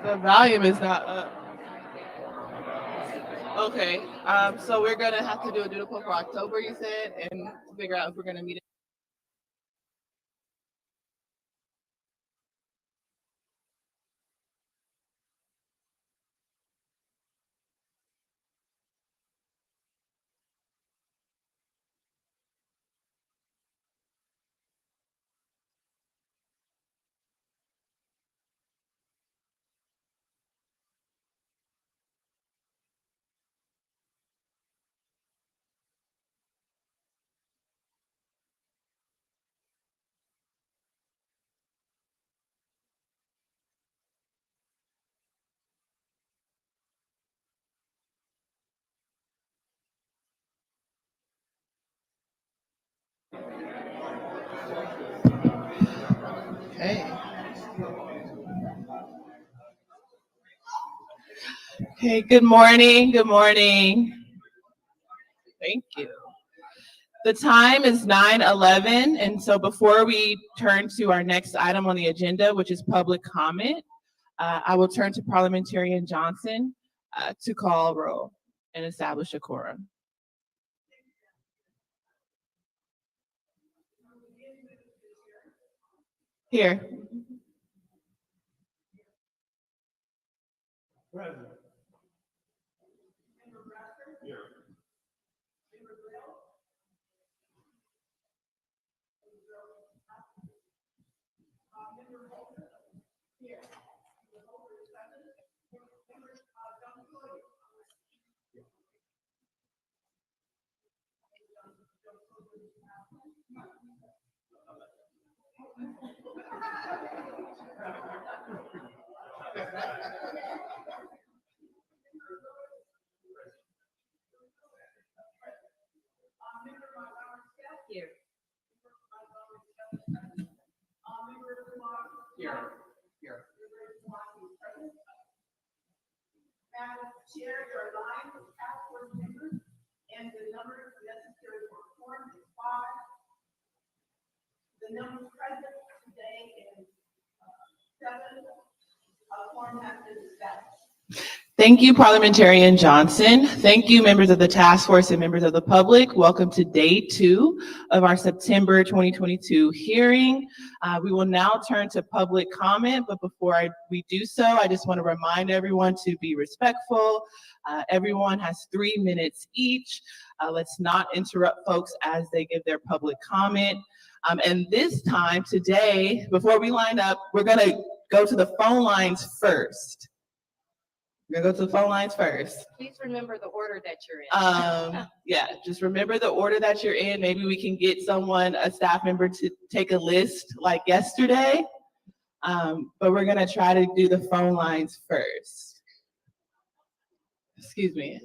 The volume is not up. Okay, so we're gonna have to do a doodle poll for October, you said, and figure out if we're gonna meet. Okay. Okay, good morning. Good morning. Thank you. The time is 9:11, and so before we turn to our next item on the agenda, which is public comment, I will turn to Parliamentarian Johnson to call roll and establish a quorum. Here. Present. Here. Here. Here. Here. Madam Chair, your line of task force members and the numbers necessary for quorum is 5. The numbers present today is 7. A quorum has been established. Thank you, Parliamentarian Johnson. Thank you, members of the task force and members of the public. Welcome to day 2 of our September 2022 hearing. We will now turn to public comment, but before we do so, I just want to remind everyone to be respectful. Everyone has 3 minutes each. Let's not interrupt folks as they give their public comment. And this time today, before we line up, we're going to go to the phone lines first. We're gonna go to the phone lines first. Please remember the order that you're in. Yeah, just remember the order that you're in. Maybe we can get someone, a staff member, to take a list like yesterday. But we're gonna try to do the phone lines first. Excuse me.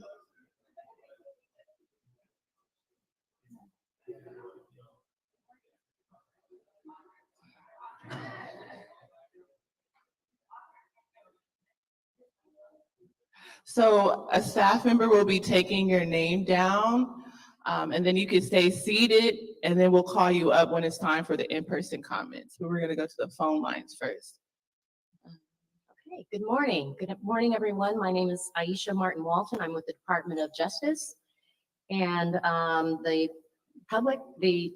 So a staff member will be taking your name down, and then you can stay seated, and then we'll call you up when it's time for the in-person comments. But we're gonna go to the phone lines first. Okay, good morning. Good morning, everyone. My name is Aisha Martin Walton. I'm with the Department of Justice. And the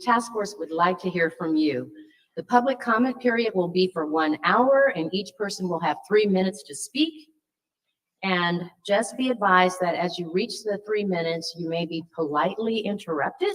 task force would like to hear from you. The public comment period will be for 1 hour, and each person will have 3 minutes to speak. And just be advised that as you reach the 3 minutes, you may be politely interrupted.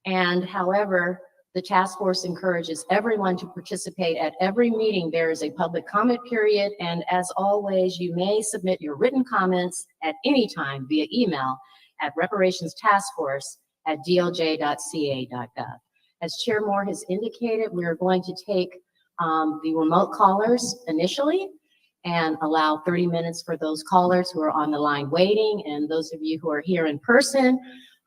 And however, the task force encourages everyone to participate at every meeting. There is a public comment period. And as always, you may submit your written comments at any time via email at reparationstaskforce@doj.ca.gov. As Chair Moore has indicated, we are going to take the remote callers initially and allow 30 minutes for those callers who are on the line waiting. And those of you who are here in person,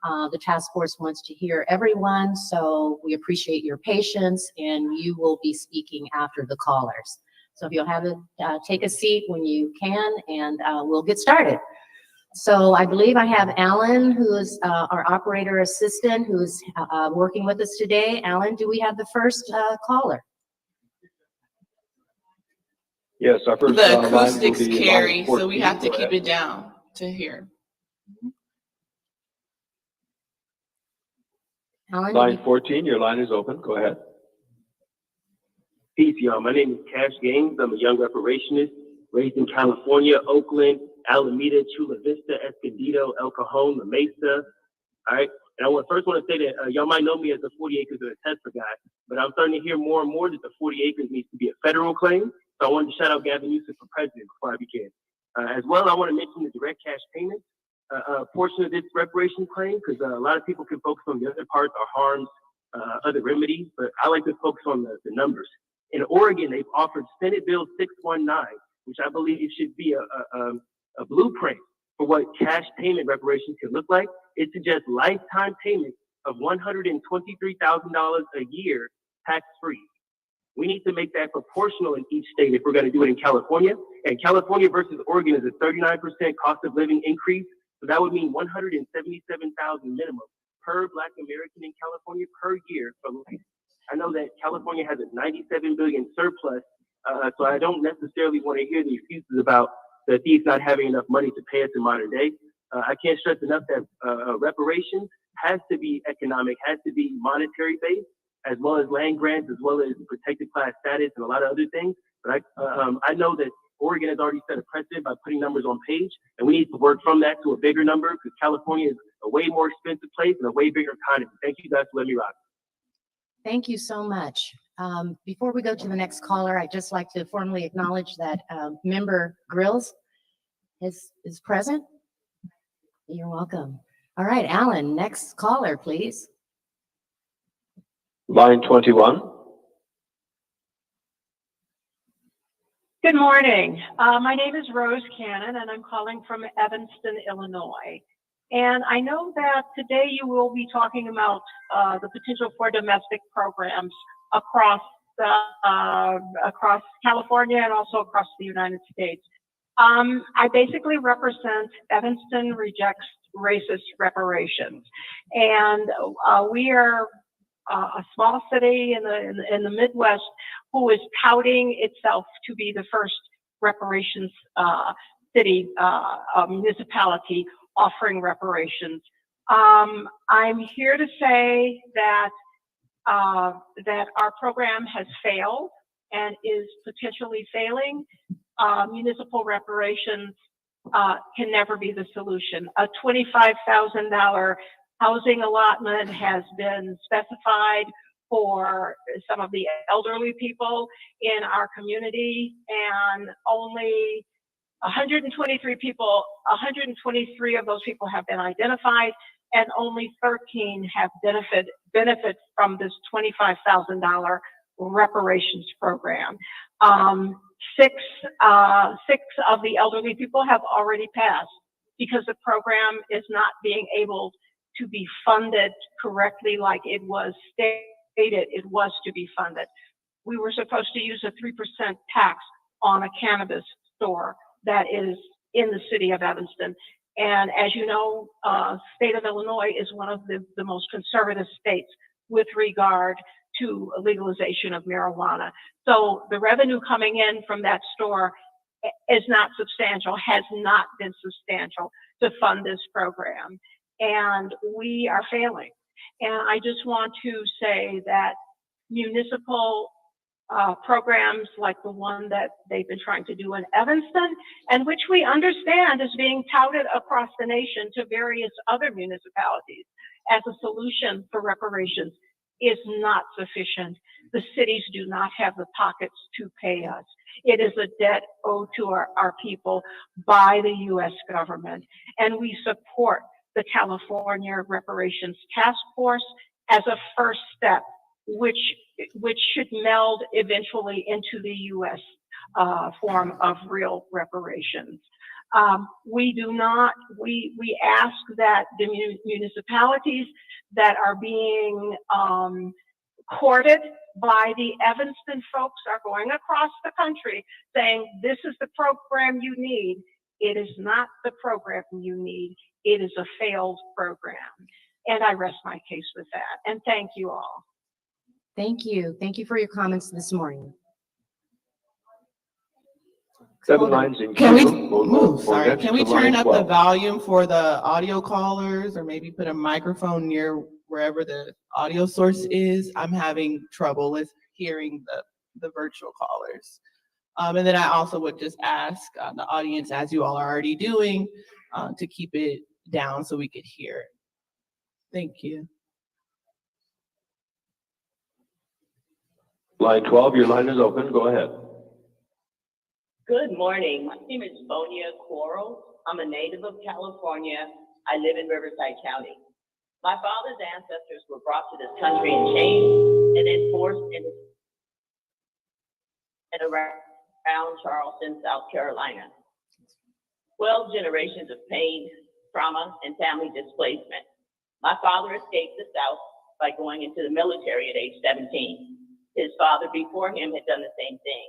the task force wants to hear everyone. So we appreciate your patience, and you will be speaking after the callers. So if you'll have it, take a seat when you can, and we'll get started. So I believe I have Alan, who is our operator assistant, who's working with us today. Alan, do we have the first caller? Yes, our first The line will acoustics be carry, line so we 14. have to Go keep ahead. it down to hear. Alan, Line 14, your line is open. Go ahead. Peace, y'all. My name is Cash Gaines. I'm a young reparationist raised in California, Oakland, Alameda, Chula Vista, Escondido, El Cajon, La Mesa. All right. And I first want to say that y'all might know me as the 40 acres of the Tesla guy, but I'm starting to hear more and more that the 40 acres needs to be a federal claim. So I wanted to shout out Gavin Newsom for president before I begin. As well, I want to mention the direct cash payments portion of this reparation claim, because a lot of people can focus on the other parts, or harms, other remedies, but I like to focus on the numbers. In Oregon, they've offered Senate Bill 619, which I believe should be a blueprint for what cash payment reparations can look like. It suggests lifetime payments of $123,000 a year, tax-free. We need to make that proportional in each state if we're going to do it in California. And California versus Oregon is a 39% cost of living increase. So that would mean $177,000 minimum per Black American in California per year for life. I know that California has a $97 billion surplus, so I don't necessarily want to hear the excuses about the thieves not having enough money to pay us in modern day. I can't stress enough that reparations has to be economic, has to be monetary based, as well as land grants, as well as protected class status and a lot of other things. But I know that Oregon has already set a precedent by putting numbers on page, and we need to work from that to a bigger number, because California is a way more expensive place and a way bigger economy. Thank you guys for letting me rock. thank you so much. Before we go to the next caller, I'd just like to formally acknowledge that Member Grills is present. You're welcome. All right, Alan, next caller, please. Line 21. Good morning. My name is Rose Cannon, and I'm calling from Evanston, Illinois. And I know that today you will be talking about the potential for domestic programs across California and also across the United States. I basically represent Evanston Rejects Racist Reparations, and we are a small city in the Midwest who is touting itself to be the first reparations city municipality offering reparations. I'm here to say that that our program has failed and is potentially failing. Municipal reparations can never be the solution. A $25,000 housing allotment has been specified for some of the elderly people in our community, and only 123 123 of those people have been identified, and only 13 have benefit from this $25,000 reparations program. Six of the elderly people have already passed because the program is not being able to be funded correctly like it was stated it was to be funded. We were supposed to use a 3% tax on a cannabis store that is in the city of Evanston. And as you know, state of Illinois is one of the most conservative states with regard to legalization of marijuana. So the revenue coming in from that store is not substantial, has not been substantial to fund this program. And we are failing. And I just want to say that municipal programs like the one that they've been trying to do in Evanston, and which we understand is being touted across the nation to various other municipalities as a solution for reparations, is not sufficient. The cities do not have the pockets to pay us. It is a debt owed to our people by the U.S. government, and we support the California Reparations Taskforce as a first step, which should meld eventually into the U.S. Form of real reparations. We ask that the municipalities that are being courted by the Evanston folks are going across the country saying, this is the program you need. It is not the program you need. It is a failed program. And I rest my case with that. And thank you all. Thank you. Thank you for your comments this morning. Seven lines in Can we queue. We'll move? go Sorry. next Can we to line turn up the 12. volume for the audio callers, or maybe put a microphone near wherever the audio source is? I'm having trouble with hearing the virtual callers. And then I also would just ask the audience, as you all are already doing, to keep it down so we could hear it. Thank you. Line 12, your line is open. Go ahead. Good morning. My name is Bonia Quarles. I'm a native of California. I live in Riverside County. My father's ancestors were brought to this country in chains and then forced into and around Charleston, South Carolina. 12 generations of pain, trauma, and family displacement. My father escaped the South by going into the military at age 17. His father before him had done the same thing.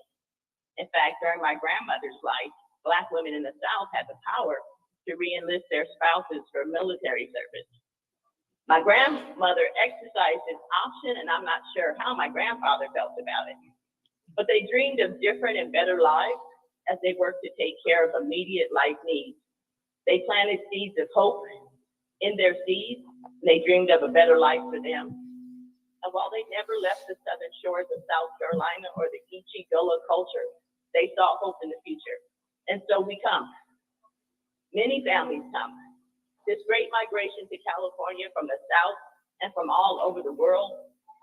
In fact, during my grandmother's life, Black women in the South had the power to re-enlist their spouses for military service. My grandmother exercised this option, and I'm not sure how my grandfather felt about it. But they dreamed of different and better lives as they worked to take care of immediate life needs. They planted seeds of hope in their seeds, and they dreamed of a better life for them. And while they never left the southern shores of South Carolina or the Geechee Gullah culture, they saw hope in the future. And so we come. Many families come. This great migration to California from the South and from all over the world,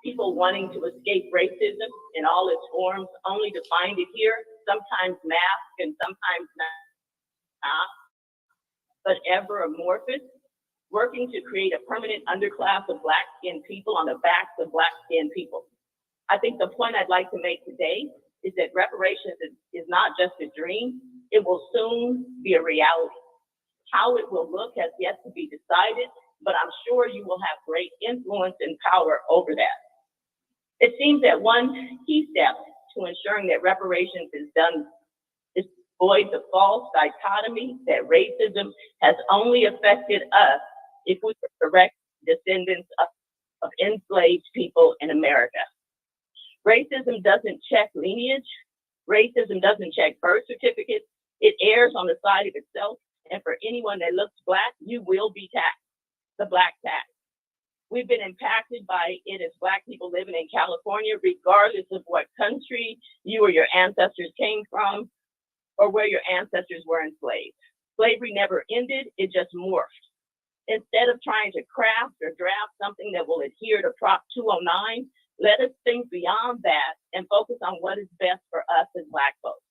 people wanting to escape racism in all its forms, only to find it here, sometimes masked and sometimes not, but ever amorphous, working to create a permanent underclass of Black-skinned people on the backs of Black-skinned people. I think the point I'd like to make today is that reparations is not just a dream, it will soon be a reality. How it will look has yet to be decided, but I'm sure you will have great influence and power over that. It seems that one key step to ensuring that reparations is done is to avoid the false dichotomy that racism has only affected us if we are direct descendants of enslaved people in America. Racism doesn't check lineage. Racism doesn't check birth certificates. It errs on the side of itself. And for anyone that looks Black, you will be taxed, the Black tax. We've been impacted by it as Black people living in California, regardless of what country you or your ancestors came from or where your ancestors were enslaved. Slavery never ended, it just morphed. Instead of trying to craft or draft something that will adhere to Prop 209, let us think beyond that and focus on what is best for us as Black folks.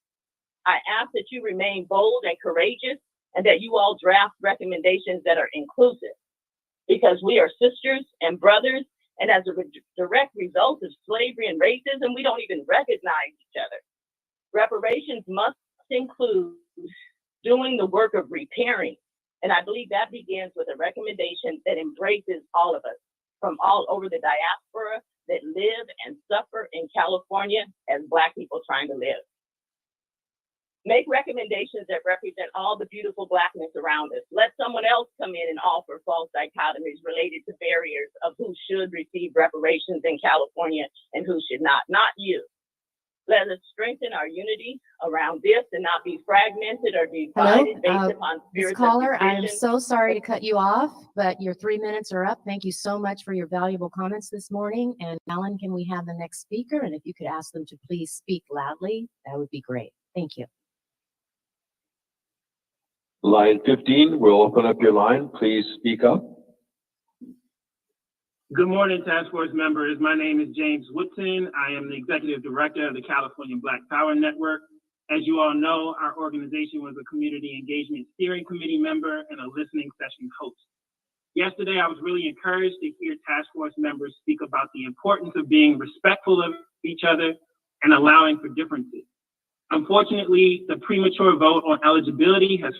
I ask that you remain bold and courageous and that you all draft recommendations that are inclusive, because we are sisters and brothers, and as a direct result of slavery and racism, we don't even recognize each other. Reparations must include doing the work of repairing, and I believe that begins with a recommendation that embraces all of us from all over the diaspora that live and suffer in California as Black people trying to live. Make recommendations that represent all the beautiful Blackness around us. Let someone else come in and offer false dichotomies related to barriers of who should receive reparations in California and who should not you. Let us strengthen our unity around this and not be fragmented or divided based upon Ms. spirits Caller, of I am division. so sorry to cut you off, but your 3 minutes are up. Thank you so much for your valuable comments this morning. And Alan, can we have the next speaker? And if you could ask them to please speak loudly, that would be great. Thank you. Line 15, we'll open up your line. Please speak up. Good morning, task force members. My name is James Woodson. I am the executive director of the California Black Power Network. As you all know, our organization was a community engagement steering committee member and a listening session host. Yesterday, I was really encouraged to hear task force members speak about the importance of being respectful of each other and allowing for differences. Unfortunately, the premature vote on eligibility has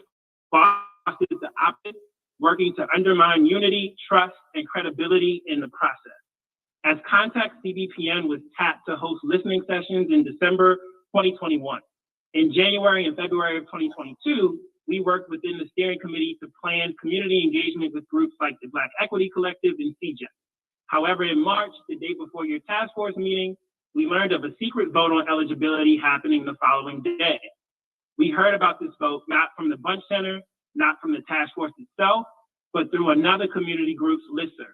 fostered the opposite, working to undermine unity, trust, and credibility in the process. As context, CBPN was tapped to host listening sessions in December 2021. In January and February of 2022, we worked within the steering committee to plan community engagement with groups like the Black Equity Collective and CJEP. However, in March, the day before your task force meeting, we learned of a secret vote on eligibility happening the following day. We heard about this vote not from the Bunch Center, not from the task force itself, but through another community group's listserv.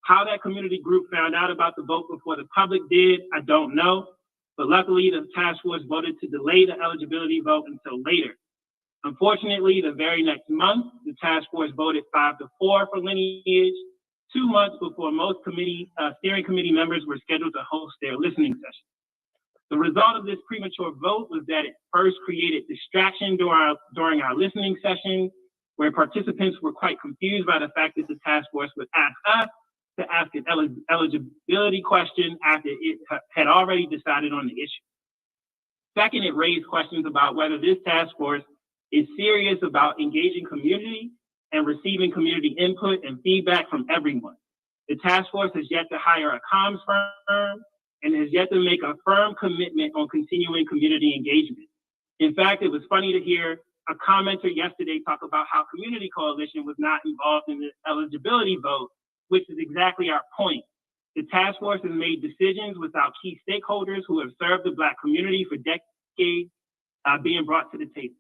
How that community group found out about the vote before the public did, I don't know, but luckily the task force voted to delay the eligibility vote until later. Unfortunately, the very next month, the task force voted 5-4 for lineage, 2 months before most steering committee members were scheduled to host their listening session. The result of this premature vote was that it first created distraction during our listening session, where participants were quite confused by the fact that the task force would ask us to ask an eligibility question after it had already decided on the issue. Second, it raised questions about whether this task force is serious about engaging community and receiving community input and feedback from everyone. The task force has yet to hire a comms firm and has yet to make a firm commitment on continuing community engagement. In fact, it was funny to hear a commenter yesterday talk about how Community Coalition was not involved in the eligibility vote, which is exactly our point. The task force has made decisions without key stakeholders who have served the Black community for decades being brought to the table.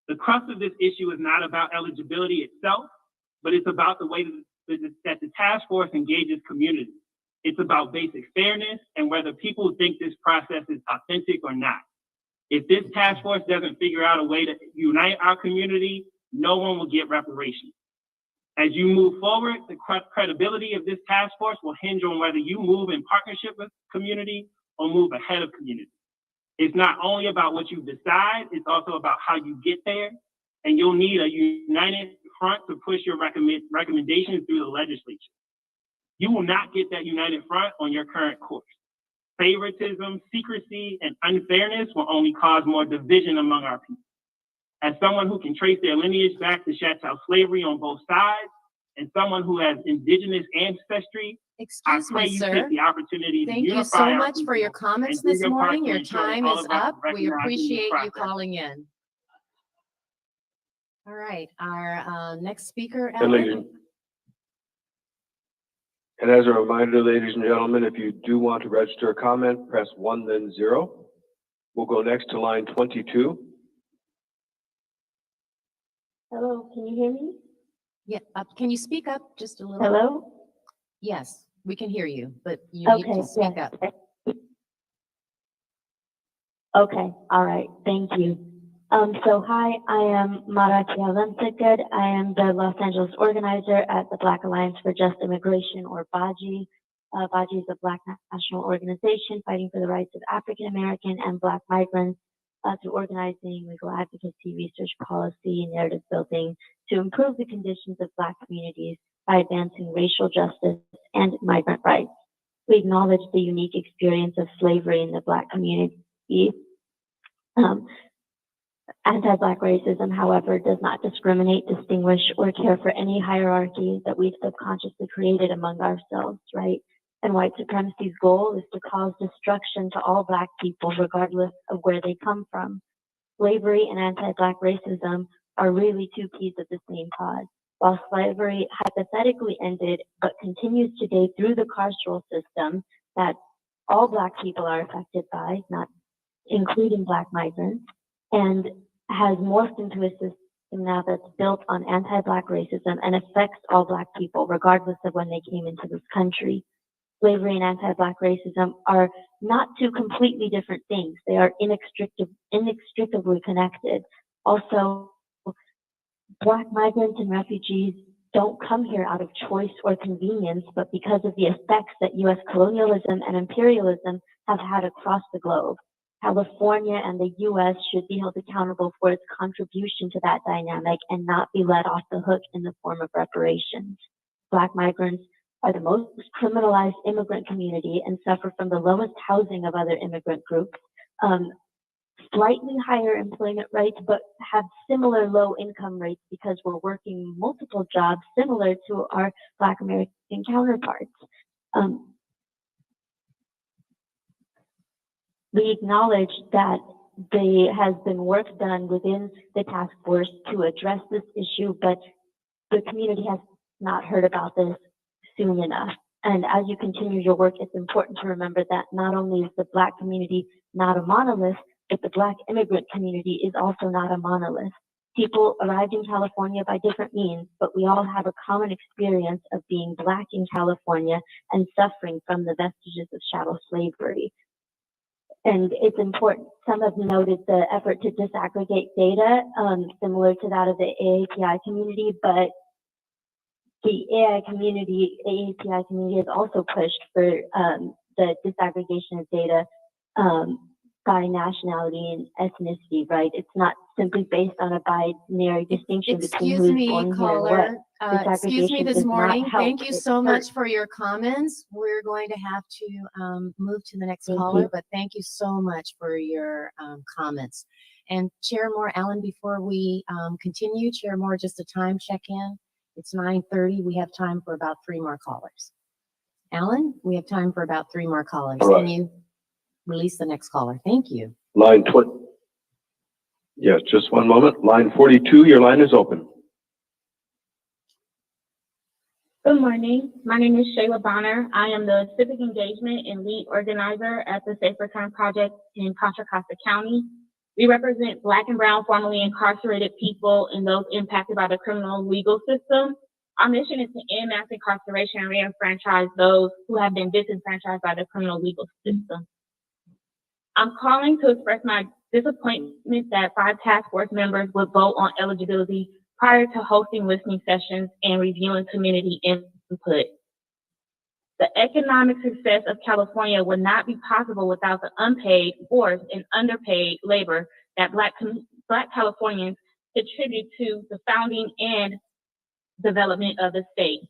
The crux of this issue is not about eligibility itself, but it's about the way that the task force engages community. It's about basic fairness and whether people think this process is authentic or not. If this task force doesn't figure out a way to unite our community, no one will get reparations. As you move forward, the credibility of this task force will hinge on whether you move in partnership with community or move ahead of community. It's not only about what you decide, it's also about how you get there. And you'll need a united front to push your recommendations through the legislature. You will not get that united front on your current course. Favoritism, secrecy, and unfairness will only cause more division among our people. As someone who can trace their lineage back to chattel slavery on both sides, and someone who has indigenous ancestry, Excuse I pray me, you sir. take the opportunity to Thank you unify so our much for your people comments and do this your part morning. to Your ensure that time all is of us up. We recognize appreciate this you process. calling in. All right, our next speaker, And Alan. and as a reminder, ladies and gentlemen, if you do want to register a comment, press 1 then 0. We'll go next to line 22. Hello, can you hear me? Yeah, can you speak up just a little? Hello? Yes, we can hear you, but you need Okay, to speak yes. up. Okay, all right, thank you. So hi, I am Mara Kiavenseked. I am the Los Angeles organizer at the Black Alliance for Just Immigration, or BAJI. BAJI is a Black national organization fighting for the rights of African American and Black migrants through organizing, legal advocacy, research policy, and narrative building to improve the conditions of Black communities by advancing racial justice and migrant rights. We acknowledge the unique experience of slavery in the Black community. Anti-Black racism, however, does not discriminate, distinguish, or care for any hierarchy that we've subconsciously created among ourselves, right? And white supremacy's goal is to cause destruction to all Black people, regardless of where they come from. Slavery and anti-Black racism are really two peas of the same pod. While slavery hypothetically ended, but continues today through the carceral system that all Black people are affected by, not including Black migrants, and has morphed into a system now that's built on anti-Black racism and affects all Black people, regardless of when they came into this country. Slavery and anti-Black racism are not two completely different things. They are inextricably connected. Also, Black migrants and refugees don't come here out of choice or convenience, but because of the effects that U.S. colonialism and imperialism have had across the globe. California and the U.S. should be held accountable for its contribution to that dynamic and not be let off the hook in the form of reparations. Black migrants are the most criminalized immigrant community and suffer from the lowest housing of other immigrant groups, slightly higher employment rates, but have similar low income rates because we're working multiple jobs similar to our Black American counterparts. We acknowledge that there has been work done within the task force to address this issue, but the community has not heard about this soon enough. And as you continue your work, it's important to remember that not only is the Black community not a monolith, But the Black immigrant community is also not a monolith. People arrived in California by different means, but we all have a common experience of being Black in California and suffering from the vestiges of chattel slavery. And it's important, some have noted the effort to disaggregate data, similar to that of the AAPI community, but the AAPI community has also pushed for the disaggregation of data by nationality and ethnicity, right? It's not simply based on a binary distinction between Excuse who's me, born here and caller. what. Excuse me Disaggregation this does not morning. help. Thank you It so hurts. much for your comments. We're going to have to move to the next Thank caller, you. but thank you so much for your comments. And Chair Moore, Alan, before we continue, Chair Moore, just a time check-in. It's 9:30. We have time for about 3 more callers. Alan, we have time for about 3 more callers. All right. Can you release the next caller? Thank you. Line 20. Yes, just one moment. Line 42, your line is open. Good morning. My name is Shayla Bonner. I am the Civic Engagement and Lead Organizer at the Safe Return Project in Contra Costa County. We represent Black and Brown formerly incarcerated people and those impacted by the criminal legal system. Our mission is to end mass incarceration and re-enfranchise those who have been disenfranchised by the criminal legal system. I'm calling to express my disappointment that 5 task force members would vote on eligibility prior to hosting listening sessions and reviewing community input. The economic success of California would not be possible without the unpaid, forced, and underpaid labor that Black Californians contribute to the founding and development of the state.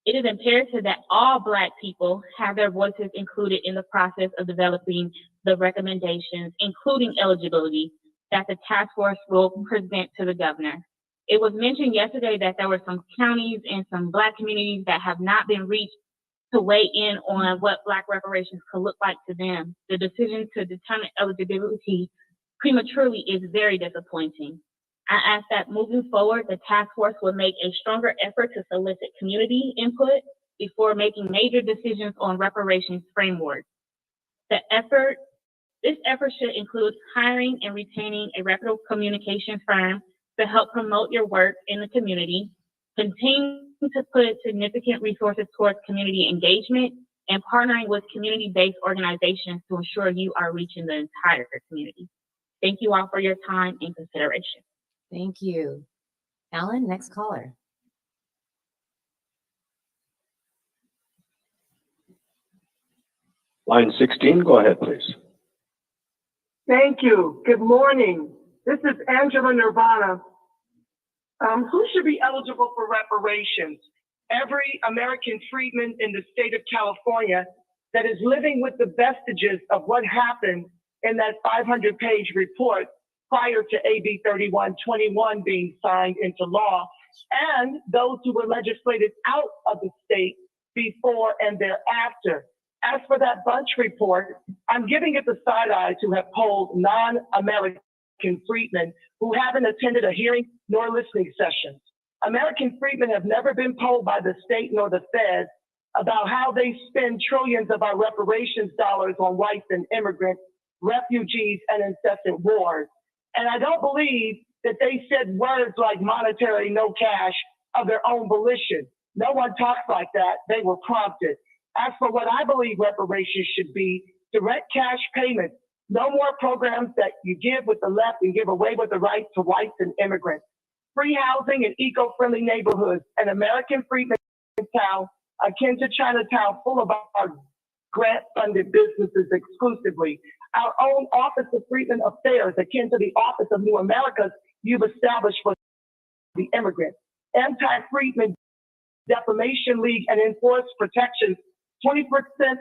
It is imperative that all Black people have their voices included in the process of developing the recommendations, including eligibility, that the task force will present to the governor. It was mentioned yesterday that there were some counties and some Black communities that have not been reached to weigh in on what Black reparations could look like to them. The decision to determine eligibility prematurely is very disappointing. I ask that moving forward, the task force will make a stronger effort to solicit community input before making major decisions on reparations framework. This effort should include hiring and retaining a reputable communications firm to help promote your work in the community, continue to put significant resources towards community engagement, and partnering with community-based organizations to ensure you are reaching the entire community. Thank you all for your time and consideration. Thank you. Alan, next caller. Line 16, go ahead, please. Thank you. Good morning. This is Angela Nirvana. Who should be eligible for reparations? Every American freedman in the state of California that is living with the vestiges of what happened in that 500-page report prior to AB3121 being signed into law, and those who were legislated out of the state before and thereafter. As for that Bunch report, I'm giving it the side eye to have polled non-American freedmen who haven't attended a hearing nor listening sessions. American freedmen have never been polled by the state nor the feds about how they spend trillions of our reparations dollars on whites and immigrants, refugees, and incessant wars. And I don't believe that they said words like monetary no cash of their own volition. No one talks like that. They were prompted. As for what I believe reparations should be, direct cash payments. No more programs that you give with the left and give away with the right to whites and immigrants. Free housing and eco-friendly neighborhoods, an American freedman town akin to Chinatown, full of our grant-funded businesses exclusively. Our own Office of Freedmen Affairs, akin to the Office of New Americas you've established for the immigrants. Anti-Freedmen Defamation League and enforced protections. 20%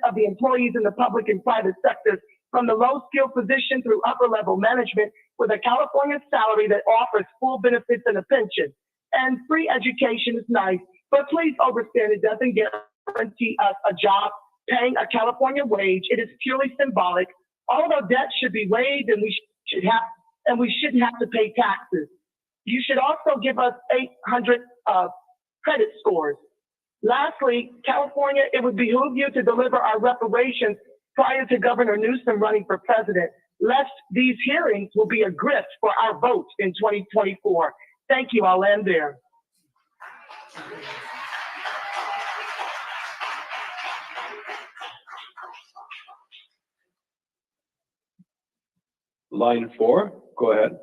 of the employees in the public and private sectors, from the low-skilled position through upper-level management, with a California salary that offers full benefits and a pension. And free education is nice, but please understand it doesn't guarantee us a job paying a California wage. It is purely symbolic. All of our debt should be waived, and we shouldn't have to pay taxes. You should also give us 800 credit scores. Lastly, California, it would behoove you to deliver our reparations prior to Governor Newsom running for president. lest these hearings will be a grift for our votes in 2024. Thank you. I'll end there. Line 4, go ahead.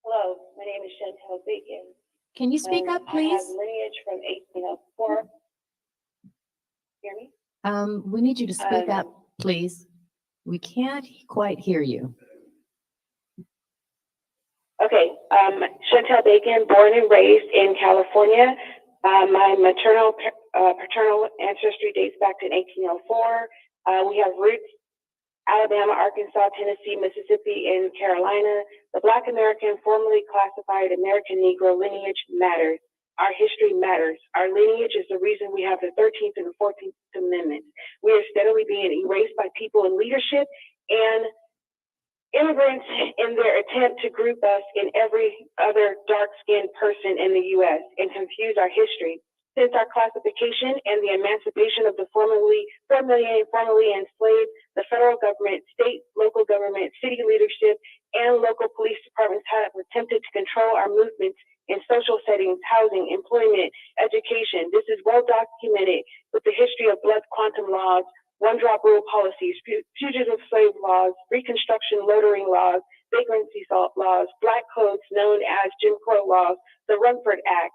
Hello, my name is Chantel Bacon. Can you speak up, I have please? lineage from 1804. Hear me? We need you to speak up, please. We can't quite hear you. Okay, Chantel Bacon, born and raised in California. My maternal, paternal ancestry dates back to 1804. We have roots Alabama, Arkansas, Tennessee, Mississippi, and Carolina. The Black American, formerly classified American Negro lineage matters. Our history matters. Our lineage is the reason we have the 13th and the 14th Amendments. We are steadily being erased by people in leadership and immigrants in their attempt to group us in every other dark-skinned person in the U.S. and confuse our history. Since our classification and the emancipation of the 4 million formerly enslaved, the federal government, state, local government, city leadership, and local police departments have attempted to control our movements in social settings, housing, employment, education. This is well documented with the history of blood quantum laws, one-drop rule policies, fugitive slave laws, Reconstruction loitering laws, vagrancy laws, black codes known as Jim Crow laws, the Rumford Act,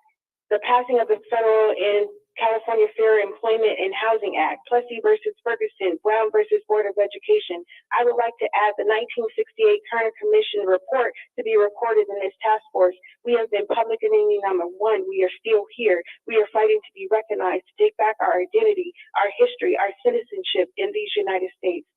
the passing of the Federal and California Fair Employment and Housing Act, Plessy versus Ferguson, Brown versus Board of Education. I would like to add the 1968 Kerner Commission report to be recorded in this task force. We have been public enemy number 1. We are still here. We are fighting to be recognized, to take back our identity, our history, our citizenship in these United States.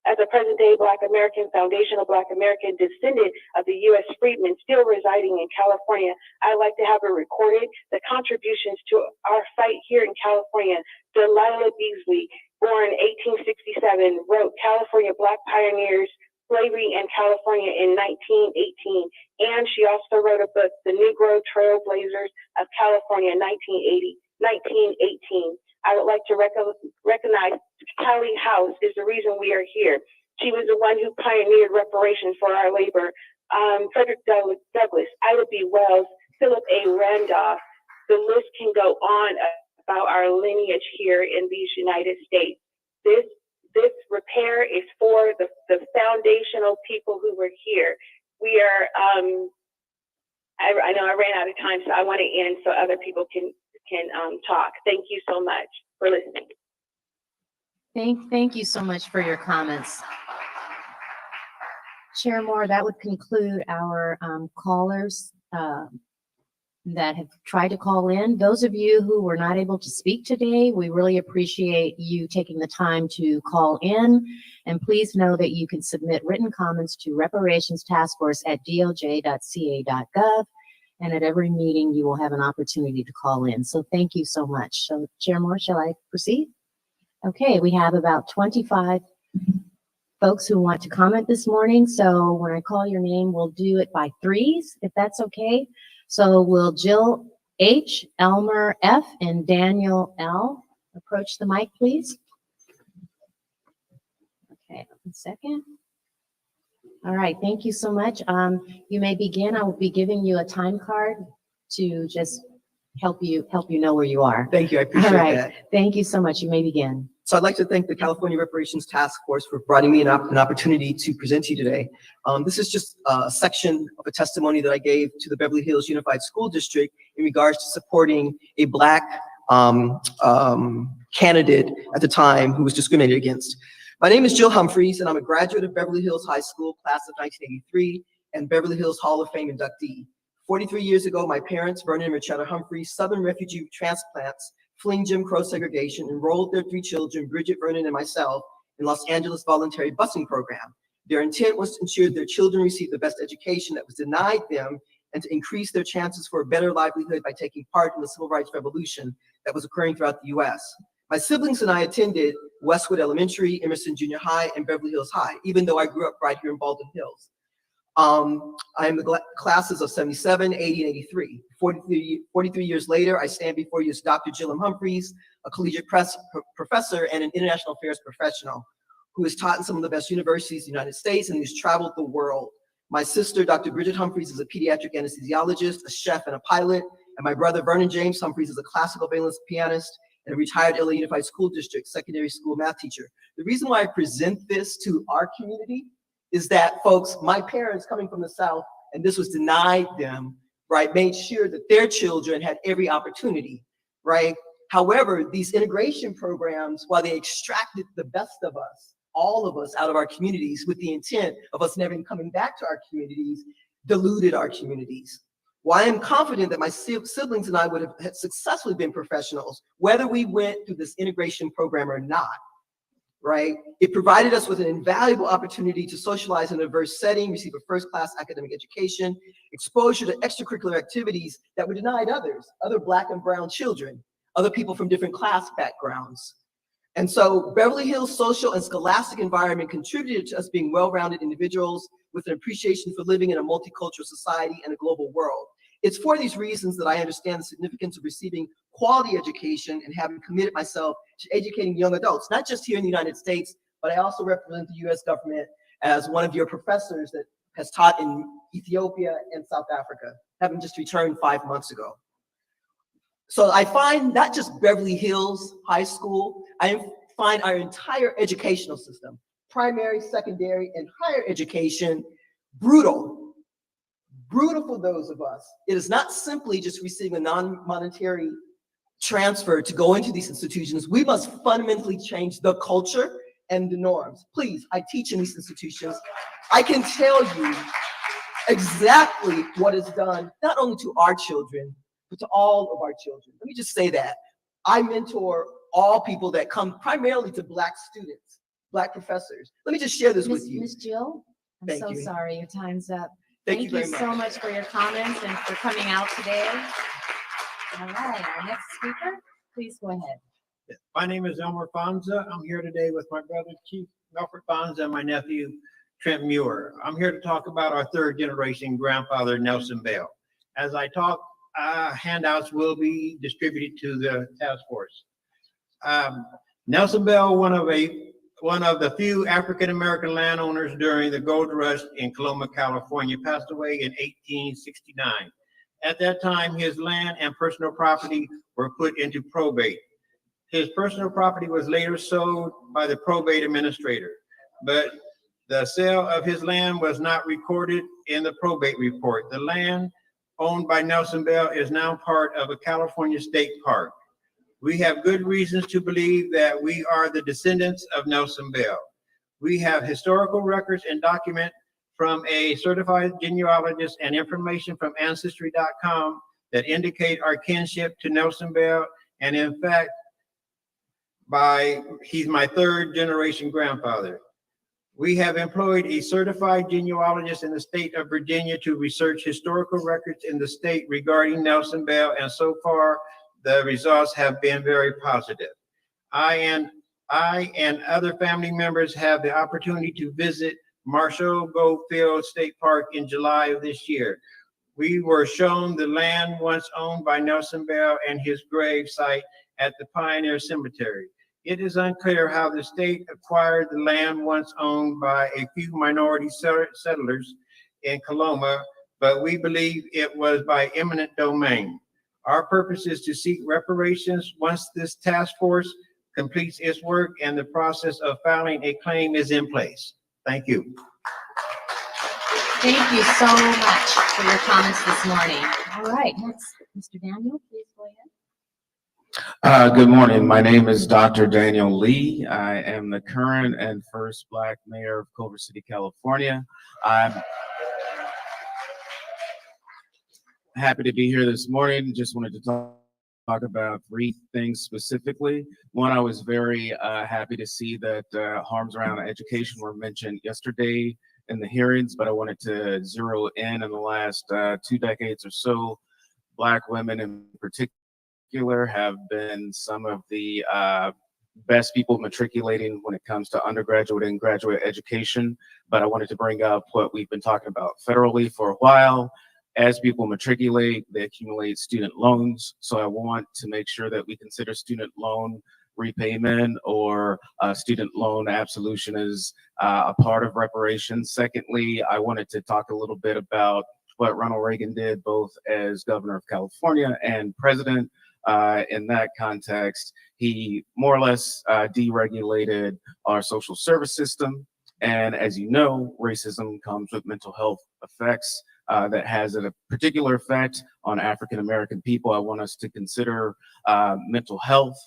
As a present-day Black American, foundational Black American descendant of the U.S. freedmen still residing in California, I'd like to have it recorded, the contributions to our fight here in California. Delilah Beasley, born 1867, wrote California Black Pioneers, Slavery in California in 1918. And she also wrote a book, The Negro Trailblazers of California, 1918. I would like to recognize Callie House is the reason we are here. She was the one who pioneered reparations for our labor. Frederick Douglass, Ida B. Wells, Philip A. Randolph. The list can go on about our lineage here in these United States. This repair is for the foundational people who were here. We are, I know I ran out of time, so I want to end so other people can talk. Thank you so much for listening. Thank you so much for your comments. Chair Moore, that would conclude our callers that have tried to call in. Those of you who were not able to speak today, we really appreciate you taking the time to call in. And please know that you can submit written comments to Reparations Taskforce at doj.ca.gov. And at every meeting, you will have an opportunity to call in. So thank you so much. So Chair Moore, shall I proceed? Okay, we have about 25 folks who want to comment this morning. So when I call your name, we'll do it by threes, if that's okay. So will Jill H., Elmer F., and Daniel L. approach the mic, please? Okay, 1 second. All right, thank you so much. You may begin. I will be giving you a time card to just help you know where you are. Thank you, I appreciate All right, that. thank you so much. You may begin. So I'd like to thank the California Reparations Task Force for providing me an opportunity to present to you today. This is just a section of a testimony that I gave to the Beverly Hills Unified School District in regards to supporting a Black candidate at the time who was discriminated against. My name is Jill Humphreys, and I'm a graduate of Beverly Hills High School, class of 1983, and Beverly Hills Hall of Fame inductee. 43 years ago, my parents, Vernon and Richetta Humphreys, Southern refugee transplants, fleeing Jim Crow segregation, enrolled their 3 children, Bridget, Vernon, and myself, in Los Angeles voluntary busing program. Their intent was to ensure their children received the best education that was denied them and to increase their chances for a better livelihood by taking part in the civil rights revolution that was occurring throughout the U.S. My siblings and I attended Westwood Elementary, Emerson Junior High, and Beverly Hills High, even though I grew up right here in Baldwin Hills. I am the classes of 77, 80, and 83. 43 years later, I stand before you as Dr. Jill M. Humphreys, a collegiate professor and an international affairs professional who has taught in some of the best universities in the United States and who's traveled the world. My sister, Dr. Bridget Humphreys, is a pediatric anesthesiologist, a chef, and a pilot. And my brother, Vernon James Humphreys, is a classical valence pianist and a retired LA Unified School District secondary school math teacher. The reason why I present this to our community is that, folks, my parents coming from the South, and this was denied them, right, made sure that their children had every opportunity, right? However, these integration programs, while they extracted the best of us, all of us out of our communities with the intent of us never coming back to our communities, diluted our communities. While I am confident that my siblings and I would have successfully been professionals, whether we went through this integration program or not, right? It provided us with an invaluable opportunity to socialize in a diverse setting, receive a first-class academic education, exposure to extracurricular activities that were denied others, other Black and brown children, other people from different class backgrounds. And so Beverly Hills' social and scholastic environment contributed to us being well-rounded individuals with an appreciation for living in a multicultural society and a global world. It's for these reasons that I understand the significance of receiving quality education and having committed myself to educating young adults, not just here in the United States, but I also represent the US government as one of your professors that has taught in Ethiopia and South Africa, having just returned 5 months ago. So I find not just Beverly Hills High School, I find our entire educational system, primary, secondary, and higher education, brutal for those of us. It is not simply just receiving a non-monetary transfer to go into these institutions. We must fundamentally change the culture and the norms. Please, I teach in these institutions. I can tell you exactly what is done, not only to our children, but to all of our children. Let me just say that. I mentor all people that come primarily to Black students, Black professors. Let me just share this with you. Ms. Jill, I'm Thank so you. sorry, your time's up. Thank you very much. so much for your comments and for coming out today. All right, our next speaker, please go ahead. My name is Elmer Fonza. I'm here today with my brother, Chief Melford Fonza, and my nephew, Trent Muir. I'm here to talk about our third generation grandfather, Nelson Bell. As I talk, handouts will be distributed to the task force. Nelson Bell, one of the few African-American landowners during the gold rush in Coloma, California, passed away in 1869. At that time, his land and personal property were put into probate. His personal property was later sold by the probate administrator, but the sale of his land was not recorded in the probate report. The land owned by Nelson Bell is now part of a California state park. We have good reasons to believe that we are the descendants of Nelson Bell. We have historical records and documents from a certified genealogist and information from Ancestry.com that indicate our kinship to Nelson Bell. And in fact, he's my third generation grandfather. We have employed a certified genealogist in the state of Virginia to research historical records in the state regarding Nelson Bell, and so far, the results have been very positive. I and other family members have the opportunity to visit Marshall Goldfield State Park in July of this year. We were shown the land once owned by Nelson Bell and his grave site at the Pioneer Cemetery. It is unclear how the state acquired the land once owned by a few minority settlers in Coloma, but we believe it was by eminent domain. Our purpose is to seek reparations once this task force completes its work and the process of filing a claim is in place. Thank you. Thank you so much for your comments this morning. All right, next, Mr. Daniel, please go ahead. Good morning. My name is Dr. Daniel Lee. I am the current and first Black mayor of Culver City, California. I'm happy to be here this morning. Just wanted to talk about 3 things specifically. One, I was very happy to see that harms around education were mentioned yesterday in the hearings, but I wanted to zero in the last 2 decades or so. Black women in particular have been some of the best people matriculating when it comes to undergraduate and graduate education. But I wanted to bring up what we've been talking about federally for a while. As people matriculate, they accumulate student loans. So I want to make sure that we consider student loan repayment or student loan absolution is a part of reparations. Secondly, I wanted to talk a little bit about what Ronald Reagan did both as governor of California and president. In that context, he more or less deregulated our social service system. And as you know, racism comes with mental health effects that has a particular effect on African-American people. I want us to consider mental health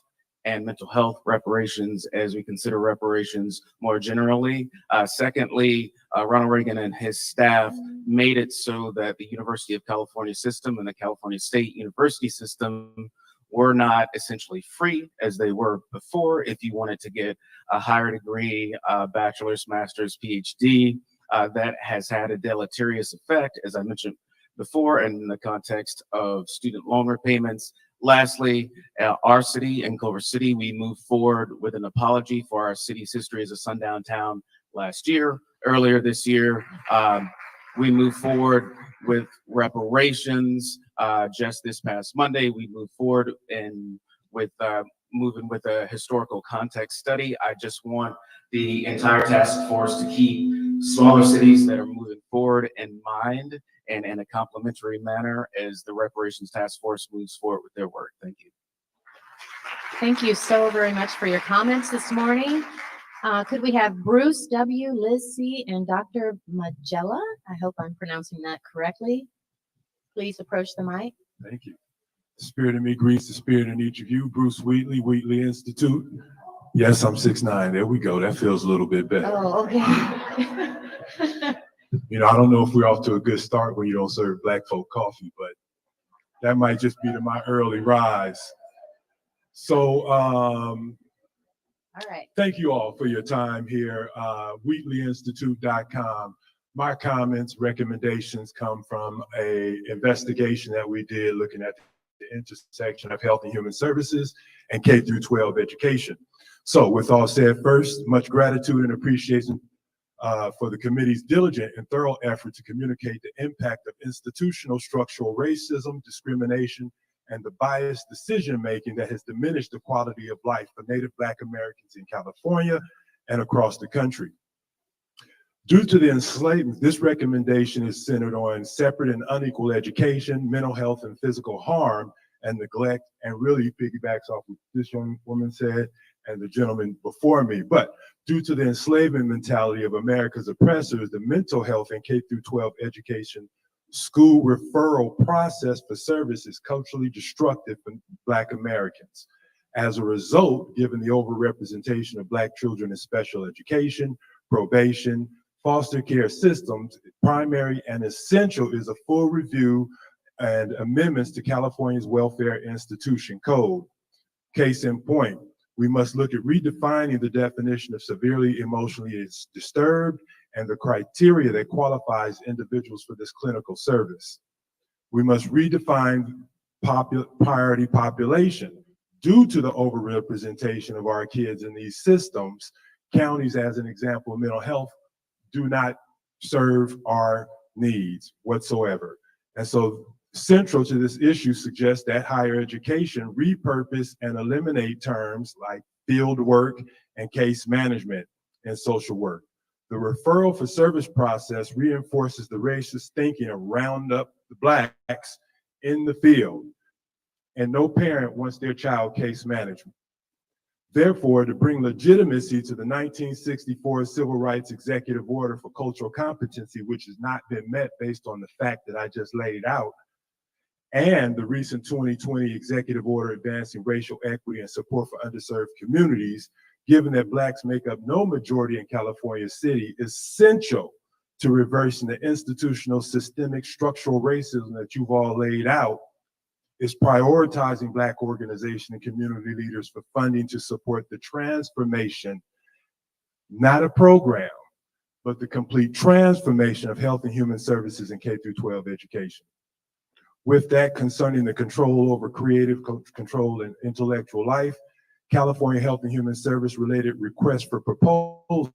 and mental health reparations as we consider reparations more generally. Secondly, Ronald Reagan and his staff made it so that the University of California system and the California State University system were not essentially free as they were before. If you wanted to get a higher degree, bachelor's, master's, PhD, that has had a deleterious effect, as I mentioned before, in the context of student loan repayments. Lastly, our city in Culver City, we moved forward with an apology for our city's history as a sundown town last year. Earlier this year, we moved forward with reparations. Just this past Monday, we moved forward with moving with a historical context study. I just want the entire task force to keep smaller cities that are moving forward in mind and in a complementary manner as the Reparations Task Force moves forward with their work. Thank you. Thank you so very much for your comments this morning. Could we have Bruce W., Liz C., and Dr. Magella? I hope I'm pronouncing that correctly. Please approach the mic. Thank you. The spirit in me greets the spirit in each of you. Bruce Wheatley, Wheatley Institute. Yes, I'm 6'9". There we go. That feels a little bit better. Oh, okay. You know, I don't know if we're off to a good start when you don't serve black folk coffee, but that might just be to my early rise. So, all right. Thank you all for your time here. WheatleyInstitute.com. My comments, recommendations come from a investigation that we did looking at the intersection of health and human services and K through 12 education. So with all said, first, much gratitude and appreciation for the committee's diligent and thorough effort to communicate the impact of institutional structural racism, discrimination, and the biased decision-making that has diminished the quality of life for Native Black Americans in California and across the country. Due to the enslavement, this recommendation is centered on separate and unequal education, mental health and physical harm and neglect, and really piggybacks off what this young woman said and the gentleman before me. But due to the enslavement mentality of America's oppressors, the mental health and K through 12 education school referral process for service is culturally destructive for Black Americans. As a result, given the overrepresentation of Black children in special education, probation, foster care systems, primary and essential is a full review and amendments to California's Welfare Institution Code. Case in point, we must look at redefining the definition of severely emotionally disturbed and the criteria that qualifies individuals for this clinical service. We must redefine priority population. Due to the overrepresentation of our kids in these systems, counties, as an example, mental health, do not serve our needs whatsoever. And so central to this issue suggests that higher education repurpose and eliminate terms like field work and case management and social work. The referral for service process reinforces the racist thinking of round up the Blacks in the field, and no parent wants their child case management. Therefore, to bring legitimacy to the 1964 Civil Rights Executive Order for Cultural Competency, which has not been met based on the fact that I just laid out, and the recent 2020 Executive Order advancing racial equity and support for underserved communities, given that Blacks make up no majority in California City, is essential to reversing the institutional systemic structural racism that you've all laid out, is prioritizing Black organization and community leaders for funding to support the transformation, not a program, but the complete transformation of health and human services in K through 12 education. With that, concerning the control over creative control and intellectual life, California Health and Human Service related requests for proposals,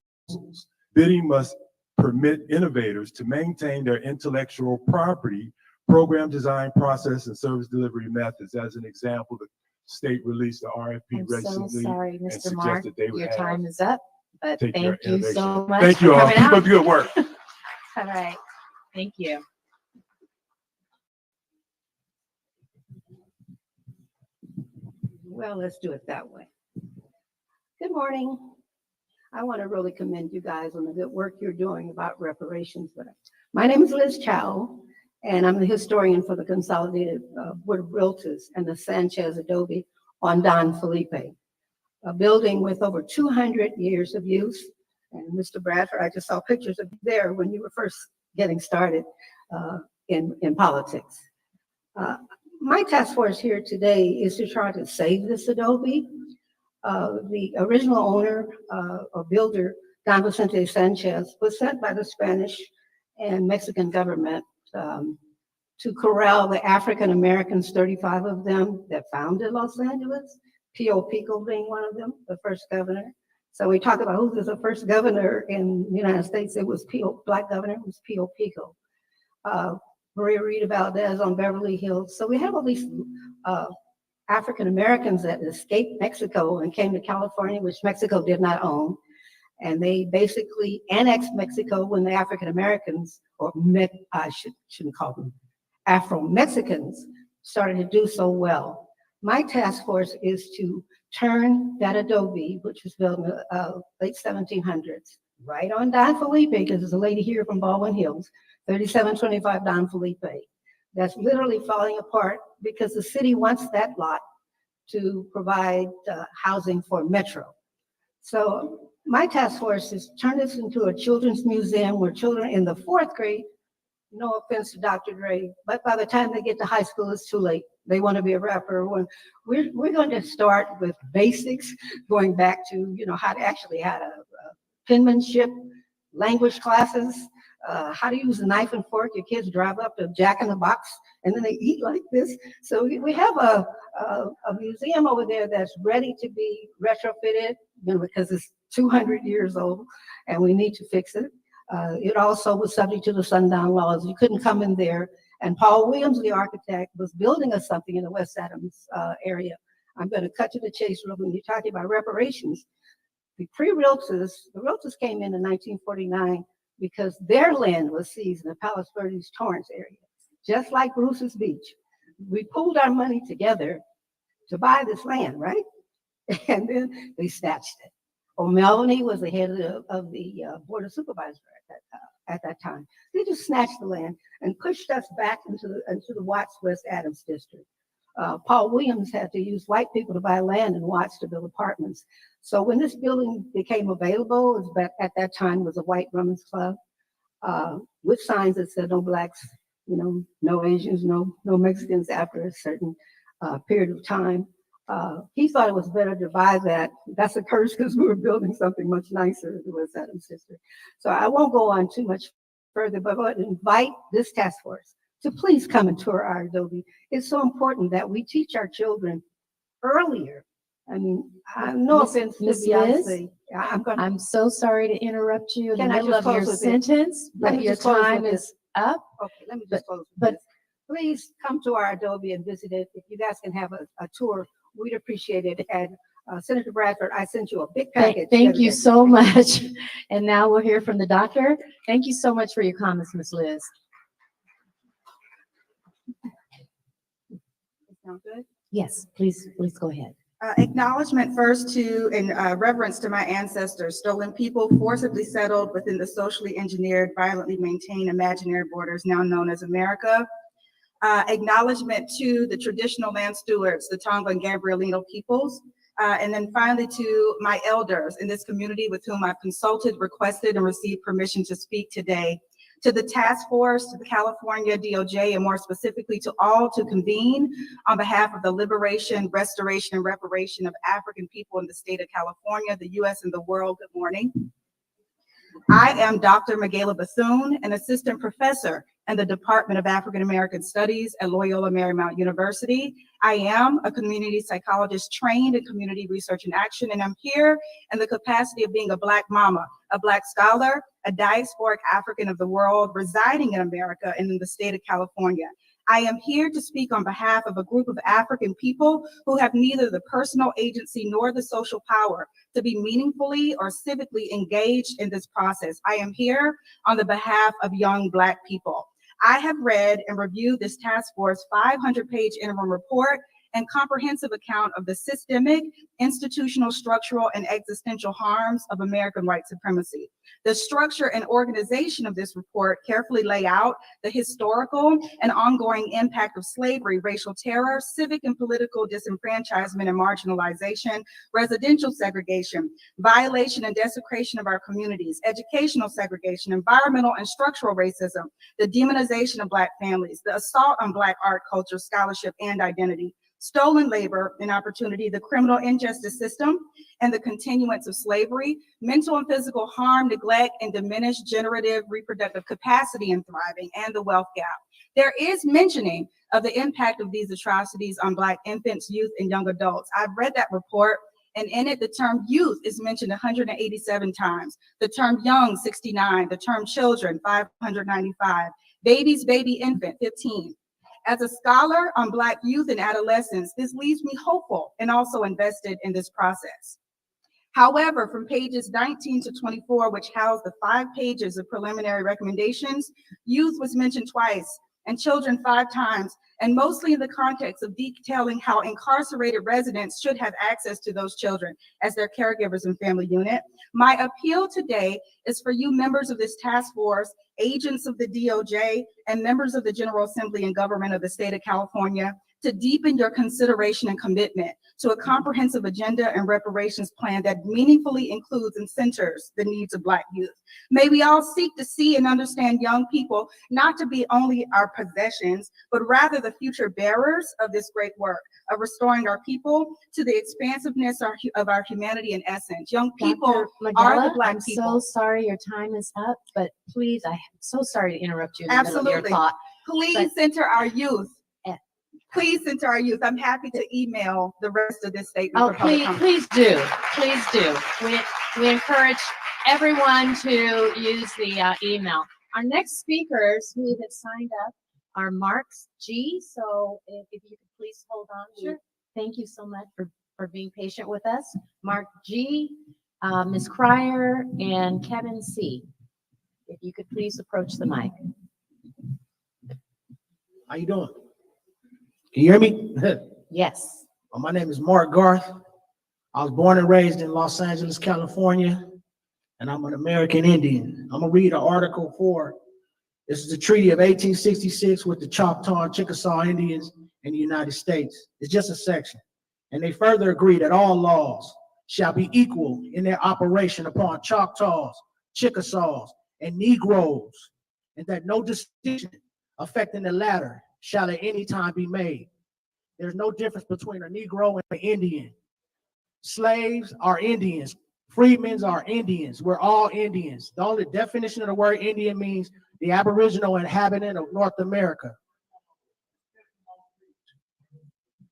bidding must permit innovators to maintain their intellectual property, program design, process, and service delivery methods. As an example, the state released the RFP I'm so recently sorry, and Mr. Mark, suggested they would your have time is up, but take their thank you innovation. so much Thank for you all. coming Keep out. up the good work. All right, thank you. Well, let's do it that way. Good morning. I want to really commend you guys on the good work you're doing about reparations. But my name is Liz Chow, and I'm the historian for the Consolidated Board of Realtors and the Sanchez Adobe on Don Felipe, a building with over 200 years of use. And Mr. Bradford, I just saw pictures of you there when you were first getting started in politics. My task force here today is to try to save this Adobe. The original owner or builder, Don Vicente Sanchez, was sent by the Spanish and Mexican government to corral the African Americans, 35 of them that founded Los Angeles, Pio Pico being one of them, the first governor. So we talk about who was the first governor in the United States. It was black governor, it was Pio Pico. Maria Rita Valdez on Beverly Hills. So we have all these African Americans that escaped Mexico and came to California, which Mexico did not own. And they basically annexed Mexico when the African Americans, or I shouldn't call them Afro-Mexicans, started to do so well. My task force is to turn that Adobe, which was built in the late 1700s, right on Don Felipe, because there's a lady here from Baldwin Hills, 3725 Don Felipe. That's literally falling apart because the city wants that lot to provide housing for Metro. So my task force is turn this into a children's museum where children in the 4th grade, no offense to Dr. Dre, but by the time they get to high school, it's too late. They want to be a rapper. We're going to start with basics, going back to, how to actually how to penmanship, language classes, how to use a knife and fork. Your kids drive up to Jack in the Box and then they eat like this. So we have a museum over there that's ready to be retrofitted, because it's 200 years old and we need to fix it. It also was subject to the sundown laws. You couldn't come in there. And Paul Williams, the architect, was building us something in the West Adams area. I'm going to cut to the chase real quick. You're talking about reparations. The realtors came in 1949 because their land was seized in the Palos Verdes Torrance area, just like Bruce's Beach. We pooled our money together to buy this land, right? And then they snatched it. O'Melveny was the head of the Board of Supervisors at that time. They just snatched the land and pushed us back into the Watts West Adams district. Paul Williams had to use white people to buy land in Watts to build apartments. So when this building became available, at that time was a white women's club with signs that said no blacks, no Asians, no Mexicans after a certain period of time. He thought it was better to buy that. That's a curse because we were building something much nicer in the West Adams district. So I won't go on too much further, but I want to invite this task force to please come and tour our Adobe. It's so important that we teach our children earlier. I mean, no offense to Beyonce. I'm so sorry to interrupt you in the Can I middle just of your close with this? sentence, Let but me your just close time with is up. Okay, let me just close with this. Please come to our Adobe and visit it. If you guys can have a tour, we'd appreciate it. And Senator Bradford, I sent you a big package. Thank you so much. And now we'll hear from the doctor. Thank you so much for your comments, Ms. Liz. Sound good? Yes, please go ahead. Acknowledgement first to and reverence to my ancestors, stolen people forcibly settled within the socially engineered, violently maintained imaginary borders now known as America. Acknowledgement to the traditional land stewards, the Tonga and Gabrielino peoples. And then finally to my elders in this community with whom I've consulted, requested, and received permission to speak today. To the task force, to the California DOJ, and more specifically to all to convene on behalf of the liberation, restoration, and reparation of African people in the state of California, the US, and the world. Good morning. I am Dr. Michaela Bethune, an assistant professor in the Department of African American Studies at Loyola Marymount University. I am a community psychologist trained in community research and action, and I'm here in the capacity of being a Black mama, a Black scholar, a diasporic African of the world residing in America and in the state of California. I am here to speak on behalf of a group of African people who have neither the personal agency nor the social power to be meaningfully or civically engaged in this process. I am here on the behalf of young Black people. I have read and reviewed this task force 500-page interim report and comprehensive account of the systemic, institutional, structural, and existential harms of American white supremacy. The structure and organization of this report carefully lay out the historical and ongoing impact of slavery, racial terror, civic and political disenfranchisement and marginalization, residential segregation, violation and desecration of our communities, educational segregation, environmental and structural racism, the demonization of Black families, the assault on Black art, culture, scholarship, and identity, stolen labor and opportunity, the criminal injustice system, and the continuance of slavery, mental and physical harm, neglect, and diminished generative reproductive capacity and thriving, and the wealth gap. There is mentioning of the impact of these atrocities on Black infants, youth, and young adults. I've read that report, and in it, the term youth is mentioned 187 times, the term young, 69, the term children, 595, babies, baby, infant, 15. As a scholar on Black youth and adolescents, this leaves me hopeful and also invested in this process. However, from pages 19 to 24, which house the 5 pages of preliminary recommendations, youth was mentioned twice and children 5 times, and mostly in the context of detailing how incarcerated residents should have access to those children as their caregivers and family unit. My appeal today is for you members of this task force, agents of the DOJ, and members of the General Assembly and government of the state of California to deepen your consideration and commitment to a comprehensive agenda and reparations plan that meaningfully includes and centers the needs of Black youth. May we all seek to see and understand young people not to be only our possessions, but rather the future bearers of this great work of restoring our people to the expansiveness of our humanity and essence. Young people are the Black people. I'm so sorry your time is up, but please, I'm so sorry to interrupt you in the middle of your thought. Please center our youth. Please center our youth. I'm happy to email the rest of this statement. Oh, please do. Please do. We encourage everyone to use the email. Our next speakers who have signed up are Mark G. So if you could please hold on. Sure. Thank you so much for being patient with us. Mark G, Ms. Cryer, and Kevin C. If you could please approach the mic. How you doing? Can you hear me? Yes. Well, my name is Mark Garth. I was born and raised in Los Angeles, California, and I'm an American Indian. I'm gonna read an article for, this is the Treaty of 1866 with the Choctaw and Chickasaw Indians in the United States. It's just a section. And they further agree that all laws shall be equal in their operation upon Choctaws, Chickasaws, and Negroes, and that no distinction affecting the latter shall at any time be made. There's no difference between a Negro and an Indian. Slaves are Indians. Freedmen are Indians. We're all Indians. The only definition of the word Indian means the aboriginal inhabitant of North America.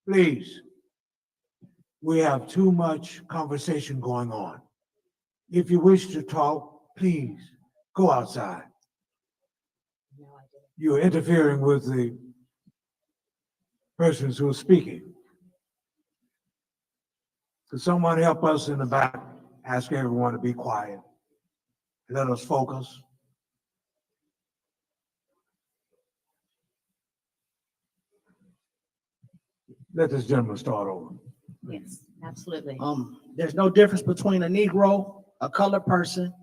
Please, we have too much conversation going on. If you wish to talk, please go outside. You're interfering with the persons who are speaking. Could someone help us in the back? Ask everyone to be quiet. Let us focus. Let this gentleman start over. Yes, absolutely. There's no difference between a Negro, a colored person,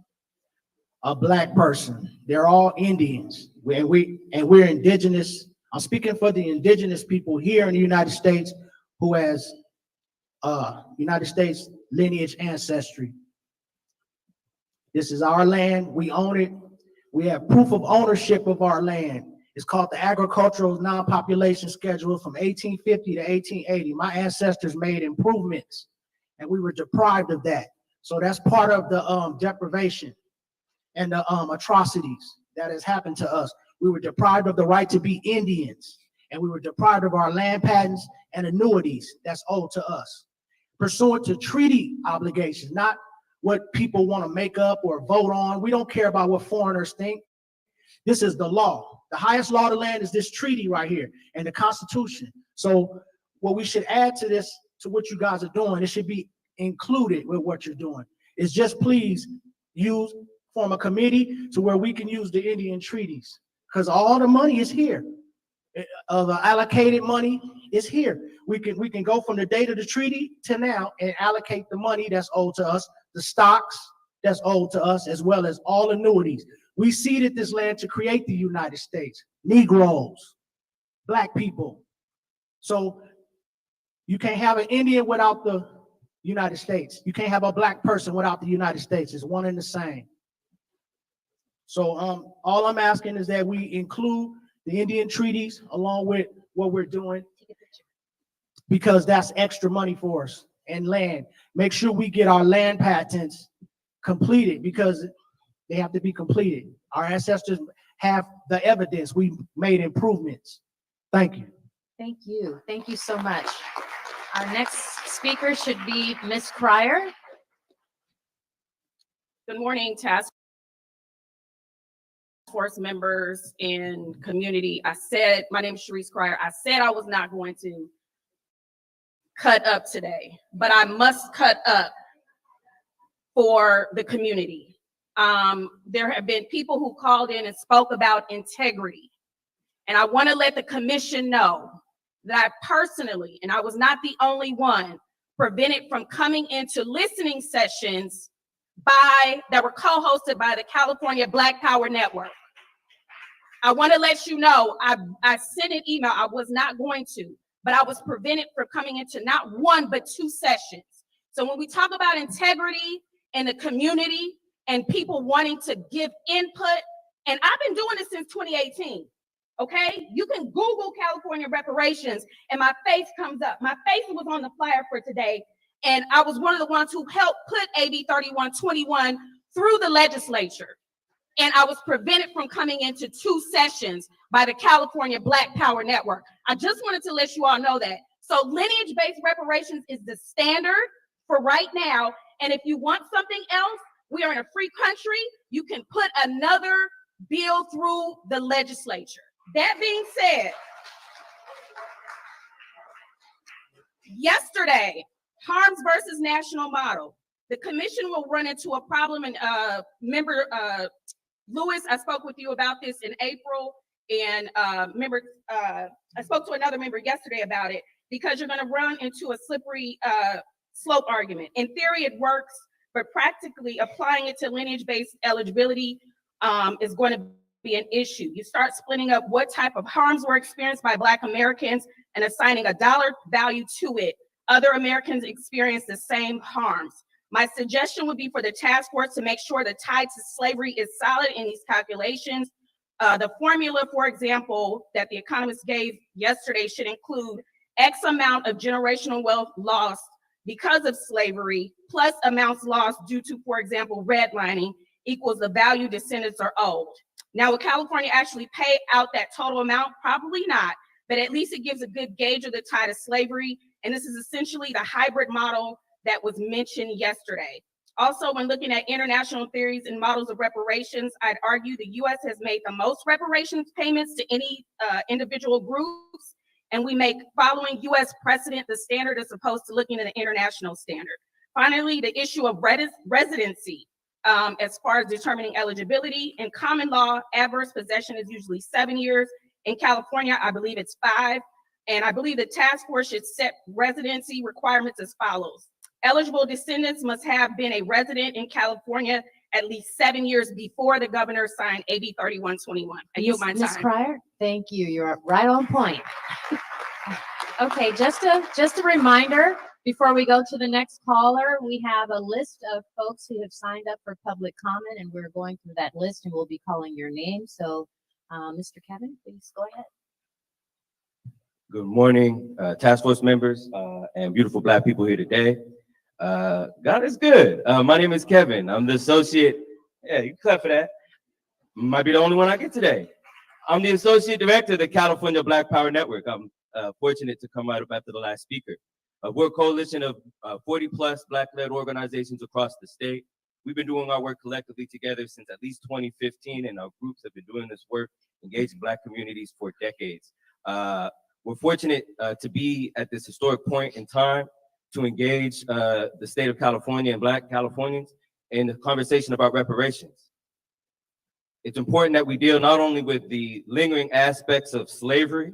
a Black person. They're all Indians. We're indigenous. I'm speaking for the indigenous people here in the United States who has United States lineage ancestry. This is our land. We own it. We have proof of ownership of our land. It's called the Agricultural Non-Population Schedule from 1850 to 1880. My ancestors made improvements, and we were deprived of that. So that's part of the deprivation and the atrocities that has happened to us. We were deprived of the right to be Indians, and we were deprived of our land patents and annuities that's owed to us. Pursuant to treaty obligations, not what people want to make up or vote on. We don't care about what foreigners think. This is the law. The highest law of the land is this treaty right here and the Constitution. So what we should add to this, to what you guys are doing, it should be included with what you're doing. Is just please form a committee to where we can use the Indian treaties, because all the money is here. The allocated money is here. We can go from the date of the treaty to now and allocate the money that's owed to us, the stocks that's owed to us, as well as all annuities. We ceded this land to create the United States. Negroes, Black people. So you can't have an Indian without the United States. You can't have a Black person without the United States. It's one and the same. So all I'm asking is that we include the Indian treaties along with what we're doing, because that's extra money for us, and land. Make sure we get our land patents completed, because they have to be completed. Our ancestors have the evidence. We made improvements. Thank you. Thank you. Thank you so much. Our next speaker should be Ms. Cryer. Good morning, Task Force members and community. My name is Sharice Cryer. I said I was not going to cut up today, but I must cut up for the community. There have been people who called in and spoke about integrity. And I want to let the commission know that I personally, and I was not the only one, prevented from coming into listening sessions that were co-hosted by the California Black Power Network. I want to let you know, I sent an email, I was not going to, but I was prevented from coming into not one, but 2 sessions. So when we talk about integrity in the community and people wanting to give input, and I've been doing this since 2018, okay? You can Google California reparations and my face comes up. My face was on the flyer for today, and I was one of the ones who helped put AB3121 through the legislature. And I was prevented from coming into 2 sessions by the California Black Power Network. I just wanted to let you all know that. So lineage-based reparations is the standard for right now. And if you want something else, we are in a free country. You can put another bill through the legislature. That being said, yesterday, harms versus national model. The commission will run into a problem, and member Lewis, I spoke with you about this in April, and I spoke to another member yesterday about it, because you're going to run into a slippery slope argument. In theory, it works, but practically applying it to lineage-based eligibility is going to be an issue. You start splitting up what type of harms were experienced by Black Americans and assigning a dollar value to it. Other Americans experience the same harms. My suggestion would be for the task force to make sure the tie to slavery is solid in these calculations. The formula, for example, that the economist gave yesterday should include X amount of generational wealth lost because of slavery, plus amounts lost due to, for example, redlining, equals the value descendants are owed. Now, will California actually pay out that total amount? Probably not, but at least it gives a good gauge of the tie to slavery. And this is essentially the hybrid model that was mentioned yesterday. Also, when looking at international theories and models of reparations, I'd argue the US has made the most reparations payments to any individual groups, and we make following US precedent the standard as opposed to looking at an international standard. Finally, the issue of residency. As far as determining eligibility, in common law, adverse possession is usually 7 years. In California, I believe it's 5. And I believe the task force should set residency requirements as follows. Eligible descendants must have been a resident in California at least 7 years before the governor signed AB 3121. I yield my time. Ms. Cryer, thank you. You're right on point. Okay, just a reminder, before we go to the next caller, we have a list of folks who have signed up for public comment, and we're going through that list, and we'll be calling your name. So, Mr. Kevin, please go ahead. Good morning, task force members and beautiful Black people here today. God is good. My name is Kevin. I'm the associate. Yeah, you can clap for that. Might be the only one I get today. I'm the associate director of the California Black Power Network. I'm fortunate to come right up after the last speaker. We're a coalition of 40 plus Black-led organizations across the state. We've been doing our work collectively together since at least 2015, and our groups have been doing this work engaged in Black communities for decades. We're fortunate to be at this historic point in time to engage the state of California and Black Californians in the conversation about reparations. It's important that we deal not only with the lingering aspects of slavery,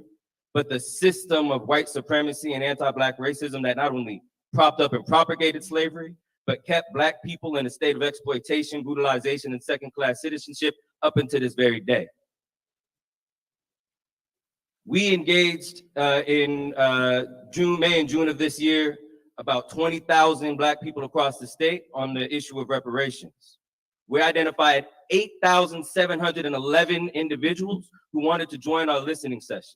but the system of white supremacy and anti-Black racism that not only propped up and propagated slavery, but kept Black people in a state of exploitation, brutalization, and second-class citizenship up until this very day. We engaged in May and June of this year, about 20,000 Black people across the state on the issue of reparations. We identified 8,711 individuals who wanted to join our listening sessions.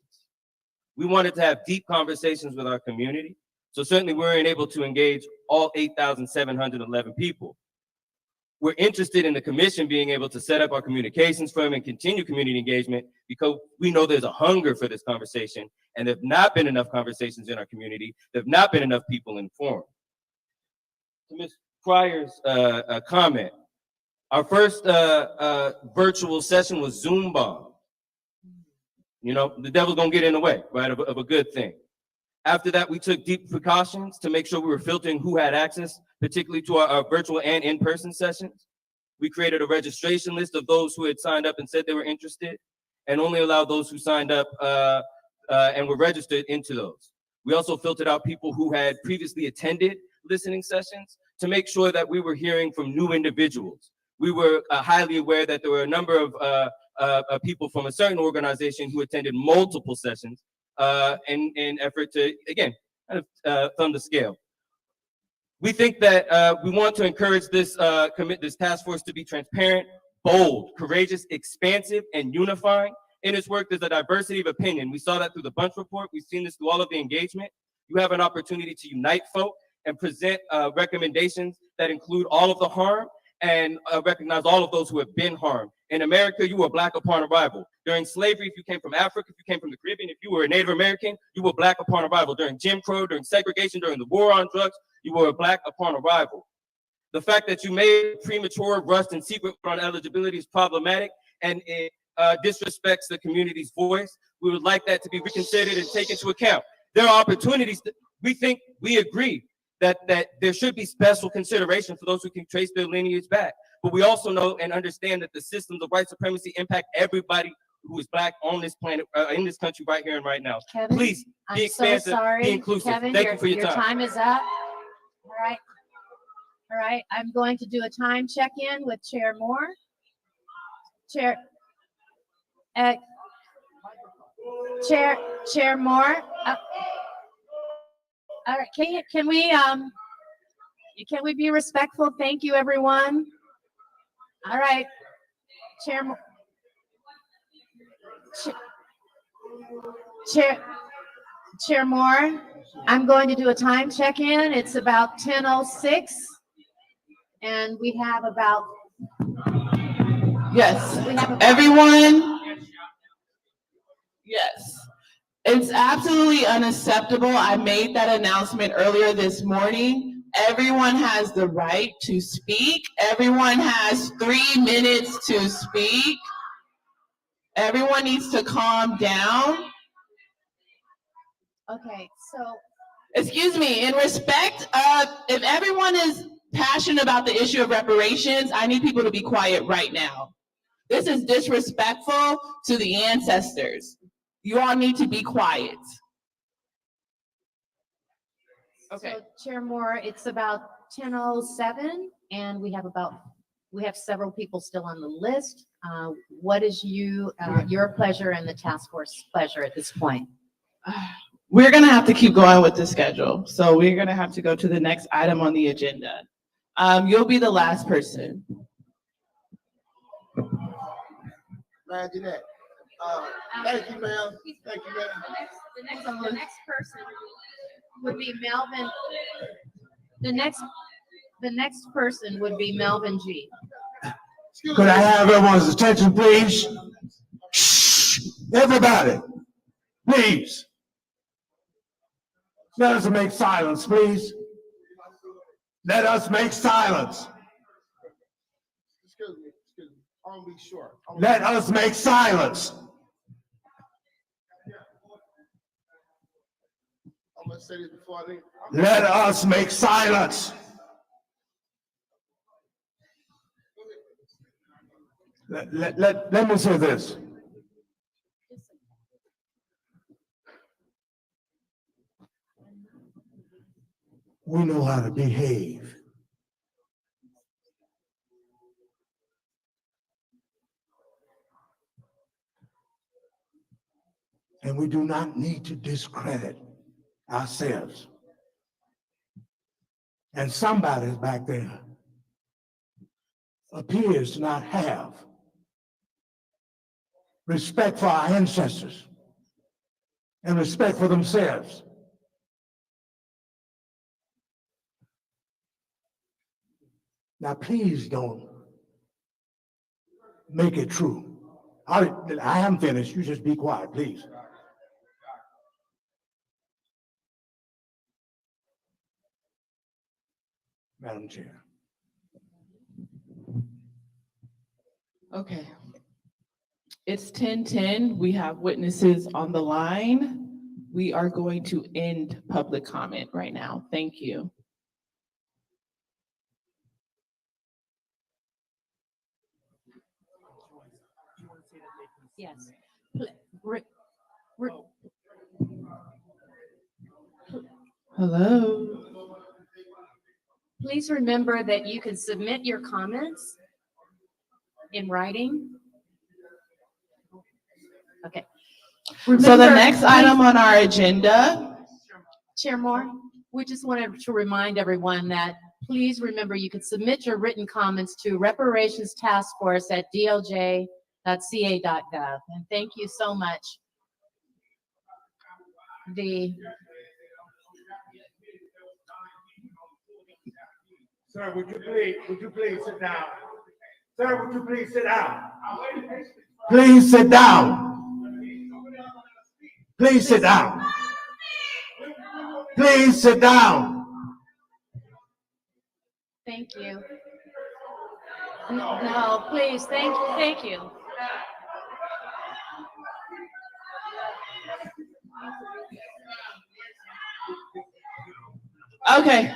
We wanted to have deep conversations with our community. So certainly we weren't able to engage all 8,711 people. We're interested in the commission being able to set up our communications firm and continue community engagement because we know there's a hunger for this conversation, and there have not been enough conversations in our community. There have not been enough people informed. To Ms. Pryor's comment, our first virtual session was Zoom bomb. You know, the devil's gonna get in the way, right, of a good thing. After that, we took deep precautions to make sure we were filtering who had access, particularly to our virtual and in-person sessions. We created a registration list of those who had signed up and said they were interested, and only allowed those who signed up and were registered into those. We also filtered out people who had previously attended listening sessions to make sure that we were hearing from new individuals. We were highly aware that there were a number of people from a certain organization who attended multiple sessions in effort to, again, kind of thumb the scale. We think that we want to encourage this task force to be transparent, bold, courageous, expansive, and unifying. In its work, there's a diversity of opinion. We saw that through the Bunch Report. We've seen this through all of the engagement. You have an opportunity to unite folk and present recommendations that include all of the harm and recognize all of those who have been harmed. In America, you were Black upon arrival. During slavery, if you came from Africa, if you came from the Caribbean, if you were a Native American, you were Black upon arrival. During Jim Crow, during segregation, during the war on drugs, you were Black upon arrival. The fact that you made premature, rushed, and secret on eligibility is problematic, and it disrespects the community's voice. We would like that to be reconsidered and taken into account. There are opportunities that we agree that there should be special consideration for those who can trace their lineage back. But we also know and understand that the systems of white supremacy impact everybody who is Black on this planet, in this country right here and right now. Kevin, Please I'm be so expansive, sorry. be inclusive. Kevin, Thank you for your time. time is up. All right. All right, I'm going to do a time check-in with Chair Moore. Chair Moore. All right, can we be respectful? Thank you, everyone. All right, Chair Moore, I'm going to do a time check-in. It's about 10:06, and we have about everyone. Yes. It's absolutely unacceptable. I made that announcement earlier this morning. Everyone has the right to speak. Everyone has 3 minutes to speak. Everyone needs to calm down. Okay, so. Excuse me, in respect of, if everyone is passionate about the issue of reparations, I need people to be quiet right now. This is disrespectful to the ancestors. You all need to be quiet. Okay. So Chair Moore, it's about 10:07, and we have several people still on the list. What is your pleasure and the task force pleasure at this point? We're gonna have to keep going with the schedule. So we're gonna have to go to the next item on the agenda. You'll be the last person. Imagine that. Thank you, ma'am. Thank you, ma'am. The next person would be Melvin. The next person would be Melvin G. Could I have everyone's attention, please? Shh, everybody, please. Let us make silence, please. Let us make silence. Excuse me. I want to be short. Let us make silence. I'm gonna say this before I leave. Let us make silence. Let me say this. We know how to behave. And we do not need to discredit ourselves. And somebody back there appears to not have respect for our ancestors and respect for themselves. Now, please don't make it true. I am finished. You just be quiet, please. Madam Chair. Okay. It's 10:10. We have witnesses on the line. We are going to end public comment right now. Thank you. Yes. Hello. Please remember that you can submit your comments in writing. Okay. So the Remember, next item on our agenda. Chair Moore, we just wanted to remind everyone that please remember you can submit your written comments to Reparations Taskforce at dlj.ca.gov. And thank you so much. Sir, would you please sit down? Sir, would you please sit down? Please sit down. Please sit down. Please sit down. Thank you. No, please, thank you. Okay.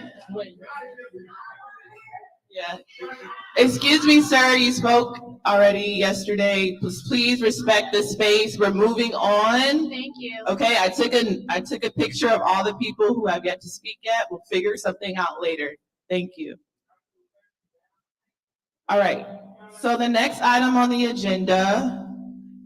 Yeah. Excuse me, sir, you spoke already yesterday. Please respect the space. We're moving on. Thank you. Okay, I took a picture of all the people who have yet to speak yet. We'll figure something out later. Thank you. All right. So the next item on the agenda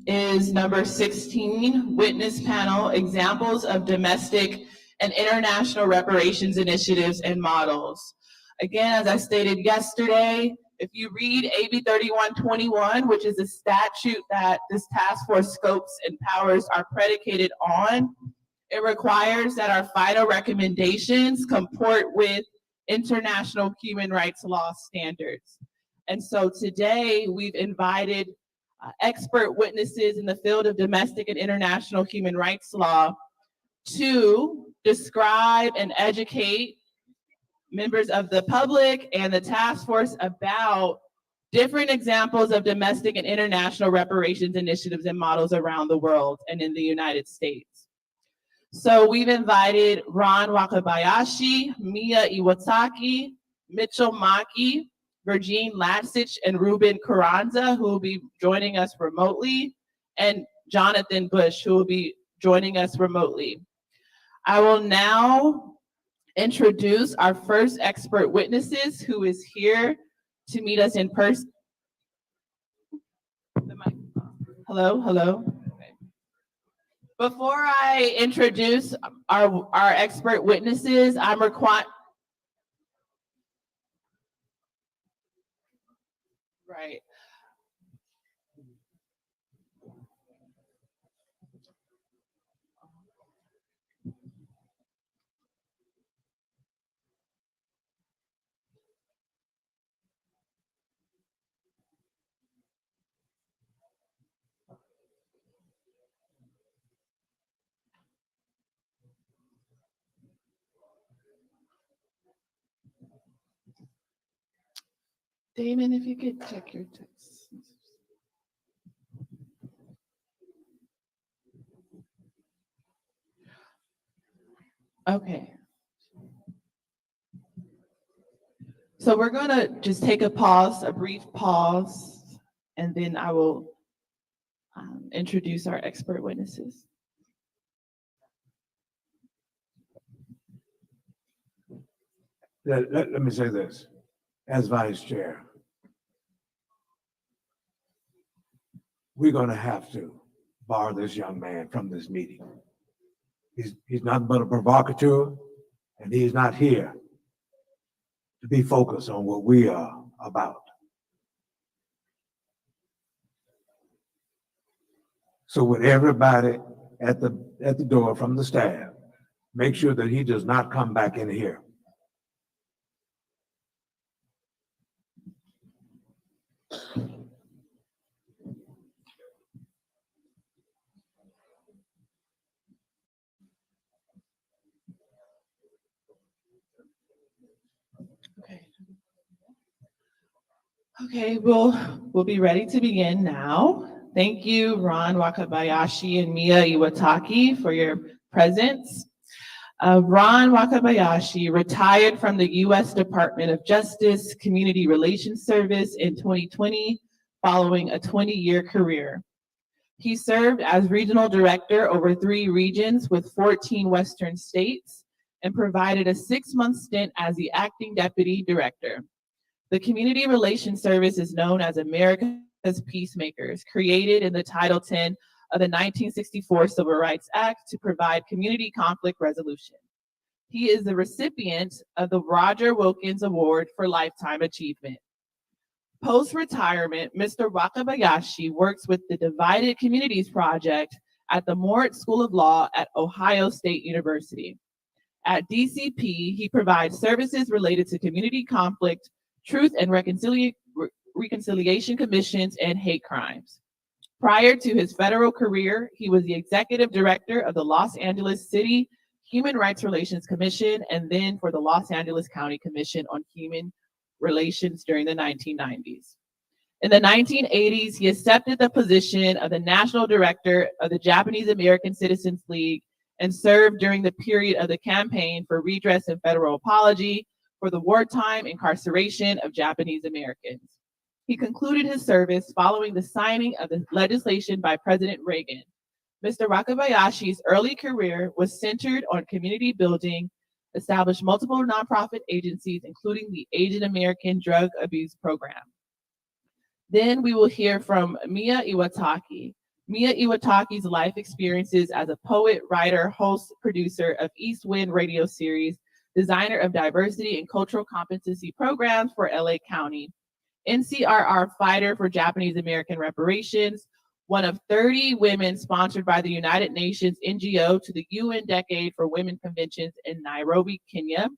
is number 16, witness panel, examples of domestic and international reparations initiatives and models. Again, as I stated yesterday, if you read AB 3121, which is a statute that this task force scopes and powers are predicated on, it requires that our final recommendations comport with international human rights law standards. And so today we've invited expert witnesses in the field of domestic and international human rights law to describe and educate members of the public and the task force about different examples of domestic and international reparations initiatives and models around the world and in the United States. So we've invited Ron Wakabayashi, Mia Iwataki, Mitchell Maki, Virgine Latsich, and Ruben Carranza, who will be joining us remotely, and Jonathan Bush, who will be joining us remotely. I will now introduce our first expert witnesses who is here to meet us in person. Hello, hello. Okay. Before I introduce our expert witnesses, I'm required. Right. Damon, if you could check your text. Okay. So we're going to just take a pause, a brief pause, and then I will introduce our expert witnesses. Let me say this, as vice chair. We're gonna have to bar this young man from this meeting. He's nothing but a provocateur, and he's not here to be focused on what we are about. So with everybody at the door from the staff, make sure that he does not come back in here. Okay, we'll be ready to begin now. Thank you, Ron Wakabayashi and Mia Iwataki, for your presence. Ron Wakabayashi retired from the U.S. Department of Justice Community Relations Service in 2020 following a 20-year career. He served as regional director over 3 regions with 14 Western states and provided a 6-month stint as the acting deputy director. The Community Relations Service is known as America's Peacemakers, created in the Title 10 of the 1964 Civil Rights Act to provide community conflict resolution. He is the recipient of the Roger Wilkins Award for Lifetime Achievement. Post-retirement, Mr. Wakabayashi works with the Divided Communities Project at the Moritz School of Law at Ohio State University. At DCP, he provides services related to community conflict, truth and reconciliation commissions, and hate crimes. Prior to his federal career, he was the executive director of the Los Angeles City Human Rights Relations Commission and then for the Los Angeles County Commission on Human Relations during the 1990s. In the 1980s, he accepted the position of the national director of the Japanese American Citizens League and served during the period of the campaign for redress and federal apology for the wartime incarceration of Japanese Americans. He concluded his service following the signing of the legislation by President Reagan. Mr. Wakabayashi's early career was centered on community building, established multiple nonprofit agencies, including the Asian American Drug Abuse Program. Then we will hear from Mia Iwataki. Mia Iwataki's life experiences as a poet, writer, host, producer of East Wind radio series, designer of diversity and cultural competency programs for LA County, NCRR fighter for Japanese American reparations, one of 30 women sponsored by the United Nations NGO to the UN Decade for Women Conventions in Nairobi, Kenya,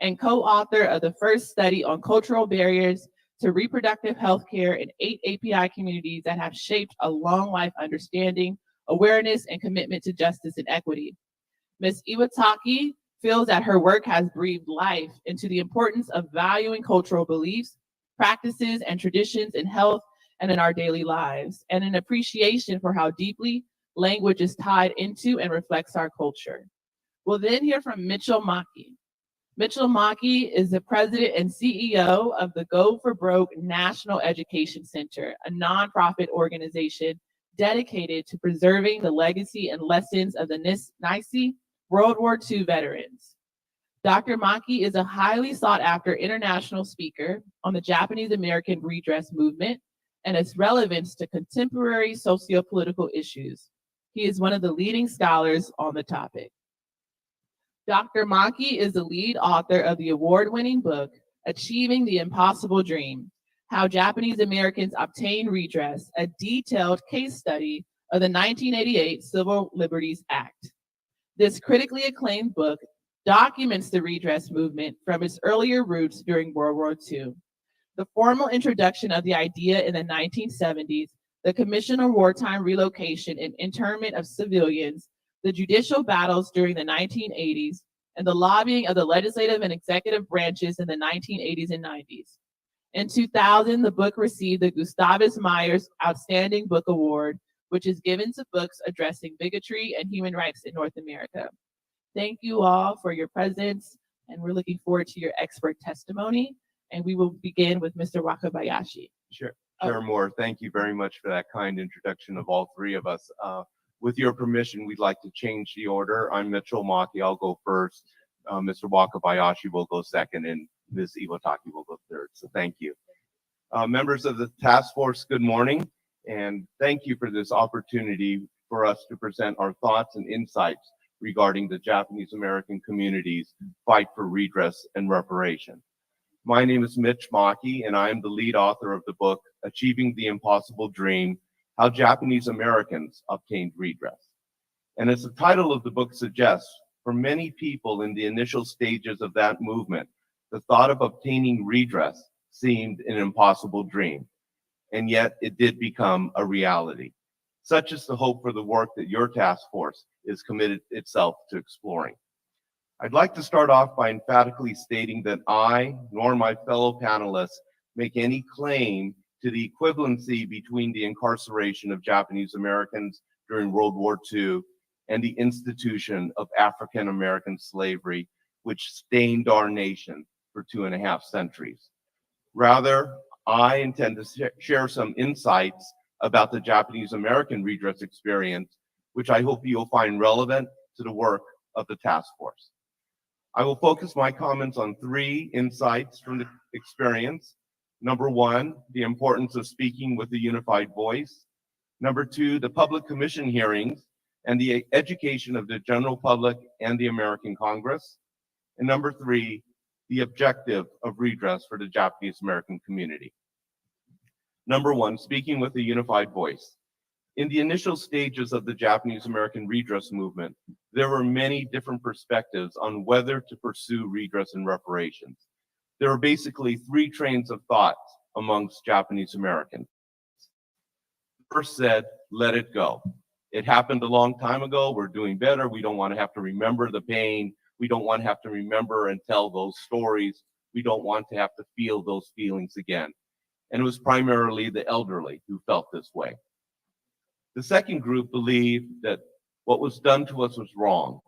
and co-author of the first study on cultural barriers to reproductive health care in 8 API communities that have shaped a long life understanding, awareness, and commitment to justice and equity. Ms. Iwataki feels that her work has breathed life into the importance of valuing cultural beliefs, practices, and traditions in health and in our daily lives, and an appreciation for how deeply language is tied into and reflects our culture. We'll then hear from Mitchell Maki. Mitchell Maki is the president and CEO of the Go for Broke National Education Center, a nonprofit organization dedicated to preserving the legacy and lessons of the Nazi World War II veterans. Dr. Maki is a highly sought after international speaker on the Japanese American redress movement and its relevance to contemporary socio-political issues. He is one of the leading scholars on the topic. Dr. Maki is the lead author of the award-winning book, Achieving the Impossible Dream, How Japanese Americans Obtain Redress, a detailed case study of the 1988 Civil Liberties Act. This critically acclaimed book documents the redress movement from its earlier roots during World War II. The formal introduction of the idea in the 1970s, the Commission on Wartime Relocation and Internment of Civilians, the judicial battles during the 1980s, and the lobbying of the legislative and executive branches in the 1980s and 90s. In 2000, the book received the Gustavus Myers Outstanding Book Award, which is given to books addressing bigotry and human rights in North America. Thank you all for your presence, and we're looking forward to your expert testimony. And we will begin with Mr. Wakabayashi. Chair Moore, thank you very much for that kind introduction of all three of us. With your permission, we'd like to change the order. I'm Mitchell Maki. I'll go first. Mr. Wakabayashi will go second, and Ms. Iwataki will go third. So thank you. Members of the task force, good morning, and thank you for this opportunity for us to present our thoughts and insights regarding the Japanese American community's fight for redress and reparation. My name is Mitch Maki, and I am the lead author of the book, Achieving the Impossible Dream, How Japanese Americans Obtained Redress. And as the title of the book suggests, for many people in the initial stages of that movement, the thought of obtaining redress seemed an impossible dream, and yet it did become a reality. Such is the hope for the work that your task force is committed itself to exploring. I'd like to start off by emphatically stating that I, nor my fellow panelists, make any claim to the equivalency between the incarceration of Japanese Americans during World War II and the institution of African American slavery, which stained our nation for 2.5 centuries. Rather, I intend to share some insights about the Japanese American redress experience, which I hope you'll find relevant to the work of the task force. I will focus my comments on 3 insights from the experience. Number 1, the importance of speaking with a unified voice. Number 2, the public commission hearings and the education of the general public and the American Congress. And number 3, the objective of redress for the Japanese American community. Number 1, speaking with a unified voice. In the initial stages of the Japanese American redress movement, there were many different perspectives on whether to pursue redress and reparations. There were basically 3 trains of thought amongst Japanese Americans. First said, let it go. It happened a long time ago. We're doing better. We don't want to have to remember the pain. We don't want to have to remember and tell those stories. We don't want to have to feel those feelings again. And it was primarily the elderly who felt this way. The second group believed that what was done to us was wrong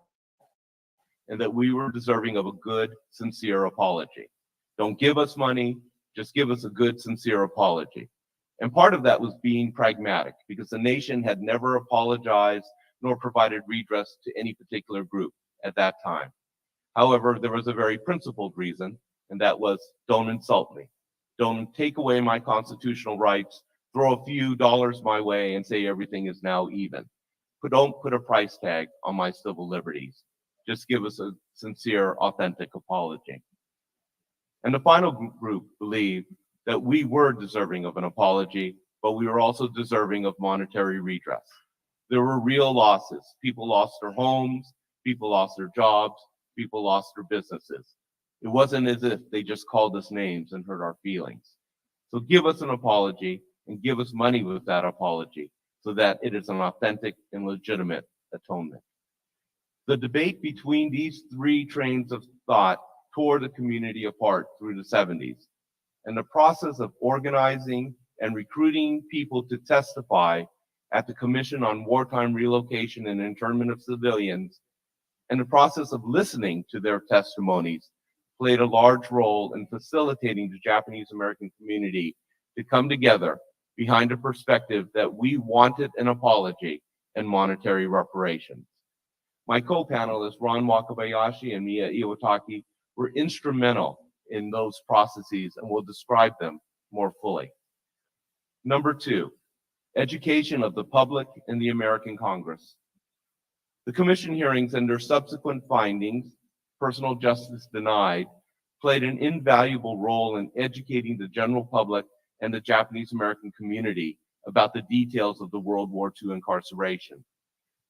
and that we were deserving of a good, sincere apology. Don't give us money, just give us a good, sincere apology. And part of that was being pragmatic because the nation had never apologized nor provided redress to any particular group at that time. However, there was a very principled reason, and that was don't insult me. Don't take away my constitutional rights, throw a few dollars my way and say everything is now even. But don't put a price tag on my civil liberties. Just give us a sincere, authentic apology. And the final group believed that we were deserving of an apology, but we were also deserving of monetary redress. There were real losses. People lost their homes, people lost their jobs, people lost their businesses. It wasn't as if they just called us names and hurt our feelings. So give us an apology and give us money with that apology so that it is an authentic and legitimate atonement. The debate between these 3 trains of thought tore the community apart through the 70s. And the process of organizing and recruiting people to testify at the Commission on Wartime Relocation and Internment of Civilians, and the process of listening to their testimonies played a large role in facilitating the Japanese American community to come together behind a perspective that we wanted an apology and monetary reparations. My co-panelists, Ron Wakabayashi and Mia Iwataki, were instrumental in those processes and will describe them more fully. Number 2, education of the public and the American Congress. The commission hearings and their subsequent findings, personal justice denied, played an invaluable role in educating the general public and the Japanese American community about the details of the World War II incarceration.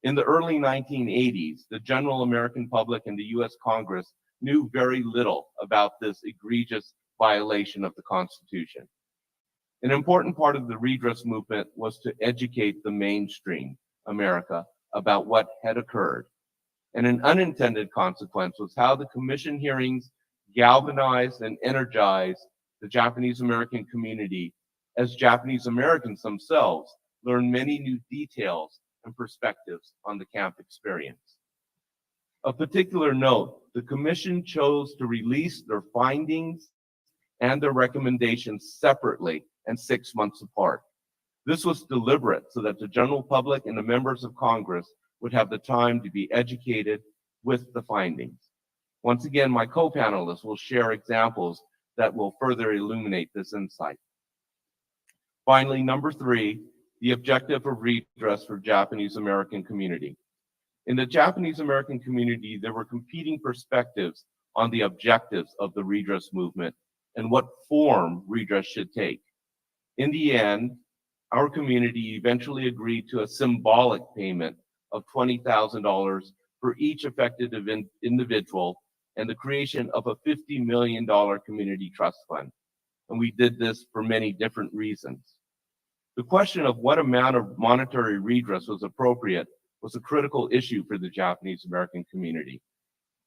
In the early 1980s, the general American public and the US Congress knew very little about this egregious violation of the Constitution. An important part of the redress movement was to educate the mainstream America about what had occurred. And an unintended consequence was how the commission hearings galvanized and energized the Japanese American community as Japanese Americans themselves learned many new details and perspectives on the camp experience. Of particular note, the commission chose to release their findings and their recommendations separately and 6 months apart. This was deliberate so that the general public and the members of Congress would have the time to be educated with the findings. Once again, my co-panelists will share examples that will further illuminate this insight. Finally, number 3, the objective of redress for Japanese American community. In the Japanese American community, there were competing perspectives on the objectives of the redress movement and what form redress should take. In the end, our community eventually agreed to a symbolic payment of $20,000 for each affected individual and the creation of a $50 million community trust fund. And we did this for many different reasons. The question of what amount of monetary redress was appropriate was a critical issue for the Japanese American community.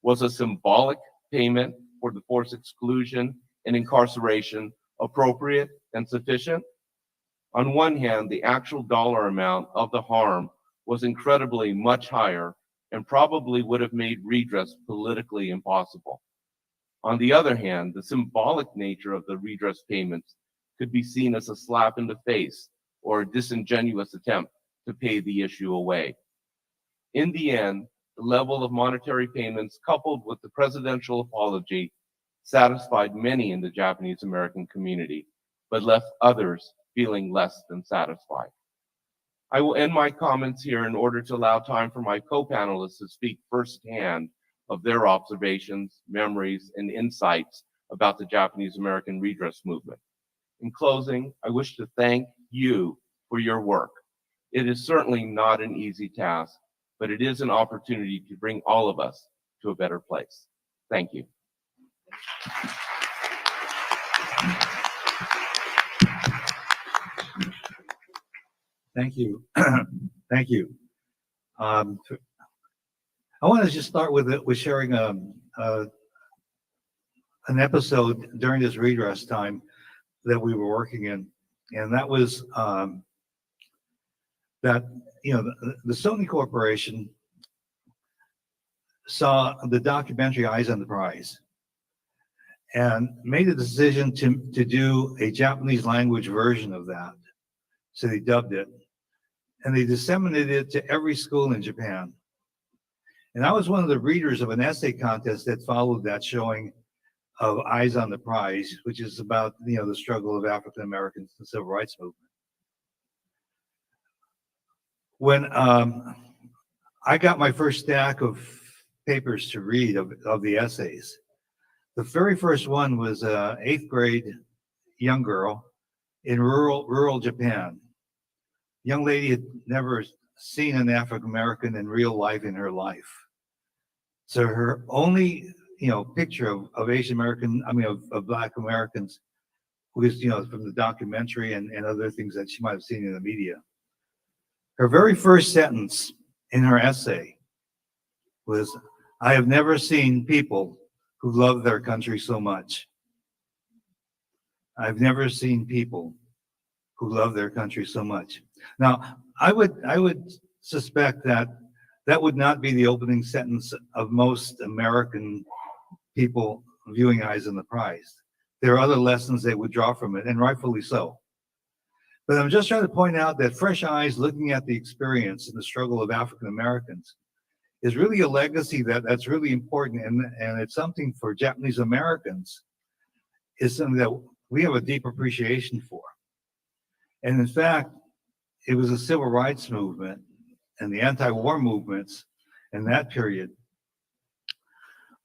Was a symbolic payment for the forced exclusion and incarceration appropriate and sufficient? On one hand, the actual dollar amount of the harm was incredibly much higher and probably would have made redress politically impossible. On the other hand, the symbolic nature of the redress payments could be seen as a slap in the face or a disingenuous attempt to pay the issue away. In the end, the level of monetary payments coupled with the presidential apology satisfied many in the Japanese American community, but left others feeling less than satisfied. I will end my comments here in order to allow time for my co-panelists to speak firsthand of their observations, memories, and insights about the Japanese American redress movement. In closing, I wish to thank you for your work. It is certainly not an easy task, but it is an opportunity to bring all of us to a better place. Thank you. Thank you. Thank you. I want to just start with sharing an episode during this redress time that we were working in, and that was that the Sony Corporation saw the documentary Eyes on the Prize and made a decision to do a Japanese language version of that. So they dubbed it, and they disseminated it to every school in Japan. And I was one of the readers of an essay contest that followed that showing of Eyes on the Prize, which is about the struggle of African Americans in the civil rights movement. When I got my first stack of papers to read of the essays, the very first one was an 8th grade young girl in rural Japan. Young lady had never seen an African American in real life in her life. So her only picture of Asian American, of Black Americans was from the documentary and other things that she might have seen in the media. Her very first sentence in her essay was, "I have never seen people who love their country so much. I've never seen people who love their country so much." Now, I would suspect that would not be the opening sentence of most American people viewing Eyes on the Prize. There are other lessons they would draw from it, and rightfully so. But I'm just trying to point out that fresh eyes looking at the experience and the struggle of African Americans is really a legacy that's really important, and it's something for Japanese Americans, is something that we have a deep appreciation for. And in fact, it was the civil rights movement and the anti-war movements in that period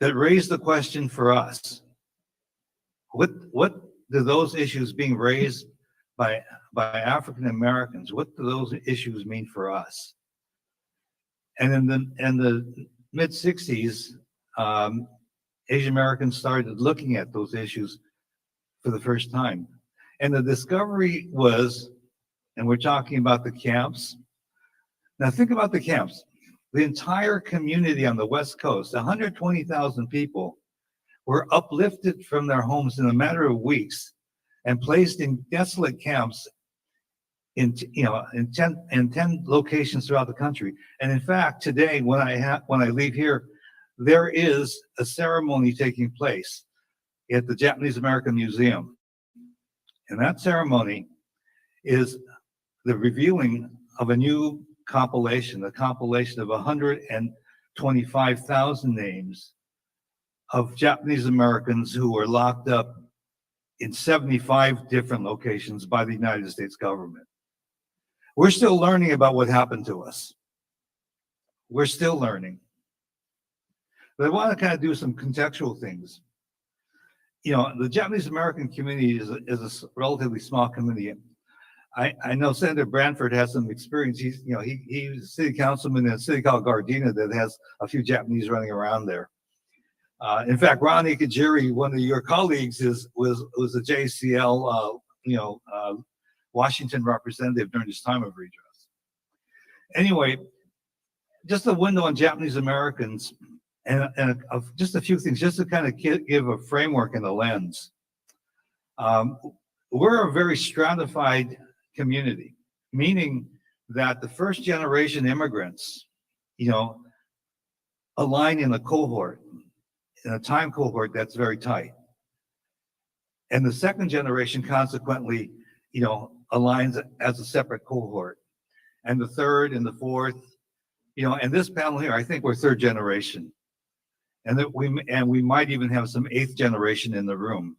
that raised the question for us. What do those issues being raised by African Americans, what do those issues mean for us? And in the mid-60s, Asian Americans started looking at those issues for the first time. And the discovery was, and we're talking about the camps. Now think about the camps. The entire community on the West Coast, 120,000 people, were uplifted from their homes in a matter of weeks and placed in desolate camps in 10 locations throughout the country. And in fact, today when I leave here, there is a ceremony taking place at the Japanese American Museum. And that ceremony is the revealing of a new compilation, a compilation of 125,000 names of Japanese Americans who were locked up in 75 different locations by the United States government. We're still learning about what happened to us. We're still learning. But I want to kind of do some contextual things. You know, the Japanese American community is a relatively small community. I know Senator Branford has some experience. He's a city councilman in a city called Gardena that has a few Japanese running around there. In fact, Ron Ikejiri, one of your colleagues, was a JCL Washington representative during his time of redress. Anyway, just a window on Japanese Americans and just a few things, just to kind of give a framework and a lens. We're a very stratified community, meaning that the first generation immigrants, align in a cohort, in a time cohort that's very tight. And the second generation consequently, aligns as a separate cohort. And the third and the fourth, and this panel here, I think we're third generation. And that we might even have some eighth generation in the room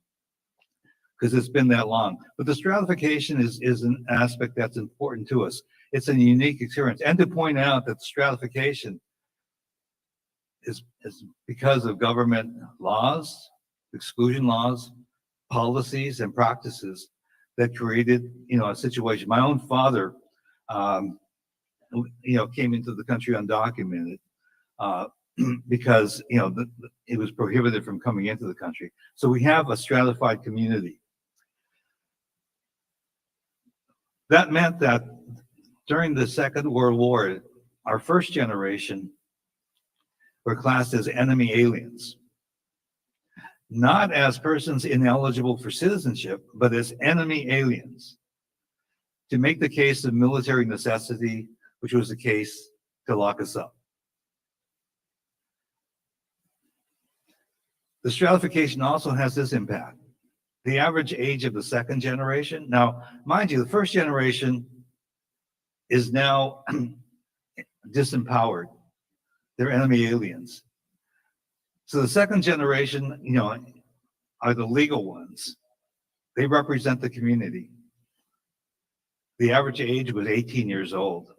because it's been that long. But the stratification is an aspect that's important to us. It's a unique experience. And to point out that stratification is because of government laws, exclusion laws, policies, and practices that created, a situation. My own father, came into the country undocumented because, it was prohibited from coming into the country. So we have a stratified community. That meant that during the Second World War, our first generation were classed as enemy aliens, not as persons ineligible for citizenship, but as enemy aliens, to make the case of military necessity, which was the case to lock us up. The stratification also has this impact. The average age of the second generation, now, mind you, the first generation is now disempowered. They're enemy aliens. So the second generation, are the legal ones. They represent the community. The average age was 18 years old.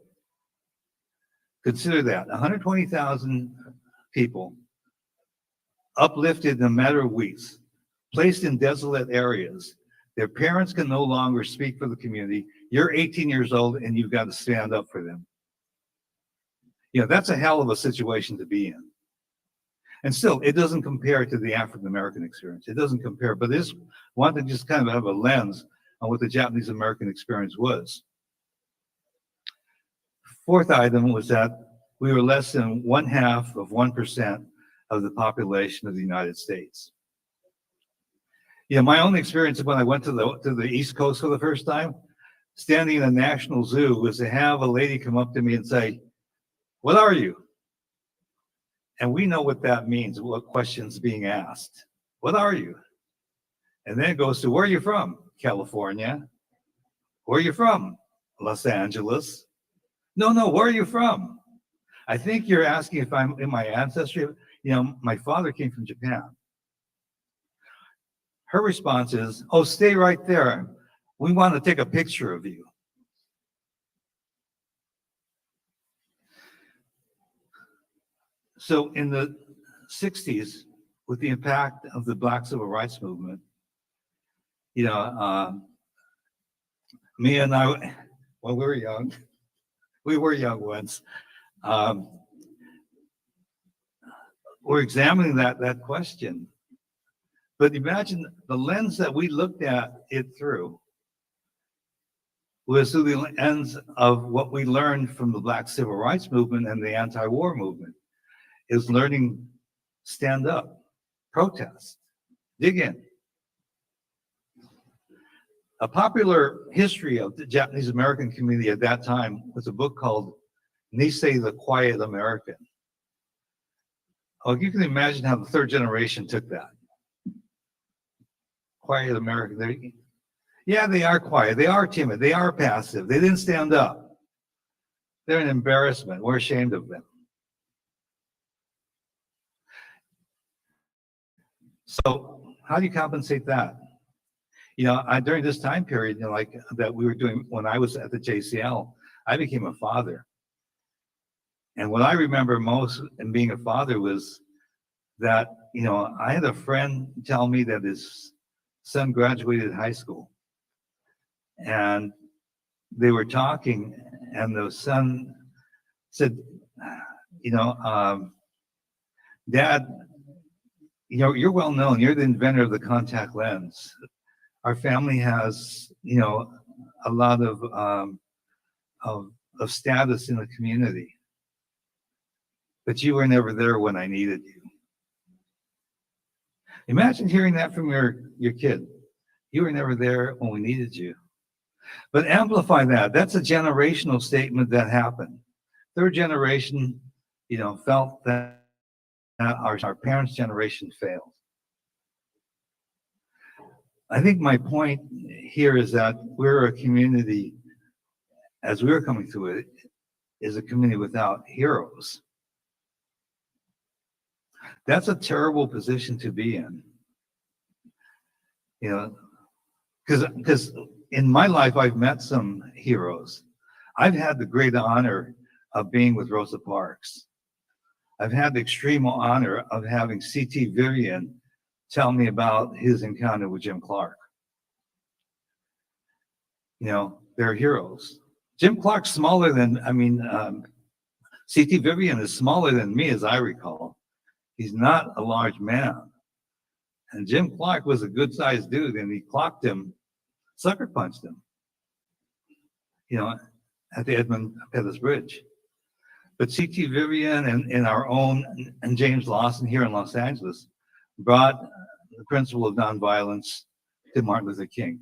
Consider that, 120,000 people uplifted in a matter of weeks, placed in desolate areas. Their parents can no longer speak for the community. You're 18 years old and you've got to stand up for them. That's a hell of a situation to be in. And still, it doesn't compare to the African-American experience. It doesn't compare, but this want to just kind of have a lens on what the Japanese American experience was. Fourth item was that we were less than 0.5% of the population of the United States. My own experience when I went to the East Coast for the first time, standing in a national zoo, was to have a lady come up to me and say, "What are you?" And we know what that means, what questions being asked. What are you? And then it goes to, where are you from? California. Where are you from? Los Angeles. No, where are you from? I think you're asking if I'm in my ancestry. My father came from Japan. Her response is, "Oh, stay right there. We want to take a picture of you." So in the 60s, with the impact of the Black Civil Rights Movement, me and I, when we were young once, we're examining that question. But imagine the lens that we looked at it through was through the lens of what we learned from the Black Civil Rights Movement and the anti-war movement, is learning stand up, protest, dig in. A popular history of the Japanese American community at that time was a book called Nisei the Quiet American. Oh, you can imagine how the third generation took that. Quiet American. Yeah, they are quiet. They are timid. They are passive. They didn't stand up. They're an embarrassment. We're ashamed of them. So how do you compensate that? You know, during this time period, you know, like that we were doing when I was at the JCL, I became a father. And what I remember most in being a father was that, you know, I had a friend tell me that his son graduated high school. And they were talking, and the son said, you know, Dad, you know, you're well known. You're the inventor of the contact lens. Our family has, you know, a lot of status in the community. But you were never there when I needed you. Imagine hearing that from your kid. You were never there when we needed you. But amplify that. That's a generational statement that happened. Third generation, you know, felt that our parents' generation failed. I think my point here is that we're a community, as we're coming through it, is a community without heroes. That's a terrible position to be in. You know, because in my life, I've met some heroes. I've had the great honor of being with Rosa Parks. I've had the extreme honor of having C.T. Vivian tell me about his encounter with Jim Clark. You know, they're heroes. Jim Clark's smaller than, C.T. Vivian is smaller than me, as I recall. He's not a large man. And Jim Clark was a good-sized dude, and he clocked him, sucker punched him, you know, at the Edmund Pettus Bridge. But C.T. Vivian and our own, and James Lawson here in Los Angeles, brought the principle of nonviolence to Martin Luther King.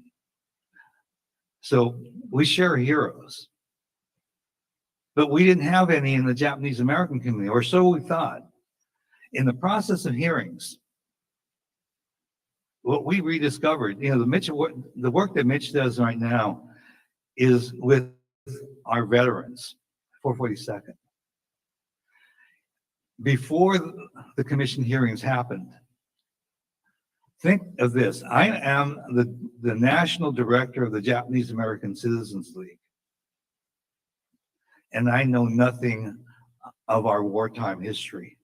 So we share heroes. But we didn't have any in the Japanese American community, or so we thought. In the process of hearings, what we rediscovered, you know, the work that Mitch does right now is with our veterans, 442nd. Before the commission hearings happened, think of this. I am the national director of the Japanese American Citizens League. And I know nothing of our wartime history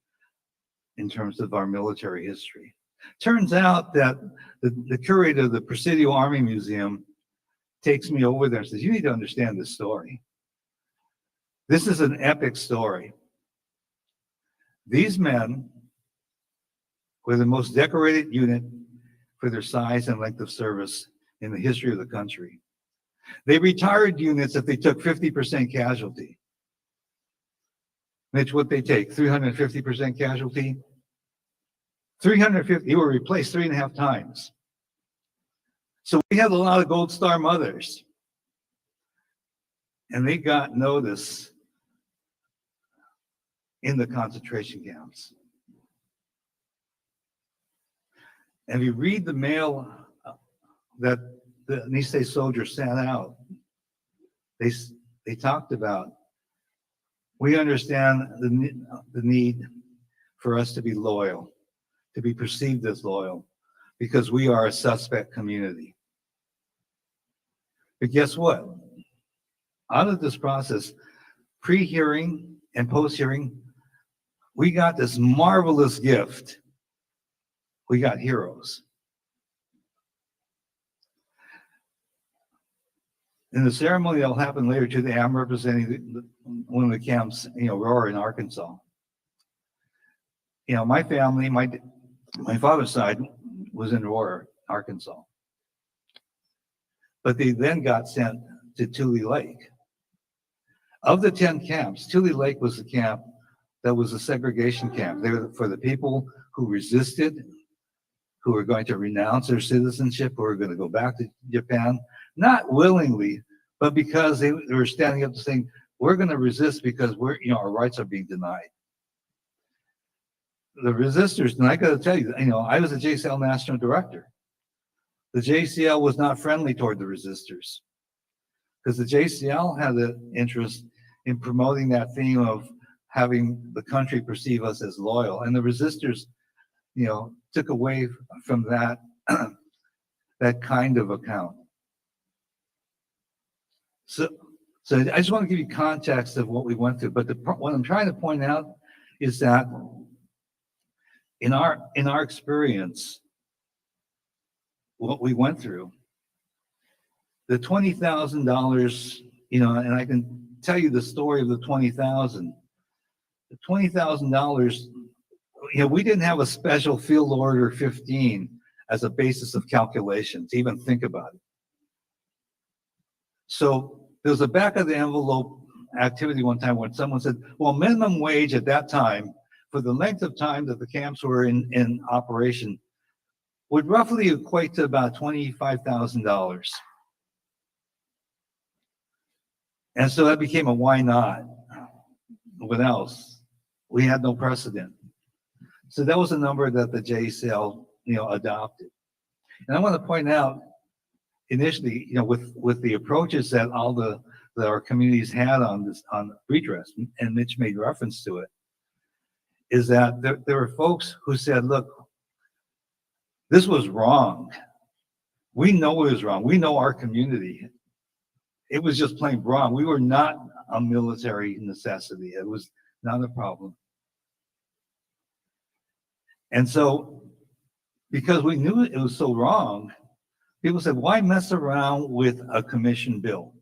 in terms of our military history. Turns out that the curator of the Presidio Army Museum takes me over there and says, you need to understand this story. This is an epic story. These men were the most decorated unit for their size and length of service in the history of the country. They retired units if they took 50% casualty. Mitch, what they take, 350% casualty? 350, you were replaced 3.5 times. So we had a lot of Gold Star mothers. And they got notice in the concentration camps. And if you read the mail that the Nisei soldiers sent out, they talked about, we understand the need for us to be loyal, to be perceived as loyal, because we are a suspect community. But guess what? Out of this process, pre-hearing and post-hearing, we got this marvelous gift. We got heroes. In the ceremony that'll happen later today, I'm representing one of the camps, you know, Aurora in Arkansas. You know, my family, my father's side was in Aurora, Arkansas. But they then got sent to Tule Lake. Of the 10 camps, Tule Lake was the camp that was a segregation camp. They were for the people who resisted, who were going to renounce their citizenship, who were going to go back to Japan, not willingly, but because they were standing up and saying, we're going to resist because our rights are being denied. the resistors, and I gotta tell you, I was a JCL national director. The JCL was not friendly toward the resistors because the JCL had an interest in promoting that theme of having the country perceive us as loyal, and the resistors, took away from that that kind of account. So I just want to give you context of what we went through. But what I'm trying to point out is that in our experience, what we went through, the $20,000, and I can tell you the story of the $20,000. The $20,000, we didn't have a special field order 15 as a basis of calculation to even think about it. So there was a back of the envelope activity one time when someone said, well, minimum wage at that time for the length of time that the camps were in operation would roughly equate to about $25,000. And so that became a why not? What else? We had no precedent. So that was a number that the JCL, adopted. And I want to point out, initially, with the approaches that that our communities had on redress, and Mitch made reference to it, is that there were folks who said, look, this was wrong. We know it was wrong. We know our community. It was just plain wrong. We were not a military necessity. It was not a problem. And so, because we knew it was so wrong, people said, why mess around with a commission bill?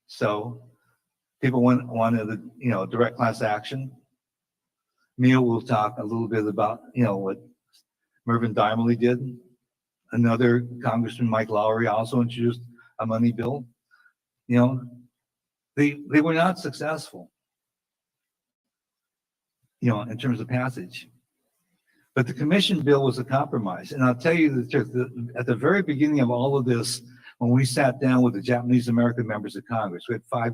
So people wanted direct class action. Neil will talk a little bit about, what Mervyn Dimely did. Another Congressman, Mike Lowry, also introduced a money bill. They were not successful, in terms of passage. But the commission bill was a compromise. And I'll tell you the truth, at the very beginning of all of this, when we sat down with the Japanese American members of Congress, we had 5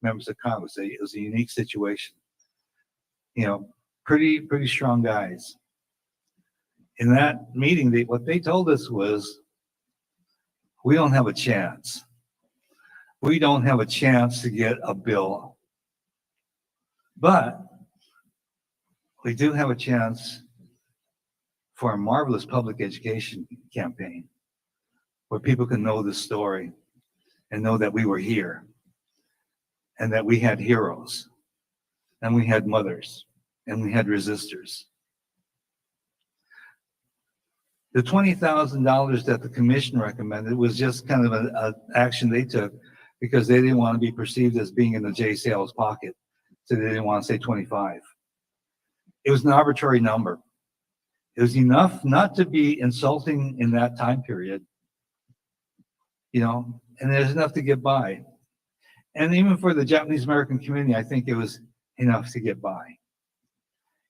members of Congress. It was a unique situation. Pretty strong guys. In that meeting, what they told us was, we don't have a chance. We don't have a chance to get a bill. But we do have a chance for a marvelous public education campaign where people can know the story and know that we were here and that we had heroes and we had mothers and we had resistors. The $20,000 that the commission recommended was just kind of an action they took because they didn't want to be perceived as being in the JCL's pocket. So they didn't want to say 25. It was an arbitrary number. It was enough not to be insulting in that time period, and there's enough to get by. And even for the Japanese American community, I think it was enough to get by.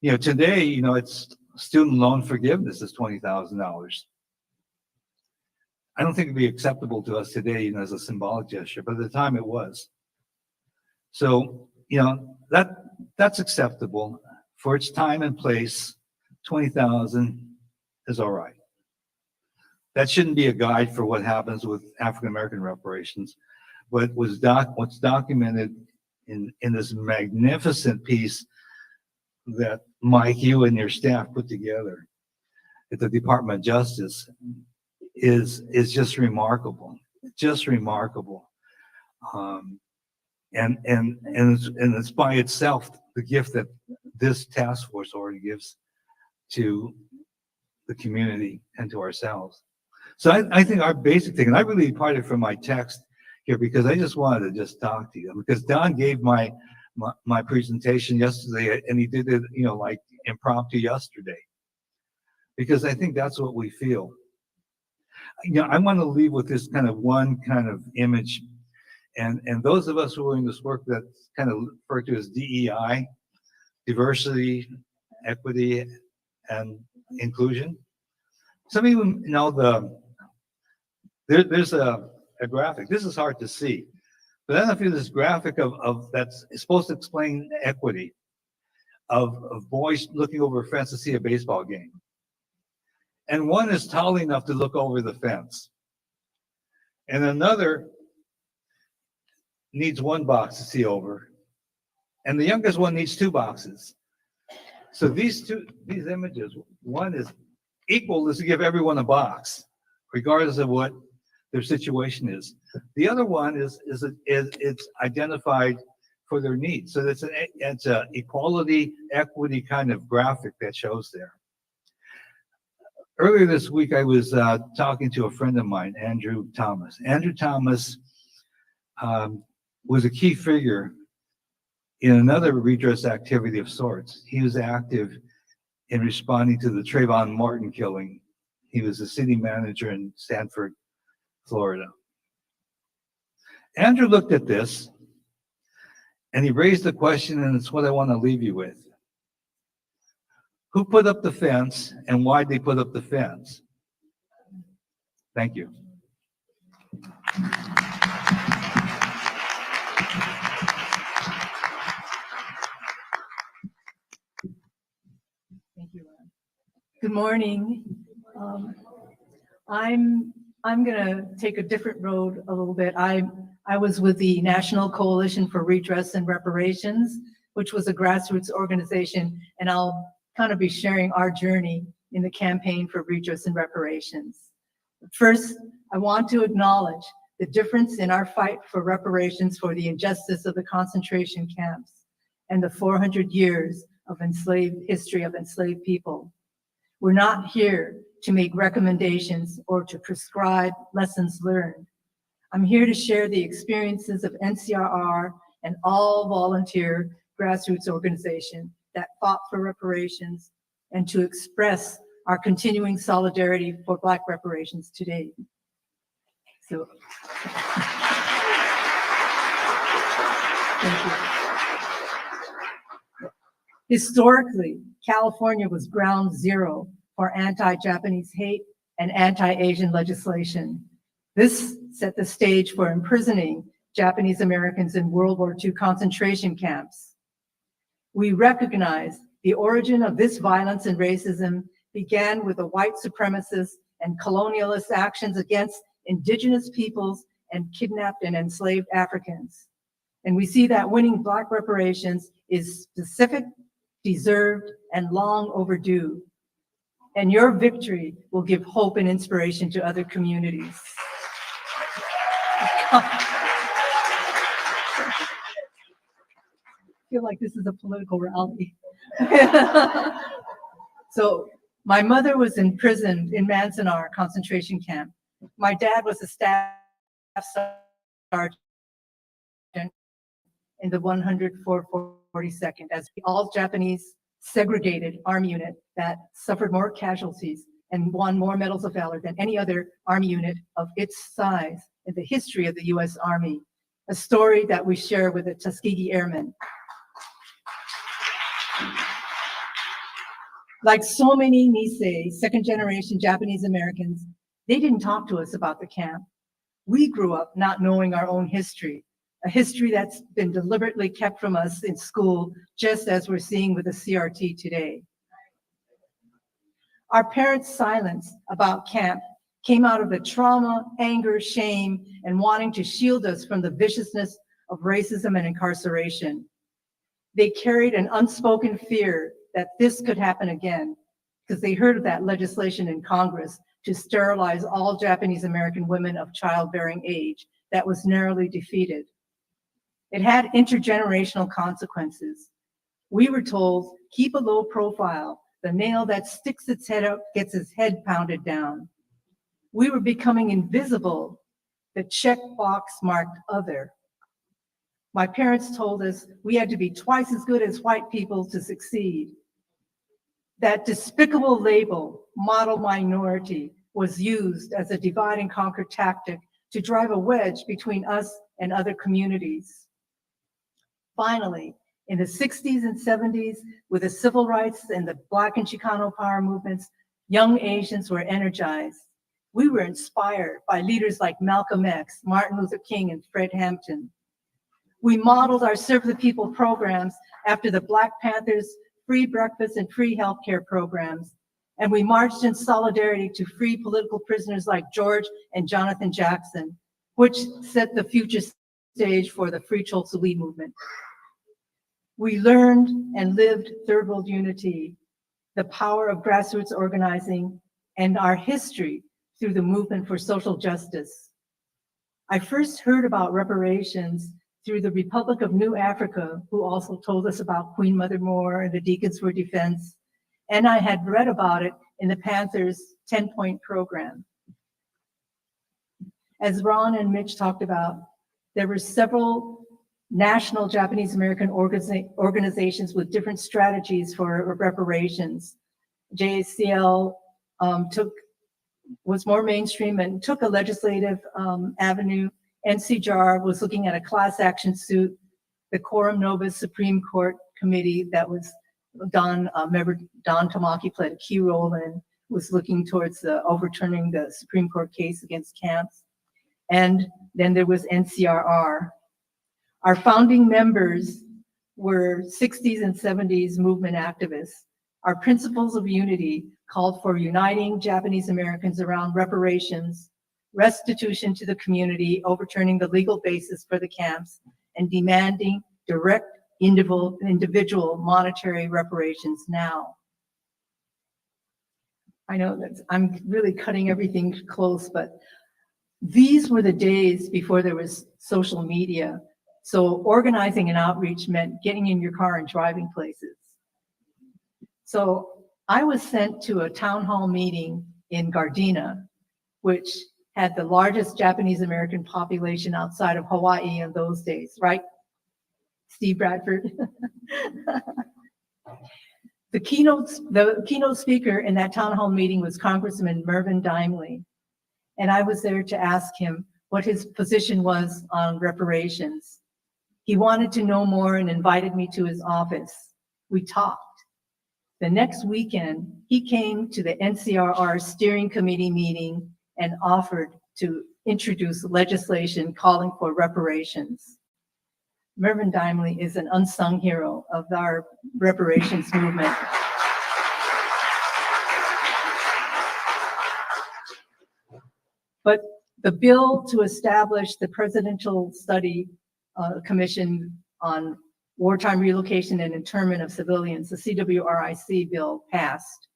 Today, it's student loan forgiveness is $20,000. I don't think it'd be acceptable to us today, as a symbolic gesture, but at the time it was. So, that's acceptable for its time and place. 20,000 is all right. That shouldn't be a guide for what happens with African American reparations. But what's documented in this magnificent piece that Mike, you and your staff put together at the Department of Justice is just remarkable, just remarkable. And it's by itself the gift that this task force already gives to the community and to ourselves. So I think our basic thing, and I really departed from my text here because I just wanted to just talk to you, because Don gave my presentation yesterday, and he did it, like impromptu yesterday, because I think that's what we feel. I want to leave with this one kind of image, and those of us who are in this work that's kind of referred to as DEI, diversity, equity, and inclusion. Some of you know there's a graphic. This is hard to see, but I don't know if you this graphic of that's supposed to explain equity. of boys looking over a fence to see a baseball game. And one is tall enough to look over the fence. And another needs one box to see over. And the youngest one needs two boxes. So these images, one is equal is to give everyone a box, regardless of what their situation is. The other one is it's identified for their needs. So it's a equality, equity kind of graphic that shows there. Earlier this week, I was talking to a friend of mine, Andrew Thomas. Andrew Thomas was a key figure in another redress activity of sorts. He was active in responding to the Trayvon Martin killing. He was the city manager in Sanford, Florida. Andrew looked at this and he raised the question, and it's what I want to leave you with. Who put up the fence and why they put up the fence? Thank you. Thank you, Ron. Good morning. I'm gonna take a different road a little bit. I was with the National Coalition for Redress and Reparations, which was a grassroots organization, and I'll kind of be sharing our journey in the campaign for redress and reparations. First, I want to acknowledge the difference in our fight for reparations for the injustice of the concentration camps and the 400 years of history of enslaved people. We're not here to make recommendations or to prescribe lessons learned. I'm here to share the experiences of NCRR and all volunteer grassroots organization that fought for reparations and to express our continuing solidarity for Black reparations today. So, thank you. Historically, California was ground zero for anti-Japanese hate and anti-Asian legislation. This set the stage for imprisoning Japanese Americans in World War II concentration camps. We recognize the origin of this violence and racism began with the white supremacist and colonialist actions against indigenous peoples and kidnapped and enslaved Africans. And we see that winning Black reparations is specific, deserved, and long overdue. And your victory will give hope and inspiration to other communities. I feel like this is a political rally. So my mother was imprisoned in Manzanar concentration camp. My dad was a staff sergeant in the 142nd as the all-Japanese segregated army unit that suffered more casualties and won more medals of valor than any other army unit of its size in the history of the US Army, a story that we share with the Tuskegee Airmen. Like so many Nisei, second-generation Japanese Americans, they didn't talk to us about the camp. We grew up not knowing our own history, a history that's been deliberately kept from us in school, just as we're seeing with the CRT today. Our parents' silence about camp came out of the trauma, anger, shame, and wanting to shield us from the viciousness of racism and incarceration. They carried an unspoken fear that this could happen again, because they heard of that legislation in Congress to sterilize all Japanese American women of childbearing age that was narrowly defeated. It had intergenerational consequences. We were told, keep a low profile. The nail that sticks its head up gets its head pounded down. We were becoming invisible, the checkbox marked other. My parents told us we had to be twice as good as white people to succeed. That despicable label, model minority, was used as a divide and conquer tactic to drive a wedge between us and other communities. Finally, in the 60s and 70s, with the civil rights and the Black and Chicano power movements, young Asians were energized. We were inspired by leaders like Malcolm X, Martin Luther King, and Fred Hampton. We modeled our Serve the People programs after the Black Panthers free breakfast and free healthcare programs. And we marched in solidarity to free political prisoners like George and Jonathan Jackson, which set the future stage for the Free Chokes Lee movement. We learned and lived third world unity, the power of grassroots organizing, and our history through the movement for social justice. I first heard about reparations through the Republic of New Africa, who also told us about Queen Mother Moore and the Deacons for Defense, and I had read about it in the Panthers 10-point program. As Ron and Mitch talked about, there were several national Japanese American organizations with different strategies for reparations. JACL was more mainstream and took a legislative avenue. NCJAR was looking at a class action suit. The Quorum Nobis Supreme Court Committee that was member Don Tamaki played a key role in, was looking towards overturning the Supreme Court case against camps. And then there was NCRR. Our founding members were 60s and 70s movement activists. Our principles of unity called for uniting Japanese Americans around reparations, restitution to the community, overturning the legal basis for the camps, and demanding direct individual monetary reparations now. I know that I'm really cutting everything close, but these were the days before there was social media. So organizing and outreach meant getting in your car and driving places. So I was sent to a town hall meeting in Gardena, which had the largest Japanese American population outside of Hawaii in those days, right? Steve Bradford. The keynote speaker in that town hall meeting was Congressman Mervyn Dimely. And I was there to ask him what his position was on reparations. He wanted to know more and invited me to his office. We talked. The next weekend, he came to the NCRR steering committee meeting and offered to introduce legislation calling for reparations. Mervyn Dimely is an unsung hero of our reparations movement. But the bill to establish the Presidential Study Commission on Wartime Relocation and Internment of Civilians, the CWRIC bill, passed.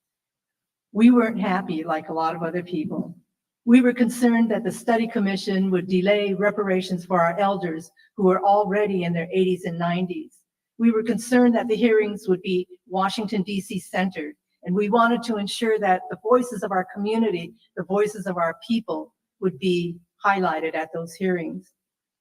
We weren't happy like a lot of other people. We were concerned that the study commission would delay reparations for our elders who were already in their 80s and 90s. We were concerned that the hearings would be Washington, D.C. centered, and we wanted to ensure that the voices of our community, the voices of our people, would be highlighted at those hearings.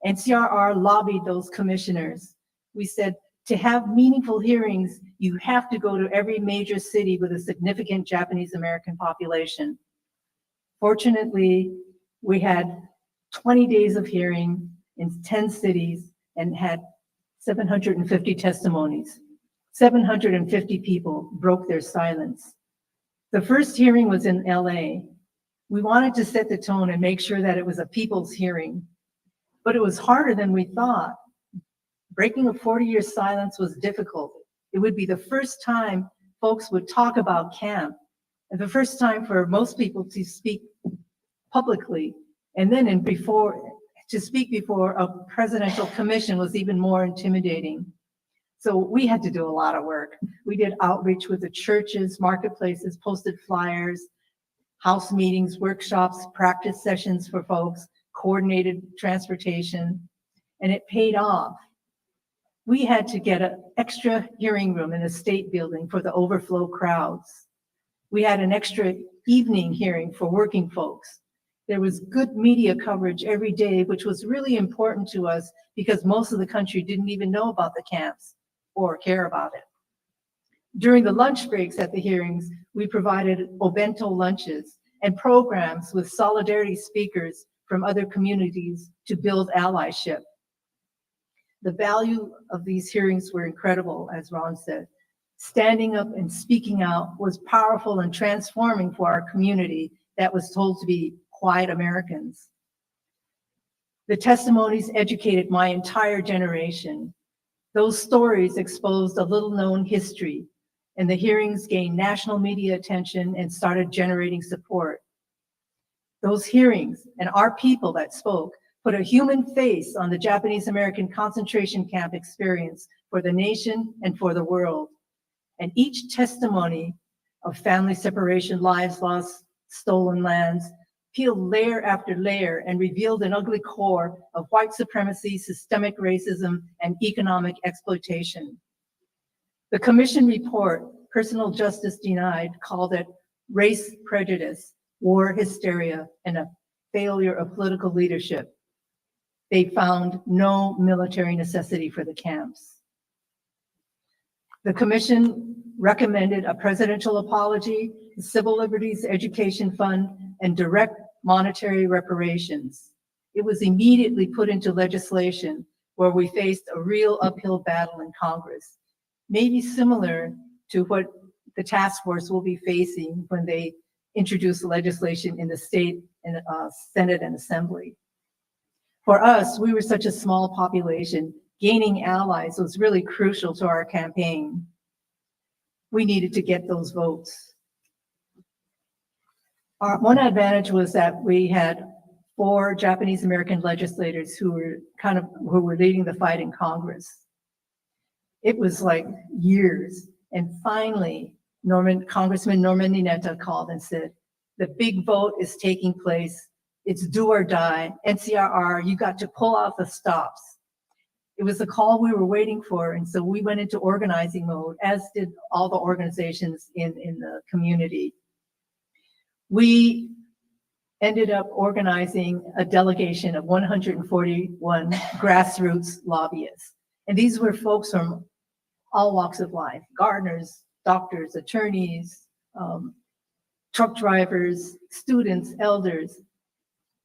NCRR lobbied those commissioners. We said, to have meaningful hearings, you have to go to every major city with a significant Japanese American population. Fortunately, we had 20 days of hearing in 10 cities and had 750 testimonies. 750 people broke their silence. The first hearing was in LA. We wanted to set the tone and make sure that it was a people's hearing, but it was harder than we thought. Breaking a 40-year silence was difficult. It would be the first time folks would talk about camp, and the first time for most people to speak publicly, and then to speak before a presidential commission was even more intimidating. So we had to do a lot of work. We did outreach with the churches, marketplaces, posted flyers, house meetings, workshops, practice sessions for folks, coordinated transportation, and it paid off. We had to get an extra hearing room in the state building for the overflow crowds. We had an extra evening hearing for working folks. There was good media coverage every day, which was really important to us because most of the country didn't even know about the camps or care about it. During the lunch breaks at the hearings, we provided obento lunches and programs with solidarity speakers from other communities to build allyship. The value of these hearings were incredible, as Ron said. Standing up and speaking out was powerful and transforming for our community that was told to be quiet Americans. The testimonies educated my entire generation. Those stories exposed a little-known history, and the hearings gained national media attention and started generating support. Those hearings and our people that spoke put a human face on the Japanese American concentration camp experience for the nation and for the world. And each testimony of family separation, lives lost, stolen lands, peeled layer after layer and revealed an ugly core of white supremacy, systemic racism, and economic exploitation. The commission report, Personal Justice Denied, called it race prejudice, war hysteria, and a failure of political leadership. They found no military necessity for the camps. The commission recommended a presidential apology, the Civil Liberties Education Fund, and direct monetary reparations. It was immediately put into legislation where we faced a real uphill battle in Congress, maybe similar to what the task force will be facing when they introduce legislation in the state and Senate and Assembly. For us, we were such a small population, gaining allies was really crucial to our campaign. We needed to get those votes. Our one advantage was that we had 4 Japanese American legislators who were leading the fight in Congress. It was like years. And finally, Congressman Norman Ninetta called and said, the big vote is taking place. It's do or die. NCRR, you got to pull out the stops. It was the call we were waiting for. And so we went into organizing mode, as did all the organizations in the community. We ended up organizing a delegation of 141 grassroots lobbyists. And these were folks from all walks of life, gardeners, doctors, attorneys, truck drivers, students, elders.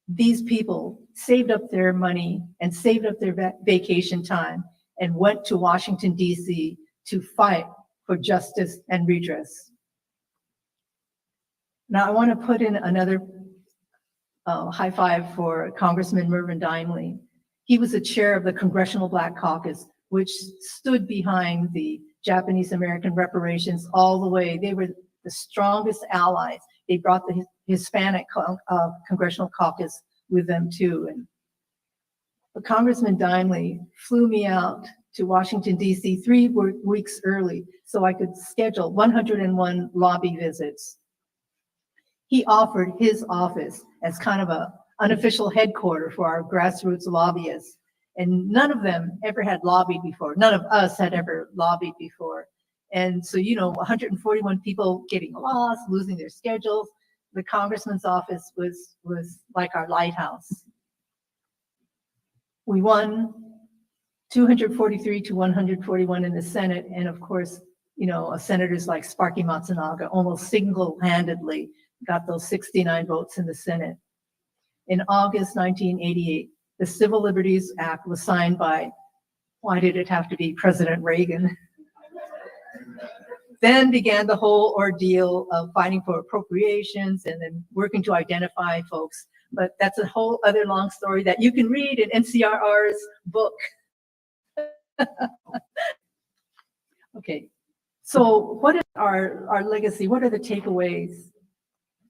These people saved up their money and saved up their vacation time and went to Washington, D.C. to fight for justice and redress. Now I want to put in another high five for Congressman Mervyn Dineley. He was the chair of the Congressional Black Caucus, which stood behind the Japanese American reparations all the way. They were the strongest allies. They brought the Hispanic Congressional Caucus with them too. But Congressman Dineley flew me out to Washington, D.C. 3 weeks early so I could schedule 101 lobby visits. He offered his office as kind of an unofficial headquarters for our grassroots lobbyists. And none of them ever had lobbied before. None of us had ever lobbied before. And so, 141 people getting lost, losing their schedules. The congressman's office was like our lighthouse. We won 243 to 141 in the Senate. And of course, senators like Sparky Matsunaga almost single-handedly got those 69 votes in the Senate. In August 1988, the Civil Liberties Act was signed by, why did it have to be President Reagan? Then began the whole ordeal of fighting for appropriations and then working to identify folks. But that's a whole other long story that you can read in NCRR's book. Okay, so what is our legacy? What are the takeaways?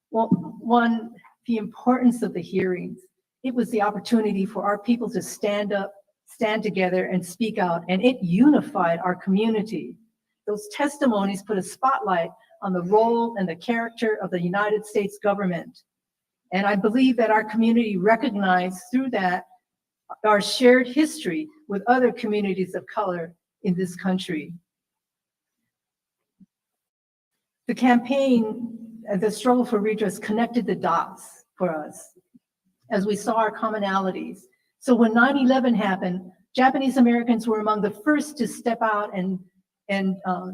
Well, one, the importance of the hearings. It was the opportunity for our people to stand up, stand together, and speak out, and it unified our community. Those testimonies put a spotlight on the role and the character of the United States government. And I believe that our community recognized through that our shared history with other communities of color in this country. The campaign, the struggle for redress connected the dots for us as we saw our commonalities. So when 9/11 happened, Japanese Americans were among the first to step out and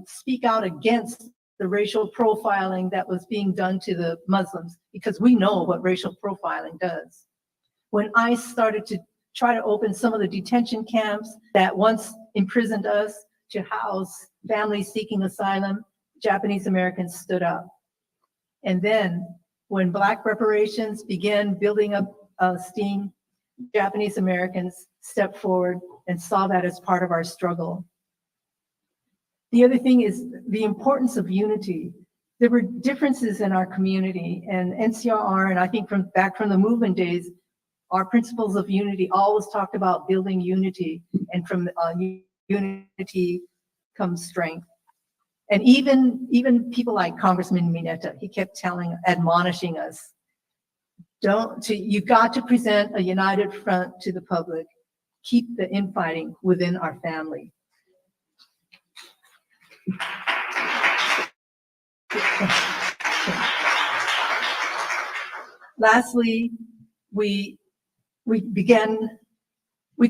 speak out against the racial profiling that was being done to the Muslims, because we know what racial profiling does. When ICE started to try to open some of the detention camps that once imprisoned us to house families seeking asylum, Japanese Americans stood up. And then when Black reparations began building up steam, Japanese Americans stepped forward and saw that as part of our struggle. The other thing is the importance of unity. There were differences in our community, and NCRR, and I think back from the movement days, our principles of unity always talked about building unity, and from unity comes strength. And even people like Congressman Mineta, he kept admonishing us, you got to present a united front to the public. Keep the infighting within our family. Lastly, we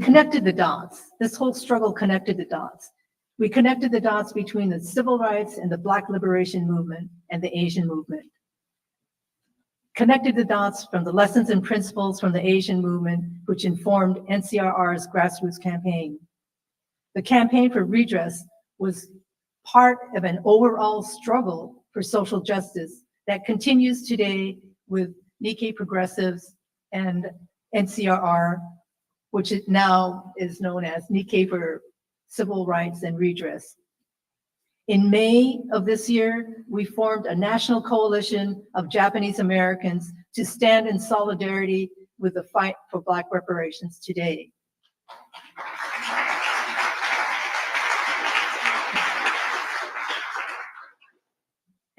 connected the dots. This whole struggle connected the dots. We connected the dots between the civil rights and the Black liberation movement and the Asian movement. Connected the dots from the lessons and principles from the Asian movement, which informed NCRR's grassroots campaign. The campaign for redress was part of an overall struggle for social justice that continues today with Nikkei progressives and NCRR, which now is known as Nikkei for Civil Rights and Redress. In May of this year, we formed a national coalition of Japanese Americans to stand in solidarity with the fight for Black reparations today.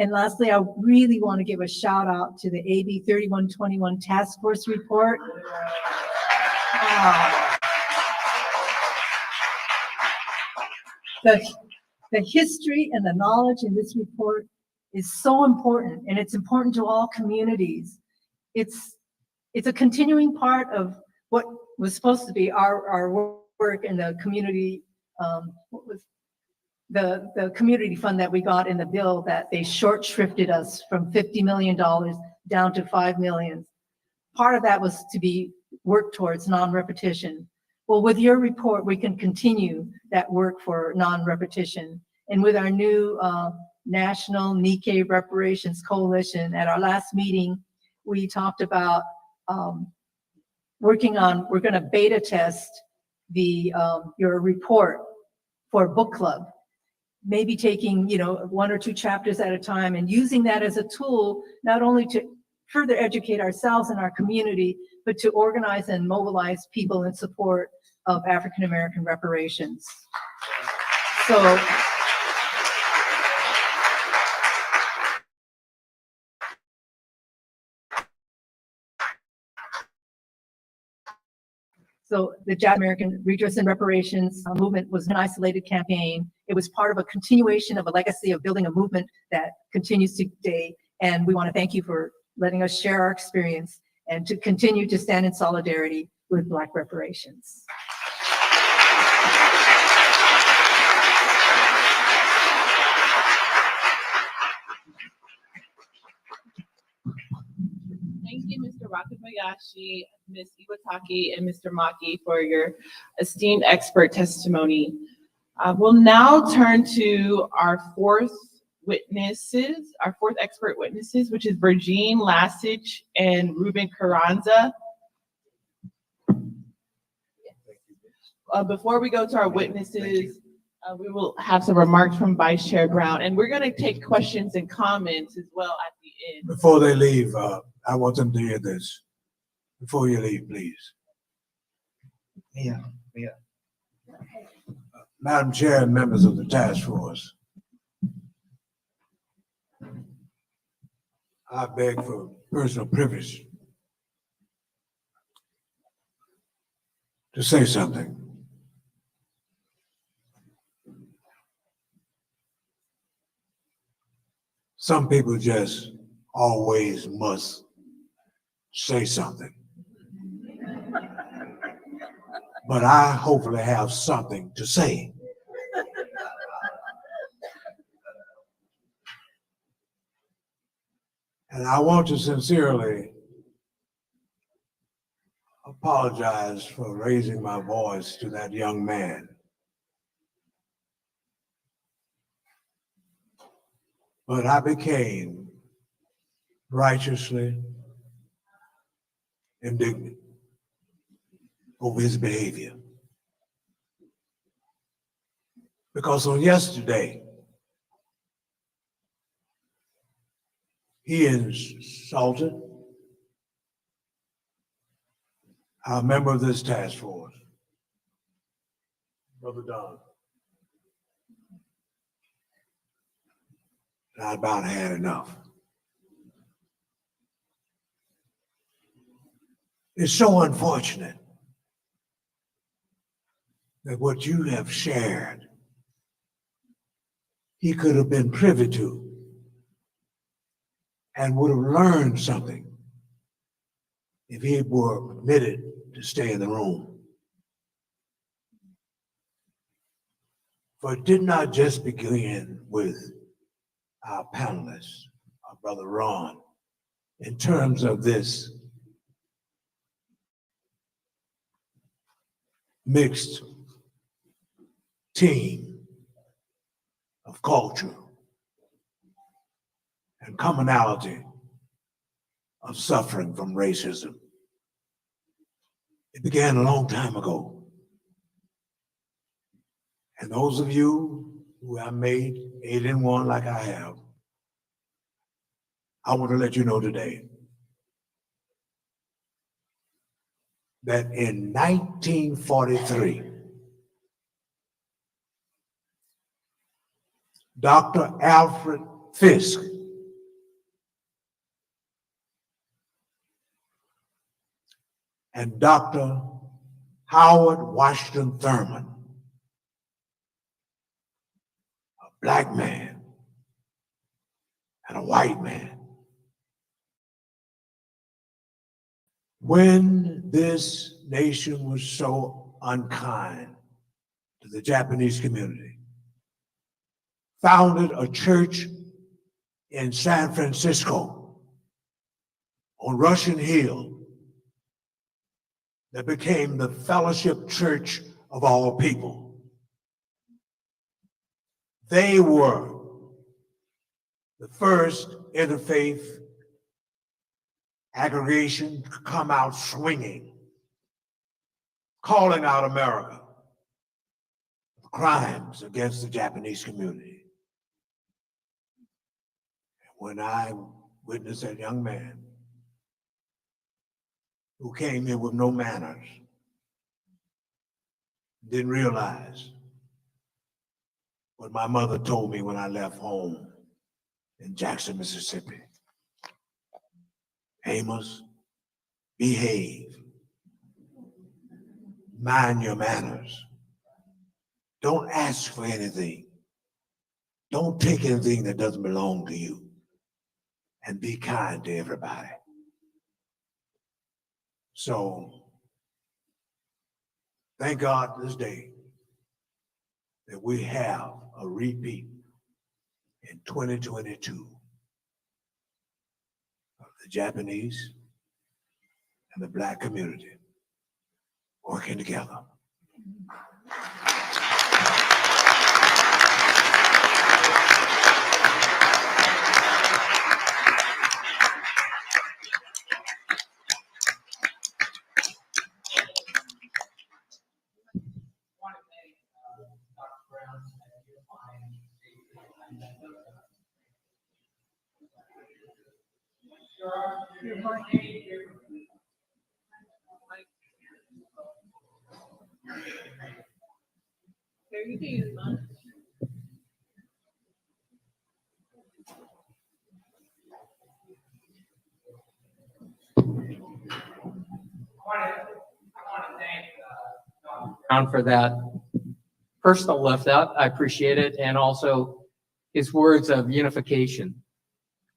And lastly, I really want to give a shout out to the AB3121 Task Force report. The history and the knowledge in this report is so important, and it's important to all communities. It's a continuing part of what was supposed to be our work in the community, the community fund that we got in the bill that they short shrifted us from $50 million down to $5 million. Part of that was to be worked towards non-repetition. Well, with your report, we can continue that work for non-repetition. And with our new National Nikkei Reparations Coalition, at our last meeting, we talked about we're gonna beta test your report for book club. Maybe taking, 1 or 2 chapters at a time and using that as a tool, not only to further educate ourselves and our community, but to organize and mobilize people in support of African American reparations. So the Japanese American Redress and Reparations movement was an isolated campaign. It was part of a continuation of a legacy of building a movement that continues today. And we want to thank you for letting us share our experience and to continue to stand in solidarity with Black reparations. Thank you, Mr. Wakabayashi, Ms. Iwataki, and Mr. Maki for your esteemed expert testimony. We'll now turn to our fourth expert witnesses, which is Virgin Lasich and Ruben Carranza. Before we go to our witnesses, we will have some remarks from Vice Chair Brown, and we're going to take questions and comments as well at the end. Before they leave, I want them to hear this. Before you leave, please. Yeah. Madam Chair and members of the task force, I beg for personal privilege to say something. Some people just always must say something. But I hopefully have something to say. And I want to sincerely apologize for raising my voice to that young man. But I became righteously indignant over his behavior. Because on yesterday, he insulted a member of this task force, Brother Don. And I about had enough. It's so unfortunate that what you have shared, he could have been privy to and would have learned something if he were permitted to stay in the room. For it did not just begin with our panelists, our brother Ron, in terms of this mixed team of culture and commonality of suffering from racism. It began a long time ago. And those of you who have made 8 in 1 like I have, I want to let you know today that in 1943, Dr. Alfred Fisk and Dr. Howard Washington Thurman, a black man and a white man, when this nation was so unkind to the Japanese community, founded a church in San Francisco on Russian Hill that became the Fellowship Church of All People. They were the first interfaith aggregation to come out swinging, calling out America for crimes against the Japanese community. When I witnessed that young man who came here with no manners, didn't realize what my mother told me when I left home in Jackson, Mississippi. Amos, behave. Mind your manners. Don't ask for anything. Don't take anything that doesn't belong to you. And be kind to everybody. So, thank God this day that we have a repeat in 2022 of the Japanese and the Black community working together. For that personal lift up. I appreciate it. And also his words of unification.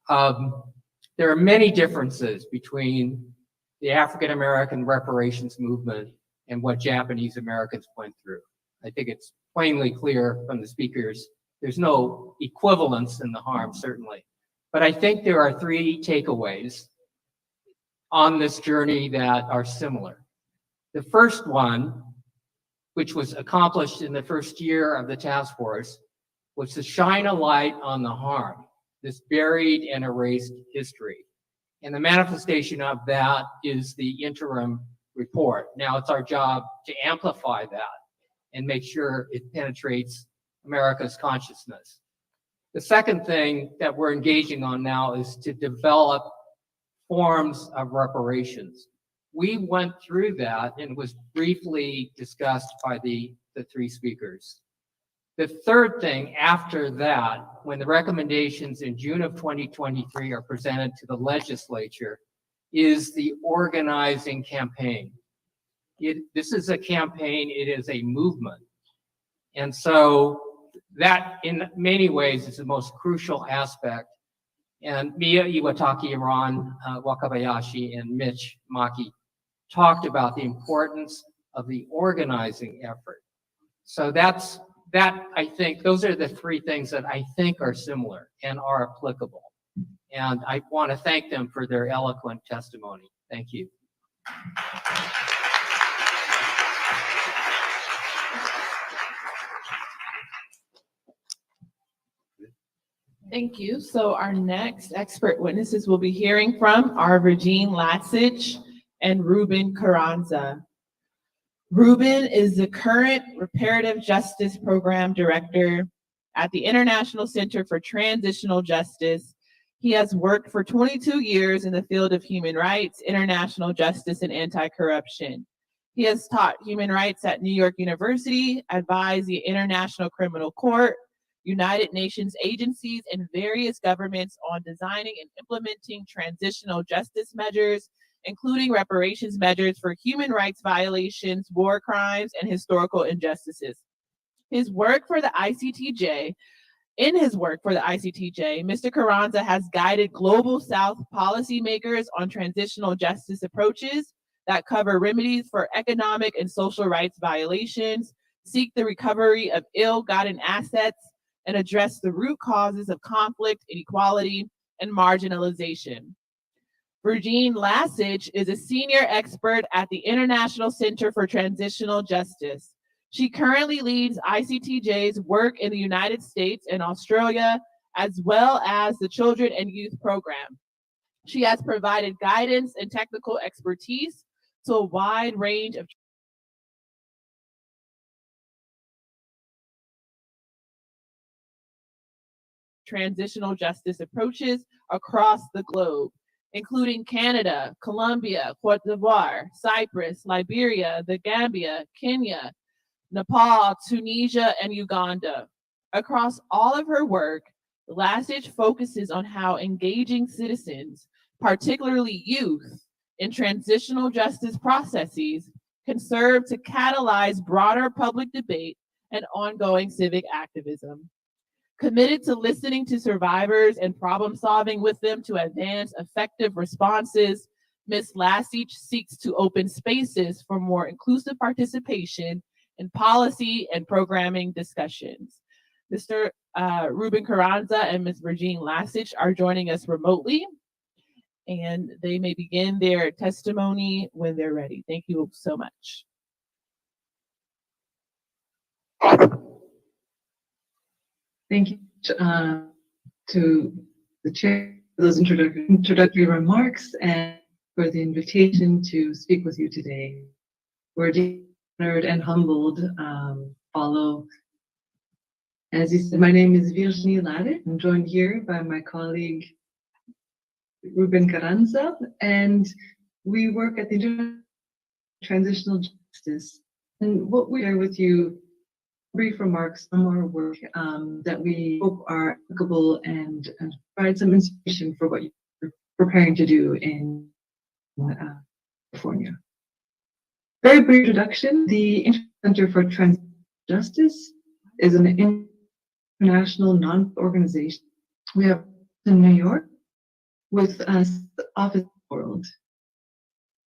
There are many differences between the African-American reparations movement and what Japanese Americans went through. I think it's plainly clear from the speakers. There's no equivalence in the harm, certainly. But I think there are 3 takeaways on this journey that are similar. The first one, which was accomplished in the first year of the task force, was to shine a light on the harm, this buried and erased history. And the manifestation of that is the interim report. Now it's our job to amplify that and make sure it penetrates America's consciousness. The second thing that we're engaging on now is to develop forms of reparations. We went through that and it was briefly discussed by the three speakers. The third thing after that, when the recommendations in June of 2023 are presented to the legislature, is the organizing campaign. This is a campaign, it is a movement. And so that in many ways is the most crucial aspect. And Mia Iwataki, Ron Wakabayashi, and Mitch Maki talked about the importance of the organizing effort. So that I think, those are the three things that I think are similar and are applicable. And I want to thank them for their eloquent testimony. Thank you. Thank you. So our next expert witnesses we'll be hearing from are Regine Lassich and Ruben Carranza. Ruben is the current Reparative Justice Program Director at the International Center for Transitional Justice. He has worked for 22 years in the field of human rights, international justice, and anti-corruption. He has taught human rights at New York University, advised the International Criminal Court, United Nations agencies, and various governments on designing and implementing transitional justice measures, including reparations measures for human rights violations, war crimes, and historical injustices. In his work for the ICTJ, Mr. Carranza has guided Global South policymakers on transitional justice approaches that cover remedies for economic and social rights violations, seek the recovery of ill-gotten assets, and address the root causes of conflict, inequality, and marginalization. Regine Lassich is a senior expert at the International Center for Transitional Justice. She currently leads ICTJ's work in the United States and Australia, as well as the Children and Youth Program. She has provided guidance and technical expertise to a wide range of transitional justice approaches across the globe, including Canada, Colombia, Cote d'Ivoire, Cyprus, Liberia, the Gambia, Kenya, Nepal, Tunisia, and Uganda. Across all of her work, Lassich focuses on how engaging citizens, particularly youth, in transitional justice processes can serve to catalyze broader public debate and ongoing civic activism. Committed to listening to survivors and problem solving with them to advance effective responses, Ms. Lassich seeks to open spaces for more inclusive participation in policy and programming discussions. Mr. Ruben Carranza and Ms. Regine Lassich are joining us remotely, and they may begin their testimony when they're ready. Thank you so much. Thank you to the chair for those introductory remarks and for the invitation to speak with you today. We're deeply honored and humbled. Follow, as you said, my name is Virginie Lassich. I'm joined here by my colleague Ruben Carranza, and we work at the International Transitional Justice. And what we share with you, brief remarks from our work that we hope are applicable and provide some inspiration for what you're preparing to do in California. Very brief introduction. The International Center for Transitional Justice is an international non-profit organization. We have in New York with us office in the world.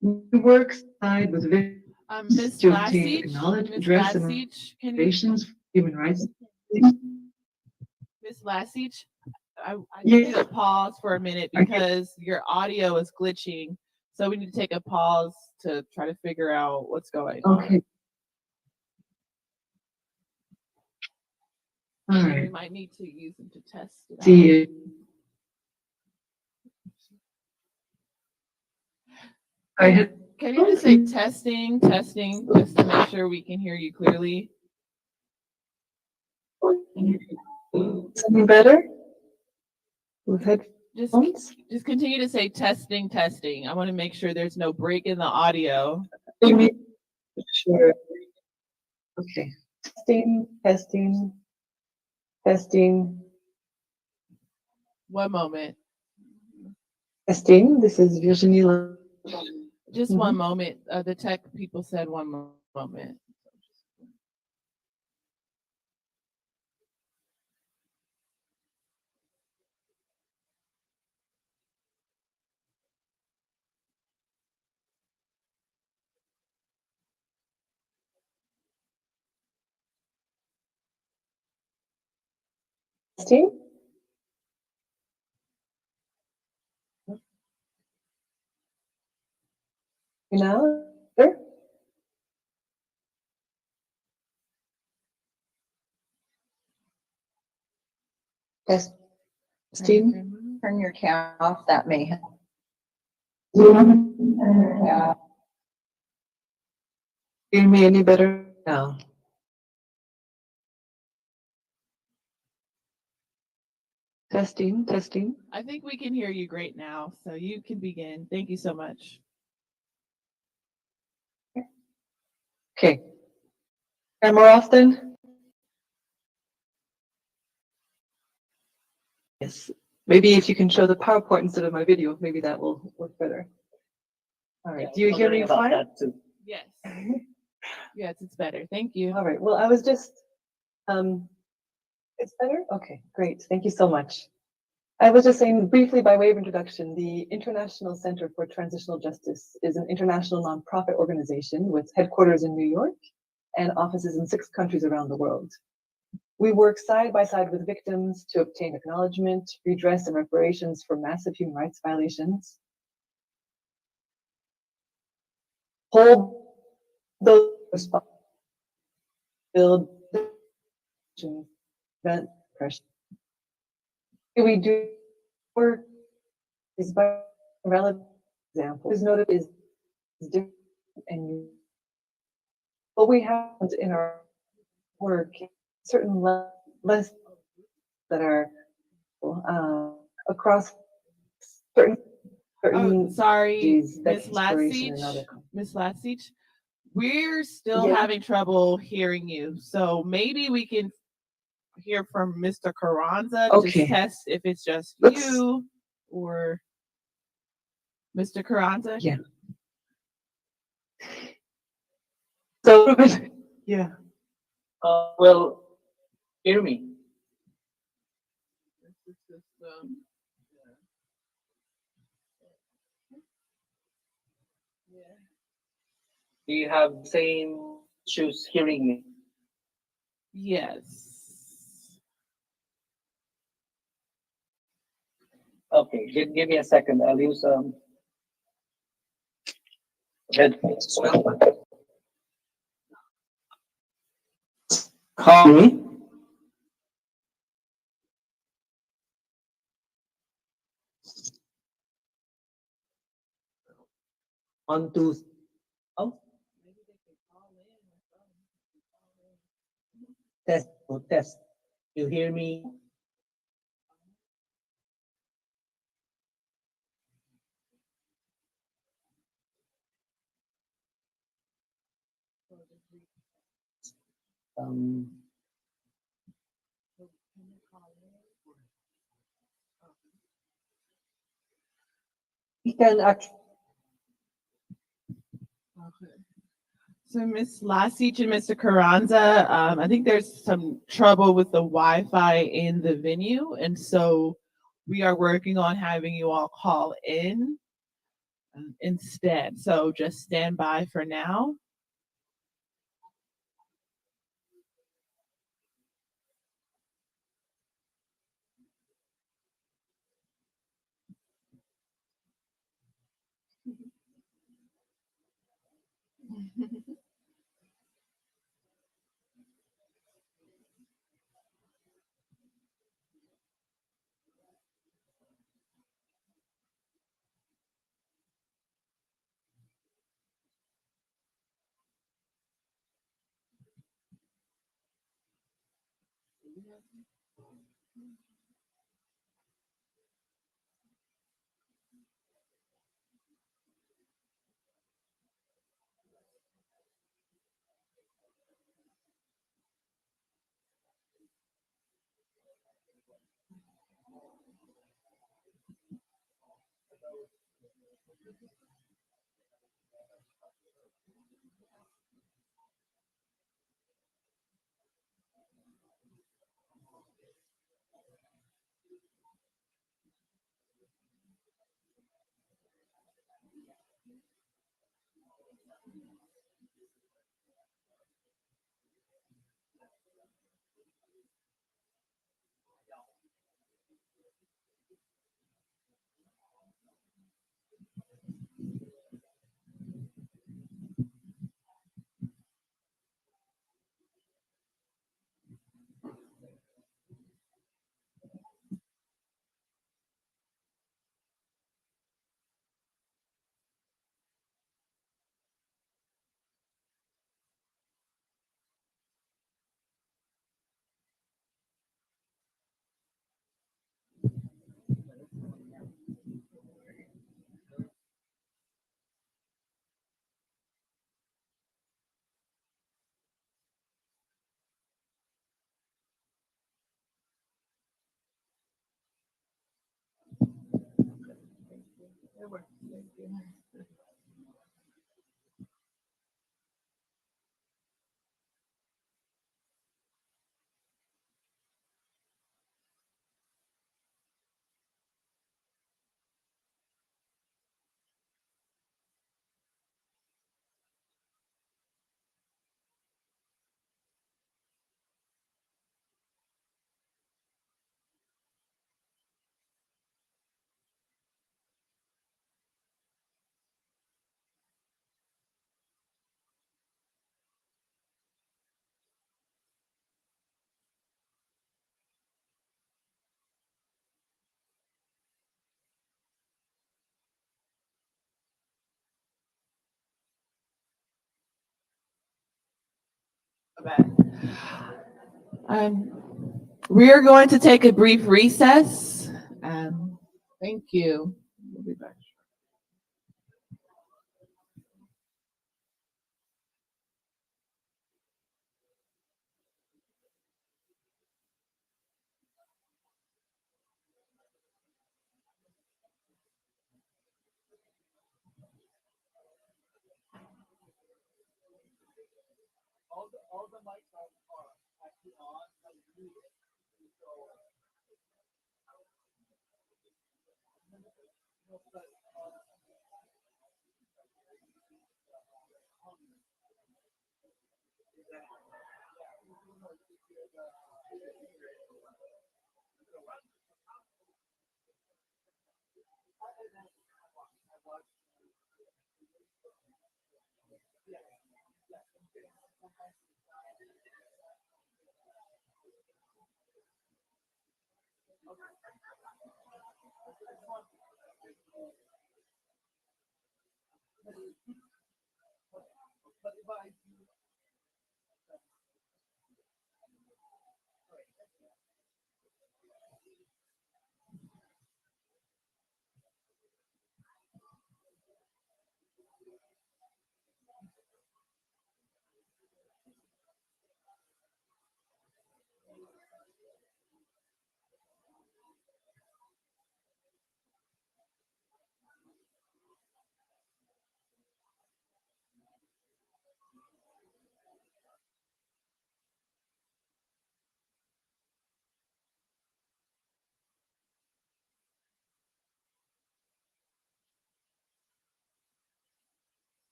We work side with Ms. to obtain Lassich, knowledge, Ms. address, and Lassich, can you, relations for human rights. Ms. Lassich, I need to pause for a minute Okay. because your audio is glitching. So we need to take a pause to try to figure out what's going on. Okay. All We right. might need to use them to test it out. See you. Go ahead. Can you just say testing, testing, just to make sure we can hear you clearly? Something better? With Just, headphones? just continue to say testing, testing. I want to make sure there's no break in the audio. Sure. Okay. Testing, testing, testing, One moment. testing. This is Virginie. Just one moment. The tech people said one moment. Testing. You know? Sure. Testing. Turn your camera off, that may help. Yeah. Hear me any better now? Testing, testing. I think we can hear you great now, so you can begin. Thank you so much. Okay. And more often? Yes. Maybe if you can show the PowerPoint instead of my video, maybe that will work better. All right. Do you hear me fine? Yes. Yes, it's better. Thank you. All right. Well, I was just, it's better? Okay, great. Thank you so much. I was just saying briefly by way of introduction, the International Center for Transitional Justice is an international nonprofit organization with headquarters in New York and offices in 6 countries around the world. We work side by side with victims to obtain acknowledgement, redress, and reparations for massive human rights violations. Hold those responsible, build, prevent oppression. We do work is by relevant example. Is noted is different and what we have in our work certain lists that are across certain Oh, sorry, that Miss inspiration and Latsich. other Miss Latsich, we're still Yeah. having trouble hearing you. So maybe we can hear from Mr. Carranza. Okay. Just test if it's just Let's- you or Mr. Carranza. Yeah. So yeah. Well, hear me. Do you have the same issues hearing me? Yes. Okay, give me a second. I'll use headphones as well. Call me. One, two. Oh. Test, test. You hear me? Um, you can actually. Okay. So Miss Latsich and Mr. Carranza, I think there's some trouble with the Wi-Fi in the venue, and so we are working on having you all call in instead. So just stand by for now. We are going to take a brief recess. Thank you. We'll be back.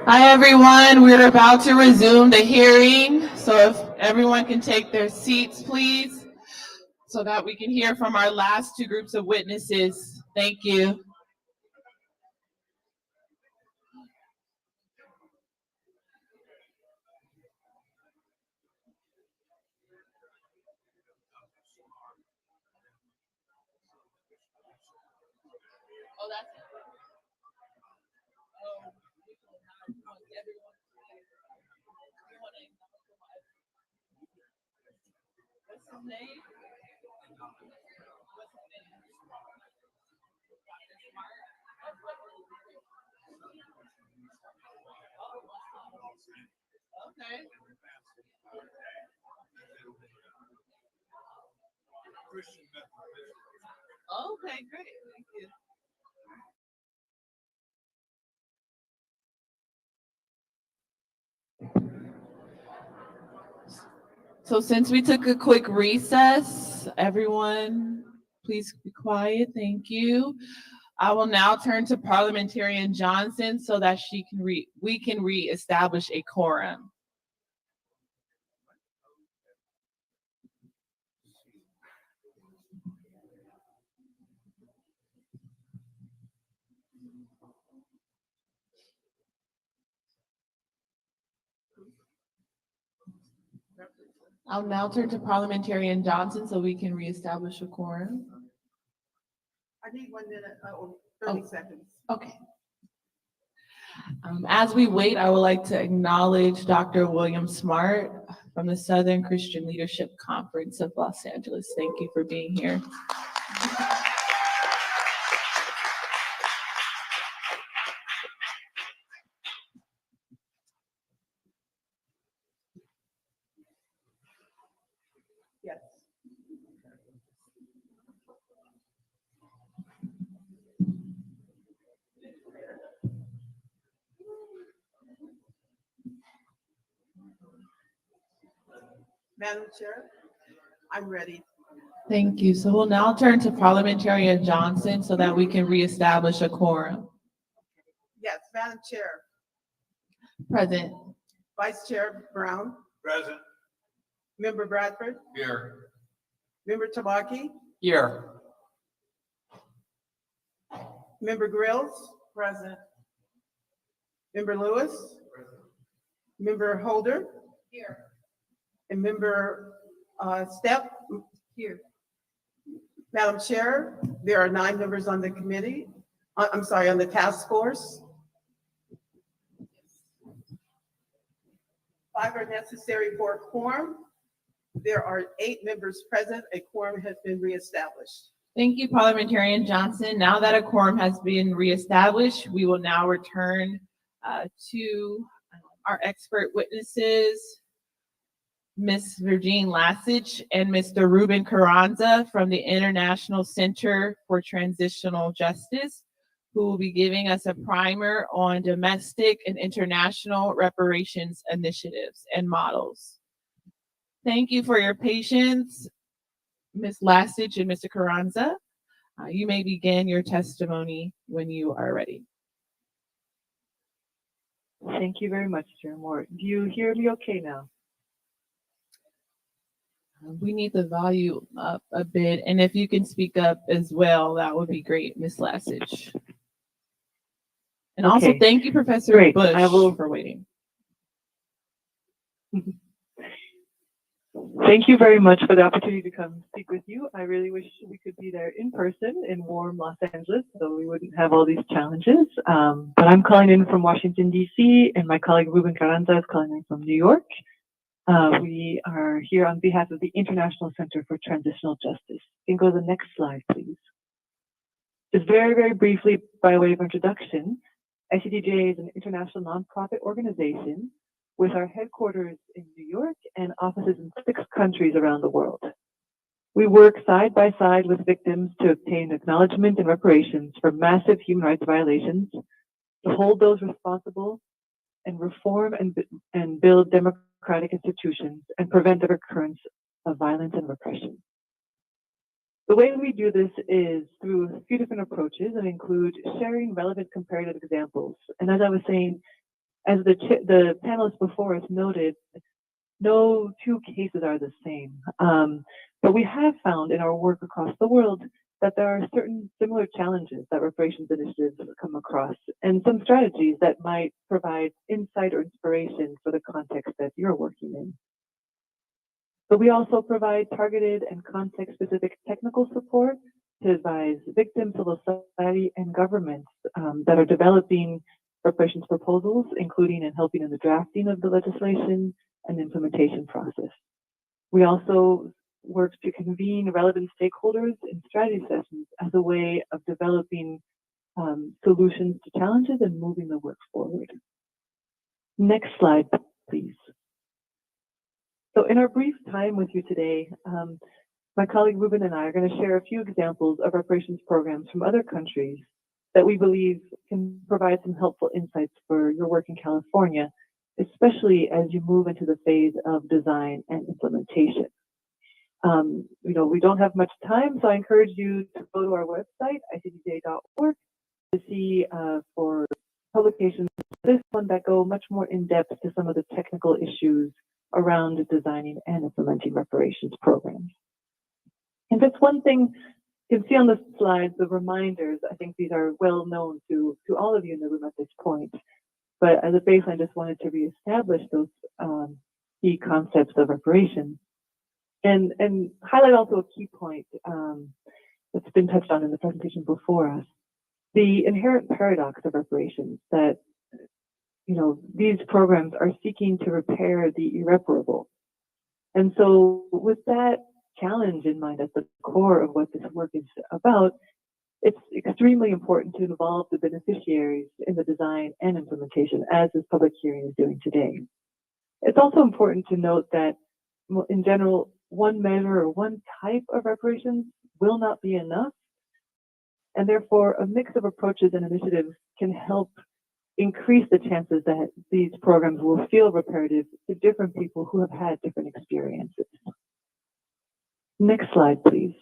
Hi, everyone. We're about to resume the hearing. So if everyone can take their seats, please, so that we can hear from our last two groups of witnesses. Thank you. Okay. Okay, great. Thank you. So since we took a quick recess, everyone, please be quiet. Thank you. I will now turn to Parliamentarian Johnson so that we can reestablish a quorum. I'll now turn to Parliamentarian Johnson so we can reestablish a quorum. I need 1 minute, 30 seconds. Okay. As we wait, I would like to acknowledge Dr. William Smart from the Southern Christian Leadership Conference of Los Angeles. Thank you for being here. Yes. Madam Chair, I'm ready. Thank you. So we'll now turn to Parliamentarian Johnson so that we can reestablish a quorum. Yes, Madam Chair. Present. Vice Chair Brown, Present. Member Bradford, Here. Member Tamaki, Here. Member Grills. Present. Member Lewis. Member Holder. Here. And Member Step. Here. Madam Chair, there are 9 members on the committee. I'm sorry, on the task force. 5 are necessary for a quorum. There are 8 members present. A quorum has been reestablished. Thank you, Parliamentarian Johnson. Now that a quorum has been reestablished, we will now return to our expert witnesses, Ms. Virginie Lassich and Mr. Ruben Carranza from the International Center for Transitional Justice, who will be giving us a primer on domestic and international reparations initiatives and models. Thank you for your patience, Ms. Lassich and Mr. Carranza. You may begin your testimony when you are ready. Thank you very much, Chair Moore. Do you hear me okay now? We need the volume up a bit, and if you can speak up as well, that would be great, Ms. Lassich. And also, Okay. thank you, Professor Great. Bush, I will- for waiting. Thank you very much for the opportunity to come speak with you. I really wish we could be there in person in warm Los Angeles so we wouldn't have all these challenges. But I'm calling in from Washington, D.C., and my colleague Ruben Carranza is calling in from New York. We are here on behalf of the International Center for Transitional Justice. You can go to the next slide, please. Just very, very briefly, by way of introduction, ICTJ is an international nonprofit organization with our headquarters in New York and offices in 6 countries around the world. We work side by side with victims to obtain acknowledgement and reparations for massive human rights violations, to hold those responsible, and reform and build democratic institutions and prevent the recurrence of violence and repression. The way we do this is through a few different approaches and include sharing relevant comparative examples. And as I was saying, as the panelists before us noted, no two cases are the same. But we have found in our work across the world that there are certain similar challenges that reparations initiatives come across and some strategies that might provide insight or inspiration for the context that you're working in. But we also provide targeted and context-specific technical support to advise victims, civil society, and governments that are developing reparations proposals, including and helping in the drafting of the legislation and implementation process. We also work to convene relevant stakeholders in strategy sessions as a way of developing solutions to challenges and moving the work forward. Next slide, please. So in our brief time with you today, my colleague Ruben and I are going to share a few examples of reparations programs from other countries that we believe can provide some helpful insights for your work in California, especially as you move into the phase of design and implementation. We don't have much time, so I encourage you to go to our website, icdj.org, to see for publications like this one that go much more in depth to some of the technical issues around designing and implementing reparations programs. And just one thing you can see on the slides, the reminders. I think these are well known to all of you in the room at this point. But as a baseline, I just wanted to reestablish those key concepts of reparations and highlight also a key point that's been touched on in the presentation before us. The inherent paradox of reparations that these programs are seeking to repair the irreparable. And so with that challenge in mind at the core of what this work is about, it's extremely important to involve the beneficiaries in the design and implementation, as this public hearing is doing today. It's also important to note that, in general, one measure or one type of reparations will not be enough, and therefore a mix of approaches and initiatives can help increase the chances that these programs will feel reparative to different people who have had different experiences. Next slide, please.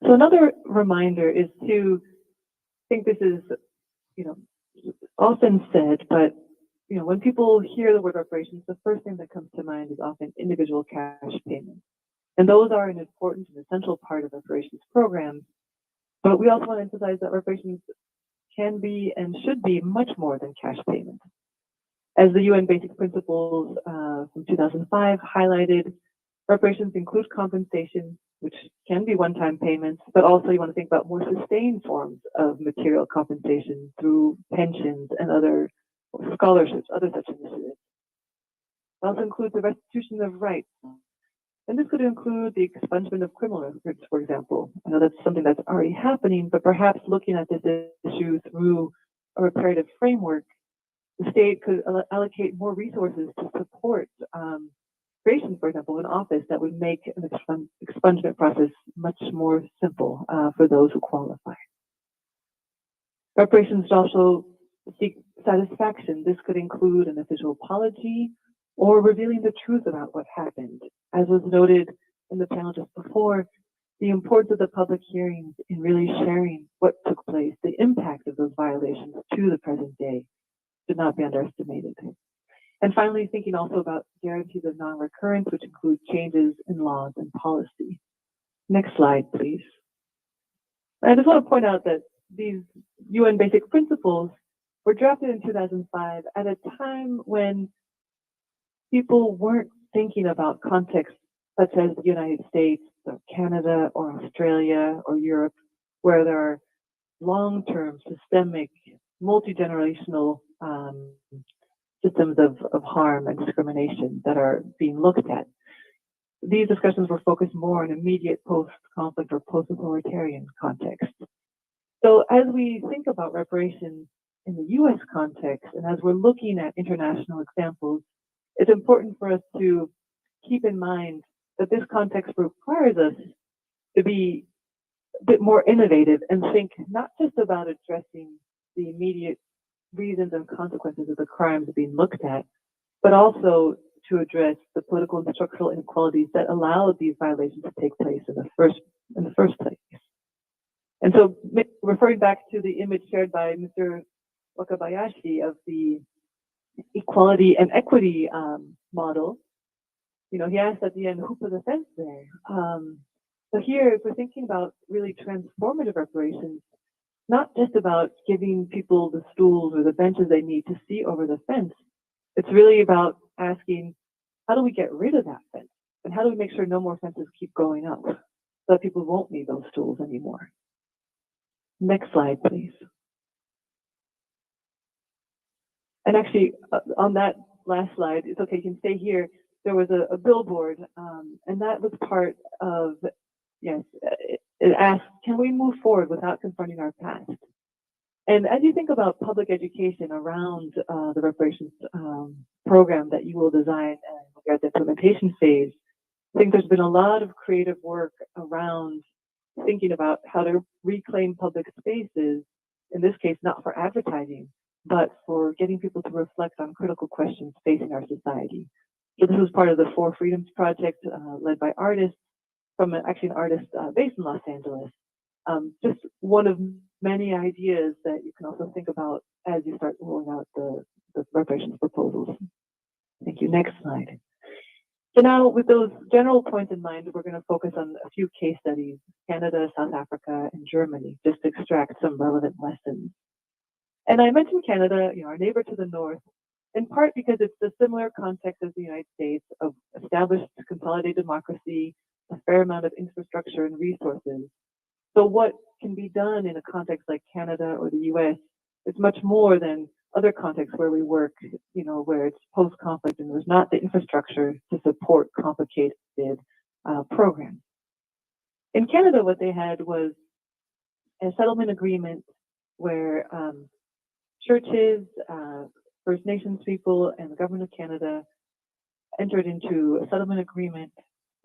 So another reminder is to think this is, often said, but when people hear the word reparations, the first thing that comes to mind is often individual cash payments. And those are an important and essential part of reparations programs. But we also want to emphasize that reparations can be and should be much more than cash payments. As the UN Basic Principles from 2005 highlighted, reparations include compensation, which can be one-time payments, but also you want to think about more sustained forms of material compensation through pensions and other scholarships, other such initiatives. It also includes the restitution of rights. And this could include the expungement of criminal records, for example. I know that's something that's already happening, but perhaps looking at this issue through a reparative framework, the state could allocate more resources to support creation, for example, an office that would make an expungement process much more simple for those who qualify. Reparations should also seek satisfaction. This could include an official apology or revealing the truth about what happened. As was noted in the panel just before, the importance of the public hearings in really sharing what took place, the impact of those violations to the present day should not be underestimated. And finally, thinking also about guarantees of non-recurrence, which include changes in laws and policy. Next slide, please. I just want to point out that these UN Basic Principles were drafted in 2005 at a time when people weren't thinking about contexts such as the United States or Canada or Australia or Europe, where there are long-term, systemic, multi-generational systems of harm and discrimination that are being looked at. These discussions were focused more on immediate post-conflict or post-authoritarian context. So as we think about reparations in the US context, and as we're looking at international examples, it's important for us to keep in mind that this context requires us to be a bit more innovative and think not just about addressing the immediate reasons and consequences of the crimes being looked at, but also to address the political and structural inequalities that allowed these violations to take place in the first place. And so, referring back to the image shared by Mr. Wakabayashi of the equality and equity model, you know, he asked at the end, who put the fence there? So here, if we're thinking about really transformative reparations, not just about giving people the stools or the benches they need to see over the fence, it's really about asking, how do we get rid of that fence? And how do we make sure no more fences keep going up so that people won't need those stools anymore? Next slide, please. And actually, on that last slide, it's okay, you can stay here. There was a billboard, and that was part of, yes, it asked, can we move forward without confronting our past? And as you think about public education around the reparations program that you will design and we're at the implementation phase, I think there's been a lot of creative work around thinking about how to reclaim public spaces, in this case, not for advertising, but for getting people to reflect on critical questions facing our society. So this was part of the Four Freedoms Project led by artists from actually an artist based in Los Angeles. Just one of many ideas that you can also think about as you start rolling out the reparations proposals. Thank you. Next slide. So now with those general points in mind, we're going to focus on a few case studies, Canada, South Africa, and Germany, just to extract some relevant lessons. And I mentioned Canada, you know, our neighbor to the north, in part because it's a similar context as the United States of established consolidated democracy, a fair amount of infrastructure and resources. So what can be done in a context like Canada or the US is much more than other contexts where we work, you know, where it's post-conflict and there's not the infrastructure to support complicated programs. In Canada, what they had was a settlement agreement where churches, First Nations people, and the government of Canada entered into a settlement agreement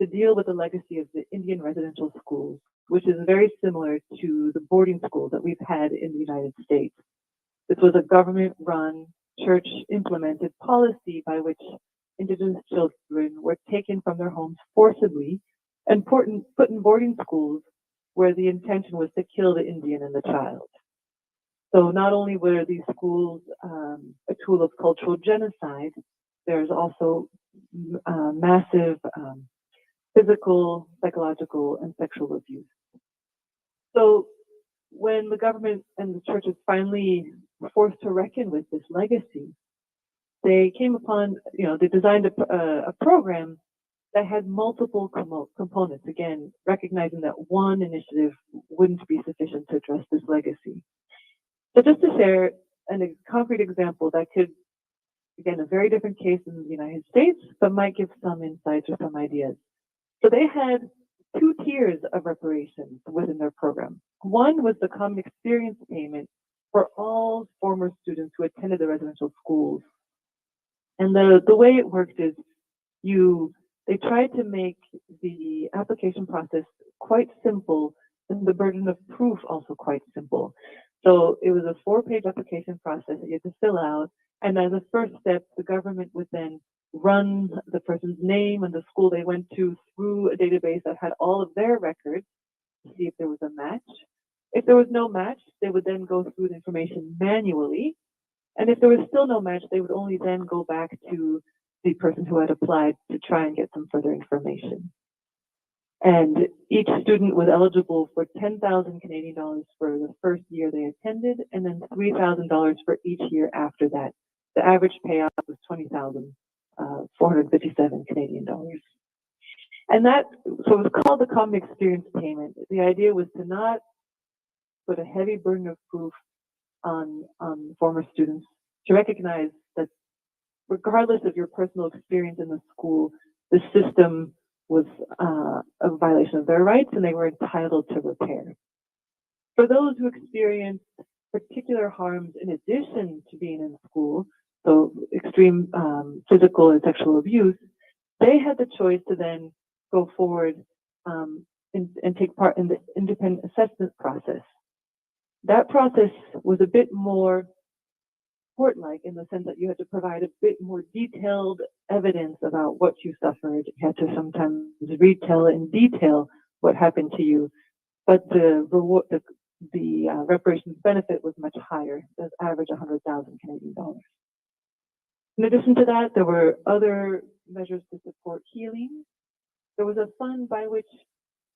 to deal with the legacy of the Indian residential schools, which is very similar to the boarding schools that we've had in the United States. This was a government-run, church-implemented policy by which Indigenous children were taken from their homes forcibly and put in boarding schools where the intention was to kill the Indian and the child. So not only were these schools a tool of cultural genocide, there's also massive physical, psychological, and sexual abuse. So when the government and the churches finally were forced to reckon with this legacy, they came upon, you know, they designed a program that had multiple components, again, recognizing that one initiative wouldn't be sufficient to address this legacy. So just to share a concrete example that could, again, a very different case in the United States, but might give some insights or some ideas. So they had two tiers of reparations within their program. One was the common experience payment for all former students who attended the residential schools. And the way it worked is they tried to make the application process quite simple and the burden of proof also quite simple. So it was a 4-page application process that you had to fill out. And as a first step, the government would then run the person's name and the school they went to through a database that had all of their records to see if there was a match. If there was no match, they would then go through the information manually. And if there was still no match, they would only then go back to the person who had applied to try and get some further information. And each student was eligible for 10,000 Canadian dollars for the first year they attended, and then $3,000 for each year after that. The average payout was 20,457 Canadian dollars. And that, so it was called the common experience payment. The idea was to not put a heavy burden of proof on former students, to recognize that regardless of your personal experience in the school, the system was a violation of their rights and they were entitled to repair. For those who experienced particular harms in addition to being in school, so extreme physical and sexual abuse, they had the choice to then go forward and take part in the independent assessment process. That process was a bit more report like in the sense that you had to provide a bit more detailed evidence about what you suffered. You had to sometimes retell in detail what happened to you, but the reward, the reparations benefit was much higher, the average 100,000 Canadian dollars. In addition to that, there were other measures to support healing. There was a fund by which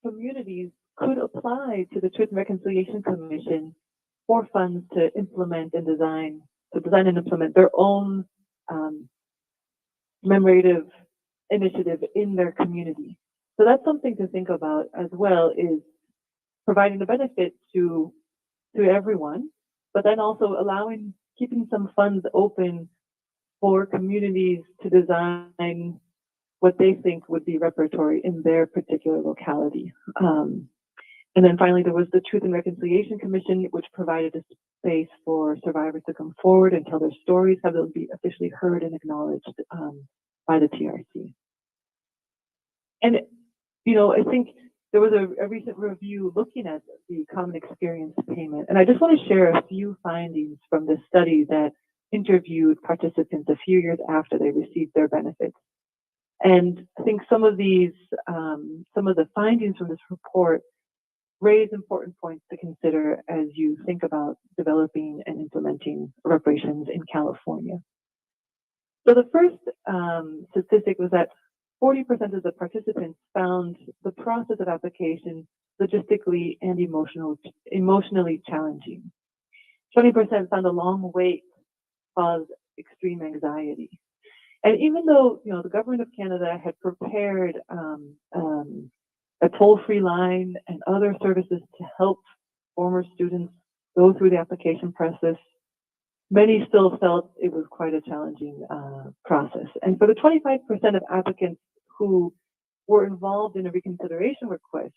communities could apply to the Truth and Reconciliation Commission for funds to implement and design and implement their own commemorative initiative in their community. So that's something to think about as well, is providing the benefit to everyone, but then also keeping some funds open for communities to design what they think would be reparatory in their particular locality. And then finally, there was the Truth and Reconciliation Commission, which provided a space for survivors to come forward and tell their stories, have those be officially heard and acknowledged by the TRC. And, I think there was a recent review looking at the common experience payment. And I just want to share a few findings from this study that interviewed participants a few years after they received their benefits. And I think some of the findings from this report raise important points to consider as you think about developing and implementing reparations in California. So the first statistic was that 40% of the participants found the process of application logistically and emotionally challenging. 20% found a long wait caused extreme anxiety. And even though, the government of Canada had prepared a toll-free line and other services to help former students go through the application process, many still felt it was quite a challenging process. And for the 25% of applicants who were involved in a reconsideration request,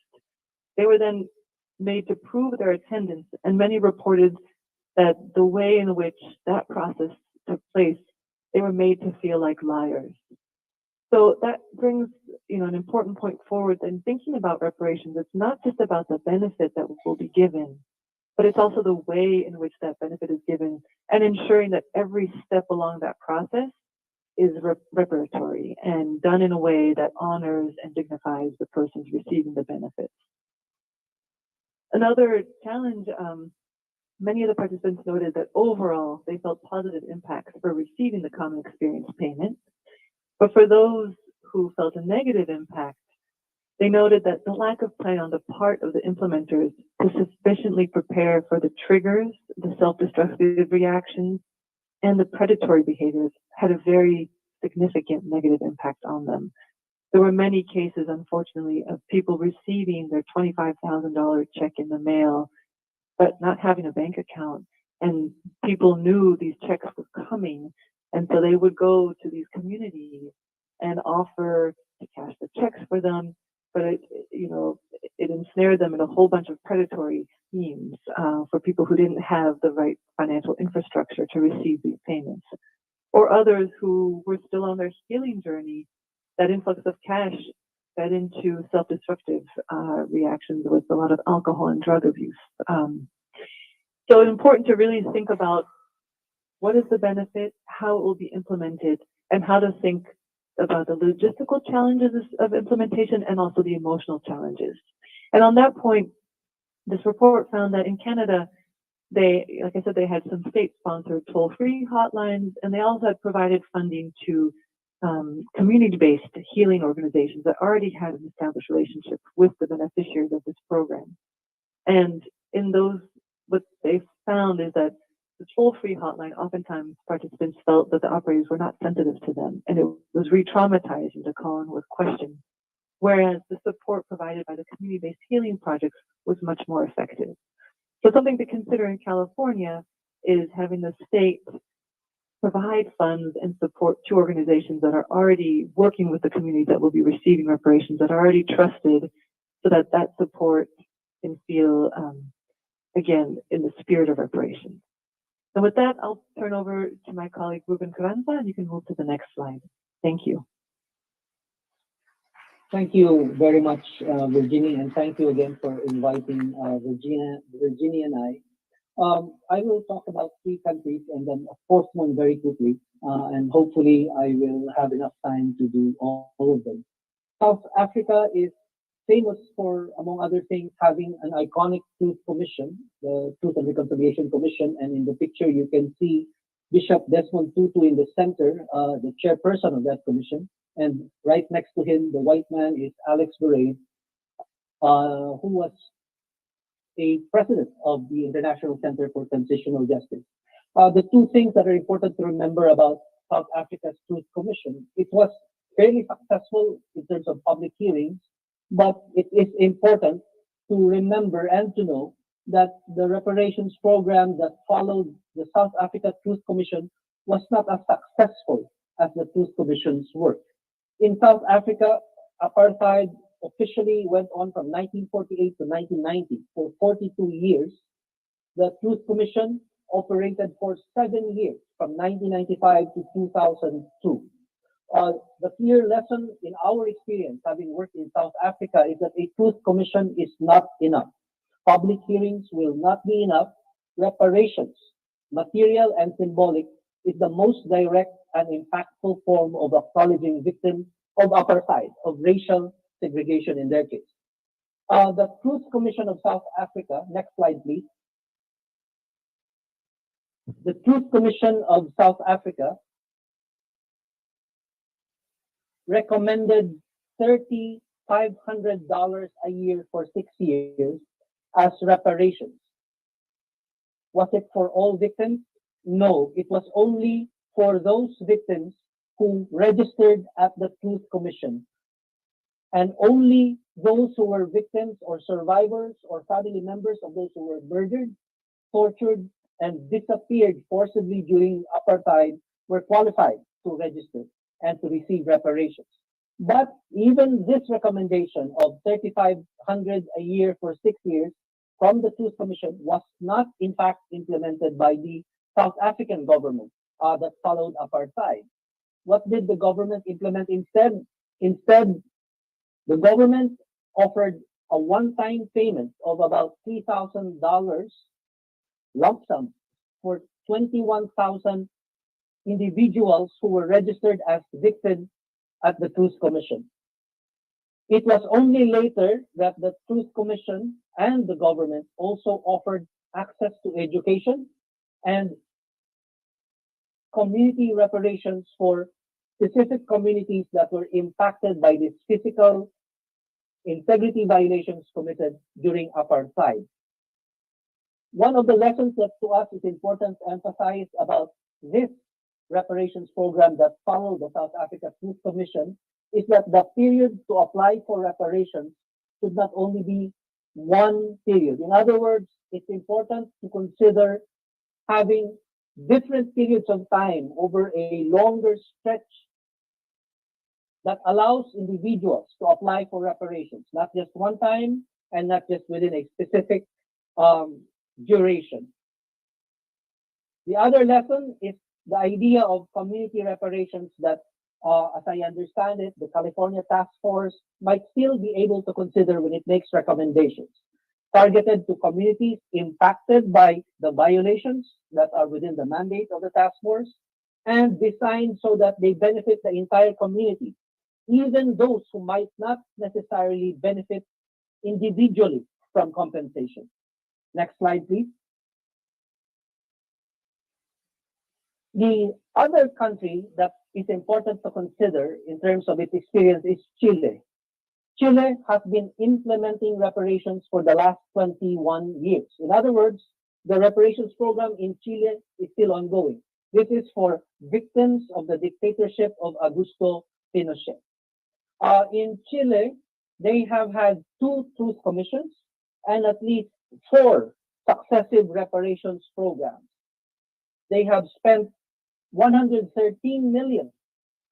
they were then made to prove their attendance, and many reported that the way in which that process took place, they were made to feel like liars. So that brings, an important point forward in thinking about reparations. It's not just about the benefit that will be given, but it's also the way in which that benefit is given and ensuring that every step along that process is reparatory and done in a way that honors and dignifies the persons receiving the benefits. Another challenge, many of the participants noted that overall they felt positive impacts for receiving the common experience payment. But for those who felt a negative impact, they noted that the lack of plan on the part of the implementers to sufficiently prepare for the triggers, the self-destructive reactions, and the predatory behaviors had a very significant negative impact on them. There were many cases, unfortunately, of people receiving their $25,000 check in the mail, but not having a bank account. And people knew these checks were coming. And so they would go to these communities and offer to cash the checks for them. But it ensnared them in a whole bunch of predatory schemes for people who didn't have the right financial infrastructure to receive these payments. Or others who were still on their healing journey, that influx of cash fed into self-destructive reactions with a lot of alcohol and drug abuse. So it's important to really think about what is the benefit, how it will be implemented, and how to think about the logistical challenges of implementation and also the emotional challenges. And on that point, this report found that in Canada, like I said, they had some state-sponsored toll-free hotlines, and they also had provided funding to community-based healing organizations that already had an established relationship with the beneficiaries of this program. And in those, what they found is that the toll-free hotline, oftentimes participants felt that the operators were not sensitive to them, and it was re-traumatizing to call in with questions, whereas the support provided by the community-based healing projects was much more effective. So something to consider in California is having the state provide funds and support to organizations that are already working with the community that will be receiving reparations, that are already trusted, so that that support can feel, again, in the spirit of reparations. So with that, I'll turn over to my colleague, Ruben Carranza, and you can move to the next slide. Thank you. Thank you very much, Virginia, and thank you again for inviting Virginia and I will talk about three countries and then a fourth one very quickly, and hopefully I will have enough time to do all of them. South Africa is famous for, among other things, having an iconic Truth Commission, the Truth and Reconciliation Commission, and in the picture you can see Bishop Desmond Tutu in the center, the chairperson of that commission, and right next to him, the white man is Alex Berade, who was a president of the International Center for Transitional Justice. The two things that are important to remember about South Africa's Truth Commission, it was fairly successful in terms of public hearings, but it is important to remember and to know that the reparations program that followed the South Africa Truth Commission was not as successful as the Truth Commission's work. In South Africa, apartheid officially went on from 1948 to 1990 for 42 years. The Truth Commission operated for 7 years, from 1995 to 2002. The clear lesson in our experience, having worked in South Africa, is that a Truth Commission is not enough. Public hearings will not be enough. Reparations, material and symbolic, is the most direct and impactful form of acknowledging victims of apartheid, of racial segregation in their case. The Truth Commission of South Africa, next slide please. The Truth Commission of South Africa recommended $3,500 a year for 6 years as reparations. Was it for all victims? No, it was only for those victims who registered at the Truth Commission. And only those who were victims or survivors or family members of those who were murdered, tortured, and disappeared forcibly during apartheid were qualified to register and to receive reparations. But even this recommendation of $3,500 a year for 6 years from the Truth Commission was not in fact implemented by the South African government that followed apartheid. What did the government implement instead? Instead, the government offered a one-time payment of about $3,000 lump sum for 21,000 individuals who were registered as victims at the Truth Commission. It was only later that the Truth Commission and the government also offered access to education and community reparations for specific communities that were impacted by these physical integrity violations committed during apartheid. One of the lessons that to us is important to emphasize about this reparations program that followed the South Africa Truth Commission is that the period to apply for reparations should not only be one period. In other words, it's important to consider having different periods of time over a longer stretch that allows individuals to apply for reparations, not just one time and not just within a specific duration. The other lesson is the idea of community reparations that, as I understand it, the California Task Force might still be able to consider when it makes recommendations targeted to communities impacted by the violations that are within the mandate of the task force and designed so that they benefit the entire community, even those who might not necessarily benefit individually from compensation. Next slide, please. The other country that is important to consider in terms of its experience is Chile. Chile has been implementing reparations for the last 21 years. In other words, the reparations program in Chile is still ongoing. This is for victims of the dictatorship of Augusto Pinochet. In Chile, they have had 2 truth commissions and at least 4 successive reparations programs. They have spent 113 million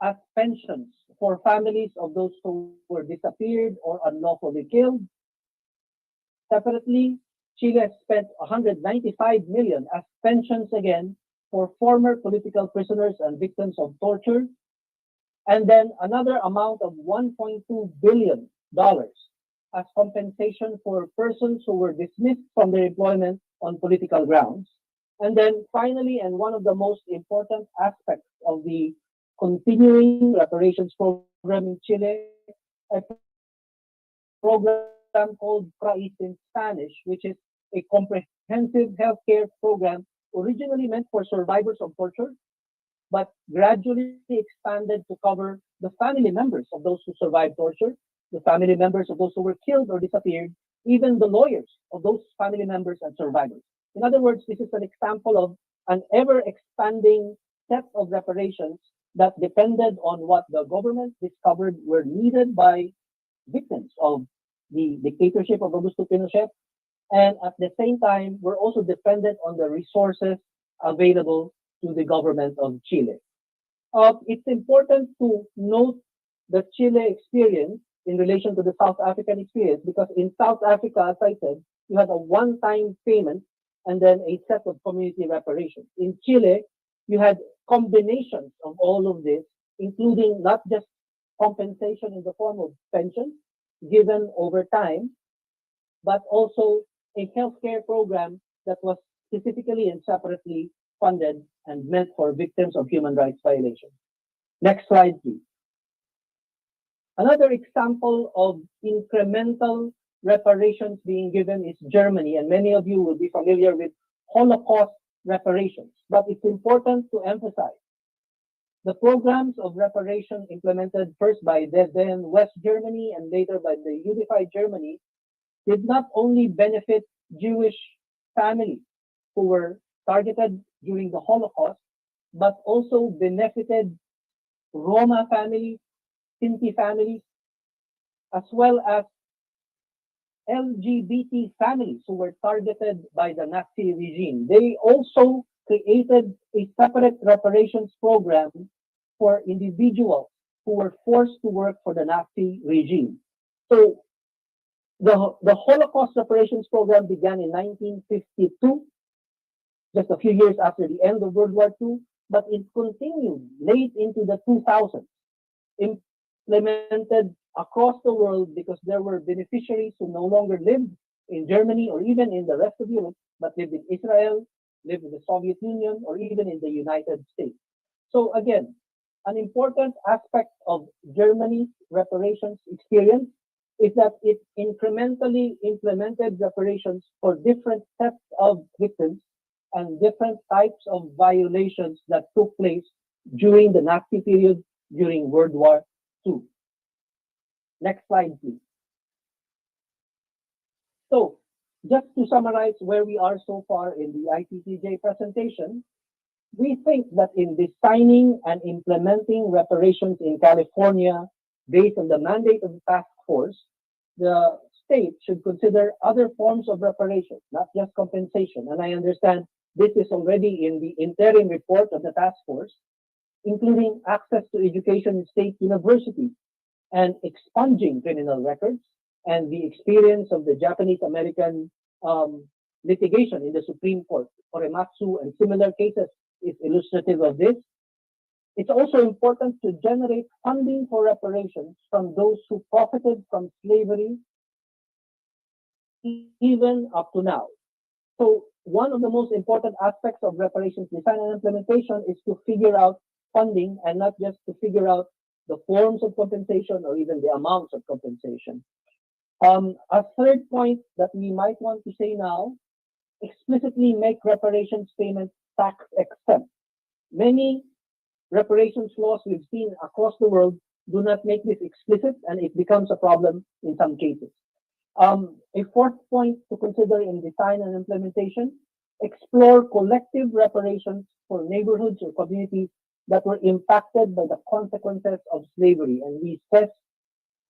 as pensions for families of those who were disappeared or unlawfully killed. Separately, Chile has spent 195 million as pensions again for former political prisoners and victims of torture. And then another amount of $1.2 billion as compensation for persons who were dismissed from their employment on political grounds. And then finally, and one of the most important aspects of the continuing reparations program in Chile, a program called PRAIS in Spanish, which is a comprehensive healthcare program originally meant for survivors of torture, but gradually expanded to cover the family members of those who survived torture, the family members of those who were killed or disappeared, even the lawyers of those family members and survivors. In other words, this is an example of an ever-expanding set of reparations that depended on what the government discovered were needed by victims of the dictatorship of Augusto Pinochet, and at the same time, were also dependent on the resources available to the government of Chile. It's important to note the Chile experience in relation to the South African experience, because in South Africa, as I said, you had a one-time payment and then a set of community reparations. In Chile, you had combinations of all of this, including not just compensation in the form of pension given over time, but also a healthcare program that was specifically and separately funded and meant for victims of human rights violations. Next slide, please. Another example of incremental reparations being given is Germany, and many of you will be familiar with Holocaust reparations. But it's important to emphasize the programs of reparation implemented first by the then West Germany and later by the unified Germany did not only benefit Jewish families who were targeted during the Holocaust, but also benefited Roma families, Sinti families, as well as LGBT families who were targeted by the Nazi regime. They also created a separate reparations program for individuals who were forced to work for the Nazi regime. So the Holocaust reparations program began in 1952, just a few years after the end of World War II, but it continued late into the 2000s, implemented across the world because there were beneficiaries who no longer lived in Germany or even in the rest of Europe, but lived in Israel, lived in the Soviet Union, or even in the United States. So again, an important aspect of Germany's reparations experience is that it incrementally implemented reparations for different sets of victims and different types of violations that took place during the Nazi period, during World War II. Next slide, please. So, just to summarize where we are so far in the ITTJ presentation, we think that in designing and implementing reparations in California based on the mandate of the task force, the state should consider other forms of reparations, not just compensation. And I understand this is already in the interim report of the task force, including access to education in state universities and expunging criminal records, and the experience of the Japanese-American litigation in the Supreme Court, Korematsu and similar cases is illustrative of this. It's also important to generate funding for reparations from those who profited from slavery even up to now. So one of the most important aspects of reparations design and implementation is to figure out funding and not just to figure out the forms of compensation or even the amounts of compensation. A third point that we might want to say now, explicitly make reparations payments tax exempt. Many reparations laws we've seen across the world do not make this explicit, and it becomes a problem in some cases. A fourth point to consider in design and implementation, explore collective reparations for neighborhoods or communities that were impacted by the consequences of slavery. And we stress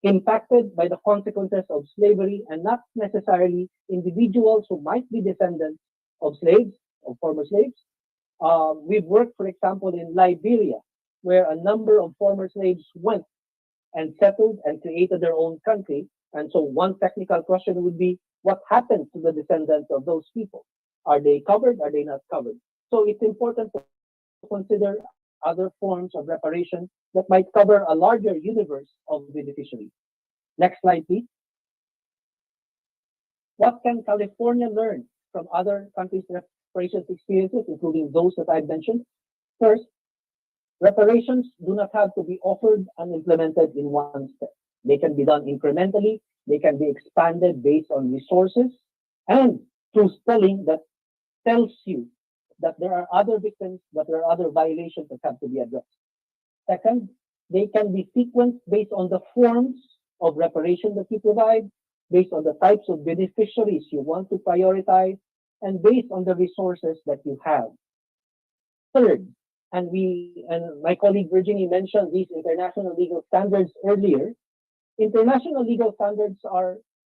impacted by the consequences of slavery and not necessarily individuals who might be descendants of slaves, of former slaves. We've worked, for example, in Liberia, where a number of former slaves went and settled and created their own country. And so one technical question would be, what happened to the descendants of those people? Are they covered? Are they not covered? So it's important to consider other forms of reparation that might cover a larger universe of beneficiaries. Next slide, please. What can California learn from other countries' reparations experiences, including those that I've mentioned. First, reparations do not have to be offered and implemented in one step. They can be done incrementally. They can be expanded based on resources and through spelling that tells you that there are other victims, that there are other violations that have to be addressed. Second, they can be sequenced based on the forms of reparation that you provide, based on the types of beneficiaries you want to prioritize, and based on the resources that you have. Third, and my colleague Virginie mentioned these international legal standards earlier. International legal standards are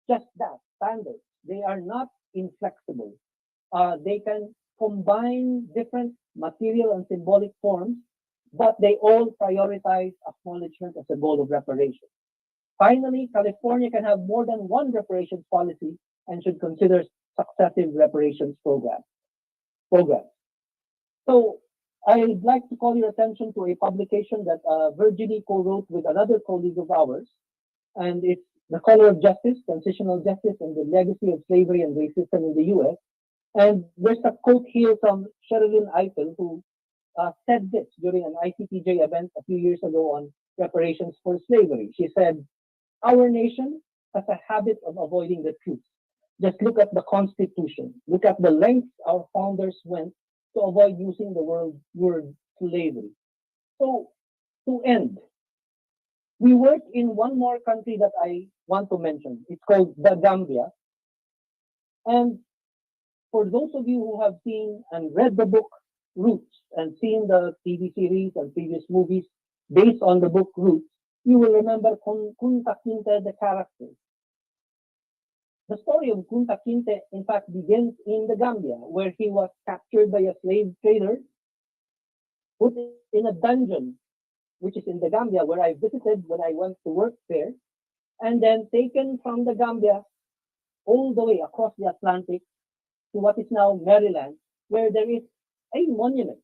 just that, standards. They are not inflexible. They can combine different material and symbolic forms, but they all prioritize acknowledgement as a goal of reparation. Finally, California can have more than one reparations policy and should consider successive reparations programs. So I'd like to call your attention to a publication that Virginie co-wrote with another colleague of ours, and it's The Color of Justice, Transitional Justice and the Legacy of Slavery and Racism in the U.S. And there's a quote here from Sherilyn Eitel, who said this during an ICTJ event a few years ago on reparations for slavery. She said, "Our nation has a habit of avoiding the truth. Just look at the Constitution. Look at the lengths our founders went to avoid using the word slavery." So, to end, we work in one more country that I want to mention. It's called the Gambia. And for those of you who have seen and read the book Roots and seen the TV series and previous movies based on the book Roots, you will remember Kunta Kinte, the character. The story of Kunta Kinte, in fact, begins in the Gambia, where he was captured by a slave trader, put in a dungeon, which is in the Gambia, where I visited when I went to work there, and then taken from the Gambia all the way across the Atlantic to what is now Maryland, where there is a monument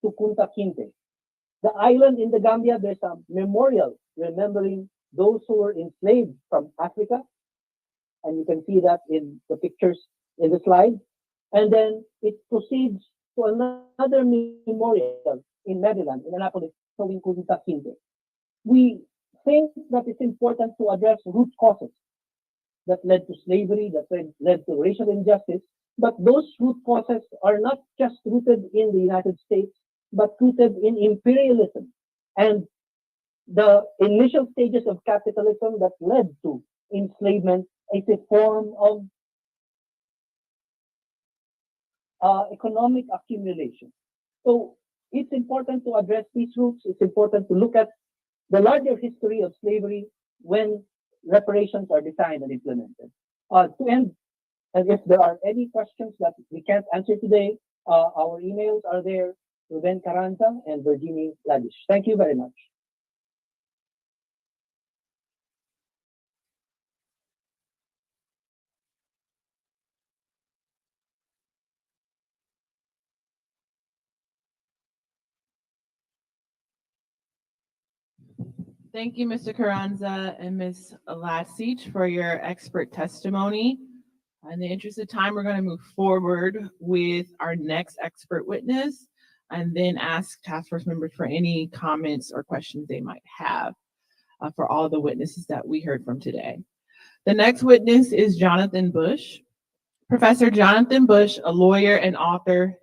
to Kunta Kinte. The island in the Gambia, there's a memorial remembering those who were enslaved from Africa, and you can see that in the pictures in the slide. And then it proceeds to another memorial in Maryland, in Annapolis, showing Kunta Kinte. We think that it's important to address root causes that led to slavery, that led to racial injustice, but those root causes are not just rooted in the United States, but rooted in imperialism and the initial stages of capitalism that led to enslavement as a form of economic accumulation. So it's important to address these roots. It's important to look at the larger history of slavery when reparations are designed and implemented. To end, and if there are any questions that we can't answer today, our emails are there, Ruben Carranza and Virginie Ladish. Thank you very much. Thank you, Mr. Carranza and Ms. Lasich, for your expert testimony. In the interest of time, we're going to move forward with our next expert witness and then ask task force members for any comments or questions they might have for all the witnesses that we heard from today. The next witness is Jonathan Bush. Professor Jonathan Bush, a lawyer and author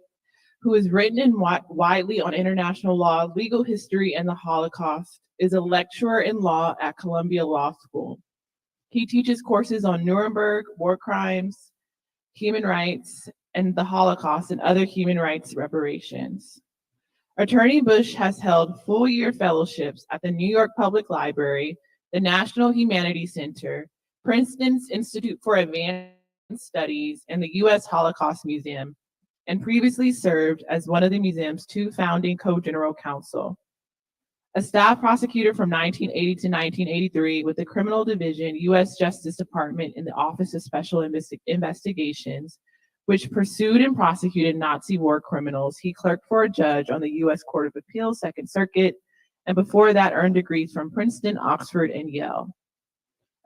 who has written widely on international law, legal history, and the Holocaust, is a lecturer in law at Columbia Law School. He teaches courses on Nuremberg, war crimes, human rights, and the Holocaust and other human rights reparations. Attorney Bush has held full-year fellowships at the New York Public Library, the National Humanities Center, Princeton's Institute for Advanced Studies, and the U.S. Holocaust Museum, and previously served as one of the museum's 2 founding co-general counsel. A staff prosecutor from 1980 to 1983 with the Criminal Division, U.S. Justice Department in the Office of Special Investigations, which pursued and prosecuted Nazi war criminals. He clerked for a judge on the U.S. Court of Appeals, Second Circuit, and before that earned degrees from Princeton, Oxford, and Yale.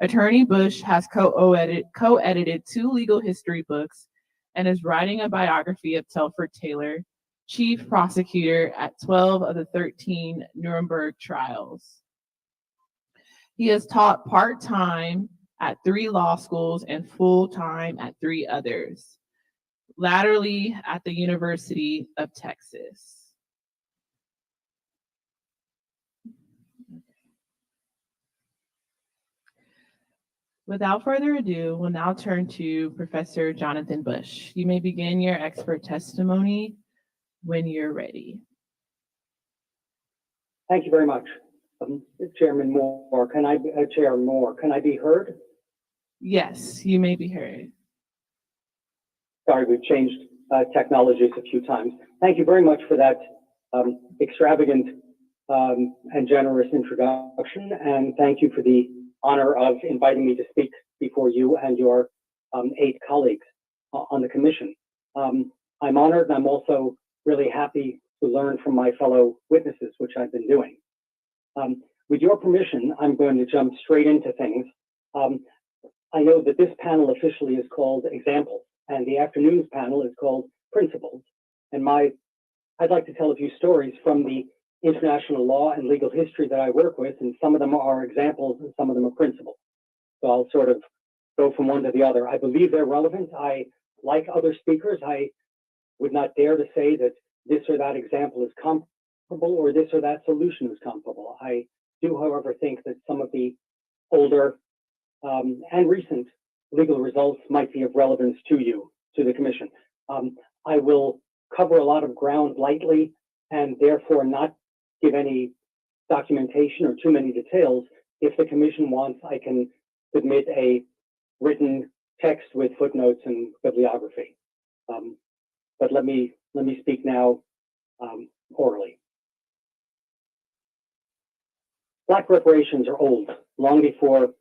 Attorney Bush has co-edited 2 legal history books and is writing a biography of Telford Taylor, chief prosecutor at 12 of the 13 Nuremberg trials. He has taught part-time at 3 law schools and full-time at 3 others, latterly at the University of Texas. Without further ado, we'll now turn to Professor Jonathan Bush. You may begin your expert testimony when you're ready. Thank you very much. Chairman Moore, Chair Moore, can I be heard? Yes, you may be heard. Sorry, we've changed technologies a few times. Thank you very much for that extravagant and generous introduction, and thank you for the honor of inviting me to speak before you and your 8 colleagues on the commission. I'm honored, and I'm also really happy to learn from my fellow witnesses, which I've been doing. With your permission, I'm going to jump straight into things. I know that this panel officially is called Examples, and the afternoon's panel is called Principles. And I'd like to tell a few stories from the international law and legal history that I work with, and some of them are examples and some of them are principles. So I'll sort of go from one to the other. I believe they're relevant. Like other speakers, I would not dare to say that this or that example is comparable or this or that solution is comparable. I do, however, think that some of the older and recent legal results might be of relevance to you, to the commission. I will cover a lot of ground lightly and therefore not give any documentation or too many details. If the commission wants, I can submit a written text with footnotes and bibliography. But let me speak now orally. Black reparations are old, long before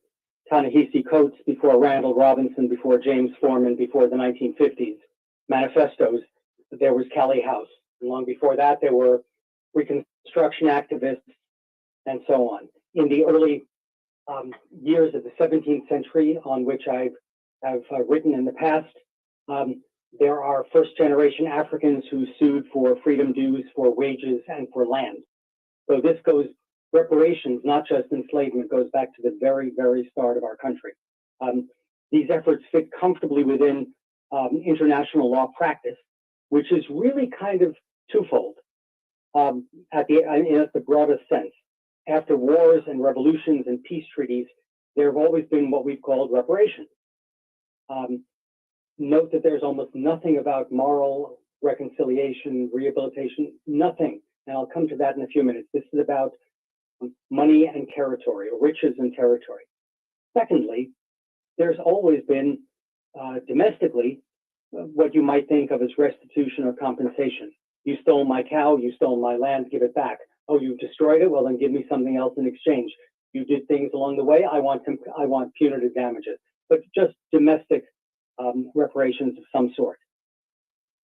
Ta-Nehisi Coates, before Randall Robinson, before James Foreman, before the 1950s manifestos. There was Callie House, and long before that there were Reconstruction activists and so on. In the early years of the 17th century, on which I have written in the past, there are first-generation Africans who sued for freedom dues, for wages, and for land. So this goes, reparations, not just enslavement, goes back to the very, very start of our country. These efforts fit comfortably within international law practice, which is really kind of twofold at the broadest sense. After wars and revolutions and peace treaties, there have always been what we've called reparations. Note that there's almost nothing about moral reconciliation, rehabilitation, nothing. And I'll come to that in a few minutes. This is about money and territory, or riches and territory. Secondly, there's always been domestically what you might think of as restitution or compensation. You stole my cow, you stole my land, give it back. Oh, you've destroyed it? Well, then give me something else in exchange. You did things along the way, I want punitive damages. But just domestic reparations of some sort.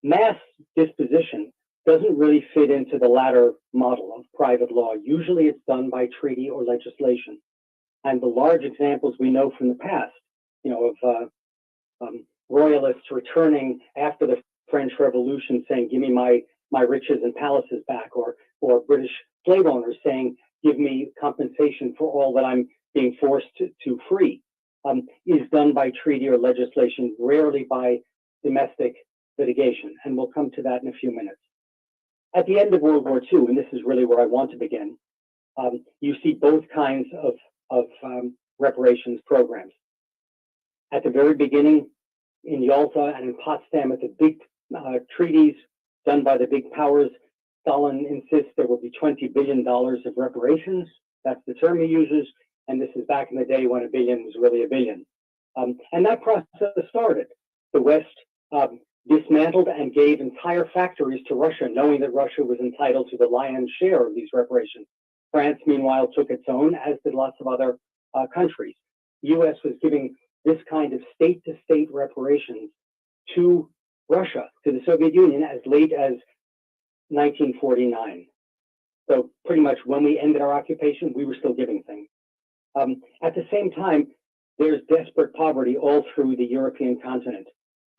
Mass disposition doesn't really fit into the latter model of private law. Usually it's done by treaty or legislation. And the large examples we know from the past, of royalists returning after the French Revolution saying, give me my riches and palaces back, or British slave owners saying, give me compensation for all that I'm being forced to free, is done by treaty or legislation, rarely by domestic litigation. And we'll come to that in a few minutes. At the end of World War II, and this is really where I want to begin, you see both kinds of reparations programs. At the very beginning, in Yalta and in Potsdam, at the big treaties done by the big powers, Stalin insists there will be $20 billion of reparations. That's the term he uses. And this is back in the day when a billion was really a billion. And that process started. The West dismantled and gave entire factories to Russia, knowing that Russia was entitled to the lion's share of these reparations. France, meanwhile, took its own, as did lots of other countries. The U.S. was giving this kind of state-to-state reparations to Russia, to the Soviet Union, as late as 1949. So pretty much when we ended our occupation, we were still giving things. At the same time, there's desperate poverty all through the European continent.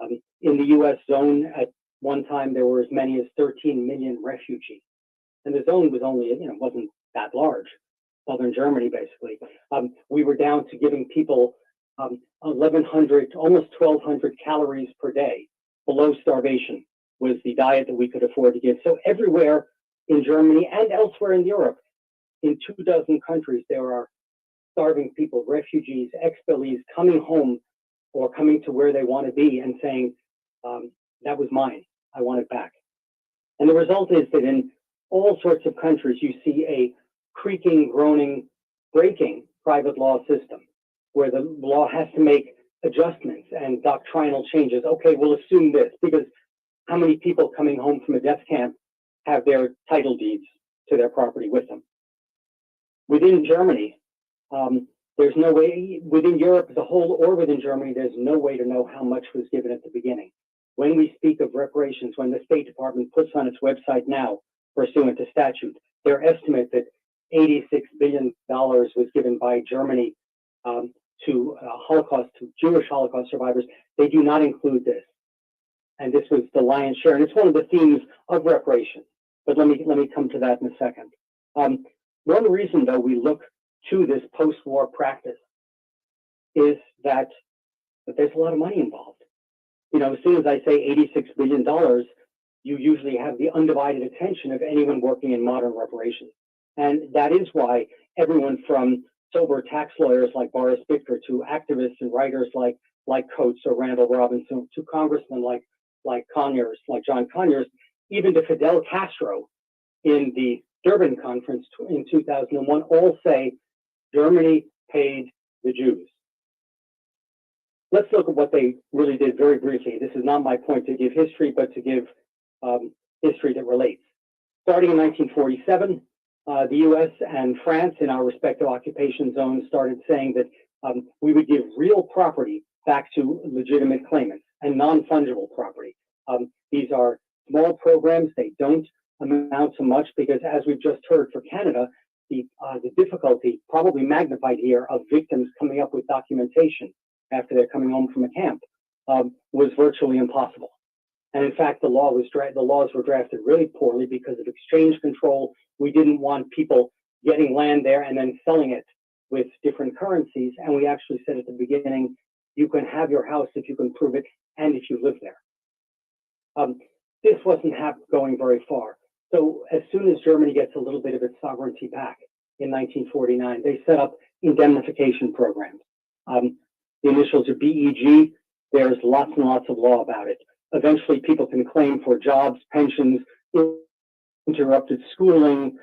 In the US zone, at one time, there were as many as 13 million refugees. And the zone was only, wasn't that large, southern Germany, basically. We were down to giving people 1,100, almost 1,200 calories per day below starvation was the diet that we could afford to give. So everywhere in Germany and elsewhere in Europe, in 24 countries, there are starving people, refugees, expellees coming home or coming to where they want to be and saying, that was mine, I want it back. And the result is that in all sorts of countries, you see a creaking, groaning, breaking private law system where the law has to make adjustments and doctrinal changes. Okay, we'll assume this, because how many people coming home from a death camp have their title deeds to their property with them? Within Germany, there's no way, within Europe as a whole or within Germany, there's no way to know how much was given at the beginning. When we speak of reparations, when the State Department puts on its website now, pursuant to statute, their estimate that $86 billion was given by Germany to Jewish Holocaust survivors, they do not include this. And this was the lion's share. And it's one of the themes of reparations. But let me come to that in a second. One reason, though, we look to this post-war practice is that there's a lot of money involved. As soon as I say $86 billion, you usually have the undivided attention of anyone working in modern reparations. And that is why everyone from sober tax lawyers like Boris Bichter to activists and writers like Coates or Randall Robinson to congressmen like Conyers, like John Conyers, even to Fidel Castro in the Durban conference in 2001, all say Germany paid the Jews. Let's look at what they really did very briefly. This is not my point to give history, but to give history that relates. Starting in 1947, the US and France in our respective occupation zones started saying that we would give real property back to legitimate claimants and non-fungible property. These are small programs. They don't amount to much because, as we've just heard for Canada, the difficulty, probably magnified here, of victims coming up with documentation after they're coming home from a camp was virtually impossible. And in fact, the laws were drafted really poorly because of exchange control. We didn't want people getting land there and then selling it with different currencies. And we actually said at the beginning, you can have your house if you can prove it and if you live there. This wasn't going very far. So as soon as Germany gets a little bit of its sovereignty back in 1949, they set up indemnification programs. The initials are BEG. There's lots and lots of law about it. Eventually, people can claim for jobs, pensions, interrupted schooling,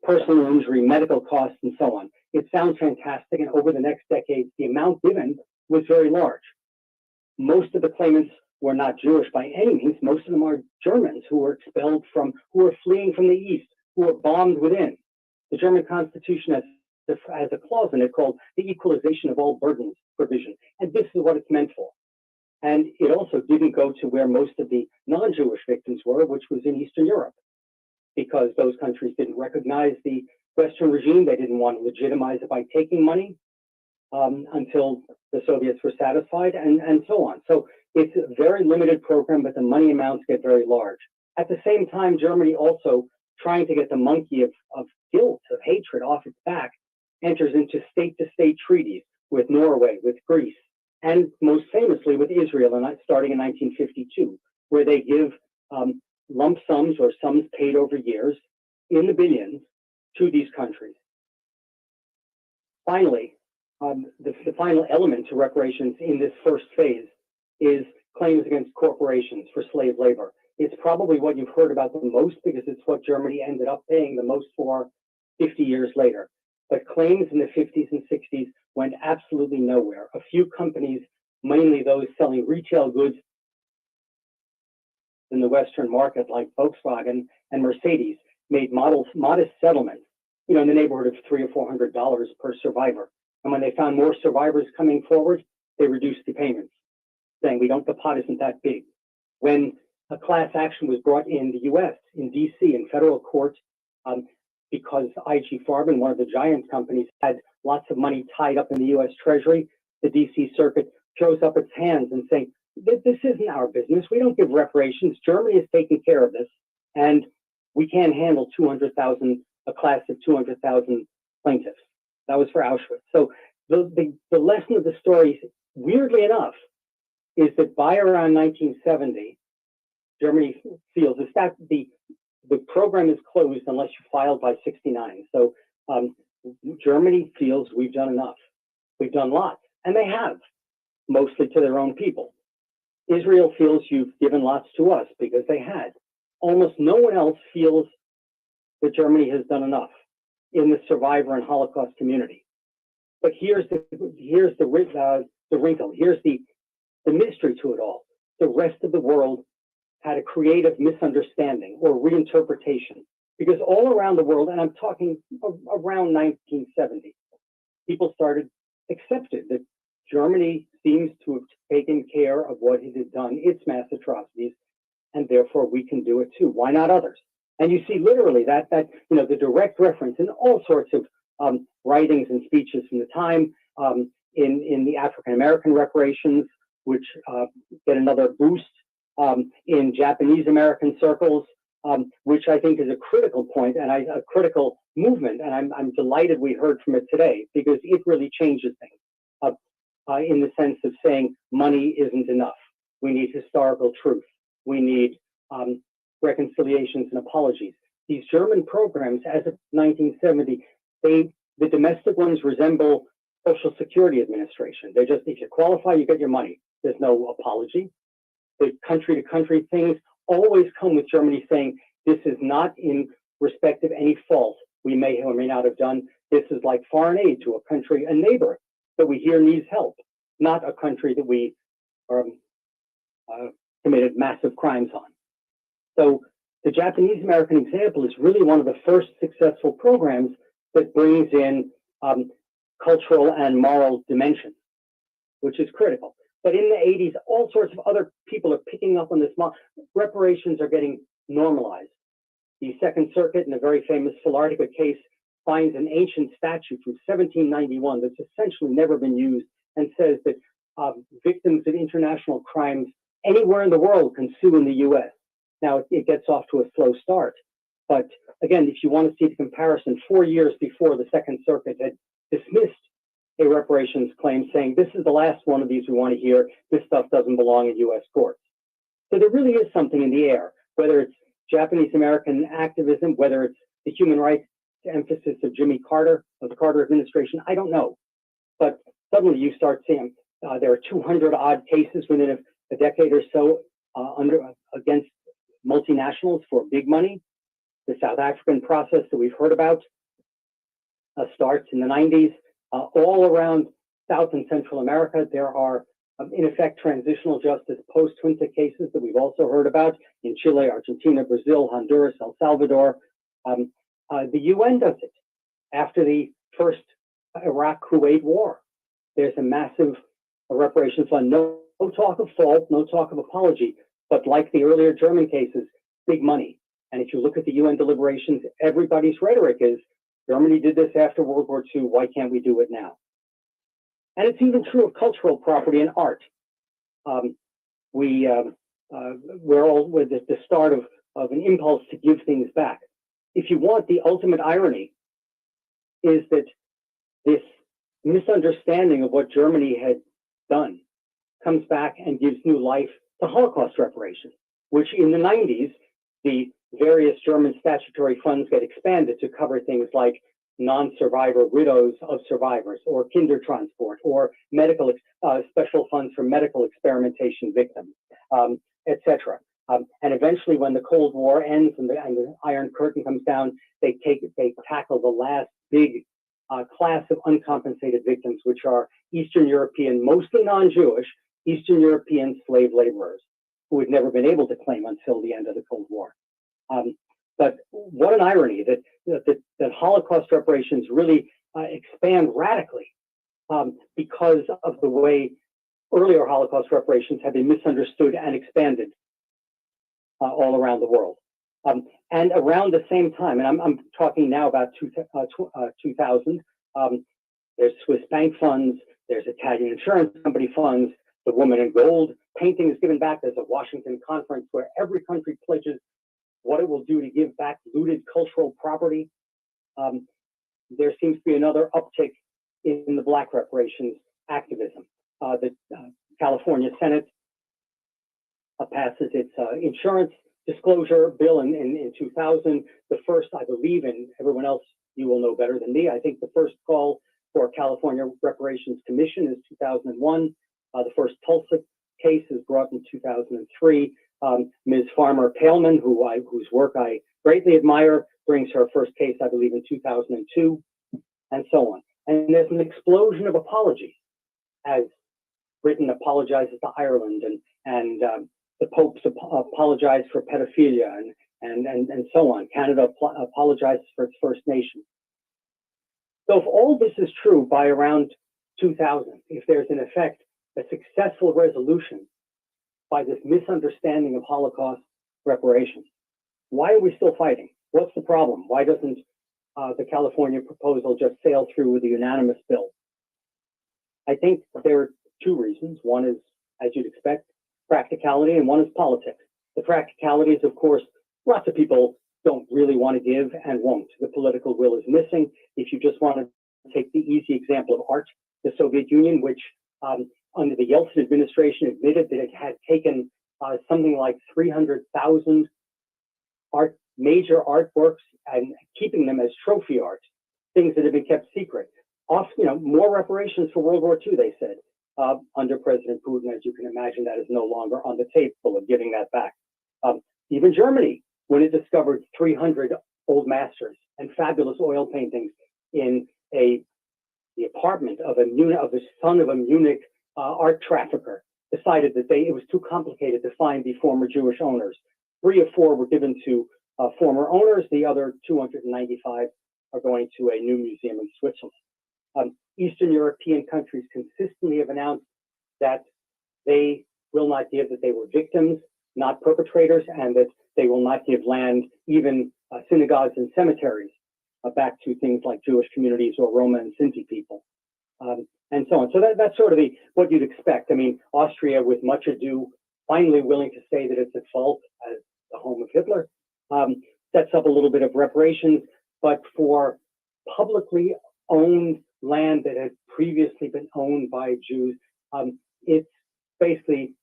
personal injury, medical costs, and so on. It sounds fantastic, and over the next decades, the amount given was very large. Most of the claimants were not Jewish by any means. Most of them are Germans who were expelled who were fleeing from the East, who were bombed within. The German Constitution has a clause in it called the equalization of all burdens provision, and this is what it's meant for. And it also didn't go to where most of the non-Jewish victims were, which was in Eastern Europe, because those countries didn't recognize the Western regime. They didn't want to legitimize it by taking money until the Soviets were satisfied, and so on. So it's a very limited program, but the money amounts get very large. At the same time, Germany also, trying to get the monkey of guilt, of hatred off its back, enters into state-to-state treaties with Norway, with Greece, and most famously with Israel, starting in 1952, where they give lump sums or sums paid over years in the billions to these countries. Finally, the final element to reparations in this first phase is claims against corporations for slave labor. It's probably what you've heard about the most because it's what Germany ended up paying the most for 50 years later. But claims in the 50s and 60s went absolutely nowhere. A few companies, mainly those selling retail goods in the Western market, like Volkswagen and Mercedes, made modest settlements, in the neighborhood of $300 or $400 per survivor. And when they found more survivors coming forward, they reduced the payments, saying the pot isn't that big. When a class action was brought in the US, in DC, in federal court, because IG Farben, one of the giant companies, had lots of money tied up in the US Treasury, the DC Circuit throws up its hands and saying, this isn't our business. We don't give reparations. Germany is taking care of this, and we can't handle 200,000, a class of 200,000 plaintiffs. That was for Auschwitz. So the lesson of the story, weirdly enough, is that by around 1970, Germany feels that the program is closed unless you filed by 69. So Germany feels we've done enough. We've done lots, and they have, mostly to their own people. Israel feels you've given lots to us because they had. Almost no one else feels that Germany has done enough in the survivor and Holocaust community. But here's the wrinkle. Here's the mystery to it all. The rest of the world had a creative misunderstanding or reinterpretation, because all around the world, and I'm talking around 1970, people accepted that Germany seems to have taken care of what it had done, its mass atrocities, and therefore we can do it too. Why not others? And you see literally that the direct reference in all sorts of writings and speeches from the time, in the African American reparations, which get another boost, in Japanese American circles, which I think is a critical point and a critical movement. And I'm delighted we heard from it today, because it really changes things in the sense of saying money isn't enough. We need historical truth. We need reconciliations and apologies. These German programs, as of 1970, the domestic ones resemble Social Security Administration. They just, if you qualify, you get your money. There's no apology. The country-to-country things always come with Germany saying, this is not in respect of any fault we may or may not have done. This is like foreign aid to a country, a neighbor that we hear needs help, not a country that we committed massive crimes on. So the Japanese American example is really one of the first successful programs that brings in cultural and moral dimensions, which is critical. But in the 80s, all sorts of other people are picking up on this. Reparations are getting normalized. The Second Circuit, in a very famous Philartica case, finds an ancient statute from 1791 that's essentially never been used, and says that victims of international crimes anywhere in the world can sue in the U.S. Now, it gets off to a slow start. But again, if you want to see the comparison, 4 years before the Second Circuit had dismissed a reparations claim, saying this is the last one of these we want to hear, this stuff doesn't belong in U.S. courts. So there really is something in the air, whether it's Japanese American activism, whether it's the human rights emphasis of Jimmy Carter, of the Carter administration, I don't know. But suddenly you start seeing there are 200 odd cases within a decade or so against multinationals for big money. The South African process that we've heard about starts in the 90s. All around South and Central America, there are, in effect, transitional justice post-Junta cases that we've also heard about in Chile, Argentina, Brazil, Honduras, El Salvador. The UN does it. After the first Iraq-Kuwait war, there's a massive reparations fund. No talk of fault, no talk of apology, but like the earlier German cases, big money. And if you look at the UN deliberations, everybody's rhetoric is, Germany did this after World War II, why can't we do it now? And it's even true of cultural property and art. We're all with the start of an impulse to give things back. If you want, the ultimate irony is that this misunderstanding of what Germany had done comes back and gives new life to Holocaust reparations, which in the 90s, the various German statutory funds get expanded to cover things like non-survivor widows of survivors, or Kindertransport, or medical special funds for medical experimentation victims, etc. And eventually, when the Cold War ends and the Iron Curtain comes down, they tackle the last big class of uncompensated victims, which are Eastern European, mostly non-Jewish, Eastern European slave laborers who had never been able to claim until the end of the Cold War. But what an irony that Holocaust reparations really expand radically because of the way earlier Holocaust reparations have been misunderstood and expanded all around the world. And around the same time, and I'm talking now about 2000, there's Swiss bank funds, there's Italian insurance company funds, The Woman in Gold painting is given back. There's a Washington conference where every country pledges what it will do to give back looted cultural property. There seems to be another uptick in the Black reparations activism. The California Senate passes its insurance disclosure bill in 2000. The first, I believe, and everyone else, you will know better than me, I think the first call for a California Reparations Commission is 2001. The first Tulsa case is brought in 2003. Ms. Farmer Pailman, whose work I greatly admire, brings her first case, I believe, in 2002, and so on. And there's an explosion of apologies as Britain apologizes to Ireland, and the popes apologize for pedophilia, and so on. Canada apologizes for its First Nation. So if all this is true by around 2000, if there's in effect a successful resolution by this misunderstanding of Holocaust reparations, why are we still fighting? What's the problem? Why doesn't the California proposal just sail through with a unanimous bill? I think there are two reasons. One is, as you'd expect, practicality, and one is politics. The practicality is, of course, lots of people don't really want to give and won't. The political will is missing. If you just want to take the easy example of art, the Soviet Union, which under the Yeltsin administration admitted that it had taken something like 300,000 major artworks and keeping them as trophy art, things that have been kept secret. More reparations for World War II, they said. Under President Putin, as you can imagine, that is no longer on the table of giving that back. Even Germany, when it discovered 300 old masters and fabulous oil paintings in the apartment of the son of a Munich art trafficker, decided that it was too complicated to find the former Jewish owners. 3 of 4 were given to former owners. The other 295 are going to a new museum in Switzerland. Eastern European countries consistently have announced that they will not give, that they were victims, not perpetrators, and that they will not give land, even synagogues and cemeteries, back to things like Jewish communities or Roma and Sinti people, and so on. So that's sort of what you'd expect. I mean, Austria, with much ado, finally willing to say that it's at fault as the home of Hitler, sets up a little bit of reparations, but for publicly owned land that had previously been owned by Jews, it's basically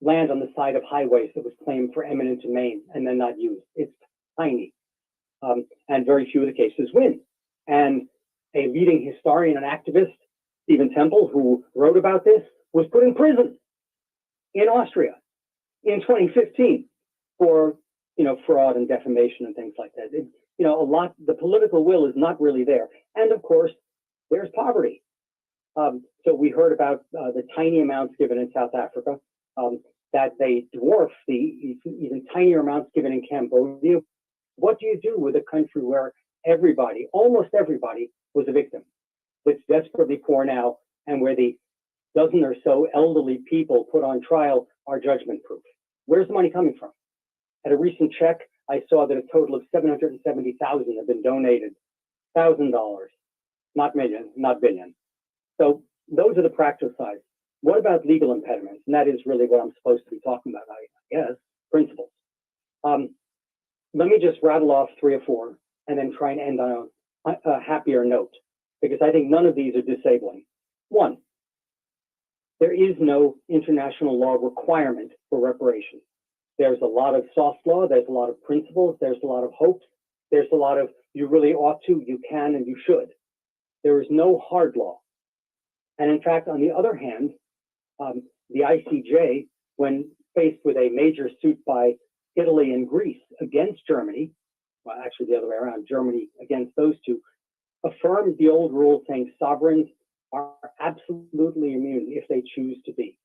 land on the side of highways that was claimed for eminent domain and then not used. It's tiny, and very few of the cases win. And a leading historian and activist, Stephen Temple, who wrote about this, was put in prison in Austria in 2015 for fraud and defamation and things like that. The political will is not really there. And of course, there's poverty. So we heard about the tiny amounts given in South Africa, that they dwarf the even tinier amounts given in Cambodia. What do you do with a country where everybody, almost everybody, was a victim, that's desperately poor now, and where the dozen or so elderly people put on trial are judgment proof? Where's the money coming from? At a recent check, I saw that a total of $770,000 have been donated, $1,000, not million, not billion. So those are the practical sides. What about legal impediments? And that is really what I'm supposed to be talking about, I guess, principles. Let me just rattle off 3 or 4 and then try and end on a happier note, because I think none of these are disabling. 1, there is no international law requirement for reparations. There's a lot of soft law, there's a lot of principles, there's a lot of hopes, there's a lot of you really ought to, you can, and you should. There is no hard law. And in fact, on the other hand, the ICJ, when faced with a major suit by Italy and Greece against Germany, well, actually the other way around, Germany against those two, affirmed the old rule saying sovereigns are absolutely immune if they choose to be.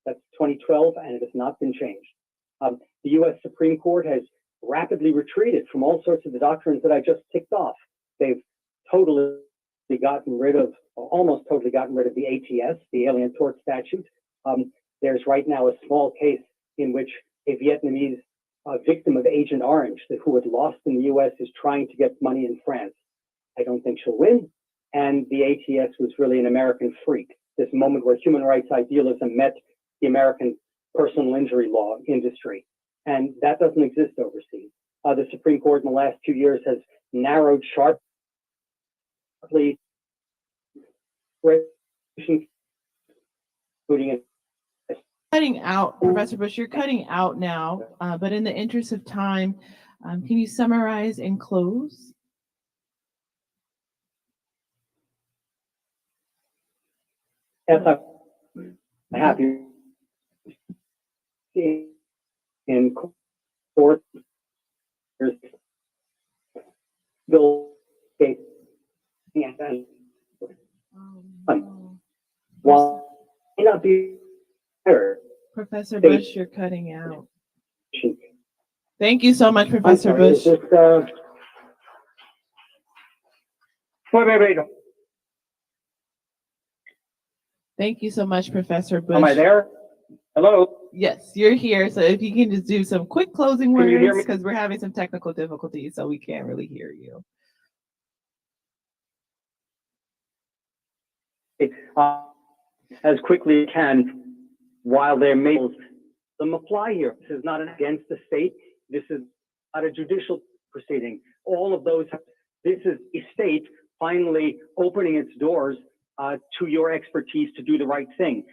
That's 2012, and it has not been changed. The US Supreme Court has rapidly retreated from all sorts of the doctrines that I just ticked off. They've totally gotten rid of, or almost totally gotten rid of the ATS, the Alien Tort Statute. There's right now a small case in which a Vietnamese victim of Agent Orange who had lost in the US is trying to get money in France. I don't think she'll win. And the ATS was really an American freak, this moment where human rights idealism met the American personal injury law industry. And that doesn't exist overseas. The Supreme Court in the last 2 years has narrowed sharply, including Cutting out, Professor Bush, you're cutting out now, but in the interest of time, can you summarize and close? Yes, I'm happy in court. There's bill case. While may not be better. Professor Bush, you're cutting out. Thank you so much, Professor Bush. Is this, wait. Thank you so much, Professor Bush. Am I there? Hello? Yes, you're here. So if you can just do some quick closing Can you hear words, me? because we're having some technical difficulties, so we can't really hear you. As quickly as can, while there may them apply here. This is not against the state. This is not a judicial proceeding. All of those, this is a state finally opening its doors to your expertise to do the right thing.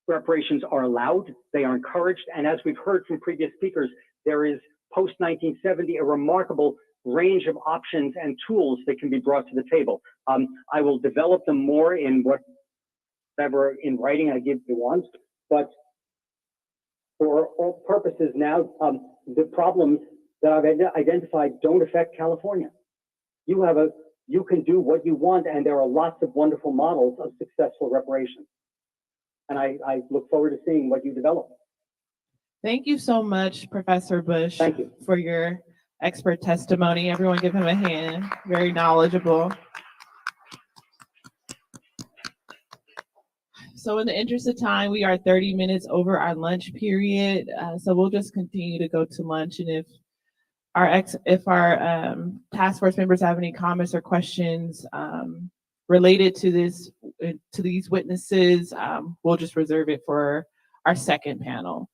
Reparations are allowed, they are encouraged, and as we've heard from previous speakers, there is post-1970 a remarkable range of options and tools that can be brought to the table. I will develop them more in whatever in writing I give you once, but for all purposes now, the problems that I've identified don't affect California. You can do what you want, and there are lots of wonderful models of successful reparations. And I look forward to seeing what you develop. Thank you so much, Professor Bush, Thank you for your expert testimony. Everyone give him a hand. Very knowledgeable. So in the interest of time, we are 30 minutes over our lunch period. So we'll just continue to go to lunch. And if our task force members have any comments or questions related to these witnesses, we'll just reserve it for our second panel.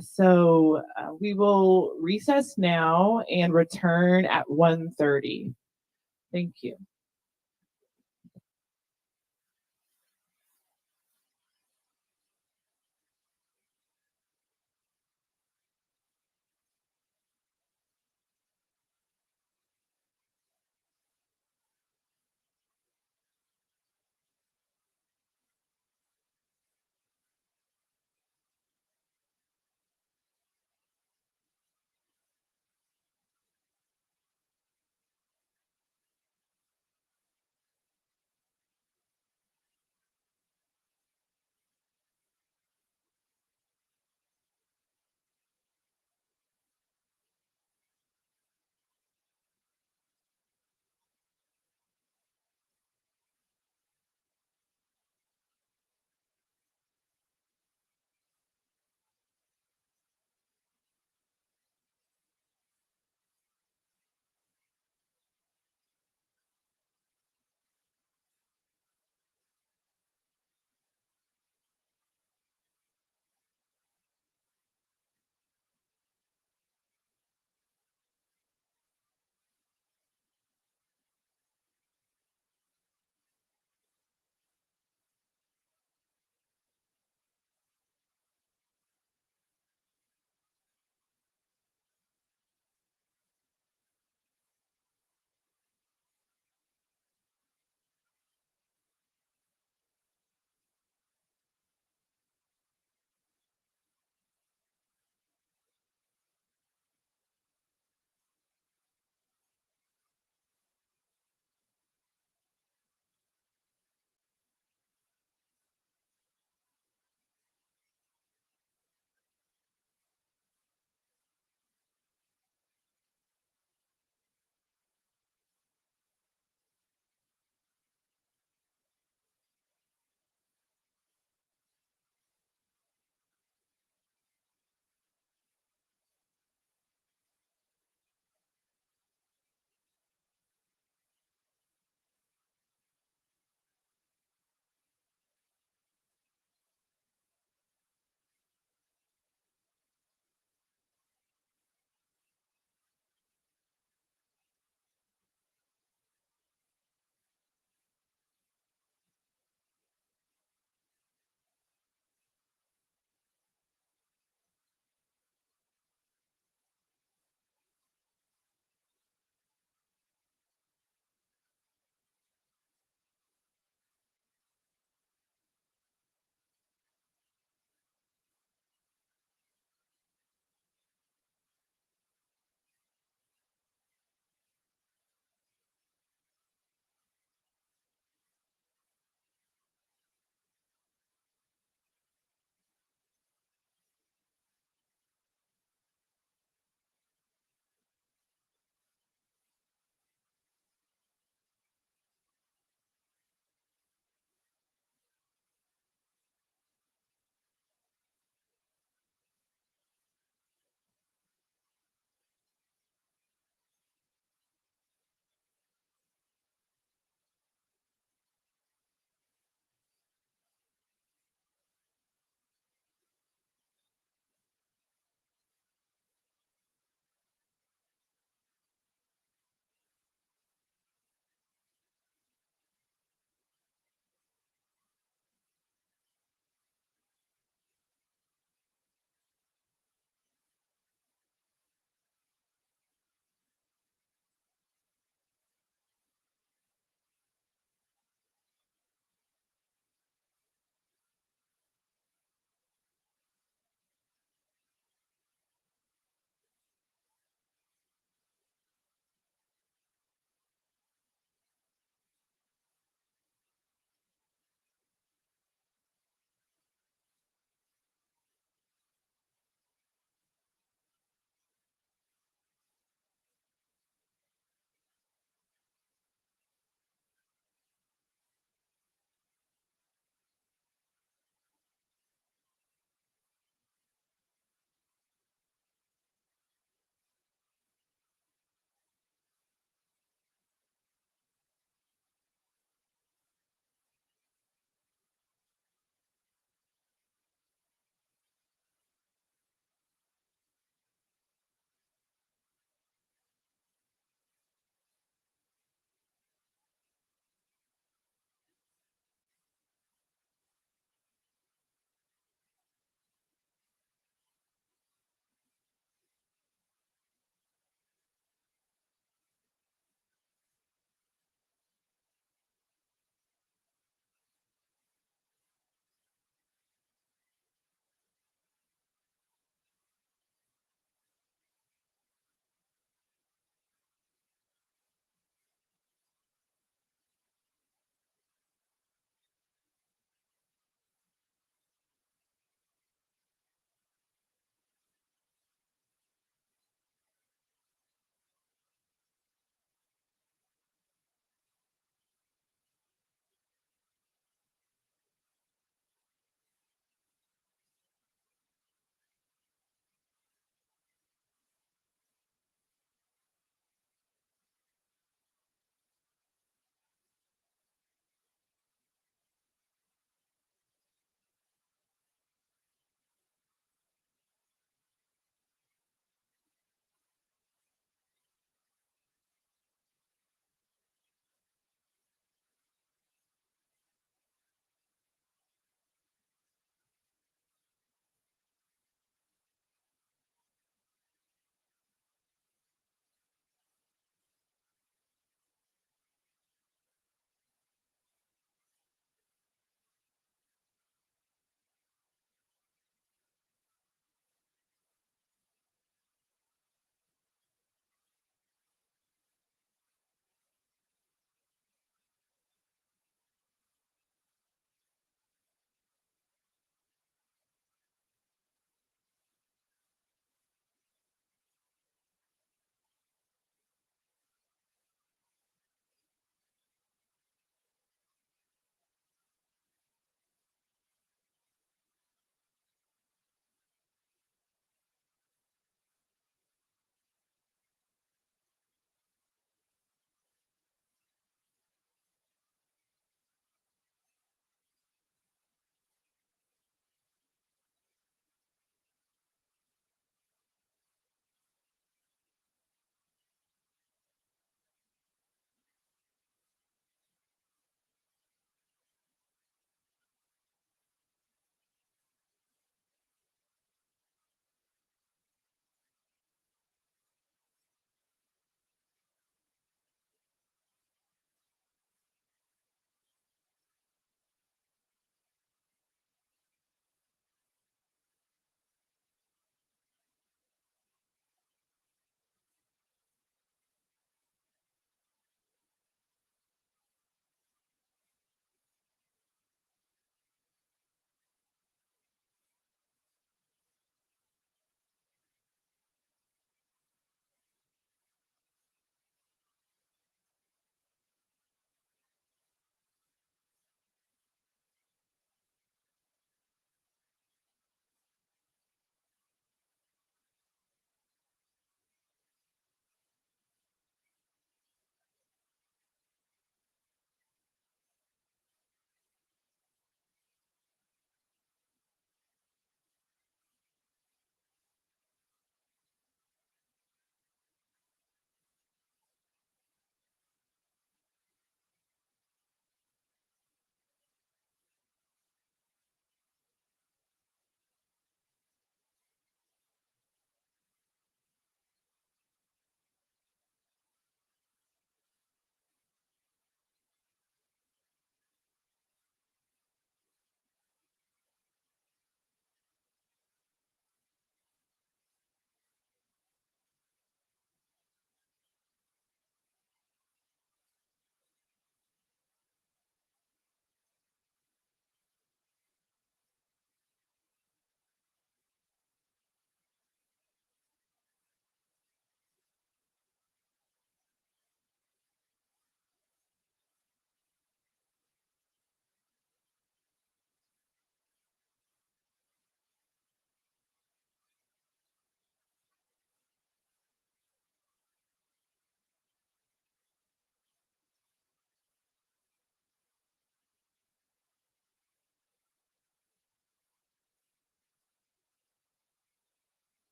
So we will recess now and return at 1:30. Thank you.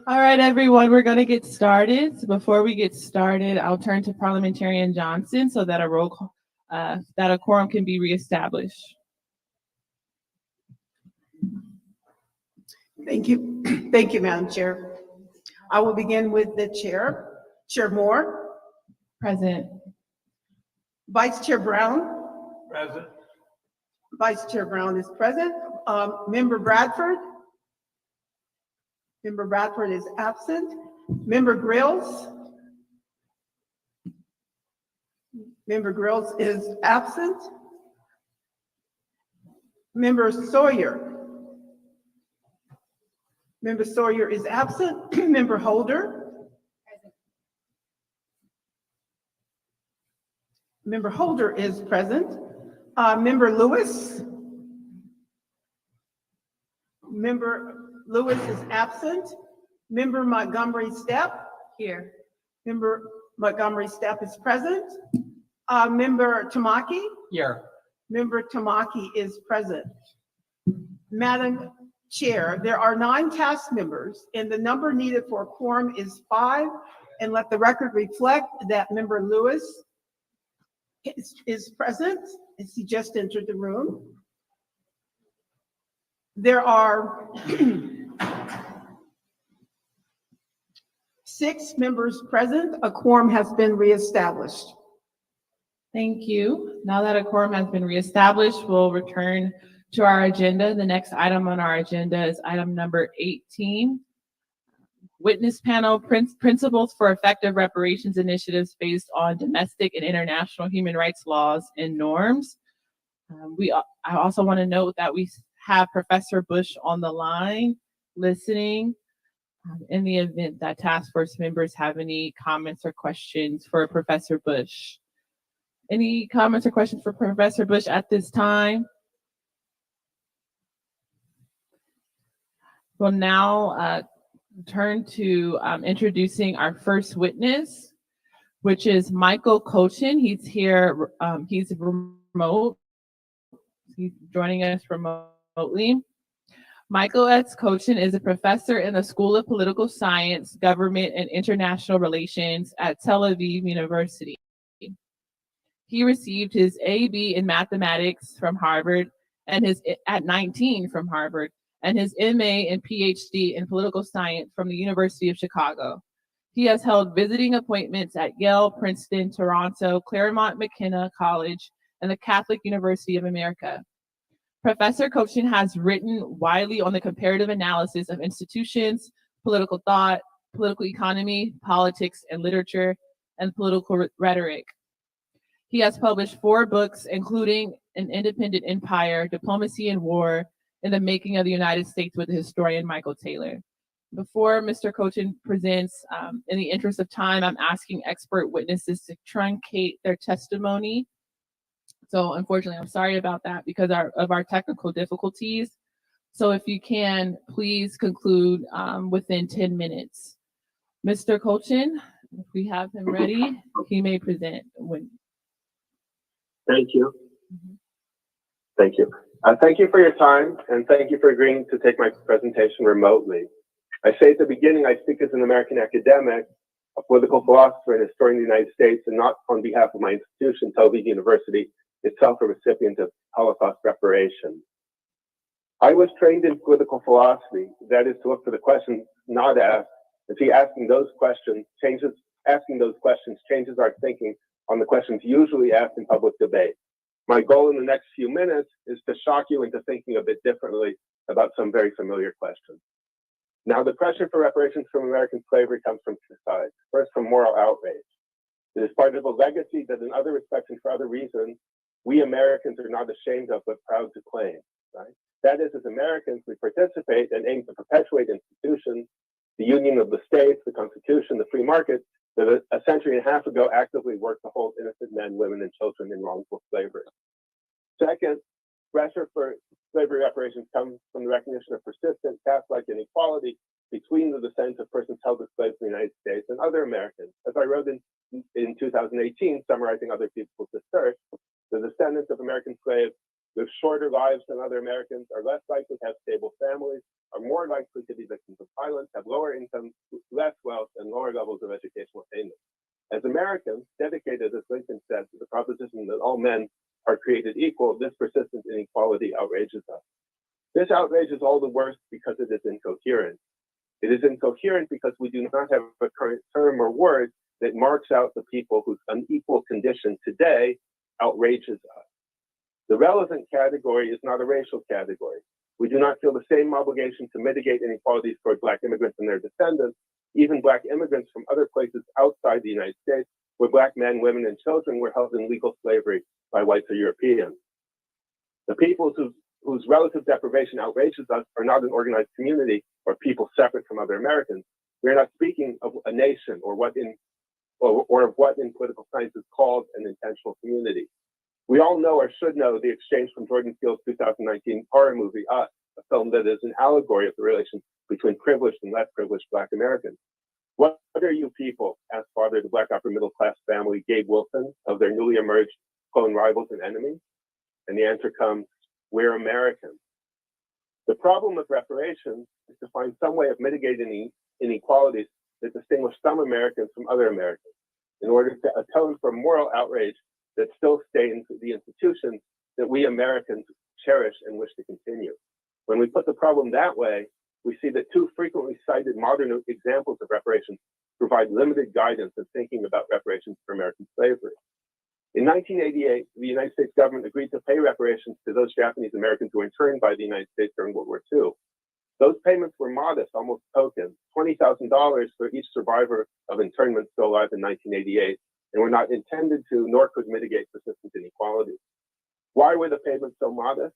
All right, everyone, we're going to get started. So before we get started, I'll turn to Parliamentarian Johnson so that that a quorum can be reestablished. Thank you. Thank you, Madam Chair. I will begin with the chair. Chair Moore, Present. Vice Chair Brown. Present. Vice Chair Brown is present. Member Bradford. Member Bradford is absent. Member Grills. Member Grills is absent. Member Sawyer. Member Sawyer is absent. Member Holder. Member Holder is present. Member Lewis. Member Lewis is absent. Member Montgomery Stepp. Here. Member Montgomery Stepp is present. Member Tamaki. Here. Member Tamaki is present. Madam Chair, there are 9 task members, and the number needed for a quorum is 5. And let the record reflect that Member Lewis is present, as he just entered the room. There are 6 members present. A quorum has been reestablished. Thank you. Now that a quorum has been reestablished, we'll return to our agenda. The next item on our agenda is item number 18. Witness panel principles for effective reparations initiatives based on domestic and international human rights laws and norms. I also want to note that we have Professor Bush on the line listening in the event that task force members have any comments or questions for Professor Bush. Any comments or questions for Professor Bush at this time? We'll now turn to introducing our first witness, which is Michael Cochin. He's here, he's remote. He's joining us remotely. Michael S. Cochin is a professor in the School of Political Science, Government, and International Relations at Tel Aviv University. He received his AB in mathematics from Harvard and at 19 from Harvard, and his MA and PhD in political science from the University of Chicago. He has held visiting appointments at Yale, Princeton, Toronto, Claremont McKenna College, and the Catholic University of America. Professor Cochin has written widely on the comparative analysis of institutions, political thought, political economy, politics and literature, and political rhetoric. He has published 4 books, including An Independent Empire, Diplomacy and War, and the Making of the United States with the historian Michael Taylor. Before Mr. Cochin presents, in the interest of time, I'm asking expert witnesses to truncate their testimony. So unfortunately, I'm sorry about that because of our technical difficulties. So if you can, please conclude within 10 minutes. Mr. Cochin, if we have him ready, he may present. Thank you. Thank you. Thank you for your time, and thank you for agreeing to take my presentation remotely. I say at the beginning, I speak as an American academic, a political philosopher, and historian of the United States, and not on behalf of my institution, Tel Aviv University, itself a recipient of Holocaust reparations. I was trained in political philosophy, that is to look for the questions not asked, and see asking those questions changes our thinking on the questions usually asked in public debate. My goal in the next few minutes is to shock you into thinking a bit differently about some very familiar questions. Now, the pressure for reparations from American slavery comes from 2 sides. First, from moral outrage. It is part of a legacy that in other respects and for other reasons, we Americans are not ashamed of but proud to claim, right? That is, as Americans, we participate and aim to perpetuate institutions, the union of the states, the Constitution, the free market, that a century and a half ago actively worked to hold innocent men, women, and children in wrongful slavery. Second, pressure for slavery reparations comes from the recognition of persistent caste-like inequality between the descendants of persons held as slaves in the United States and other Americans. As I wrote in 2018, summarizing other people's research, the descendants of American slaves live shorter lives than other Americans, are less likely to have stable families, are more likely to be victims of violence, have lower incomes, less wealth, and lower levels of educational attainment. As Americans, dedicated, as Lincoln said, to the proposition that all men are created equal, this persistent inequality outrages us. This outrage is all the worse because it is incoherent. It is incoherent because we do not have a current term or word that marks out the people whose unequal condition today outrages us. The relevant category is not a racial category. We do not feel the same obligation to mitigate inequalities toward Black immigrants and their descendants, even Black immigrants from other places outside the United States, where Black men, women, and children were held in legal slavery by whites or Europeans. The peoples whose relative deprivation outrages us are not an organized community or people separate from other Americans. We are not speaking of a nation or of what in political science is called an intentional community. We all know or should know the exchange from Jordan Peele's 2019 horror movie, Us, a film that is an allegory of the relation between privileged and less privileged Black Americans. What are you people? Asked father of the Black upper middle class family, Gabe Wilson, of their newly emerged clone rivals and enemies. And the answer comes, we're Americans. The problem with reparations is to find some way of mitigating inequalities that distinguish some Americans from other Americans in order to atone for moral outrage that still stains the institutions that we Americans cherish and wish to continue. When we put the problem that way, we see that two frequently cited modern examples of reparations provide limited guidance in thinking about reparations for American slavery. In 1988, the United States government agreed to pay reparations to those Japanese Americans who were interned by the United States during World War II. Those payments were modest, almost token, $20,000 for each survivor of internment still alive in 1988, and were not intended to, nor could mitigate persistent inequality. Why were the payments so modest?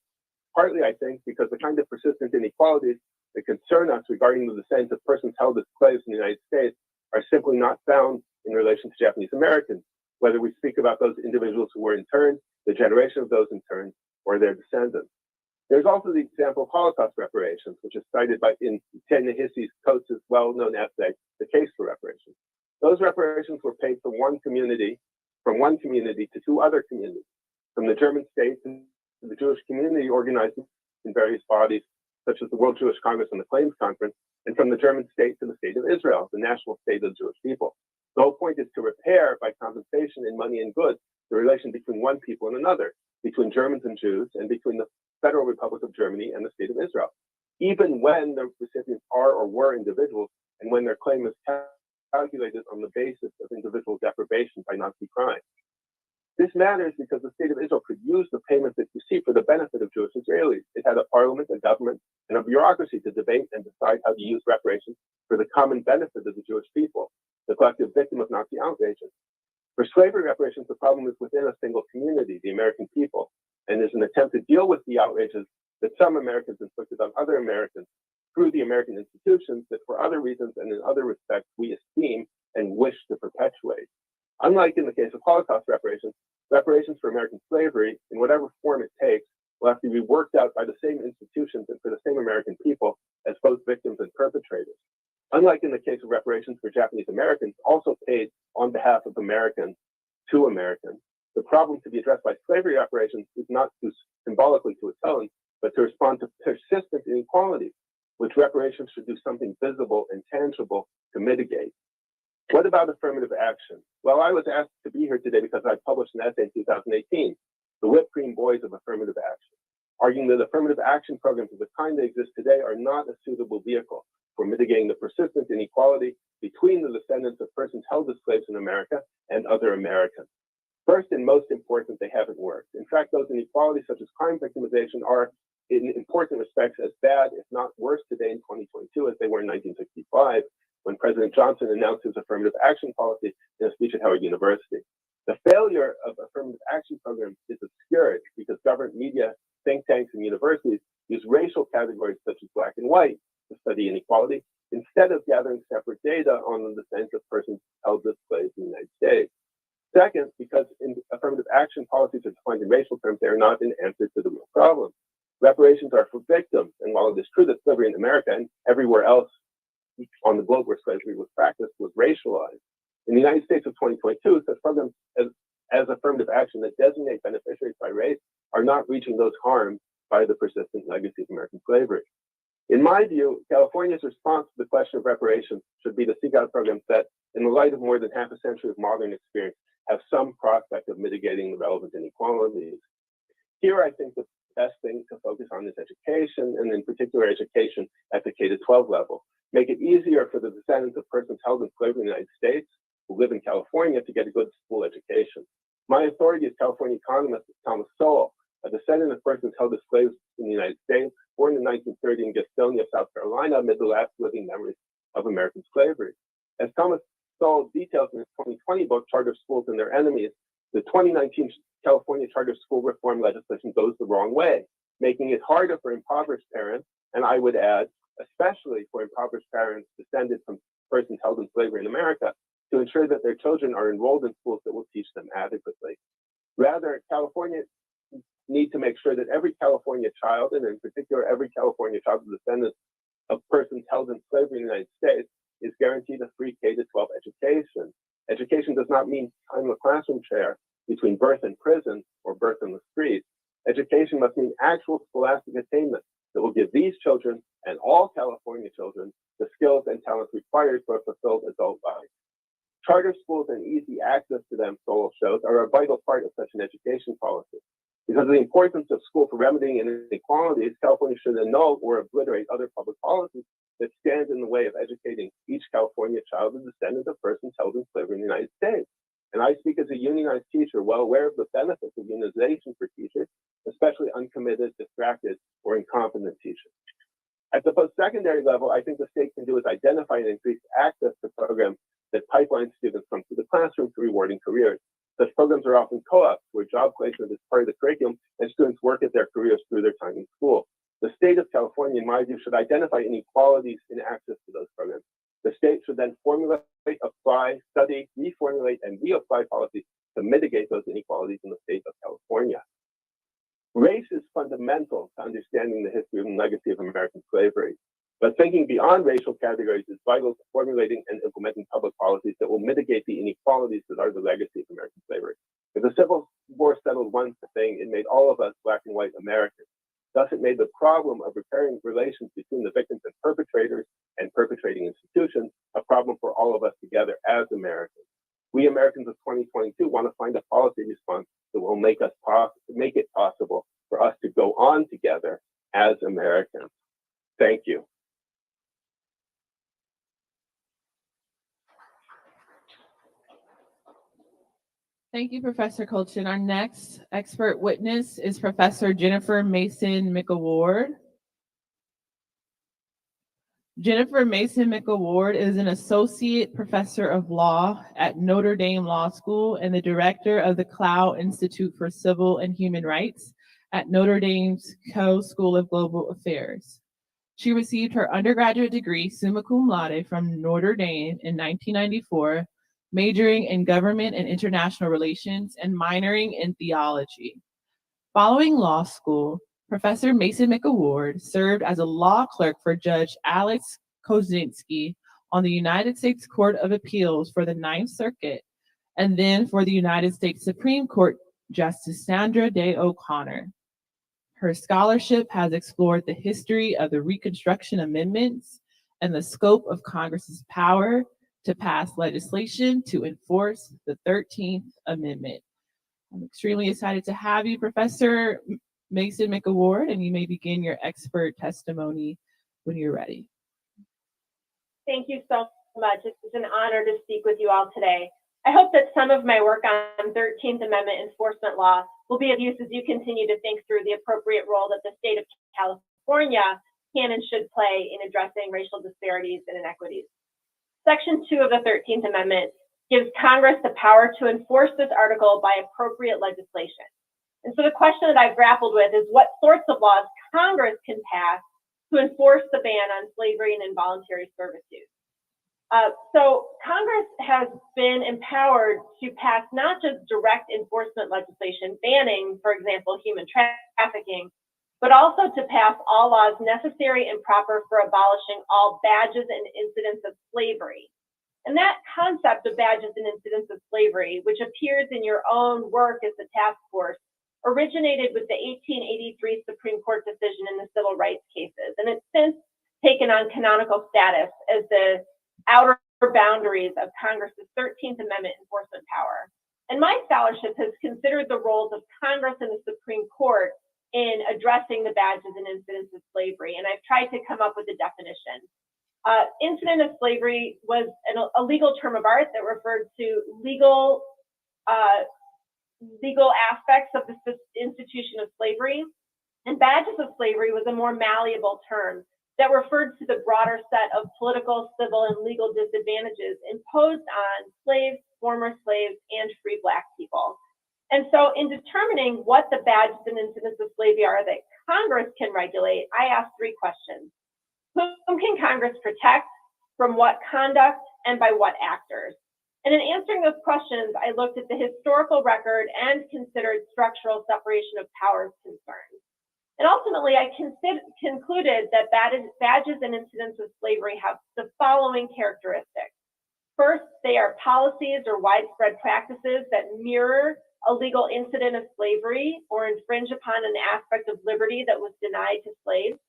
Partly, I think, because the kind of persistent inequalities that concern us regarding the descent of persons held as slaves in the United States are simply not found in relation to Japanese Americans, whether we speak about those individuals who were interned, the generation of those interned, or their descendants. There's also the example of Holocaust reparations, which is cited in Ta-Nehisi Coates' well-known essay, The Case for Reparations. Those reparations were paid from one community to two other communities, from the German state to the Jewish community organized in various bodies, such as the World Jewish Congress and the Claims Conference, and from the German state to the state of Israel, the national state of the Jewish people. The whole point is to repair by compensation in money and goods the relation between one people and another, between Germans and Jews, and between the Federal Republic of Germany and the state of Israel, even when the recipients are or were individuals, and when their claim is calculated on the basis of individual deprivation by Nazi crime. This matters because the state of Israel could use the payments it received for the benefit of Jewish Israelis. It had a parliament, a government, and a bureaucracy to debate and decide how to use reparations for the common benefit of the Jewish people, the collective victim of Nazi outrages. For slavery reparations, the problem is within a single community, the American people, and is an attempt to deal with the outrages that some Americans inflicted on other Americans through the American institutions that for other reasons and in other respects we esteem and wish to perpetuate. Unlike in the case of Holocaust reparations, reparations for American slavery, in whatever form it takes, will have to be worked out by the same institutions and for the same American people as both victims and perpetrators. Unlike in the case of reparations for Japanese Americans, also paid on behalf of Americans to Americans, the problem to be addressed by slavery reparations is not to symbolically to atone, but to respond to persistent inequalities, which reparations should do something visible and tangible to mitigate. What about affirmative action? Well, I was asked to be here today because I published an essay in 2018, The Whipped Cream Boys of Affirmative Action, arguing that affirmative action programs of the kind that exist today are not a suitable vehicle for mitigating the persistent inequality between the descendants of persons held as slaves in America and other Americans. First and most important, they haven't worked. In fact, those inequalities such as crime victimization are in important respects as bad, if not worse today in 2022 as they were in 1965, when President Johnson announced his affirmative action policy in a speech at Howard University. The failure of affirmative action programs is obscured because government media, think tanks, and universities use racial categories such as black and white to study inequality, instead of gathering separate data on the descent of persons held as slaves in the United States. Second, because in affirmative action policies are defined in racial terms, they are not an answer to the real problem. Reparations are for victims, and while it is true that slavery in America and everywhere else on the globe where slavery was practiced was racialized, in the United States of 2022, such programs as affirmative action that designate beneficiaries by race are not reaching those harmed by the persistent legacy of American slavery. In my view, California's response to the question of reparations should be to seek out programs that, in the light of more than half a century of modern experience, have some prospect of mitigating the relevant inequalities. Here, I think the best thing to focus on is education, and in particular education at the K-12 level. Make it easier for the descendants of persons held in slavery in the United States who live in California to get a good school education. My authority is California economist Thomas Sowell, a descendant of persons held as slaves in the United States, born in 1930 in Gastonia, South Carolina, amid the last living memories of American slavery. As Thomas Sowell details in his 2020 book, Charter Schools and Their Enemies, the 2019 California charter school reform legislation goes the wrong way, making it harder for impoverished parents, and I would add, especially for impoverished parents descended from persons held in slavery in America, to ensure that their children are enrolled in schools that will teach them adequately. Rather, California needs to make sure that every California child, and in particular every California child of descendants of persons held in slavery in the United States, is guaranteed a free K-12 education. Education does not mean time in the classroom chair between birth and prison or birth in the streets. Education must mean actual scholastic attainment that will give these children and all California children the skills and talents required for a fulfilled adult life. Charter schools and easy access to them, Sowell shows, are a vital part of such an education policy. Because of the importance of school for remedying inequalities, California should annul or obliterate other public policies that stand in the way of educating each California child a descendant of persons held in slavery in the United States. And I speak as a unionized teacher, well aware of the benefits of unionization for teachers, especially uncommitted, distracted, or incompetent teachers. At the post-secondary level, I think the state can do is identify and increase access to programs that pipeline students from the classroom to rewarding careers. Such programs are often co-ops, where job placement is part of the curriculum and students work at their careers through their time in school. The state of California, in my view, should identify inequalities in access to those programs. The state should then formulate, apply, study, reformulate, and reapply policies to mitigate those inequalities in the state of California. Race is fundamental to understanding the history and legacy of American slavery. But thinking beyond racial categories is vital to formulating and implementing public policies that will mitigate the inequalities that are the legacy of American slavery. If the Civil War settled one thing, it made all of us black and white Americans. Thus, it made the problem of repairing relations between the victims and perpetrators and perpetrating institutions a problem for all of us together as Americans. We Americans of 2022 want to find a policy response that will make it possible for us to go on together as Americans. Thank you. Thank you, Professor Colchin. Our next expert witness is Professor Jennifer Mason McAward. Jennifer Mason McAward is an associate professor of law at Notre Dame Law School and the director of the Clow Institute for Civil and Human Rights at Notre Dame's Coe School of Global Affairs. She received her undergraduate degree summa cum laude from Notre Dame in 1994, majoring in government and international relations and minoring in theology. Following law school, Professor Mason McAward served as a law clerk for Judge Alex Kozinski on the United States Court of Appeals for the Ninth Circuit, and then for the United States Supreme Court Justice Sandra Day O'Connor. Her scholarship has explored the history of the Reconstruction Amendments and the scope of Congress's power to pass legislation to enforce the 13th Amendment. I'm extremely excited to have you, Professor Mason McAward, and you may begin your expert testimony when you're ready. Thank you so much. It's an honor to speak with you all today. I hope that some of my work on 13th Amendment enforcement law will be of use as you continue to think through the appropriate role that the state of California can and should play in addressing racial disparities and inequities. Section 2 of the 13th Amendment gives Congress the power to enforce this article by appropriate legislation. And so the question that I've grappled with is what sorts of laws Congress can pass to enforce the ban on slavery and involuntary servitude. So Congress has been empowered to pass not just direct enforcement legislation banning, for example, human trafficking, but also to pass all laws necessary and proper for abolishing all badges and incidents of slavery. And that concept of badges and incidents of slavery, which appears in your own work as the task force, originated with the 1883 Supreme Court decision in the civil rights cases. And it's since taken on canonical status as the outer boundaries of Congress's 13th Amendment enforcement power. And my scholarship has considered the roles of Congress and the Supreme Court in addressing the badges and incidents of slavery. And I've tried to come up with a definition. Incident of slavery was a legal term of art that referred to legal aspects of the institution of slavery. And badges of slavery was a more malleable term that referred to the broader set of political, civil, and legal disadvantages imposed on slaves, former slaves, and free Black people. And so in determining what the badges and incidents of slavery are that Congress can regulate, I asked three questions. Whom can Congress protect, from what conduct, and by what actors? And in answering those questions, I looked at the historical record and considered structural separation of powers concerns. And ultimately, I concluded that badges and incidents of slavery have the following characteristics. First, they are policies or widespread practices that mirror a legal incident of slavery or infringe upon an aspect of liberty that was denied to slaves.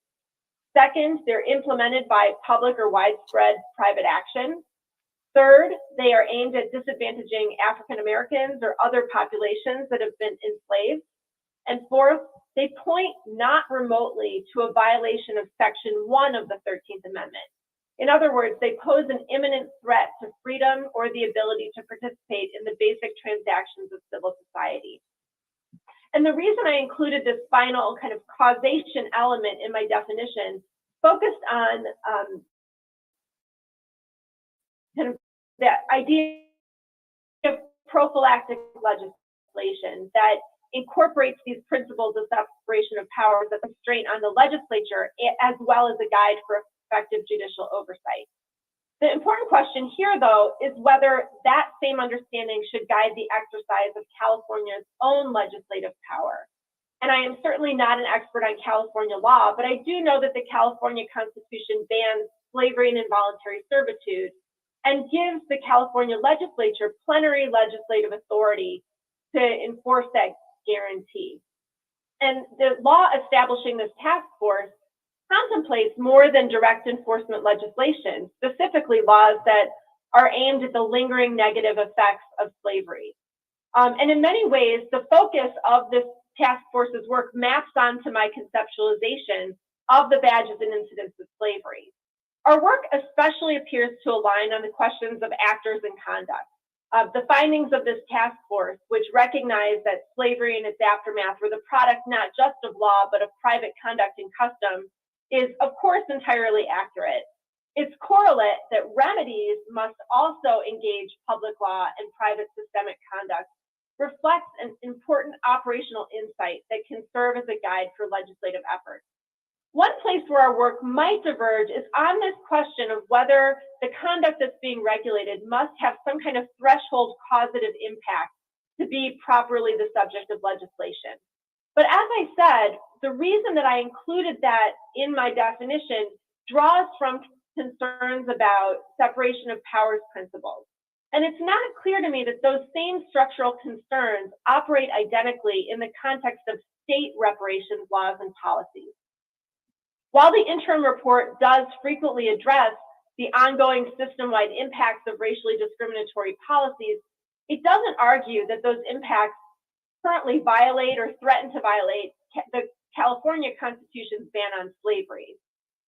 Second, they're implemented by public or widespread private action. Third, they are aimed at disadvantaging African Americans or other populations that have been enslaved. And fourth, they point not remotely to a violation of Section 1 of the 13th Amendment. In other words, they pose an imminent threat to freedom or the ability to participate in the basic transactions of civil society. And the reason I included this final kind of causation element in my definition focused on kind of that idea of prophylactic legislation that incorporates these principles of separation of powers as a constraint on the legislature, as well as a guide for effective judicial oversight. The important question here, though, is whether that same understanding should guide the exercise of California's own legislative power. And I am certainly not an expert on California law, but I do know that the California Constitution bans slavery and involuntary servitude and gives the California legislature plenary legislative authority to enforce that guarantee. And the law establishing this task force contemplates more than direct enforcement legislation, specifically laws that are aimed at the lingering negative effects of slavery. And in many ways, the focus of this task force's work maps onto my conceptualization of the badges and incidents of slavery. Our work especially appears to align on the questions of actors and conduct. The findings of this task force, which recognize that slavery and its aftermath were the product not just of law, but of private conduct and custom, is of course entirely accurate. Its correlate that remedies must also engage public law and private systemic conduct reflects an important operational insight that can serve as a guide for legislative efforts. One place where our work might diverge is on this question of whether the conduct that's being regulated must have some kind of threshold causative impact to be properly the subject of legislation. But as I said, the reason that I included that in my definition draws from concerns about separation of powers principles. And it's not clear to me that those same structural concerns operate identically in the context of state reparations laws and policies. While the interim report does frequently address the ongoing system-wide impacts of racially discriminatory policies, it doesn't argue that those impacts currently violate or threaten to violate the California Constitution's ban on slavery.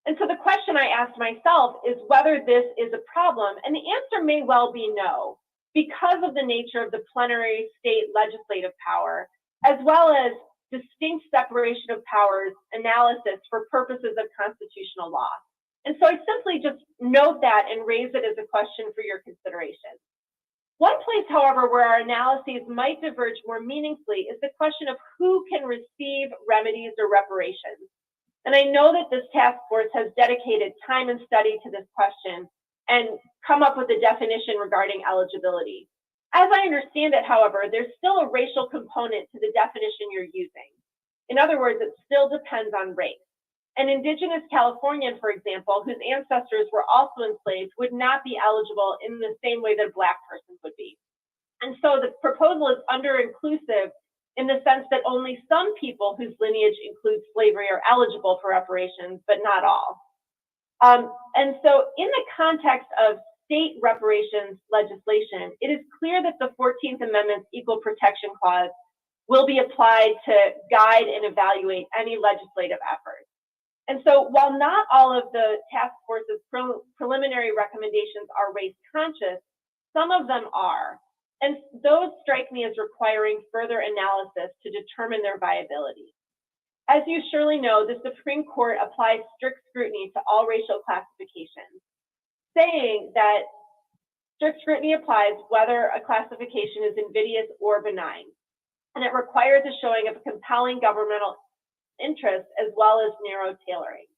And so the question I asked myself is whether this is a problem, and the answer may well be no, because of the nature of the plenary state legislative power, as well as distinct separation of powers analysis for purposes of constitutional law. And so I simply just note that and raise it as a question for your consideration. One place, however, where our analyses might diverge more meaningfully is the question of who can receive remedies or reparations. And I know that this task force has dedicated time and study to this question and come up with a definition regarding eligibility. As I understand it, however, there's still a racial component to the definition you're using. In other words, it still depends on race. An indigenous Californian, for example, whose ancestors were also enslaved, would not be eligible in the same way that a Black person would be. And so the proposal is under-inclusive in the sense that only some people whose lineage includes slavery are eligible for reparations, but not all. And so in the context of state reparations legislation, it is clear that the 14th Amendment's Equal Protection Clause will be applied to guide and evaluate any legislative efforts. And so while not all of the task force's preliminary recommendations are race conscious, some of them are. And those strike me as requiring further analysis to determine their viability. As you surely know, the Supreme Court applies strict scrutiny to all racial classifications, saying that strict scrutiny applies whether a classification is invidious or benign. And it requires a showing of a compelling governmental interest as well as narrow tailoring.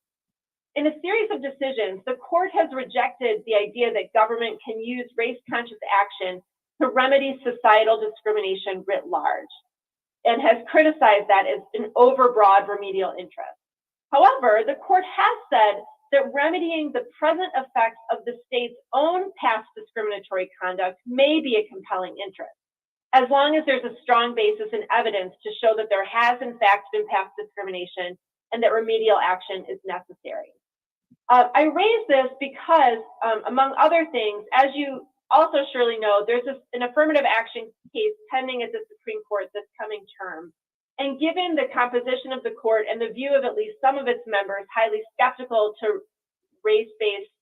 In a series of decisions, the court has rejected the idea that government can use race-conscious action to remedy societal discrimination writ large, and has criticized that as an overbroad remedial interest. However, the court has said that remedying the present effects of the state's own past discriminatory conduct may be a compelling interest, as long as there's a strong basis in evidence to show that there has in fact been past discrimination and that remedial action is necessary. I raise this because, among other things, as you also surely know, there's an affirmative action case pending at the Supreme Court this coming term. And given the composition of the court and the view of at least some of its members highly skeptical to race-based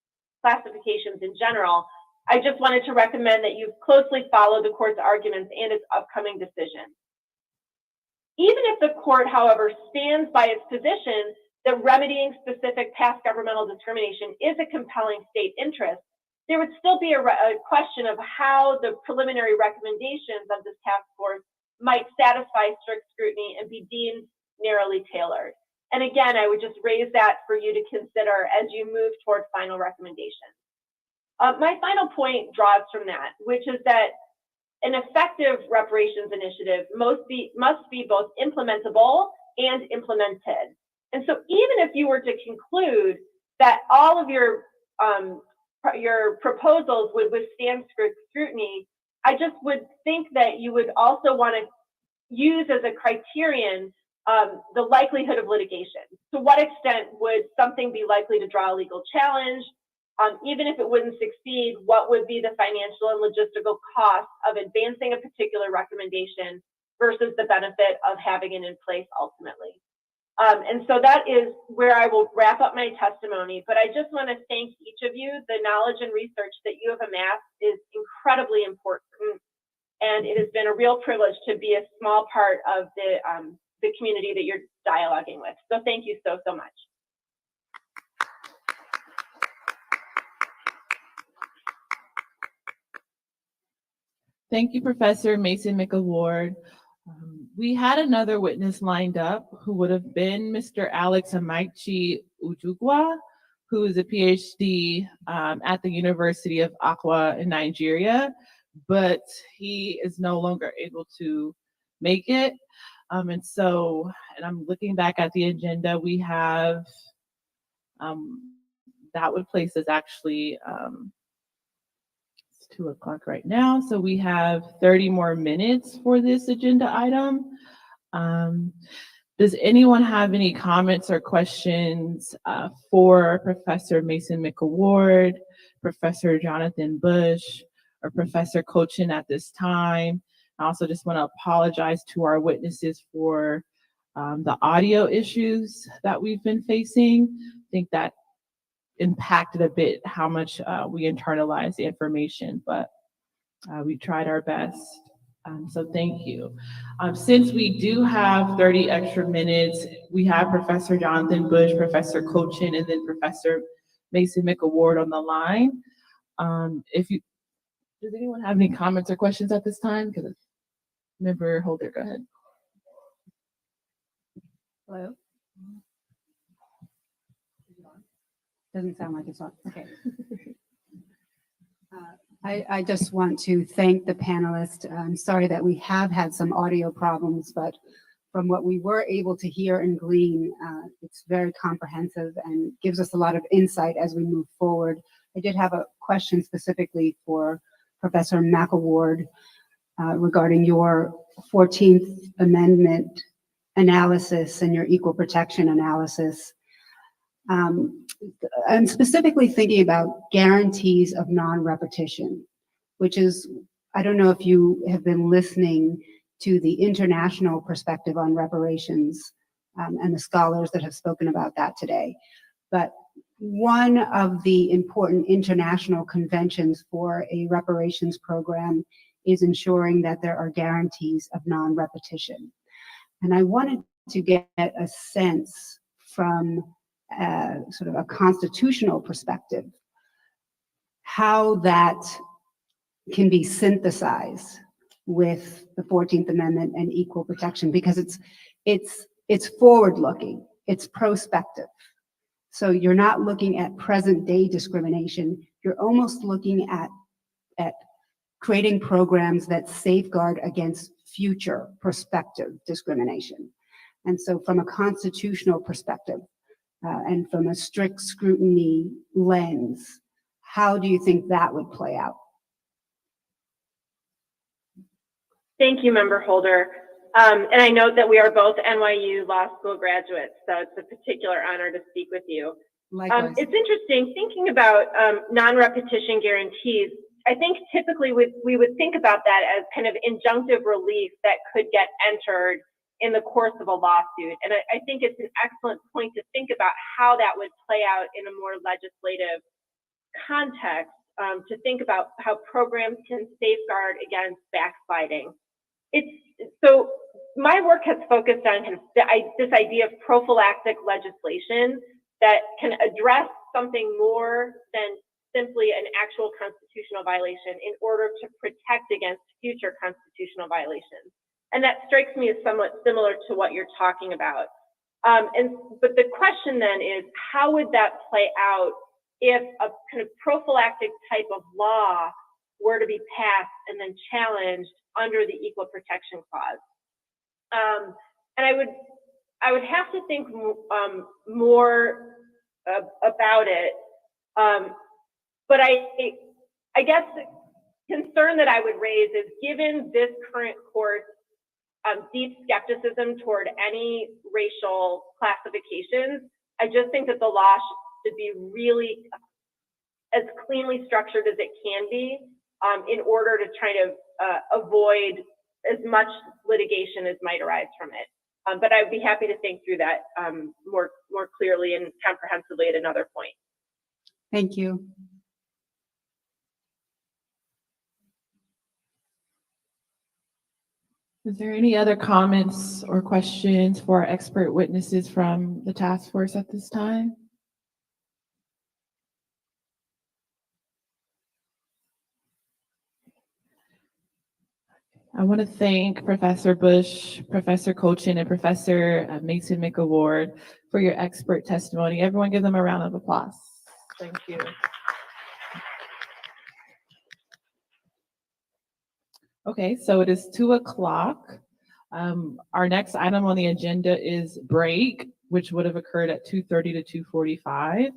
classifications in general, I just wanted to recommend that you closely follow the court's arguments and its upcoming decision. Even if the court, however, stands by its position that remedying specific past governmental discrimination is a compelling state interest, there would still be a question of how the preliminary recommendations of this task force might satisfy strict scrutiny and be deemed narrowly tailored. And again, I would just raise that for you to consider as you move toward final recommendations. My final point draws from that, which is that an effective reparations initiative must be both implementable and implemented. And so even if you were to conclude that all of your proposals would withstand strict scrutiny, I just would think that you would also want to use as a criterion the likelihood of litigation. To what extent would something be likely to draw a legal challenge? Even if it wouldn't succeed, what would be the financial and logistical cost of advancing a particular recommendation versus the benefit of having it in place ultimately? And so that is where I will wrap up my testimony, but I just want to thank each of you. The knowledge and research that you have amassed is incredibly important, and it has been a real privilege to be a small part of the community that you're dialoguing with. So thank you so, so much. Thank you, Professor Mason McAward. We had another witness lined up who would have been Mr. Alex Amaichi Ujugwa, who is a PhD at the University of Akwa in Nigeria, but he is no longer able to make it. And I'm looking back at the agenda, we have, that would place us actually, it's 2 o'clock right now, so we have 30 more minutes for this agenda item. Does anyone have any comments or questions for Professor Mason McAward, Professor Jonathan Bush, or Professor Cochin at this time? I also just want to apologize to our witnesses for the audio issues that we've been facing. I think that impacted a bit how much we internalize the information, but we tried our best. So thank you. Since we do have 30 extra minutes, we have Professor Jonathan Bush, Professor Cochin, and then Professor Mason McAward on the line. Does anyone have any comments or questions at this time? Because Member Holder, go ahead. Hello. Doesn't sound like it's on. Okay. I just want to thank the panelists. I'm sorry that we have had some audio problems, but from what we were able to hear and glean, it's very comprehensive and gives us a lot of insight as we move forward. I did have a question specifically for Professor McAward regarding your 14th Amendment analysis and your equal protection analysis. I'm specifically thinking about guarantees of non-repetition, which is, I don't know if you have been listening to the international perspective on reparations and the scholars that have spoken about that today. But one of the important international conventions for a reparations program is ensuring that there are guarantees of non-repetition. And I wanted to get a sense from sort of a constitutional perspective, how that can be synthesized with the 14th Amendment and equal protection, because it's forward-looking, it's prospective. So you're not looking at present-day discrimination, you're almost looking at creating programs that safeguard against future prospective discrimination. And so from a constitutional perspective, and from a strict scrutiny lens, how do you think that would play out? Thank you, Member Holder. And I note that we are both NYU Law School graduates, so it's a particular honor to speak with you. Likewise. It's interesting thinking about non-repetition guarantees. I think typically we would think about that as kind of injunctive relief that could get entered in the course of a lawsuit. And I think it's an excellent point to think about how that would play out in a more legislative context, to think about how programs can safeguard against backsliding. So my work has focused on kind of this idea of prophylactic legislation that can address something more than simply an actual constitutional violation in order to protect against future constitutional violations. And that strikes me as somewhat similar to what you're talking about. But the question then is, how would that play out if a kind of prophylactic type of law were to be passed and then challenged under the Equal Protection Clause? And I would have to think more about it. But I guess the concern that I would raise is, given this current court's deep skepticism toward any racial classifications, I just think that the law should be really as cleanly structured as it can be in order to try to avoid as much litigation as might arise from it. But I'd be happy to think through that more clearly and comprehensively at another point. Thank you. Is there any other comments or questions for our expert witnesses from the task force at this time? I want to thank Professor Bush, Professor Colchin, and Professor Mason McAward for your expert testimony. Everyone give them a round of applause. Thank you. Okay, so it is 2 o'clock. Our next item on the agenda is break, which would have occurred at 2:30 to 2:45.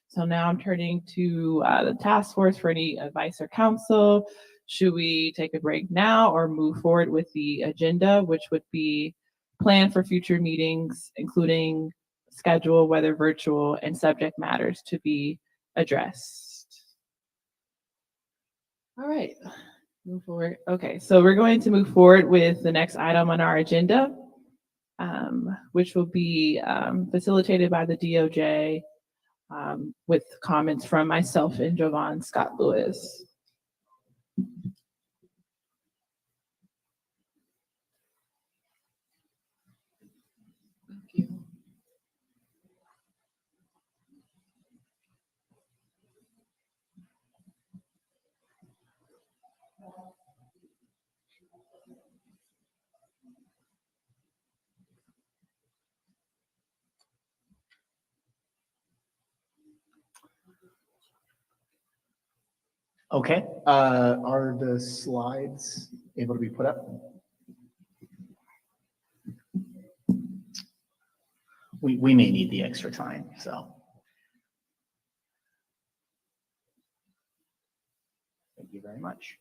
So now I'm turning to the task force for any advice or counsel. Should we take a break now or move forward with the agenda, which would be plan for future meetings, including schedule, whether virtual, and subject matters to be addressed? All right. Move forward. Okay, so we're going to move forward with the next item on our agenda, which will be facilitated by the DOJ with comments from myself and Jovan Scott Lewis. Okay, are the slides able to be put up? We may need the extra time, so. Thank you very much.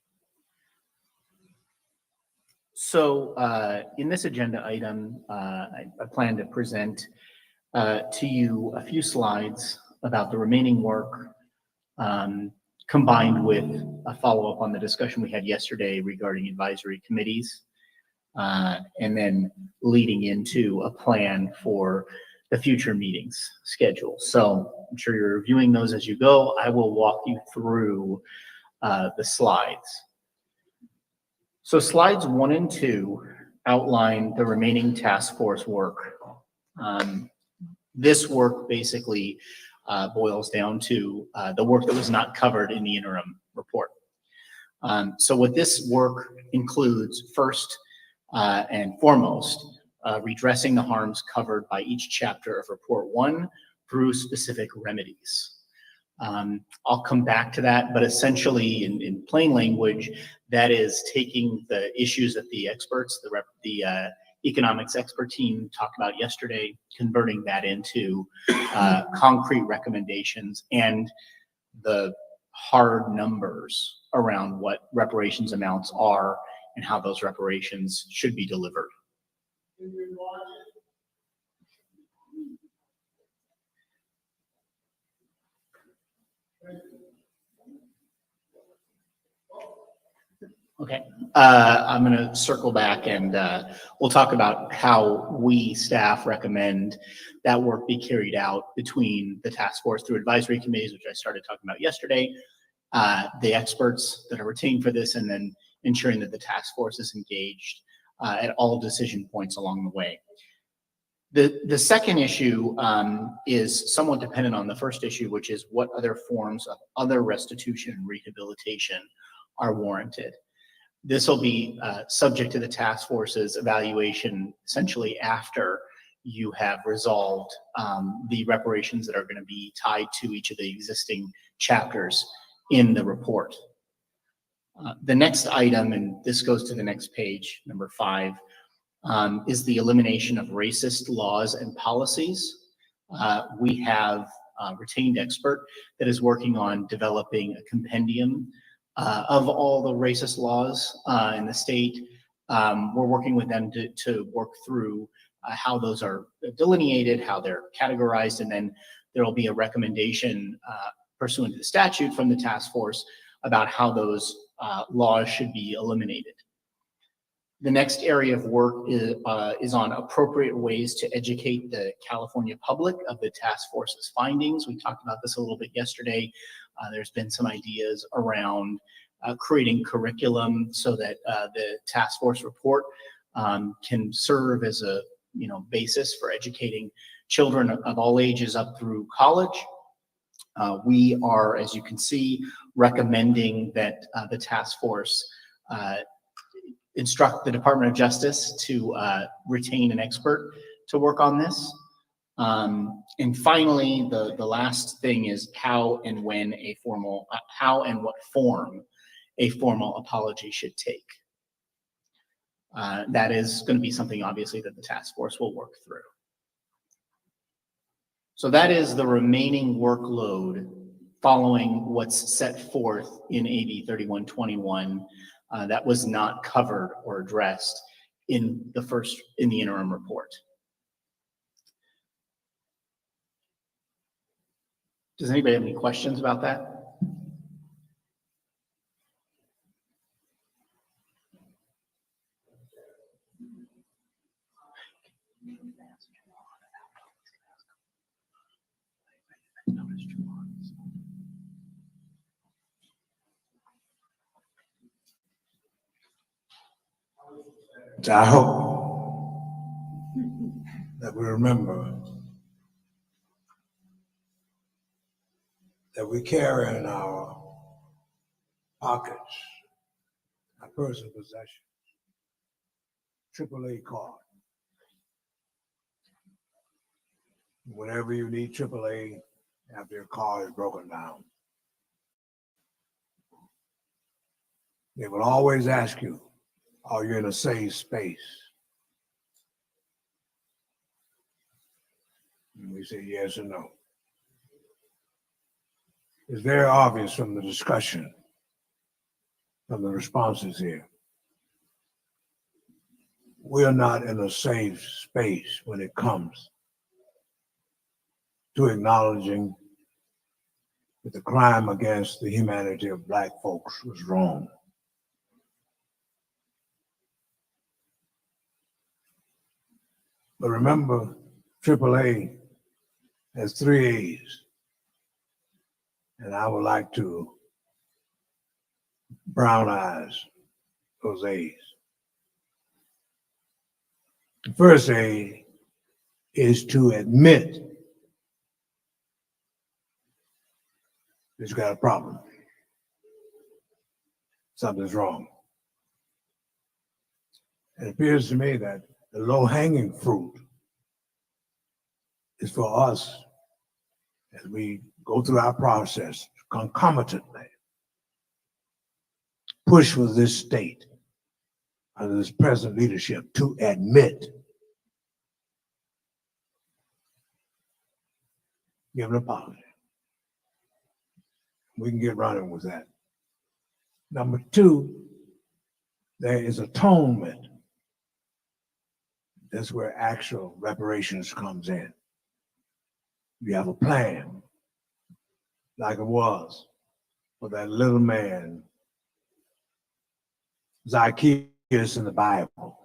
So in this agenda item, I plan to present to you a few slides about the remaining work combined with a follow-up on the discussion we had yesterday regarding advisory committees, and then leading into a plan for the future meetings schedule. So I'm sure you're reviewing those as you go. I will walk you through the slides. So slides 1 and 2 outline the remaining task force work. This work basically boils down to the work that was not covered in the interim report. So what this work includes, first and foremost, redressing the harms covered by each chapter of Report 1 through specific remedies. I'll come back to that, but essentially in plain language, that is taking the issues that the experts, the economics expert team talked about yesterday, converting that into concrete recommendations and the hard numbers around what reparations amounts are and how those reparations should be delivered. Okay, I'm going to circle back and we'll talk about how we staff recommend that work be carried out between the task force through advisory committees, which I started talking about yesterday, the experts that are retained for this, and then ensuring that the task force is engaged at all decision points along the way. The second issue is somewhat dependent on the first issue, which is what other forms of other restitution and rehabilitation are warranted. This will be subject to the task force's evaluation essentially after you have resolved the reparations that are going to be tied to each of the existing chapters in the report. The next item, and this goes to the next page, number 5, is the elimination of racist laws and policies. We have a retained expert that is working on developing a compendium of all the racist laws in the state. We're working with them to work through how those are delineated, how they're categorized, and then there will be a recommendation pursuant to the statute from the task force about how those laws should be eliminated. The next area of work is on appropriate ways to educate the California public of the task force's findings. We talked about this a little bit yesterday. There's been some ideas around creating curriculum so that the task force report can serve as a basis for educating children of all ages up through college. We are, as you can see, recommending that the task force instruct the Department of Justice to retain an expert to work on this. And finally, the last thing is how and when how and what form a formal apology should take. That is going to be something obviously that the task force will work through. So that is the remaining workload following what's set forth in AB 3121 that was not covered or addressed in the interim report. Does anybody have any questions about that? I hope that we remember that we carry in our pockets, our personal possessions, AAA card. Whenever you need AAA after your car is broken down, They will always ask you, are you in a safe space? And we say yes or no. It's very obvious from the discussion, from the responses here. We are not in a safe space when it comes to acknowledging that the crime against the humanity of Black folks was wrong. But remember, AAA has 3 A's, and I would like to brown eyes those A's. The first A is to admit that you got a problem. Something's wrong. It appears to me that the low-hanging fruit is for us, as we go through our process concomitantly, push with this state under this present leadership to admit, give an apology. We can get running with that. Number 2, there is atonement. That's where actual reparations comes in. You have a plan, like it was for that little man, Zacchaeus in the Bible.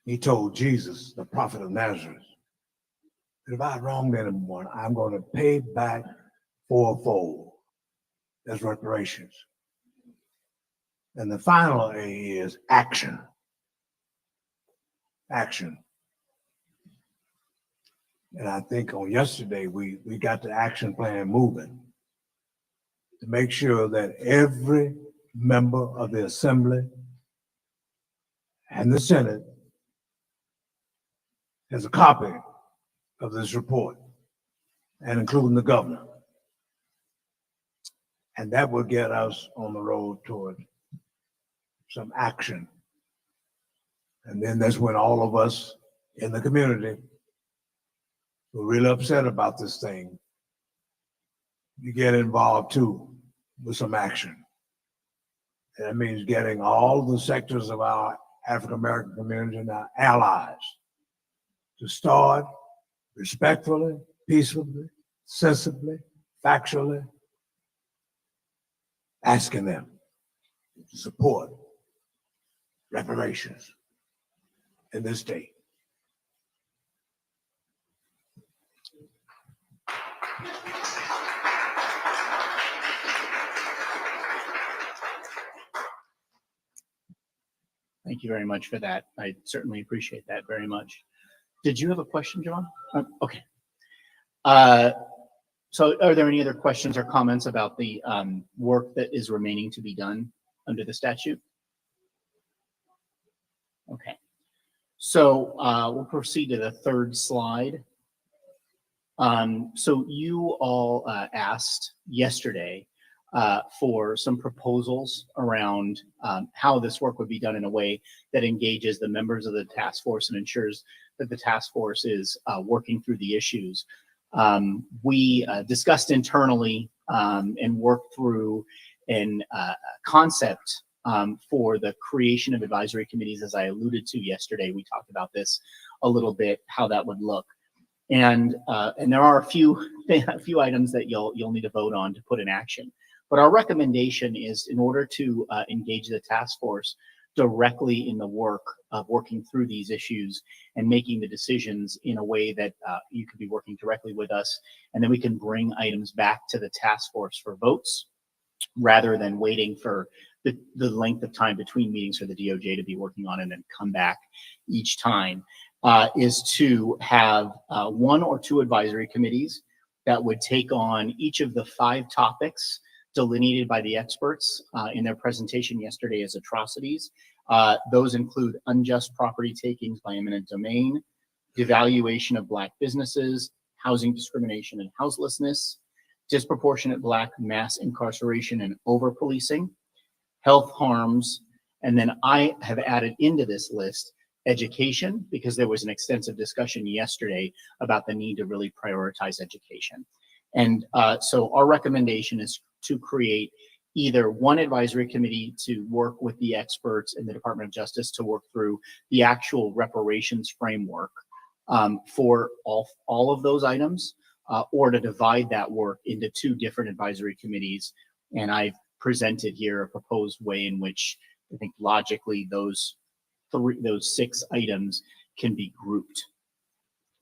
He told Jesus, the prophet of Nazareth, that if I wronged anyone, I'm going to pay back fourfold. That's reparations. And the final A is action. Action. And I think on yesterday, we got the action plan moving to make sure that every member of the Assembly and the Senate has a copy of this report, and including the governor. And that will get us on the road toward some action. And then that's when all of us in the community who are really upset about this thing, you get involved too with some action. And that means getting all the sectors of our African-American community and our allies to start respectfully, peacefully, sensibly, factually, asking them to support reparations in this state. Thank you very much for that. I certainly appreciate that very much. Did you have a question, John? Okay. So are there any other questions or comments about the work that is remaining to be done under the statute? Okay. So we'll proceed to the third slide. So you all asked yesterday for some proposals around how this work would be done in a way that engages the members of the task force and ensures that the task force is working through the issues. We discussed internally and worked through a concept for the creation of advisory committees. As I alluded to yesterday, we talked about this a little bit, how that would look. And there are a few items that you'll need to vote on to put in action. But our recommendation is, in order to engage the task force directly in the work of working through these issues and making the decisions in a way that you could be working directly with us, and then we can bring items back to the task force for votes, rather than waiting for the length of time between meetings for the DOJ to be working on and then come back each time, is to have 1 or 2 advisory committees that would take on each of the 5 topics delineated by the experts in their presentation yesterday as atrocities. Those include unjust property takings by eminent domain, devaluation of Black businesses, housing discrimination and houselessness, disproportionate Black mass incarceration and over-policing, health harms, and then I have added into this list education, because there was an extensive discussion yesterday about the need to really prioritize education. And so our recommendation is to create either one advisory committee to work with the experts in the Department of Justice to work through the actual reparations framework for all of those items, or to divide that work into two different advisory committees. And I've presented here a proposed way in which I think logically those 6 items can be grouped.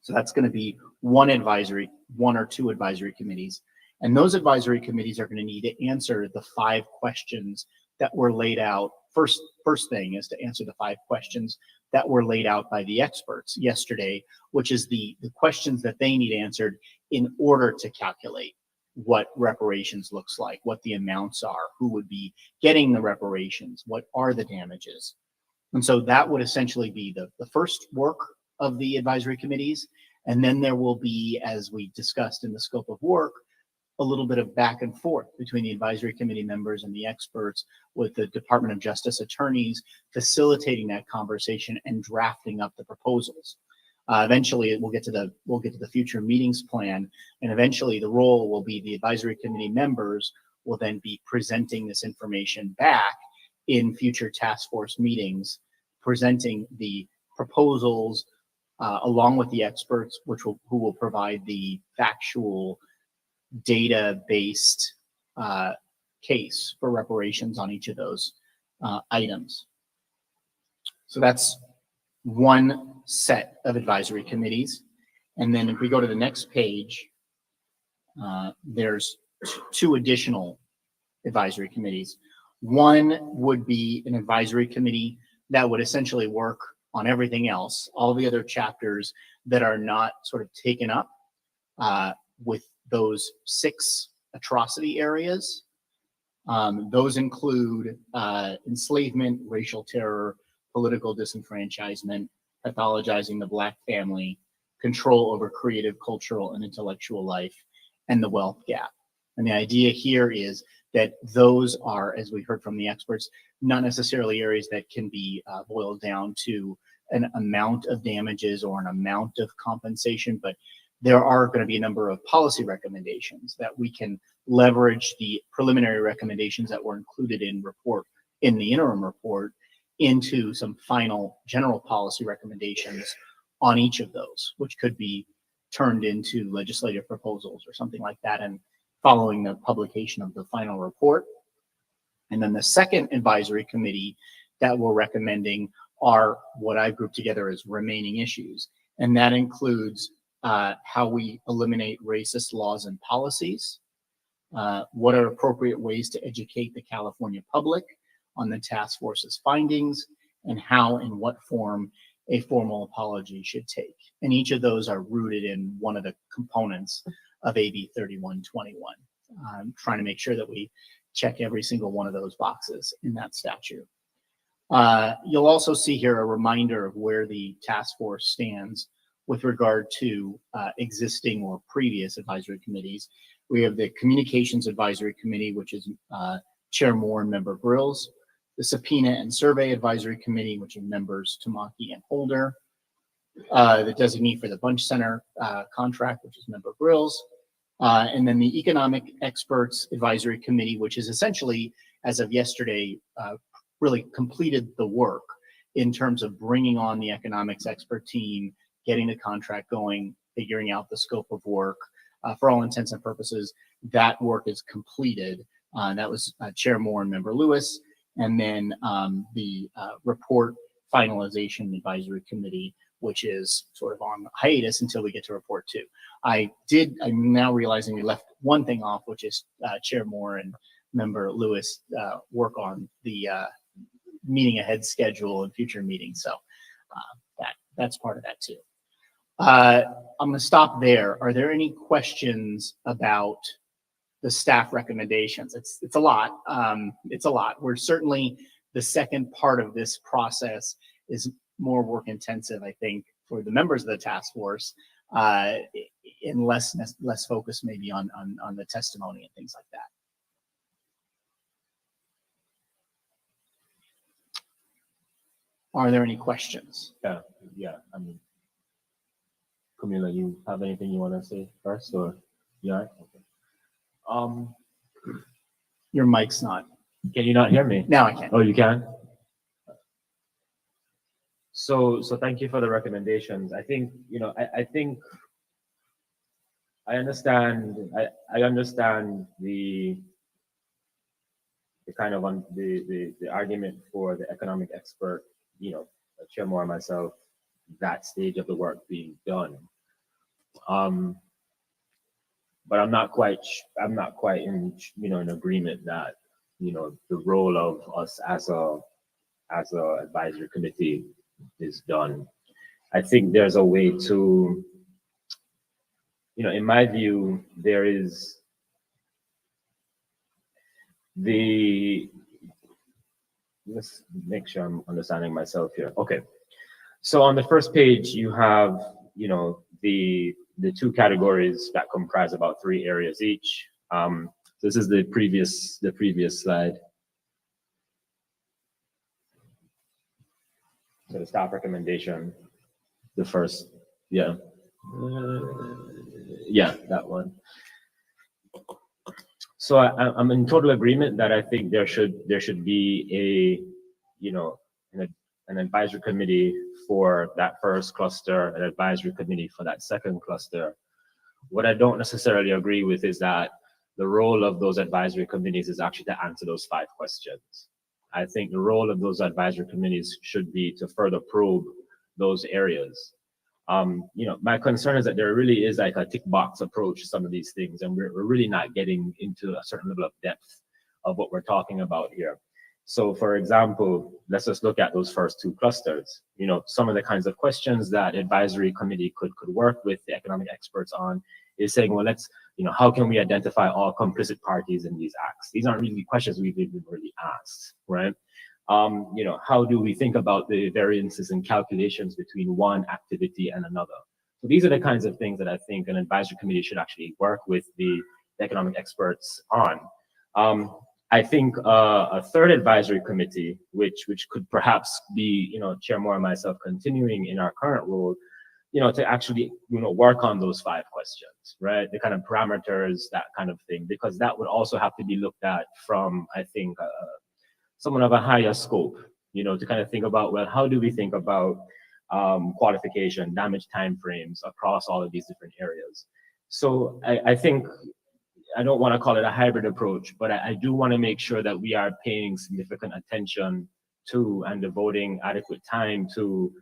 So that's going to be one or two advisory committees. And those advisory committees are going to need to answer the 5 questions that were laid out. First thing is to answer the 5 questions that were laid out by the experts yesterday, which is the questions that they need answered in order to calculate what reparations looks like, what the amounts are, who would be getting the reparations, what are the damages. And so that would essentially be the first work of the advisory committees. And then there will be, as we discussed in the scope of work, a little bit of back and forth between the advisory committee members and the experts, with the Department of Justice attorneys facilitating that conversation and drafting up the proposals. Eventually, we'll get to the future meetings plan, and eventually the role will be the advisory committee members will then be presenting this information back in future task force meetings, presenting the proposals along with the experts, who will provide the factual data-based case for reparations on each of those items. So that's one set of advisory committees. And then if we go to the next page, there's 2 additional advisory committees. One would be an advisory committee that would essentially work on everything else, all the other chapters that are not sort of taken up with those 6 atrocity areas. Those include enslavement, racial terror, political disenfranchisement, pathologizing the Black family, control over creative, cultural, and intellectual life, and the wealth gap. And the idea here is that those are, as we heard from the experts, not necessarily areas that can be boiled down to an amount of damages or an amount of compensation, but there are going to be a number of policy recommendations that we can leverage the preliminary recommendations that were included in the interim report into some final general policy recommendations on each of those, which could be turned into legislative proposals or something like that, and following the publication of the final report. And then the second advisory committee that we're recommending are what I've grouped together as remaining issues. And that includes how we eliminate racist laws and policies, what are appropriate ways to educate the California public on the task force's findings, and how and what form a formal apology should take. And each of those are rooted in one of the components of AB 3121. I'm trying to make sure that we check every single one of those boxes in that statute. You'll also see here a reminder of where the task force stands with regard to existing or previous advisory committees. We have the Communications Advisory Committee, which is Chair Moore and Member Grills, the Subpoena and Survey Advisory Committee, which are members Tamaki and Holder, the designee for the Bunch Center contract, which is Member Grills, and then the Economic Experts Advisory Committee, which is essentially, as of yesterday, really completed the work in terms of bringing on the economics expert team, getting the contract going, figuring out the scope of work. For all intents and purposes, that work is completed. That was Chair Moore and Member Lewis. And then the report finalization advisory committee, which is sort of on hiatus until we get to report 2. I'm now realizing we left one thing off, which is Chair Moore and Member Lewis work on the meeting ahead schedule and future meetings. So that's part of that too. I'm going to stop there. Are there any questions about the staff recommendations? It's a lot. It's a lot. We're certainly, the second part of this process is more work intensive, I think, for the members of the task force. and less focus maybe on the testimony and things like that. Are there any questions? Yeah. I mean, Camila, you have anything you want to say first, or yeah? Okay. Your mic's not. Can you not hear me? Now I can. Oh, you can? So thank you for the recommendations. I think, I think I understand, I understand the kind of the argument for the economic expert, Chair Moore and myself, that stage of the work being done. But I'm not quite in in agreement that the role of us as a advisory committee is done. I think there's a way to, in my view, there is let's make sure I'm understanding myself here. Okay. So on the first page, you have, the two categories that comprise about 3 areas each. This is the previous slide. So the staff recommendation, the first, yeah, that one. So I'm in total agreement that I think there should be an advisory committee for that first cluster, an advisory committee for that second cluster. What I don't necessarily agree with is that the role of those advisory committees is actually to answer those 5 questions. I think the role of those advisory committees should be to further probe those areas. My concern is that there really is like a tick box approach to some of these things, and we're really not getting into a certain level of depth of what we're talking about here. So for example, let's just look at those first 2 clusters. Some of the kinds of questions that advisory committee could work with the economic experts on is saying, well, let's, how can we identify all complicit parties in these acts? These aren't really questions we've even really asked, right? How do we think about the variances and calculations between one activity and another? So these are the kinds of things that I think an advisory committee should actually work with the economic experts on. I think a third advisory committee, which could perhaps be, Chair Moore and myself continuing in our current role, to actually, work on those 5 questions, right? The kind of parameters, that kind of thing, because that would also have to be looked at from, I think, someone of a higher scope, to kind of think about, well, how do we think about qualification, damage timeframes across all of these different areas? So I think, I don't want to call it a hybrid approach, but I do want to make sure that we are paying significant attention to and devoting adequate time to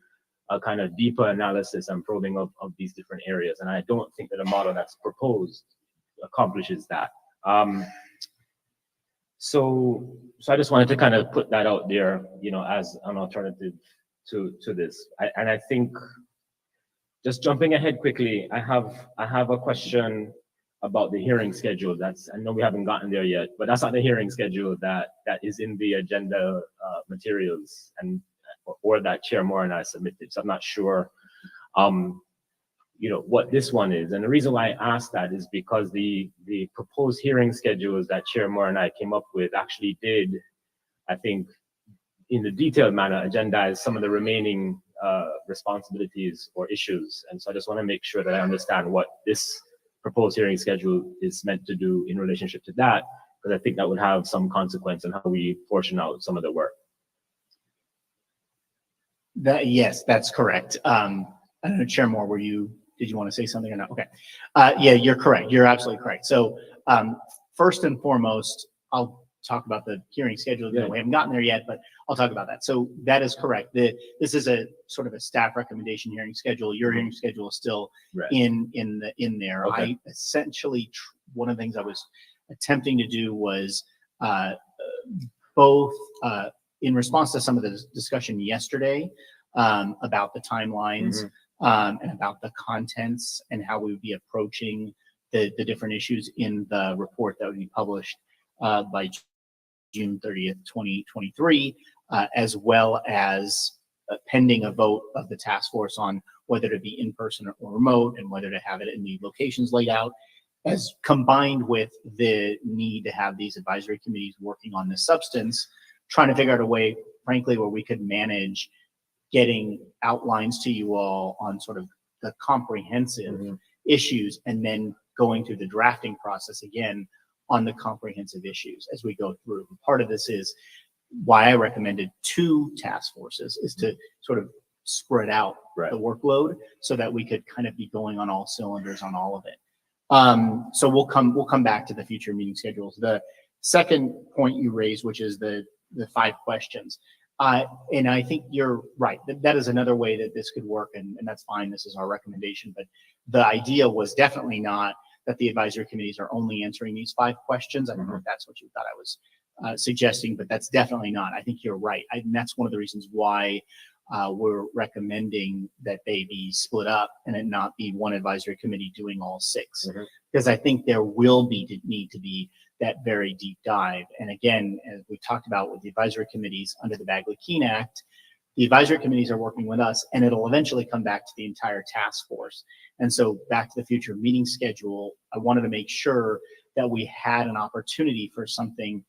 a kind of deeper analysis and probing of these different areas. And I don't think that a model that's proposed accomplishes that. So I just wanted to kind of put that out there, as an alternative to this. And I think, just jumping ahead quickly, I have a question about the hearing schedule. I know we haven't gotten there yet, but that's not the hearing schedule that is in the agenda materials or that Chair Moore and I submitted. So I'm not sure, what this one is. And the reason why I asked that is because the proposed hearing schedules that Chair Moore and I came up with actually did, I think, in a detailed manner, agendize some of the remaining responsibilities or issues. And so I just want to make sure that I understand what this proposed hearing schedule is meant to do in relationship to that, because I think that would have some consequence on how we portion out some of the work. Yes, that's correct. I don't know, Chair Moore, did you want to say something or not? Okay. Yeah, you're correct. You're absolutely correct. So first and foremost, I'll talk about the hearing schedule. We haven't gotten there yet, but I'll talk about that. So that is correct. This is a sort of a staff recommendation hearing schedule. Your hearing schedule is still in there. Okay. I essentially, one of the things I was attempting to do was both in response to some of the discussion yesterday about the timelines and about the contents and how we would be approaching the different issues in the report that would be published by June 30th, 2023, as well as pending a vote of the task force on whether to be in person or remote, and whether to have it in the locations laid out, as combined with the need to have these advisory committees working on the substance, trying to figure out a way, frankly, where we could manage getting outlines to you all on sort of the comprehensive issues, and then going through the drafting process again on the comprehensive issues as we go through. Part of this is why I recommended 2 task forces, is to sort of spread out the workload so that we could kind of be going on all cylinders on all of it. So we'll come back to the future meeting schedules. The second point you raised, which is the 5 questions. And I think you're right. That is another way that this could work, and that's fine. This is our recommendation. But the idea was definitely not that the advisory committees are only answering these 5 questions. I don't know if that's what you thought I was suggesting, but that's definitely not. I think you're right. And that's one of the reasons why we're recommending that they be split up and it not be one advisory committee doing all 6. Because I think there will need to be that very deep dive. And again, as we talked about with the advisory committees under the Bagley-Keene Act, the advisory committees are working with us, and it'll eventually come back to the entire task force. And so back to the future meeting schedule, I wanted to make sure that we had an opportunity for something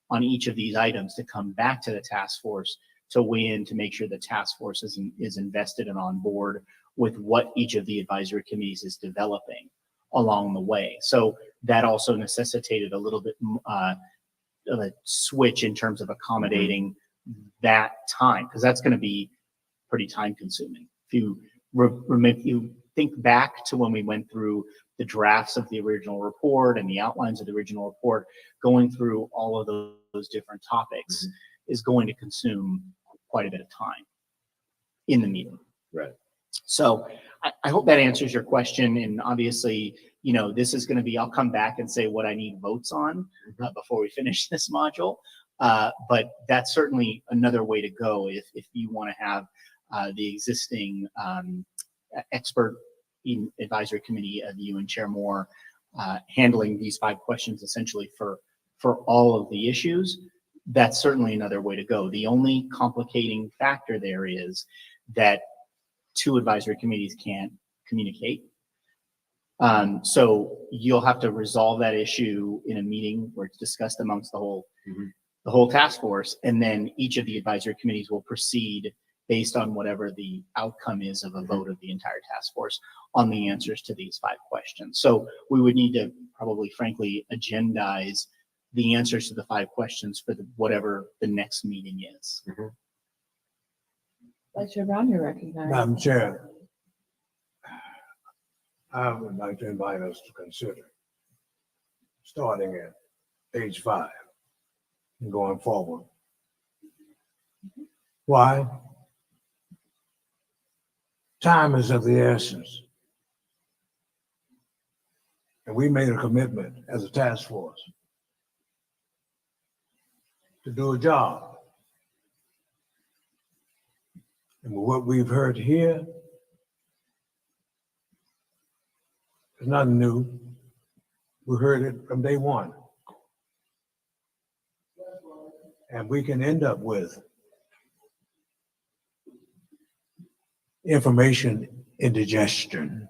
on each of these items to come back to the task force to weigh in, to make sure the task force is invested and on board with what each of the advisory committees is developing along the way. So that also necessitated a little bit of a switch in terms of accommodating that time, because that's going to be pretty time consuming. If you think back to when we went through the drafts of the original report and the outlines of the original report, going through all of those different topics is going to consume quite a bit of time in the meeting. Right. So I hope that answers your question. And obviously, you know, this is going to be, I'll come back and say what I need votes on before we finish this module. But that's certainly another way to go if you want to have the existing expert advisory committee of you and Chair Moore handling these 5 questions essentially for all of the issues. That's certainly another way to go. The only complicating factor there is that 2 advisory committees can't communicate. So you'll have to resolve that issue in a meeting where it's discussed amongst the whole task force, and then each of the advisory committees will proceed based on whatever the outcome is of a vote of the entire task force on the answers to these 5 questions. So we would need to probably, frankly, agendize the answers to the 5 questions for whatever the next meeting is. Vice Chair Brown, you're recognized. Madam Chair, I would like to invite us to consider starting at page 5 and going forward. Why? Time is of the essence. And we made a commitment as a task force to do a job. And what we've heard here is nothing new. We heard it from day one. And we can end up with information indigestion.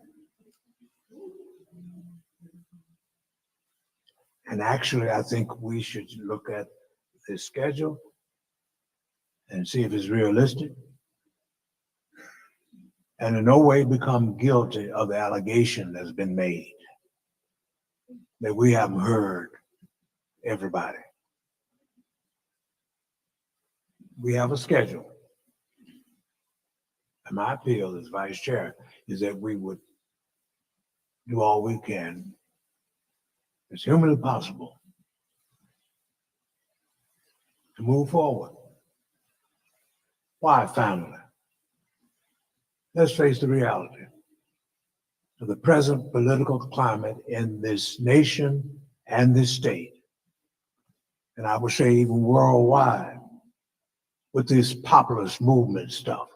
And actually, I think we should look at the schedule and see if it's realistic, and in no way become guilty of the allegation that's been made that we haven't heard everybody. We have a schedule. And my appeal as vice chair is that we would do all we can as humanly possible to move forward. Why family? Let's face the reality of the present political climate in this nation and this state, and I would say even worldwide, with this populist movement stuff.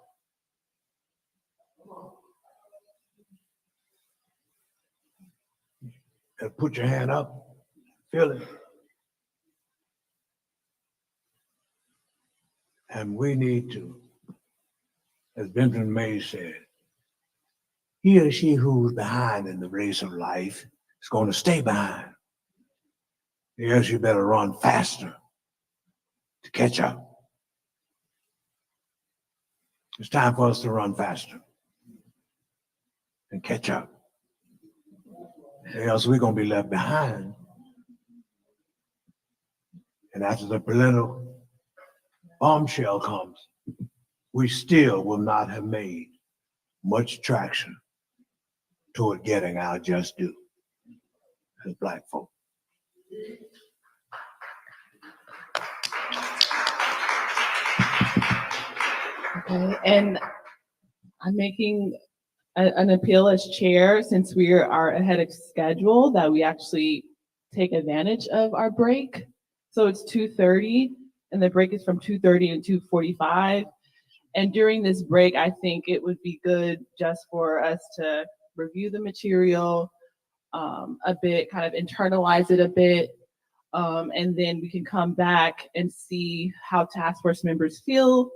And put your hand up, feel it. And we need to, as Benjamin May said, he or she who's behind in the race of life is going to stay behind. Yes, you better run faster to catch up. It's time for us to run faster and catch up. Or else we're going to be left behind. And after the political bombshell comes, we still will not have made much traction toward getting our just due as Black folk. Okay, and I'm making an appeal as chair, since we are ahead of schedule, that we actually take advantage of our break. So it's 2:30 and the break is from 2:30 to 2:45. And during this break, I think it would be good just for us to review the material a bit, kind of internalize it a bit. And then we can come back and see how task force members feel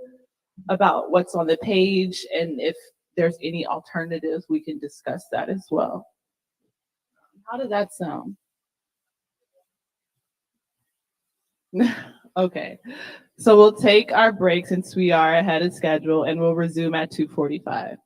about what's on the page, and if there's any alternatives, we can discuss that as well. How does that sound? Okay, so we'll take our break since we are ahead of schedule, and we'll resume at 2:45.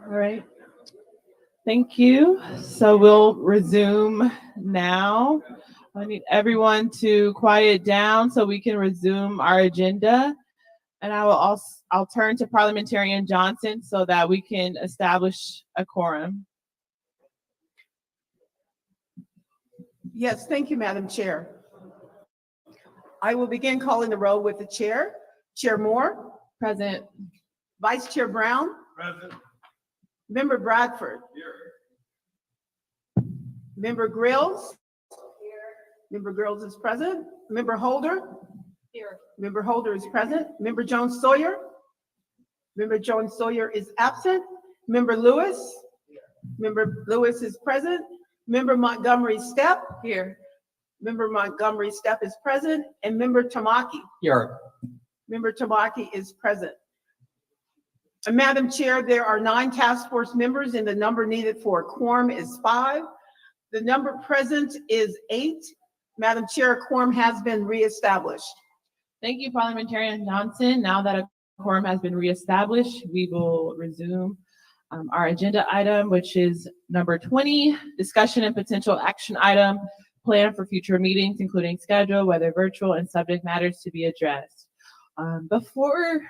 All right. Thank you. So we'll resume now. I need everyone to quiet down so we can resume our agenda. And I'll turn to Parliamentarian Johnson so that we can establish a quorum. Yes, thank you, Madam Chair. I will begin calling the roll with the chair. Chair Moore. Present. Vice Chair Brown. Present. Member Bradford. Member Grills. Member Grills is present. Member Holder. Here. Member Holder is present. Member Jones Sawyer. Member Jones Sawyer is absent. Member Lewis. Member Lewis is present. Member Montgomery Stepp. Here. Member Montgomery Stepp is present. And Member Tamaki. Here. Member Tamaki is present. And Madam Chair, there are 9 task force members and the number needed for a quorum is 5. The number present is 8. Madam Chair, a quorum has been reestablished. Thank you, Parliamentarian Johnson. Now that a quorum has been reestablished, we will resume our agenda item, which is number 20, discussion and potential action item, plan for future meetings, including schedule, whether virtual, and subject matters to be addressed. Before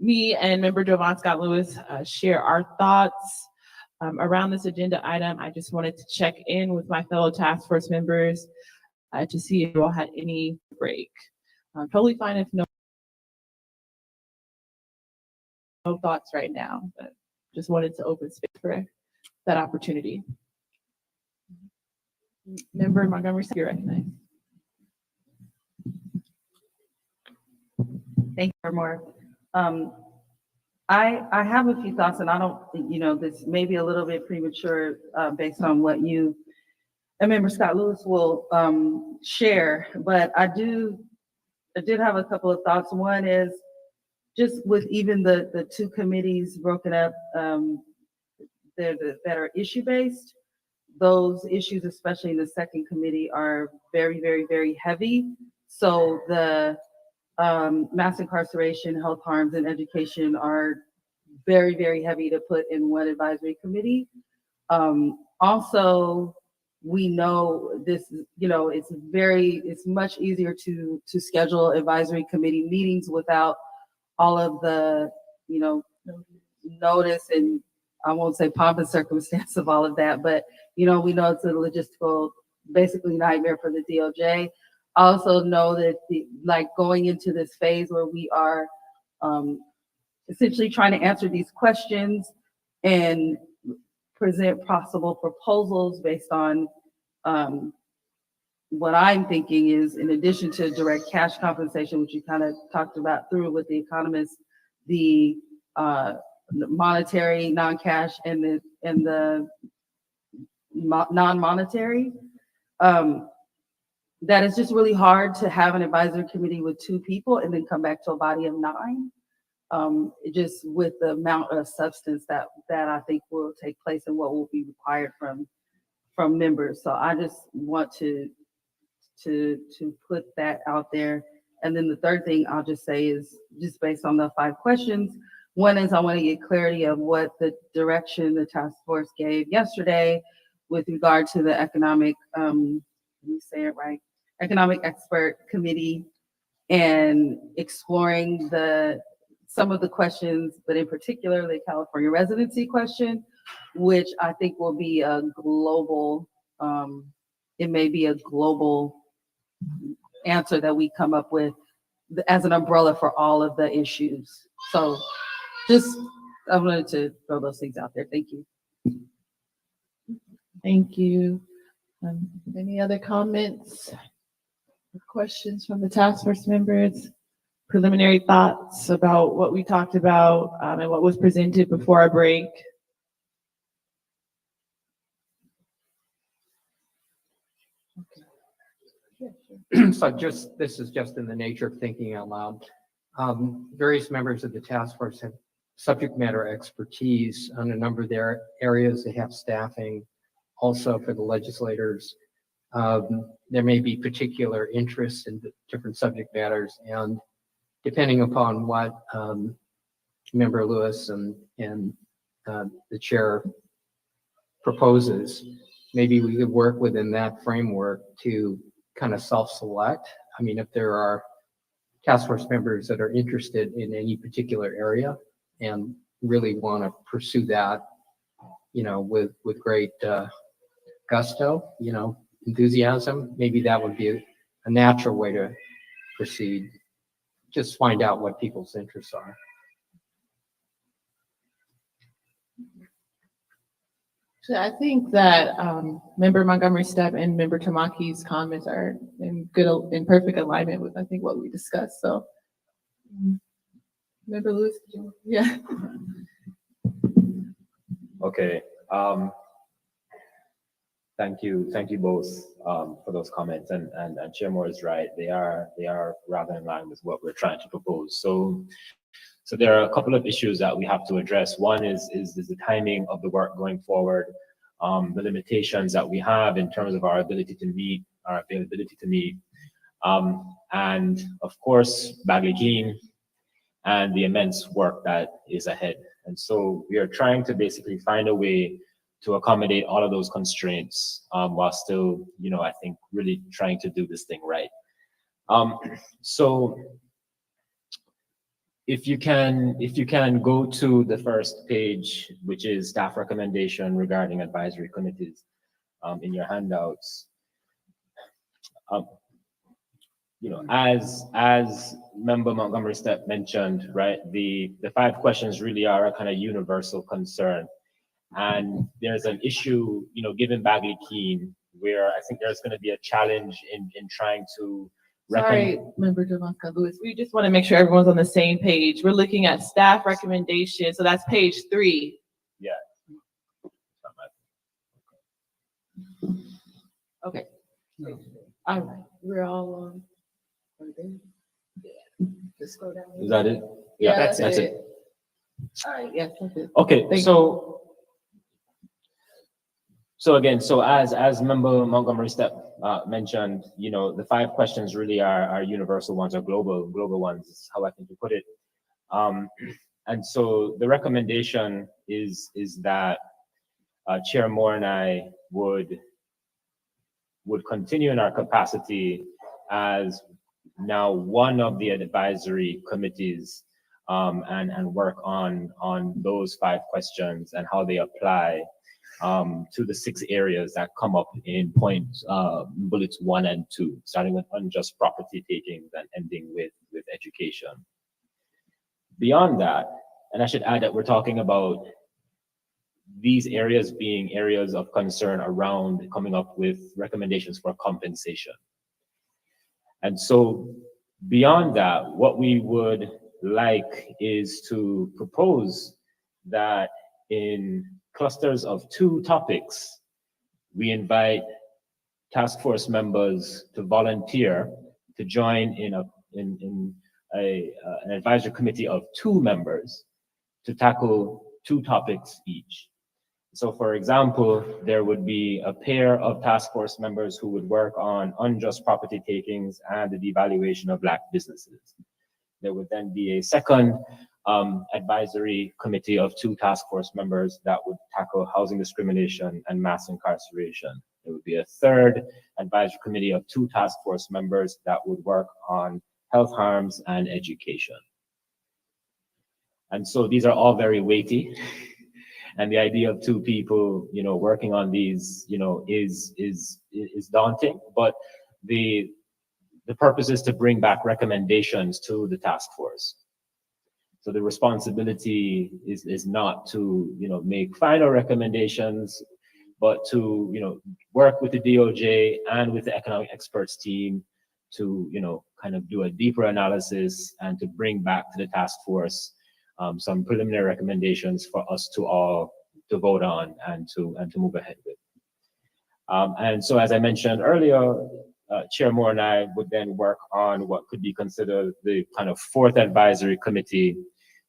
me and Member Jovan Scott Lewis share our thoughts around this agenda item, I just wanted to check in with my fellow task force members to see if you all had any break. Totally fine if no thoughts right now, but just wanted to open space for that opportunity. Member Montgomery, you're recognized. Thank you, Moore. I have a few thoughts, and I don't, this may be a little bit premature based on what you and Member Scott Lewis will share, but I did have a couple of thoughts. One is just with even the 2 committees broken up that are issue-based, those issues, especially in the second committee, are very, very, very heavy. So the mass incarceration, health harms, and education are very, very heavy to put in one advisory committee. Also, we know this, it's much easier to schedule advisory committee meetings without all of the, notice and I won't say pomp and circumstance of all of that, but, we know it's a logistical, basically nightmare for the DOJ. I also know that going into this phase where we are essentially trying to answer these questions and present possible proposals based on what I'm thinking is, in addition to direct cash compensation, which you kind of talked about through with the economists, the monetary, non-cash, and the non-monetary. That it's just really hard to have an advisory committee with 2 people and then come back to a body of 9. Just with the amount of substance that I think will take place and what will be required from members. So I just want to put that out there. And then the third thing I'll just say is just based on the 5 questions. One is I want to get clarity of what the direction the task force gave yesterday with regard to the economic, let me say it right, economic expert committee, and exploring some of the questions, but in particular the California residency question, which I think will be a global, it may be a global answer that we come up with as an umbrella for all of the issues. So I wanted to throw those things out there. Thank you. Thank you. Any other comments or questions from the task force members? Preliminary thoughts about what we talked about and what was presented before our break? So this is just in the nature of thinking out loud. Various members of the task force have subject matter expertise on a number of their areas. They have staffing. Also for the legislators, there may be particular interests in different subject matters, and depending upon what Member Lewis and the chair proposes, maybe we could work within that framework to kind of self-select. I mean, if there are task force members that are interested in any particular area and really want to pursue that, with great gusto, enthusiasm, maybe that would be a natural way to proceed. Just find out what people's interests are. So I think that Member Montgomery Stepp and Member Tamaki's comments are in perfect alignment with, I think, what we discussed. So, Member Lewis, yeah. Okay. Thank you both for those comments. And Chair Moore is right. They are rather in line with what we're trying to propose. So there are a couple of issues that we have to address. One is the timing of the work going forward, the limitations that we have in terms of our ability to meet, our availability to meet, and of course, Bagley-Keene and the immense work that is ahead. And so we are trying to basically find a way to accommodate all of those constraints while still, I think really trying to do this thing right. So if you can go to the first page, which is staff recommendation regarding advisory committees in your handouts. As Member Montgomery Stepp mentioned, right, the 5 questions really are a kind of universal concern. And there's an issue, given Bagley-Keene, where I think there's going to be a challenge in trying to Sorry, Member Javanka Lewis, we just want to make sure everyone's on the same page. We're looking at staff recommendations, so that's page 3. Yeah. Okay. All right, we're all on. Just scroll down. Is that it? Yeah, that's that's it. it. All right, yes, that's it. Okay, Thank so again, as Member Montgomery Stepp mentioned, the 5 questions really are universal ones or global ones, is how I think you put it. And so the recommendation is that Chair Moore and I would continue in our capacity as now one of the advisory committees and work on those 5 questions and how they apply to the 6 areas that come up in bullets 1 and 2, starting with unjust property takings and ending with education. Beyond that, and I should add that we're talking about these areas being areas of concern around coming up with recommendations for compensation. And so beyond that, what we would like is to propose that in clusters of 2 topics, we invite task force members to volunteer to join in an advisory committee of 2 members to tackle 2 topics each. So for example, there would be a pair of task force members who would work on unjust property takings and the devaluation of Black businesses. There would then be a second advisory committee of 2 task force members that would tackle housing discrimination and mass incarceration. There would be a third advisory committee of 2 task force members that would work on health harms and education. And so these are all very weighty. And the idea of 2 people, working on these, is daunting. But the purpose is to bring back recommendations to the task force. So the responsibility is not to, make final recommendations, but to, work with the DOJ and with the economic experts team to, kind of do a deeper analysis and to bring back to the task force some preliminary recommendations for us to all to vote on and to move ahead with. And so, as I mentioned earlier, Chair Moore and I would then work on what could be considered the kind of 4th advisory committee,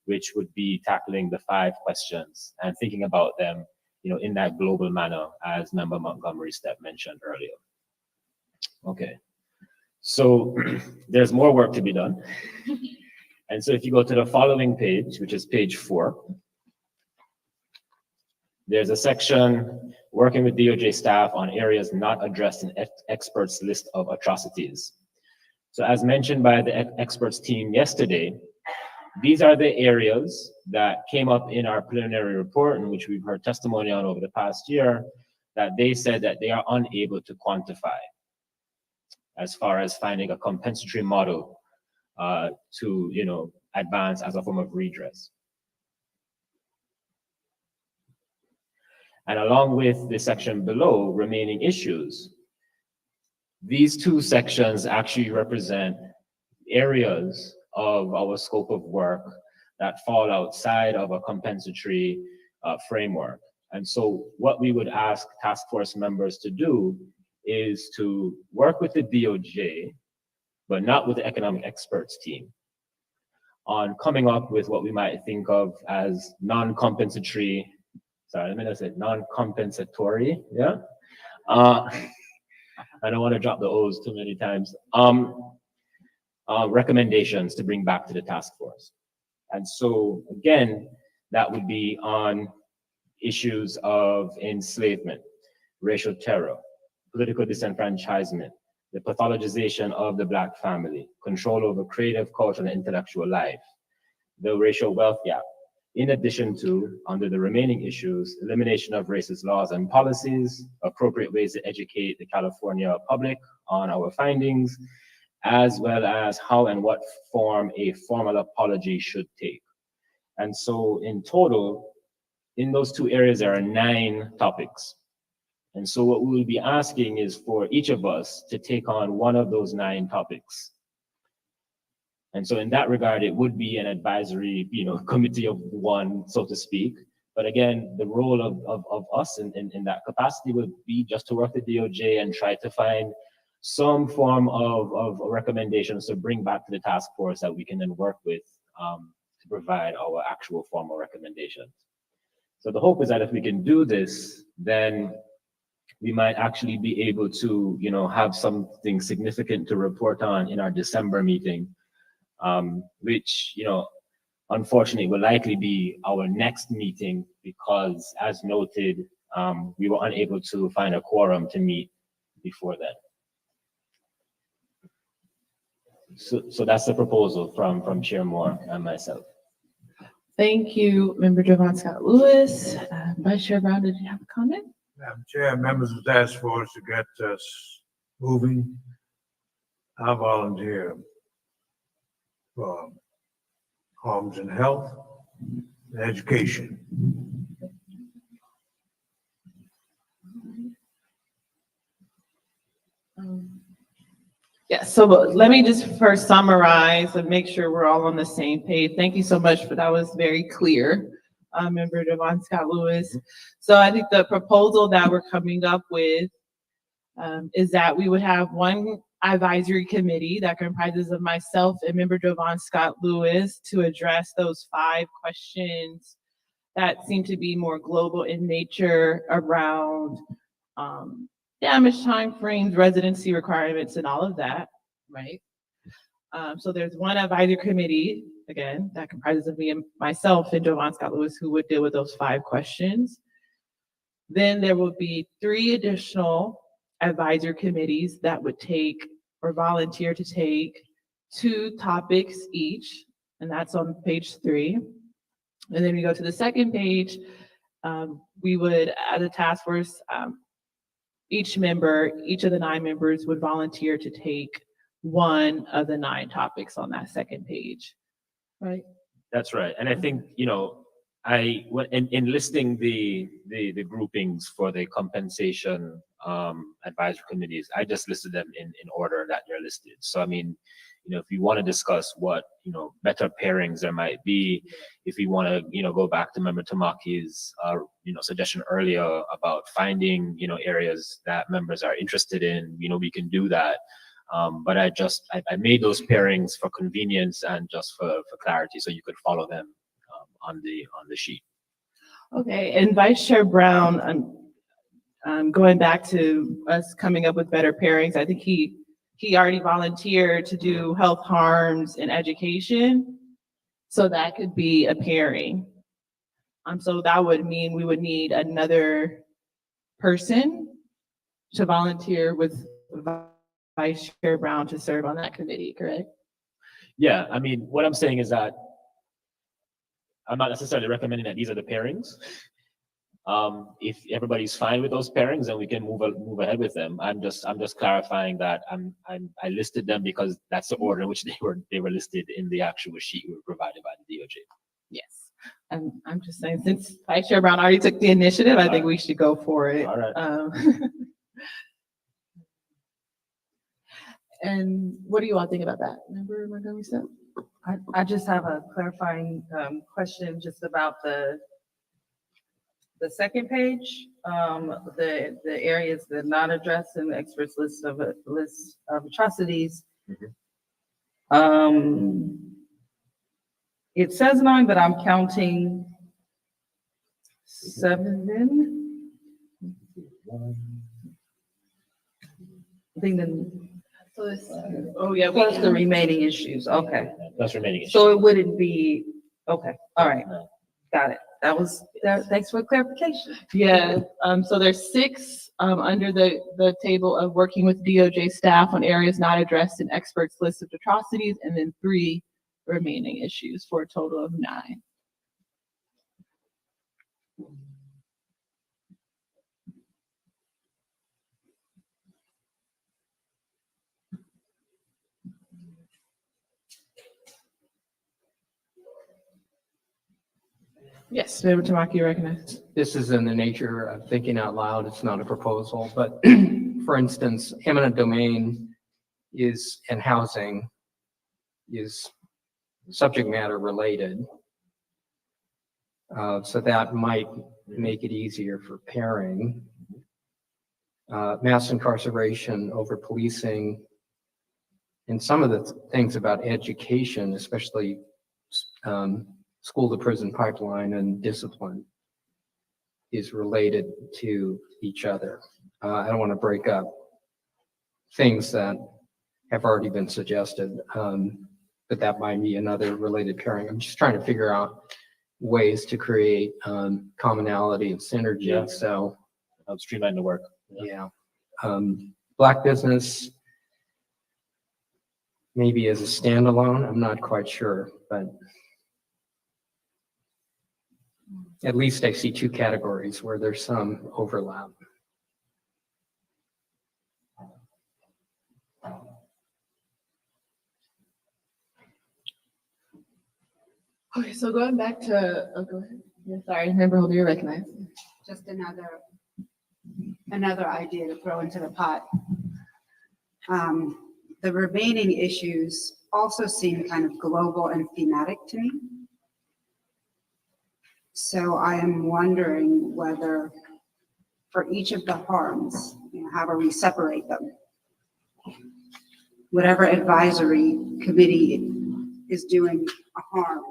which would be tackling the 5 questions and thinking about them, in that global manner, as Member Montgomery Stepp mentioned earlier. Okay, so there's more work to be done. And so if you go to the following page, which is page 4, There's a section working with DOJ staff on areas not addressed in experts list of atrocities. So as mentioned by the experts team yesterday, these are the areas that came up in our preliminary report, in which we've heard testimony on over the past year, that they said that they are unable to quantify as far as finding a compensatory model to, advance as a form of redress. And along with the section below, remaining issues, these two sections actually represent areas of our scope of work that fall outside of a compensatory framework. And so what we would ask task force members to do is to work with the DOJ, but not with the economic experts team, on coming up with what we might think of as non-compensatory, non-compensatory, yeah? I don't want to drop the O's too many times. Recommendations to bring back to the task force. And so again, that would be on issues of enslavement, racial terror, political disenfranchisement, the pathologization of the Black family, control over creative, cultural, and intellectual life, the racial wealth gap, in addition to, under the remaining issues, elimination of racist laws and policies, appropriate ways to educate the California public on our findings, as well as how and what form a formal apology should take. And so in total, in those two areas, there are 9 topics. And so what we will be asking is for each of us to take on one of those 9 topics. And so in that regard, it would be an advisory, committee of one, so to speak. But again, the role of us in that capacity would be just to work with DOJ and try to find some form of recommendations to bring back to the task force that we can then work with to provide our actual formal recommendations. So the hope is that if we can do this, then we might actually be able to, have something significant to report on in our December meeting, which, unfortunately will likely be our next meeting because, as noted, we were unable to find a quorum to meet before then. So that's the proposal from Chair Moore and myself. Thank you, Member Javon Scott Lewis. Vice Chair Brown, did you have a comment? Madam Chair, members of the task force, to get us moving, I volunteer for homes and health and education. Yes, so let me just first summarize and make sure we're all on the same page. Thank you so much for that. Was very clear, Member Devon Scott Lewis. So I think the proposal that we're coming up with is that we would have one advisory committee that comprises of myself and Member Devon Scott Lewis to address those 5 questions that seem to be more global in nature around damage timeframes, residency requirements, and all of that, right? So there's one advisory committee, again, that comprises of me and myself and Jovan Scott Lewis, who would deal with those 5 questions. Then there will be 3 additional advisory committees that would take or volunteer to take 2 topics each, and that's on page 3. And then we go to the second page, we would, as a task force, each of the 9 members would volunteer to take one of the 9 topics on that second page, right? That's right. And I think, in listing the groupings for the compensation advisory committees, I just listed them in order that they're listed. So, I mean, if you want to discuss what, better pairings there might be, if you want to, go back to Member Tamaki's, suggestion earlier about finding, areas that members are interested in, we can do that. But I made those pairings for convenience and just for clarity, so you could follow them on the sheet. Okay, and Vice Chair Brown, going back to us coming up with better pairings, I think he already volunteered to do health harms and education, so that could be a pairing. So that would mean we would need another person to volunteer with Vice Chair Brown to serve on that committee, correct? Yeah, I mean, what I'm saying is that I'm not necessarily recommending that these are the pairings. If everybody's fine with those pairings, then we can move ahead with them. I'm just clarifying that I listed them because that's the order in which they were listed in the actual sheet we were provided by the DOJ. Yes. I'm just saying, since Vice Chair Brown already took the initiative, I think we should go for it. All right. And what do you all think about that? Member Montgomery Step? I just have a clarifying question just about the second page, the areas that are not addressed in the experts list of atrocities. It says 9, but I'm counting 7. I think oh yeah, plus the remaining issues. Okay. That's remaining issues. So it wouldn't be, okay, all right, got it. That was, thanks for clarification. Yeah, so there's 6 under the table of working with DOJ staff on areas not addressed in experts list of atrocities, and then 3 remaining issues for a total of 9. Yes, Member Tamaki, you recognize. This is in the nature of thinking out loud. It's not a proposal, but for instance, eminent domain is, and housing is subject matter related. So that might make it easier for pairing. Mass incarceration over policing, and some of the things about education, especially school to prison pipeline and discipline, is related to each other. I don't want to break up things that have already been suggested, but that might be another related pairing. I'm just trying to figure out ways to create commonality and synergy. Yeah. So streamline the work. yeah. Black business, maybe as a standalone, I'm not quite sure, but at least I see 2 categories where there's some overlap. Okay, so going back to, oh, go ahead. Yeah, sorry, Member Holder, you're recognized. Just another idea to throw into the pot. The remaining issues also seem kind of global and thematic to me. So I am wondering whether for each of the harms, however we separate them, whatever advisory committee is doing a harm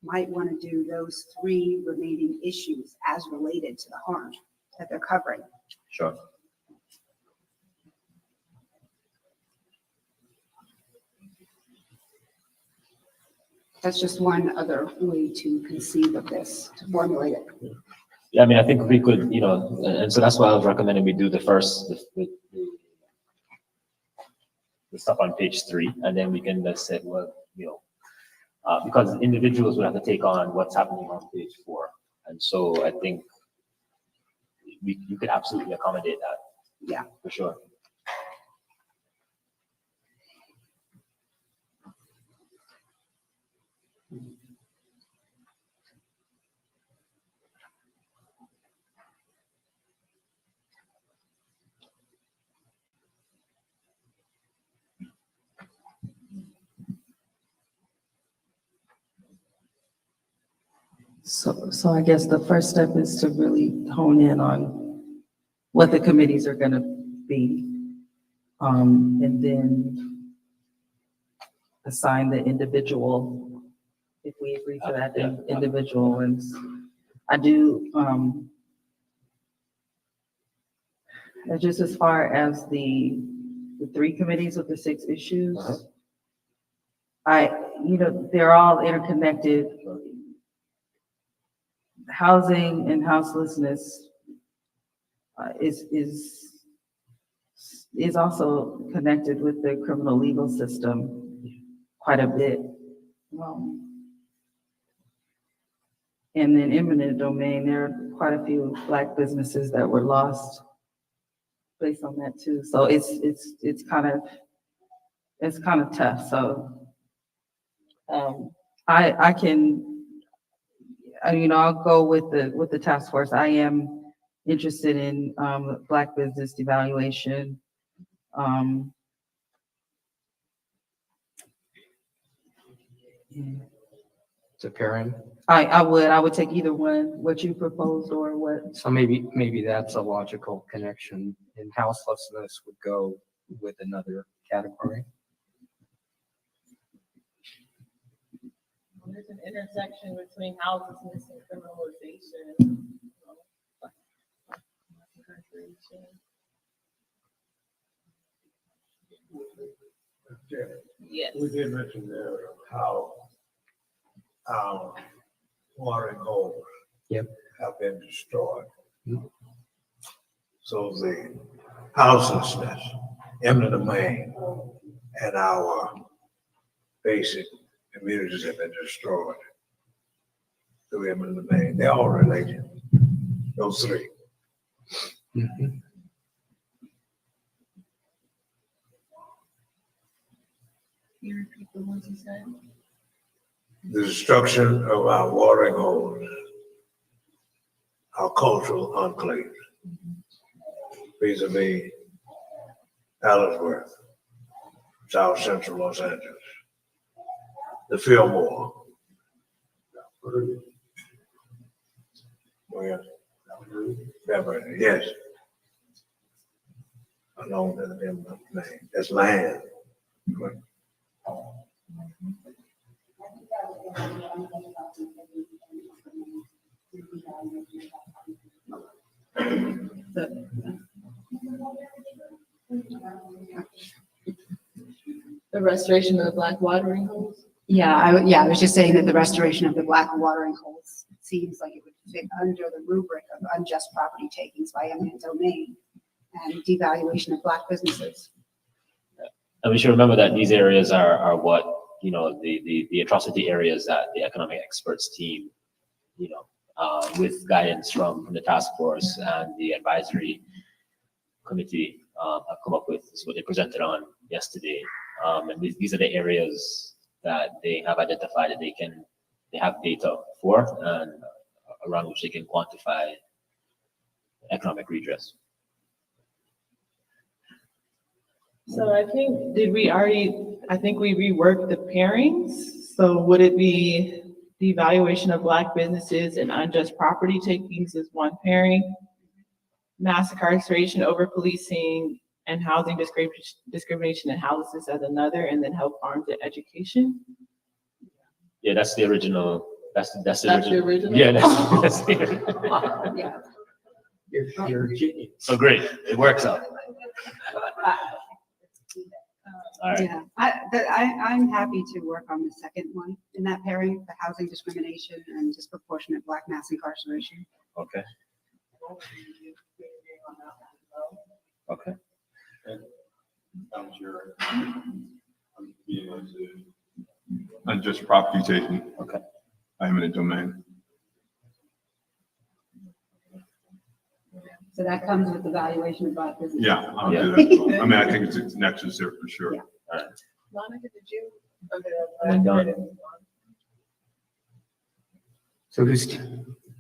might want to do those 3 remaining issues as related to the harm that they're covering. Sure. That's just one other way to conceive of this, to formulate it. Yeah, I mean, I think we could, and so that's why I was recommending we do the first, the stuff on page 3, and then we can just say, well, because individuals would have to take on what's happening on page 4. And so I think you could absolutely accommodate that. Yeah. For sure. So I guess the first step is to really hone in on what the committees are gonna be. And then assign the individual, if we agree to that, individual. And I do, just as far as the 3 committees with the 6 issues, they're all interconnected. housing and houselessness is also connected with the criminal legal system quite a bit. And then eminent domain, there are quite a few Black businesses that were lost based on that too. So it's kind of tough. So I can, I'll go with the task force. I am interested in Black business devaluation. To pairing. I would take either one, what you proposed or what. So maybe that's a logical connection, and houselessness would go with another category. There's an intersection between houselessness and criminalization. Yes. We did mention there how our water and holes have been destroyed. So the houselessness, eminent domain, and our basic communities have been destroyed through eminent domain. They're all related, those three. Can you repeat the ones you said? The destruction of our watering holes, our cultural enclaves, vis-a-vis Allensworth, South Central Los Angeles, the Fillmore. Where? Beverly, yes. Along with the name, that's land. The restoration of the Black watering holes? Yeah, I was just saying that the restoration of the Black watering holes seems like it would fit under the rubric of unjust property takings by eminent domain and devaluation of Black businesses. And we should remember that these areas are what, the atrocity areas that the economic experts team, with guidance from the task force and the advisory committee have come up with. This is what they presented on yesterday. And these are the areas that they have identified that they have data for and around which they can quantify economic redress. So I think, I think we reworked the pairings. So would it be the evaluation of Black businesses and unjust property takings is one pairing, mass incarceration, over policing, and housing discrimination and houselessness as another, and then health harms and education? Yeah, that's the original. That's the original. Yeah, that's the original. Yeah. You're a genius. So great, it works out. All right. Yeah, I'm happy to work on the second one in that pairing, the housing discrimination and disproportionate Black mass incarceration. Okay. Okay. Unjust property taking. Okay. Eminent domain. So that comes with the valuation of Black businesses. Yeah, I'll do that. as well. I mean, I think it's a nexus there for sure. Yeah. All right. Monica, did you? I'm done. So who's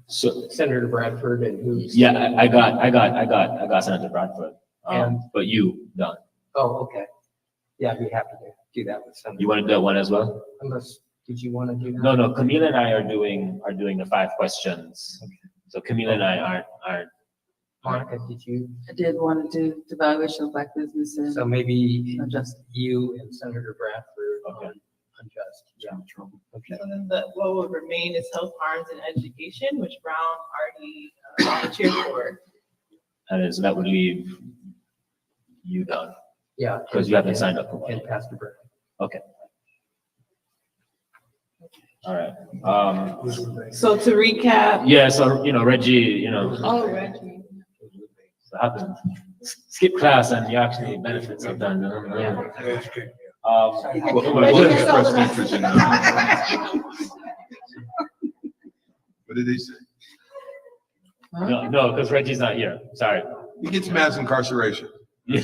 So Senator Bradford and who's? yeah, I got Senator Bradford. And But you done. oh, okay. Yeah, I'd be happy to do that with Senator. You want to do that one as well? Unless, did you want to do that? No, Camila and I are doing the 5 questions. So Camila and I aren't. Monica, did you? I did want to do devaluation of Black businesses. So maybe Unjust. you and Senator Bradford on unjust. Yeah. Okay. So then what will remain is health harms and education, which Brown already volunteered for. And then so that would leave you done. Yeah. Because you haven't signed up for one. And Pastor Bradford. Okay. All right. So to recap. Yeah, so, Reggie, Oh, Reggie. I have to skip class and you actually benefit sometimes. What expressed interest in that? What did they say? No, because Reggie's not here. Sorry. He gets mass incarceration. Yeah.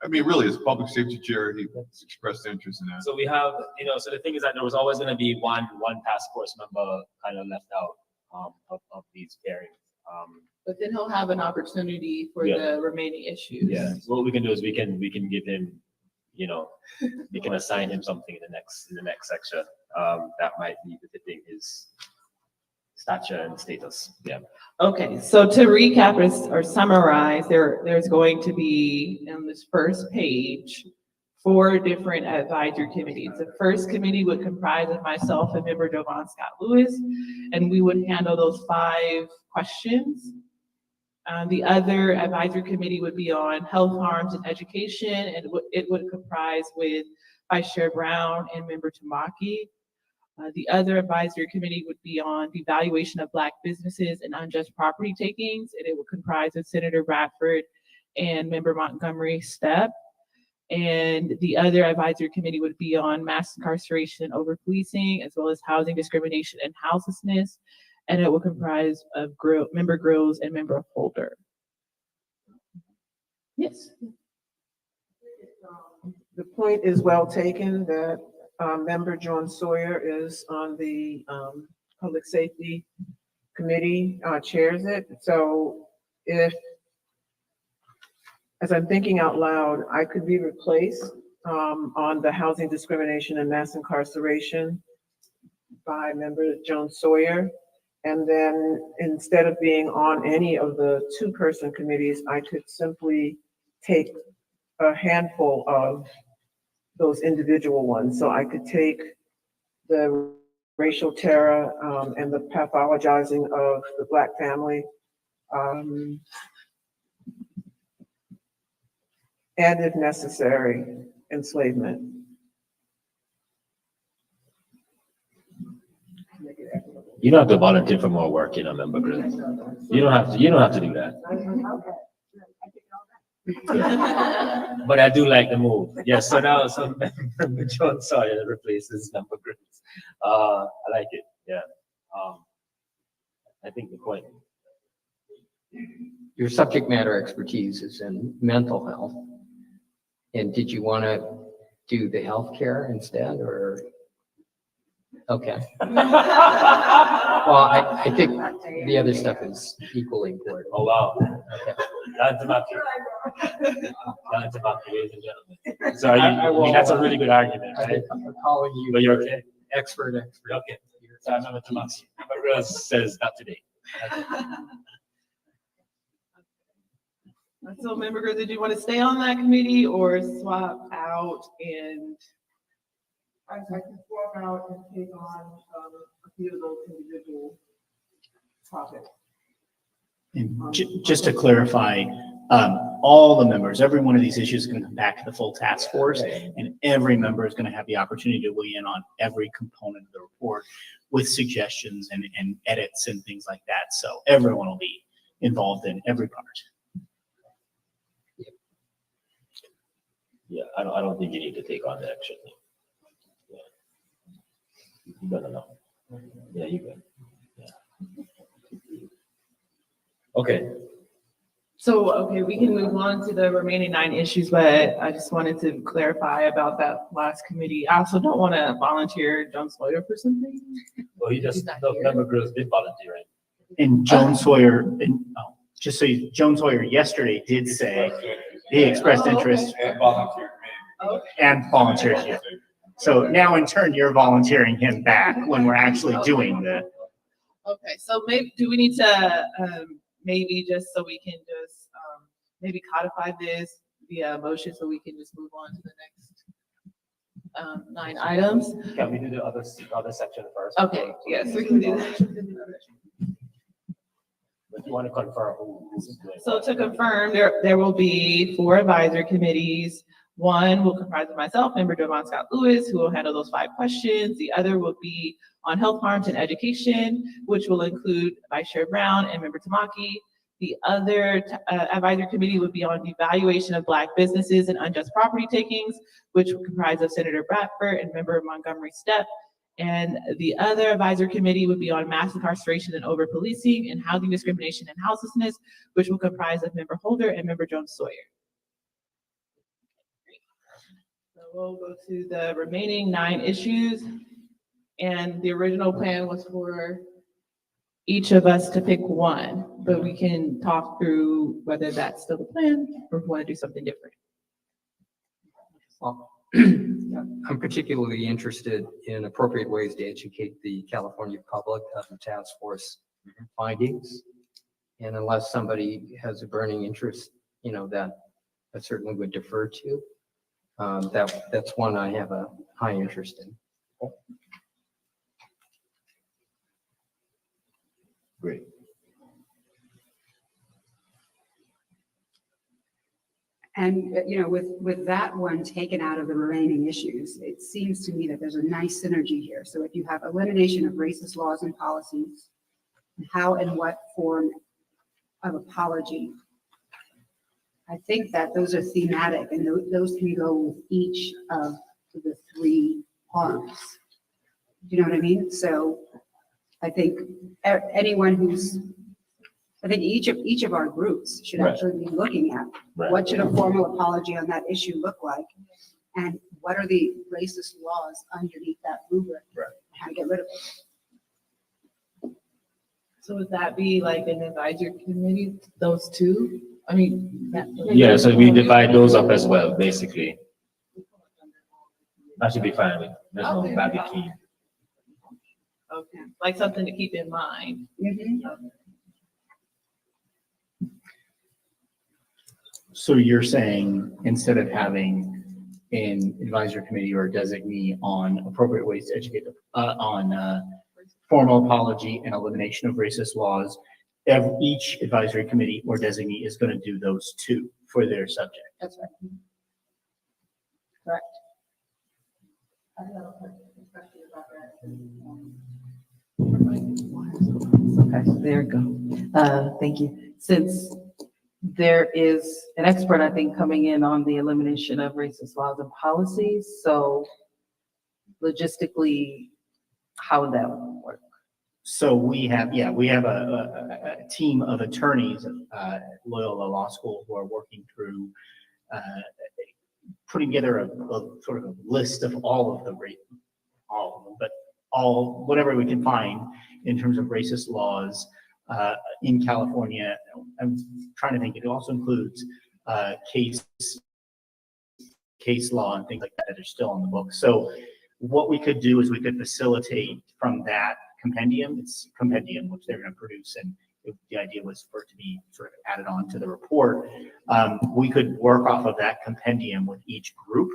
I mean, really, as public safety chair, he expressed interest in that. So we have, so the thing is that there was always going to be one task force member kind of left out of these hearings. But then he'll have an opportunity for Yeah. the remaining issues. Yeah. So what we can do is we can give him, we can assign him something in the next section that might be befitting his stature and status. Yeah. Okay, so to recap or summarize, there's going to be on this first page 4 different advisory committees. The first committee would comprise of myself and member Jovan Scott Lewis, and we would handle those 5 questions. The other advisory committee would be on health harms and education, and it would comprise with Vice Chair Brown and member Tamaki. The other advisory committee would be on the valuation of Black businesses and unjust property takings, and it would comprise of Senator Bradford and member Montgomery Stepp. And the other advisory committee would be on mass incarceration and over policing, as well as housing discrimination and houselessness, and it would comprise of member Grills and member Holder. Yes. The point is well taken that member John Sawyer is on the Public Safety Committee, chairs it. So if, as I'm thinking out loud, I could be replaced on the housing discrimination and mass incarceration by member Joan Sawyer. And then instead of being on any of the 2-person committees, I could simply take a handful of those individual ones. So I could take the racial terror and the pathologizing of the Black family, and if necessary, enslavement. You don't have to volunteer for more work, member Grills. You don't have to do that. But I do like the move. Yes, so now member John Sawyer replaces member Grills. I like it. Yeah. I think the point. Your subject matter expertise is in mental health. And did you want to do the healthcare instead, or? Okay. Well, I think the other stuff is equally important. Oh, wow. Okay. Ladies and gentlemen. So that's a really good argument, right? I'm calling you. But you're okay? Expert. Okay. So I'm not Tamaki. Member Grills says not today. So member Grills, did you want to stay on that committee or swap out and? I can swap out and take on a few of those individual topics. And just to clarify, all the members, every one of these issues is going to come back to the full task force, and every member is going to have the opportunity to weigh in on every component of the report with suggestions and edits and things like that. So everyone will be involved in every part. Yeah, I don't think you need to take on the extra thing. No. Yeah, you good. Yeah. Okay. So, okay, we can move on to the remaining 9 issues, but I just wanted to clarify about that last committee. I also don't want to volunteer John Sawyer for something. Well, member Grills did volunteer. And Joan Sawyer, just so Joan Sawyer yesterday did say he expressed interest and volunteered here. So now in turn, you're volunteering him back when we're actually doing the. Okay, so maybe, do we need to, maybe just so we can just, maybe codify this via motion so we can just move on to the next 9 items? Can we do the other section first? Okay, yes, we can do that. But you want to confirm who's doing So what? to confirm, there will be 4 advisory committees, One will comprise of myself, Member Jovan Scott Lewis, who will handle those 5 questions. The other will be on health harms and education, which will include Vice Chair Brown and Member Tamaki. The other advisory committee would be on evaluation of Black businesses and unjust property takings, which will comprise of Senator Bradford and Member Montgomery Stepp. And the other advisory committee would be on mass incarceration and over policing and housing discrimination and houselessness, which will comprise of Member Holder and Member Jones Sawyer. So we'll go to the remaining 9 issues. And the original plan was for each of us to pick one, but we can talk through whether that's still the plan or if we want to do something different. Well, I'm particularly interested in appropriate ways to educate the California public of the task force findings. And unless somebody has a burning interest, that I certainly would defer to. That's one I have a high interest in. Great. And, with that one taken out of the remaining issues, it seems to me that there's a nice synergy here. So if you have elimination of racist laws and policies, how and what form of apology, I think that those are thematic and those can go with each of the 3 harms. Do you know what I mean? So I think I think each of our groups should Right. actually be looking at Right. what should a formal apology on that issue look like, and what are the racist laws underneath that rubric, Right. how to get rid of it. So would that be like an advisory committee, those 2? I mean, Yeah, so we divide those up as well, basically. That should be fine. There's no Okay. bad key. Okay, like something to keep in mind. So you're saying instead of having an advisory committee or a designee on appropriate ways to educate on formal apology and elimination of racist laws, each advisory committee or designee is going to do those 2 for their subject. That's right. Correct. Okay, there you go. Thank you. Since there is an expert, I think, coming in on the elimination of racist laws and policies, so logistically, how would that work? So we have a team of attorneys at Loyola Law School who are working through putting together a sort of a list of all of them, but whatever we can find in terms of racist laws in California. I'm trying to think, it also includes case law and things like that are still on the book. So what we could do is we could facilitate from that compendium, which they're going to produce, and the idea was for it to be sort of added on to the report. We could work off of that compendium with each group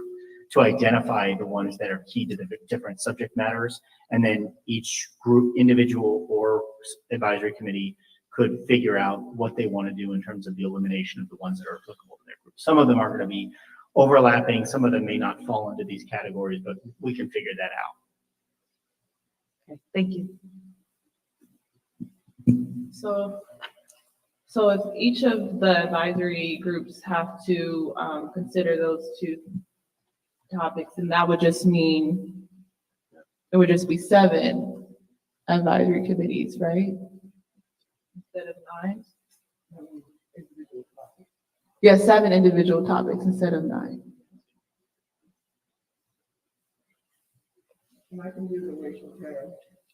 to identify the ones that are key to the different subject matters. And then each group, individual or advisory committee, could figure out what they want to do in terms of the elimination of the ones that are applicable to their group. Some of them are going to be overlapping. Some of them may not fall into these categories, but we can figure that out. Okay, thank you. So if each of the advisory groups have to consider those 2 topics, and that would just mean it would just be 7 advisory committees, right? Instead of 9? Yeah, 7 individual topics instead of 9. I can do the racial terror.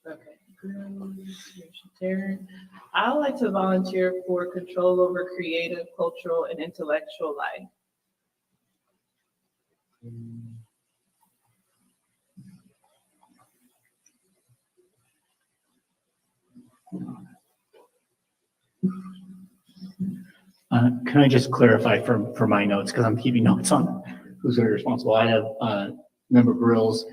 Okay. Racial terror. I would like to volunteer for control over creative, cultural, and intellectual life. Can I just clarify for my notes, because I'm keeping notes on who's going to be responsible. I have Member Grills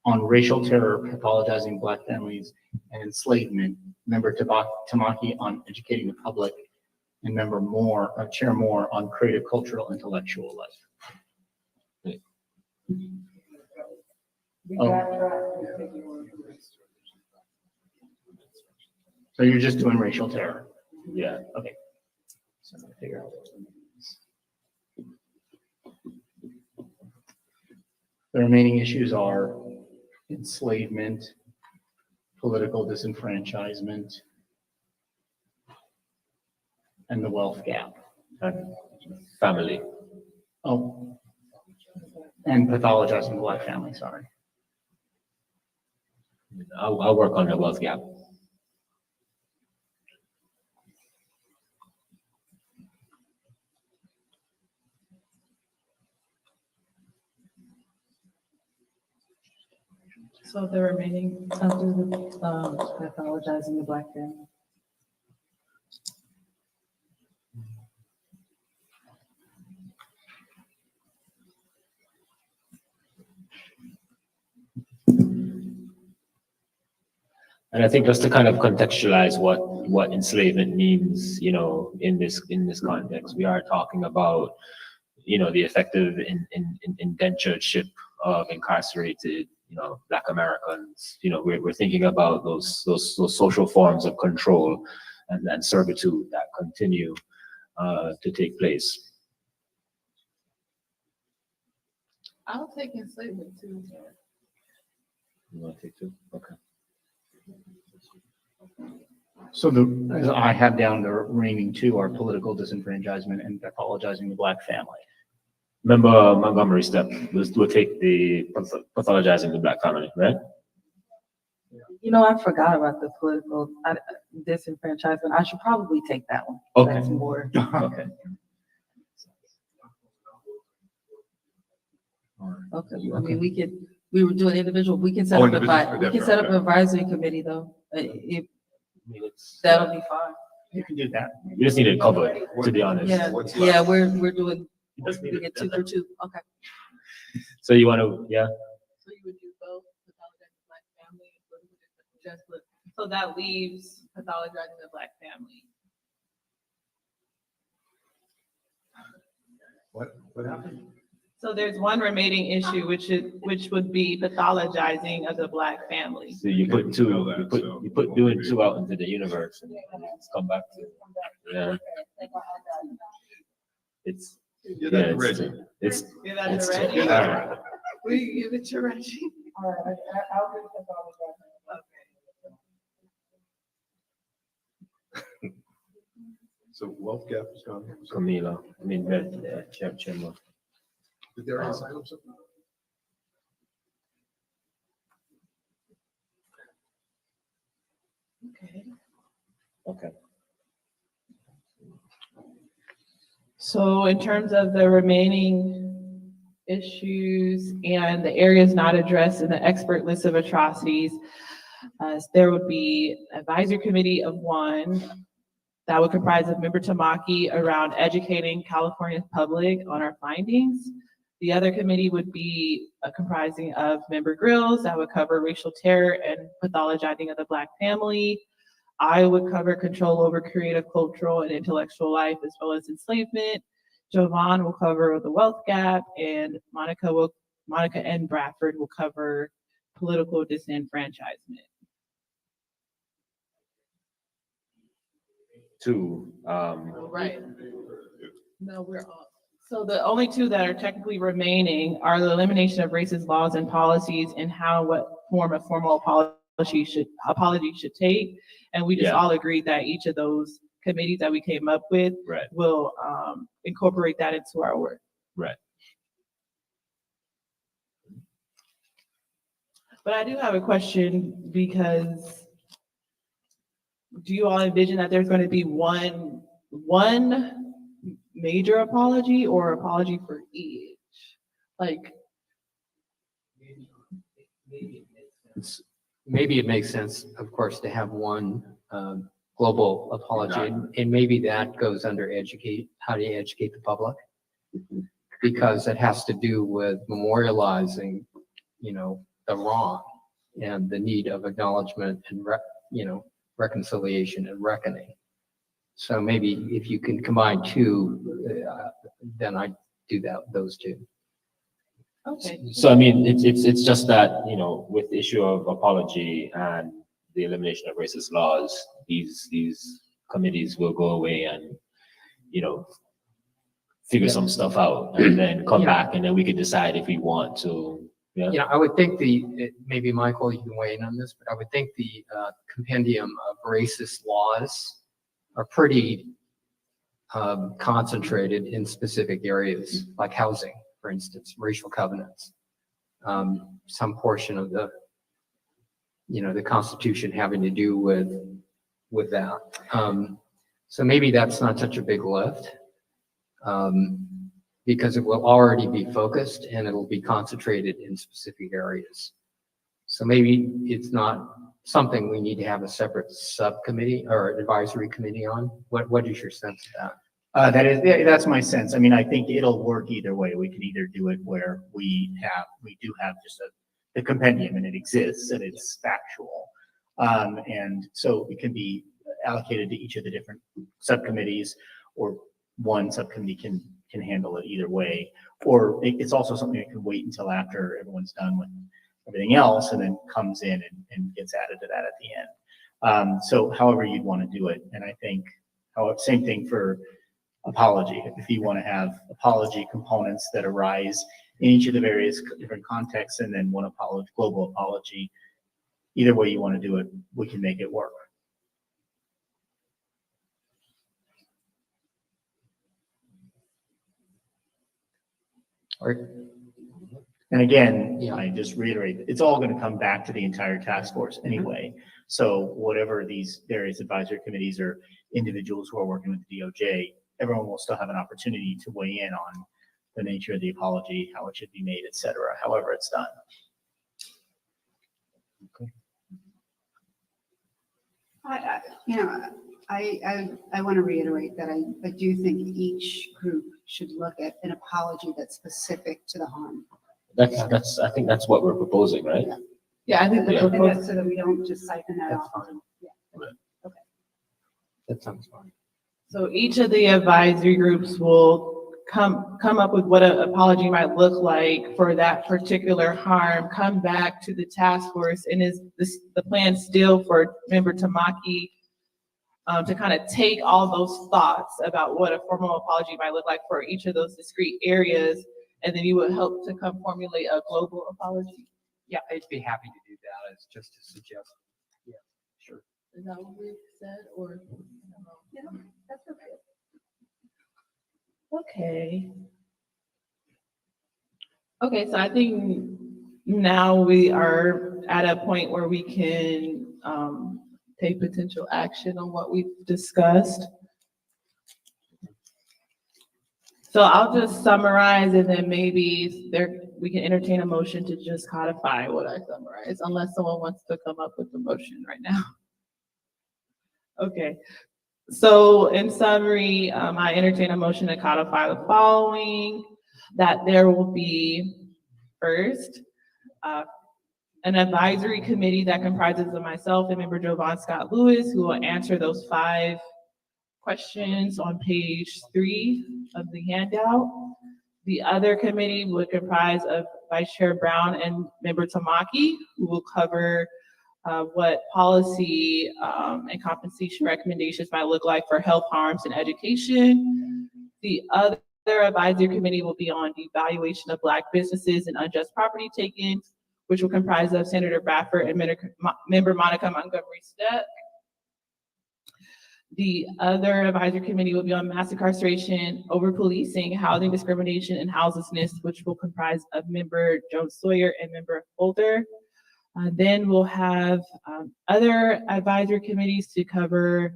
on racial terror, pathologizing Black families, and enslavement. Member Tamaki on educating the public, and Member Chair Moore on creative, cultural, intellectual life. So you're just doing racial terror? Yeah. Okay. So I'm gonna figure out. The remaining issues are enslavement, political disenfranchisement, and the wealth gap. Family. Oh, and pathologizing the Black family, sorry. I'll work on the wealth gap. So the remaining, I'll do the, pathologizing the Black family. And I think just to kind of contextualize what enslavement means, in this context, we are talking about, the effective indentureship of incarcerated, Black Americans. We're thinking about those social forms of control and servitude that continue to take place. I'll take enslavement too. You want to take two? Okay. So as I have down, the remaining two are political disenfranchisement and pathologizing the Black family. Remember Montgomery step we'll take the pathologizing the Black family, right? I forgot about the political disenfranchisement. I should probably take that one. Okay. That's more. Okay. Okay, I mean, we were doing individual, we can set up an advisory committee though. That'll be fine. You can do that. You just need it covered, to be honest. Yeah, we're doing, we get 2 for 2, okay. So you want to, yeah? So you would do both, pathologizing the Black family and political disenfranchisement. So that leaves pathologizing the Black family. What happened? So there's one remaining issue, which would be pathologizing of the Black family. So you put doing two out into the universe and it's come back to, yeah. It's, Give that to Reggie. It's, Give that to Reggie. Give that to Reggie. Will you give it to Reggie? All right, I'll do pathologizing. So wealth gap is gone. Camila, Chema. Did they already sign up something? Okay. Okay. So in terms of the remaining issues and the areas not addressed in the expert list of atrocities, there would be advisory committee of 1 that would comprise of Member Tamaki around educating California's public on our findings. The other committee would be comprising of Member Grills that would cover racial terror and pathologizing of the Black family. I would cover control over creative, cultural, and intellectual life, as well as enslavement. Jovan will cover the wealth gap, and Monica and Bradford will cover political disenfranchisement. 2. Right. No, we're on. So the only 2 that are technically remaining are the elimination of racist laws and policies and what form a formal apology should take. And we just all agreed that each of those committees that we came up with will incorporate that into our work. Right. But I do have a question, because do you all envision that there's going to be one major apology or apology for each? Like, maybe it makes sense, of course, to have one global apology, and maybe that goes under how do you educate the public? Because it has to do with memorializing, the wrong and the need of acknowledgement and reconciliation and reckoning. So maybe if you can combine 2, then I do those 2. Okay. So I mean, it's just that, you know, with the issue of apology and the elimination of racist laws, these committees will go away and, you know, figure Yeah. some stuff out and then come Yeah. back and then we can decide if we want to. Yeah. Yeah, I would think maybe Michael, you can weigh in on this, but I would think the compendium of racist laws are pretty concentrated in specific areas, like housing, for instance, racial covenants. Some portion of the, you know, the Constitution having to do with that. So maybe that's not such a big lift. Because it will already be focused and it'll be concentrated in specific areas. So maybe it's not something we need to have a separate subcommittee or advisory committee on. What is your sense of that? That's my sense. I mean, I think it'll work either way. We can either do it where we do have just the compendium and it exists and it's factual. And so it can be allocated to each of the different subcommittees, or one subcommittee can handle it either way. Or it's also something that can wait until after everyone's done with everything else and then comes in and gets added to that at the end. So however you'd want to do it. And I think same thing for apology. If you want to have apology components that arise in each of the various different contexts and then one apology, global apology, either way you want to do it, we can make it work. And again, I just reiterate, it's all going to come back to the entire task force anyway. So whatever these various advisory committees or individuals who are working with the DOJ, everyone will still have an opportunity to weigh in on the nature of the apology, how it should be made, et cetera, however it's done. Okay. I want to reiterate that I do think each group should look at an apology that's specific to the harm. I think that's what we're proposing, right? Yeah, I think Yeah. that's so that we don't just siphon that off. Yeah. Okay. That sounds fine. So each of the advisory groups will come up with what an apology might look like for that particular harm, come back to the task force, and is the plan still for Member Tamaki to kind of take all those thoughts about what a formal apology might look like for each of those discrete areas, and then you would help to come formulate a global apology? Yeah, I'd be happy to do that as just to suggest. Yeah, sure. Is that what we said, or? Yeah, that's okay. Okay. Okay, so I think now we are at a point where we can take potential action on what we've discussed. So I'll just summarize and then maybe we can entertain a motion to just codify what I summarized, unless someone wants to come up with a motion right now. Okay. So in summary, I entertain a motion to codify the following, that there will be first, an advisory committee that comprises of myself and Member Jovan Scott Lewis, who will answer those 5 questions on page 3 of the handout. The other committee would comprise of Vice Chair Brown and Member Tamaki, who will cover what policy and compensation recommendations might look like for health harms and education. The other advisory committee will be on the evaluation of Black businesses and unjust property takings, which will comprise of Senator Bradford and Member Monica Montgomery Stepp. The other advisory committee will be on mass incarceration, over-policing, housing discrimination, and houselessness, which will comprise of Member Jones Sawyer and Member Holder. Then we'll have other advisory committees to cover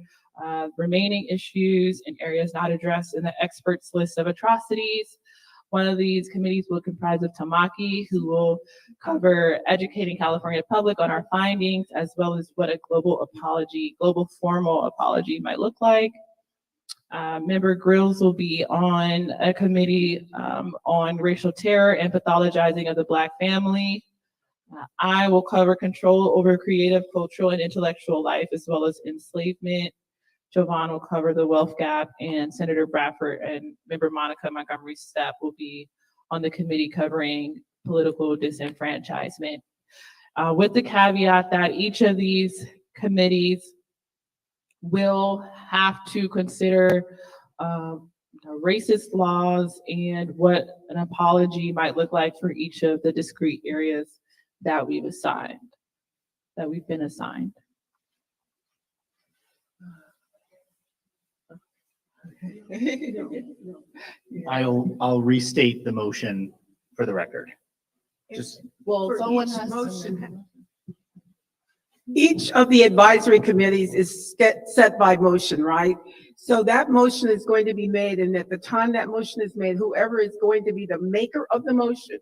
remaining issues and areas not addressed in the experts list of atrocities. One of these committees will comprise of Tamaki, who will cover educating California public on our findings, as well as what a global formal apology might look like. Member Grills will be on a committee on racial terror and pathologizing of the Black family. I will cover control over creative, cultural, and intellectual life, as well as enslavement. Jovan will cover the wealth gap, and Senator Bradford and Member Monica Montgomery Stepp will be on the committee covering political disenfranchisement. With the caveat that each of these committees will have to consider racist laws and what an apology might look like for each of the discrete areas that we've been assigned. I'll restate the motion for the record. Just, Well, For someone each has to motion. Each of the advisory committees is set by motion, right? So that motion is going to be made, and at the time that motion is made, whoever is going to be the maker of the motion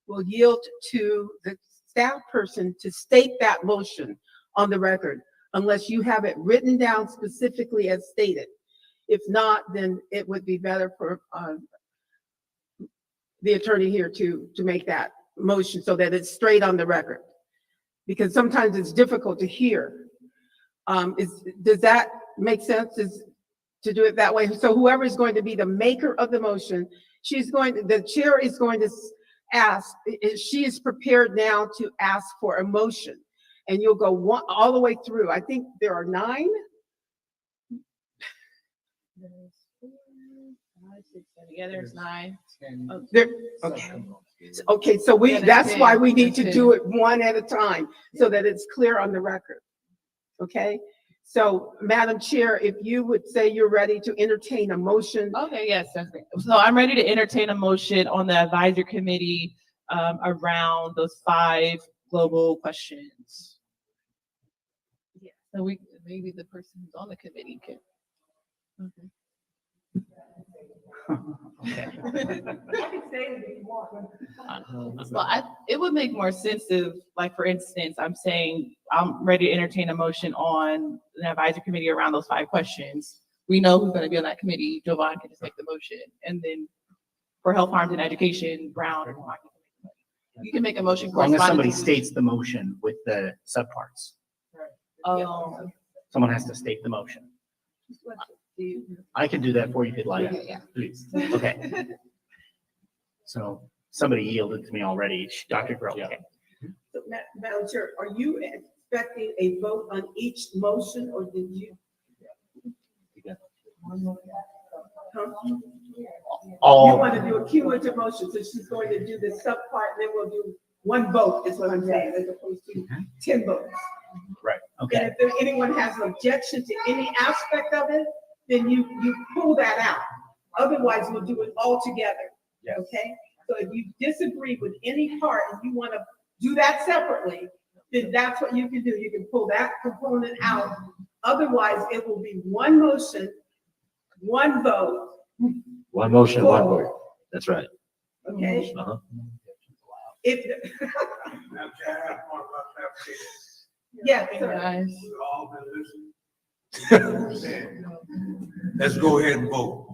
will yield to the staff person to state that motion on the record, unless you have it written down specifically as stated. If not, then it would be better for the attorney here to make that motion so that it's straight on the record. Because sometimes it's difficult to hear. Does that make sense to do it that way? So whoever is going to be the maker of the motion, the chair is going to ask, she is prepared now to ask for a motion. And you'll go all the way through. I think there are 9. Yeah, there's 9. Okay, so that's 10, why we need to 10. do it one at a time so that it's clear on the record. Okay, so Madam Chair, if you would say you're ready to entertain a motion. Okay, yes, that's great. So I'm ready to entertain a motion on the advisory committee around those 5 global questions. Yeah, so maybe the person who's on the committee can. Okay. Well, it would make more sense if, like, for instance, I'm saying I'm ready to entertain a motion on the advisory committee around those 5 questions. We know who's going to be on that committee. Jovan can just make the motion, and then for health, harms, and education, Brown or Milwaukee. You can make a motion. as long as somebody corresponding to- states the motion with the subparts. Someone has to state the motion. I can do that for you if you'd like, Yeah. please. Okay. So somebody yielded to me already, Dr. Grill. Yeah. So, Madam Chair, are you expecting a vote on each motion, or did you? You want to do a cumulative motion, so she's going to do the subpart, and then we'll do one vote, is what I'm saying, as opposed to 10 votes. Right, And okay. if anyone has an objection to any aspect of it, then you pull that out. Otherwise, we'll do it all together. Yes. Okay? So if you disagree with any part and you want to do that separately, then that's what you can do. You can pull that component out. Otherwise, it will be one motion, one vote. One motion, one vote. That's right. Okay? Uh-huh. If yeah, Guys. Let's go ahead and vote.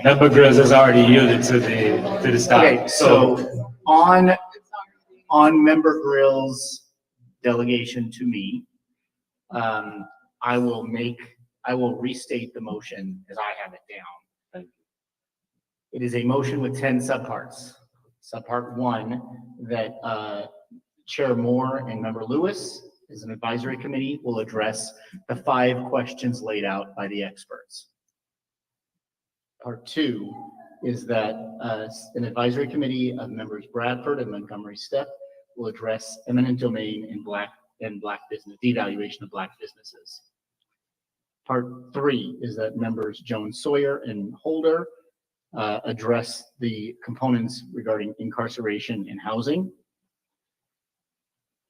Member Grills has already yielded to the stop. Okay, so on Member Grill's delegation to me, I will restate the motion as I have it down. It is a motion with 10 subparts. Subpart 1, that Chair Moore and Member Lewis, as an advisory committee, will address the 5 questions laid out by the experts. Part 2 is that an advisory committee of members Bradford and Montgomery Stepp will address eminent domain and black business, devaluation of black businesses. Part 3 is that members Jones Sawyer and Holder address the components regarding incarceration and housing.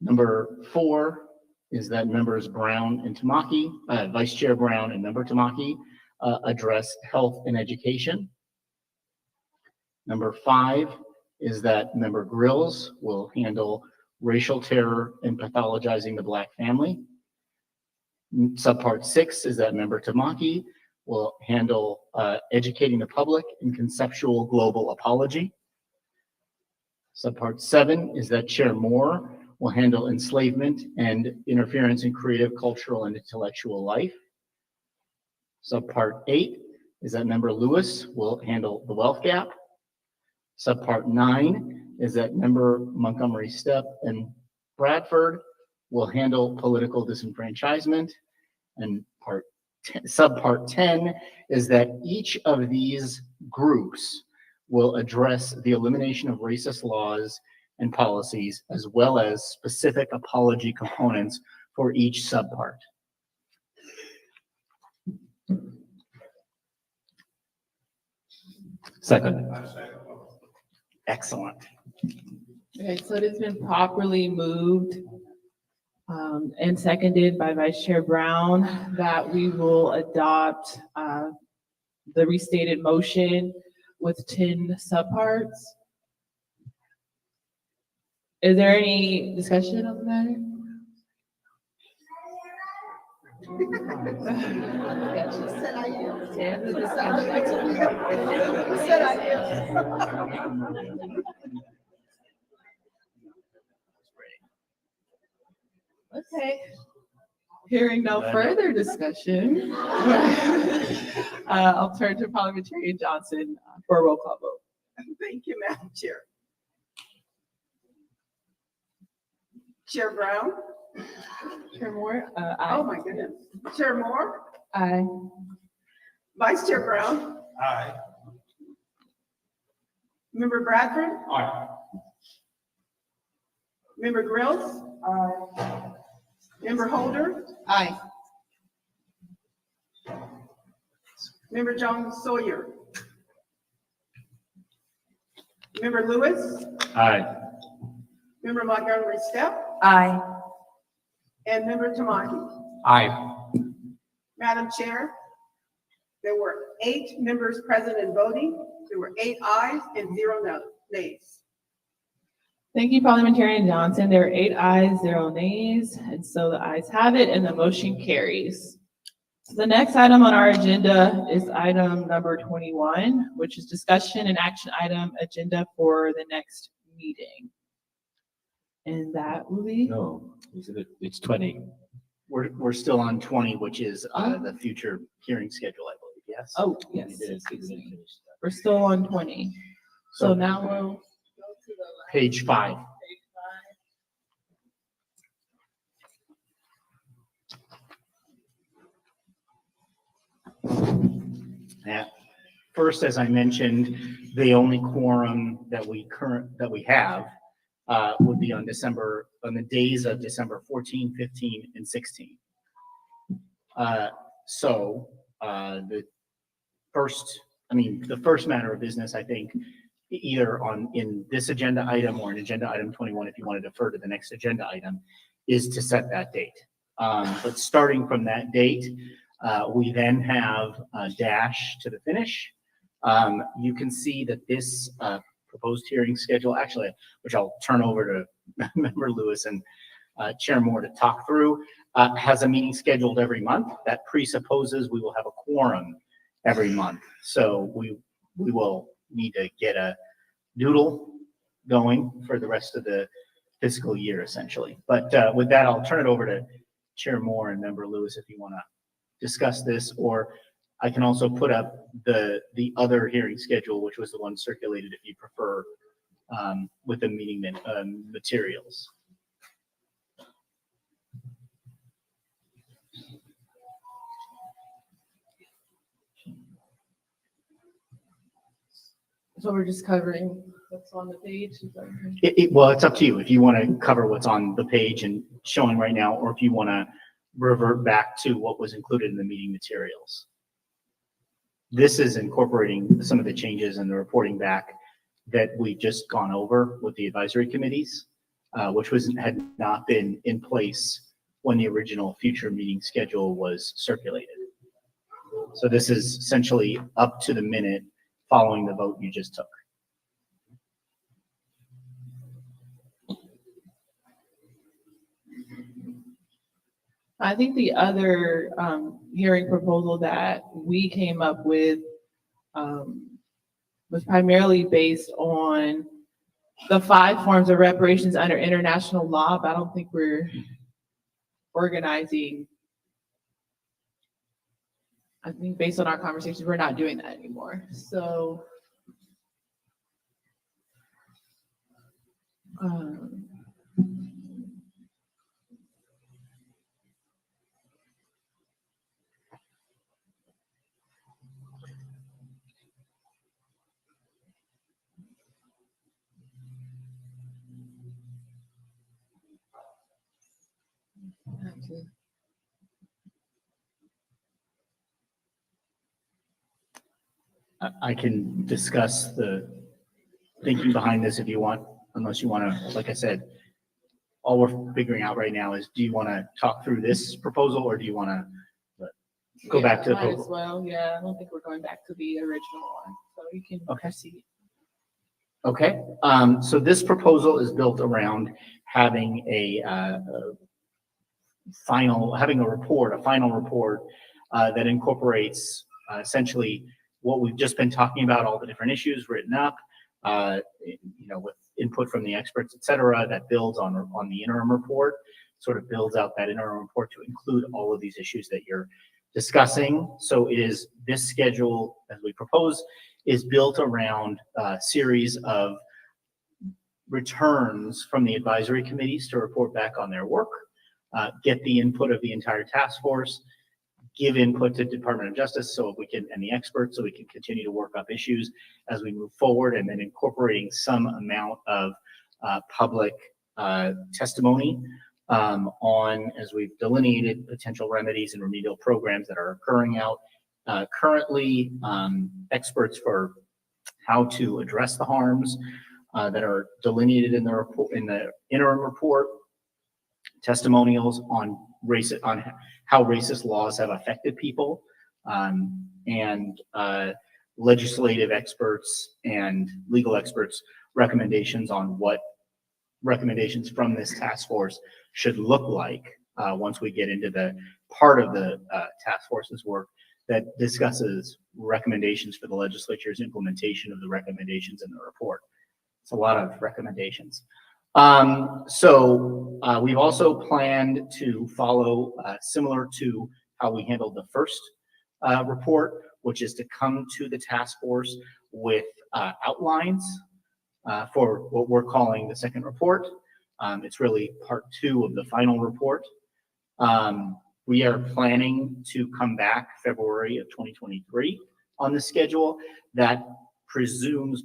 Number 4 is that members Brown and Tamaki, Vice Chair Brown and Member Tamaki, address health and education. Number 5 is that Member Grills will handle racial terror and pathologizing the black family. Subpart 6 is that Member Tamaki will handle educating the public in conceptual global apology. Subpart 7 is that Chair Moore will handle enslavement and interference in creative, cultural, and intellectual life. Subpart 8 is that Member Lewis will handle the wealth gap. Subpart 9 is that member Montgomery Stepp and Bradford will handle political disenfranchisement. And subpart 10 is that each of these groups will address the elimination of racist laws and policies, as well as specific apology components for each subpart. Second. Excellent. Okay, so it has been properly moved and seconded by Vice Chair Brown that we will adopt the restated motion with 10 subparts. Is there any discussion on the matter? Okay. Hearing no further discussion, I'll turn to Parliamentarian Johnson for a roll call vote. Thank you, Madam Chair. Chair Brown? Chair Moore? Aye. Oh, my goodness. Chair Moore? Aye. Vice Chair Brown? Aye. Member Bradford? Aye. Member Grills? Aye. Member Holder? Aye. Member Jones Sawyer? Member Lewis? Aye. Member Montgomery Stepp? Aye. And Member Tamaki? Aye. Madam Chair, there were 8 members present and voting. There were 8 ayes and 0 nays. Thank you, Parliamentarian Johnson. There are 8 ayes, 0 nays, and so the ayes have it and the motion carries. So the next item on our agenda is item number 21, which is discussion and action item agenda for the next meeting. And that will be? No, it's 20. We're still on 20, which is the future hearing schedule, I believe, yes? Oh, yes, excuse me. We're still on 20. So now we'll go to the last. Page 5. Yeah. First, as I mentioned, the only quorum that we have would be on the days of December 14, 15, and 16. So the first matter of business, I think, either in this agenda item or in agenda item 21, if you want to defer to the next agenda item, is to set that date. But starting from that date, we then have a dash to the finish. You can see that this proposed hearing schedule, actually, which I'll turn over to Member Lewis and Chair Moore to talk through, has a meeting scheduled every month. That presupposes we will have a quorum every month. So we will need to get a doodle going for the rest of the fiscal year, essentially. But with that, I'll turn it over to Chair Moore and Member Lewis if you want to discuss this, or I can also put up the other hearing schedule, which was the one circulated if you prefer, with the meeting materials. So we're just covering what's on the page? Well, it's up to you if you want to cover what's on the page and showing right now, or if you want to revert back to what was included in the meeting materials. This is incorporating some of the changes and the reporting back that we've just gone over with the advisory committees, which had not been in place when the original future meeting schedule was circulated. So this is essentially up to the minute following the vote you just took. I think the other hearing proposal that we came up with was primarily based on the 5 forms of reparations under international law, but I don't think we're organizing. I think based on our conversations, we're not doing that anymore. So I can discuss the thinking behind this if you want, unless you want to, like I said, all we're figuring out right now is, do you want to talk through this proposal or do you want to go back to the Might as proposal? well, yeah, I don't think we're going back to the original one, so you can proceed. Okay, so this proposal is built around having a final report that incorporates essentially what we've just been talking about, all the different issues written up, with input from the experts, et cetera, that builds on the interim report, sort of builds out that interim report to include all of these issues that you're discussing. So it is, this schedule, as we propose, is built around a series of returns from the advisory committees to report back on their work, get the input of the entire task force, give input to Department of Justice so we can, and the experts, so we can continue to work up issues as we move forward, and then incorporating some amount of public testimony on, as we've delineated, potential remedies and remedial programs that are occurring out currently, experts for how to address the harms that are delineated in the report, in the interim report, testimonials on how racist laws have affected people, and legislative experts and legal experts recommendations on what recommendations from this task force should look like once we get into the part of the task force's work that discusses recommendations for the legislature's implementation of the recommendations in the report. It's a lot of recommendations. We've also planned to follow similar to how we handled the first report, which is to come to the task force with outlines for what we're calling the second report. It's really part 2 of the final report. We are planning to come back February of 2023 on the schedule. That presupposes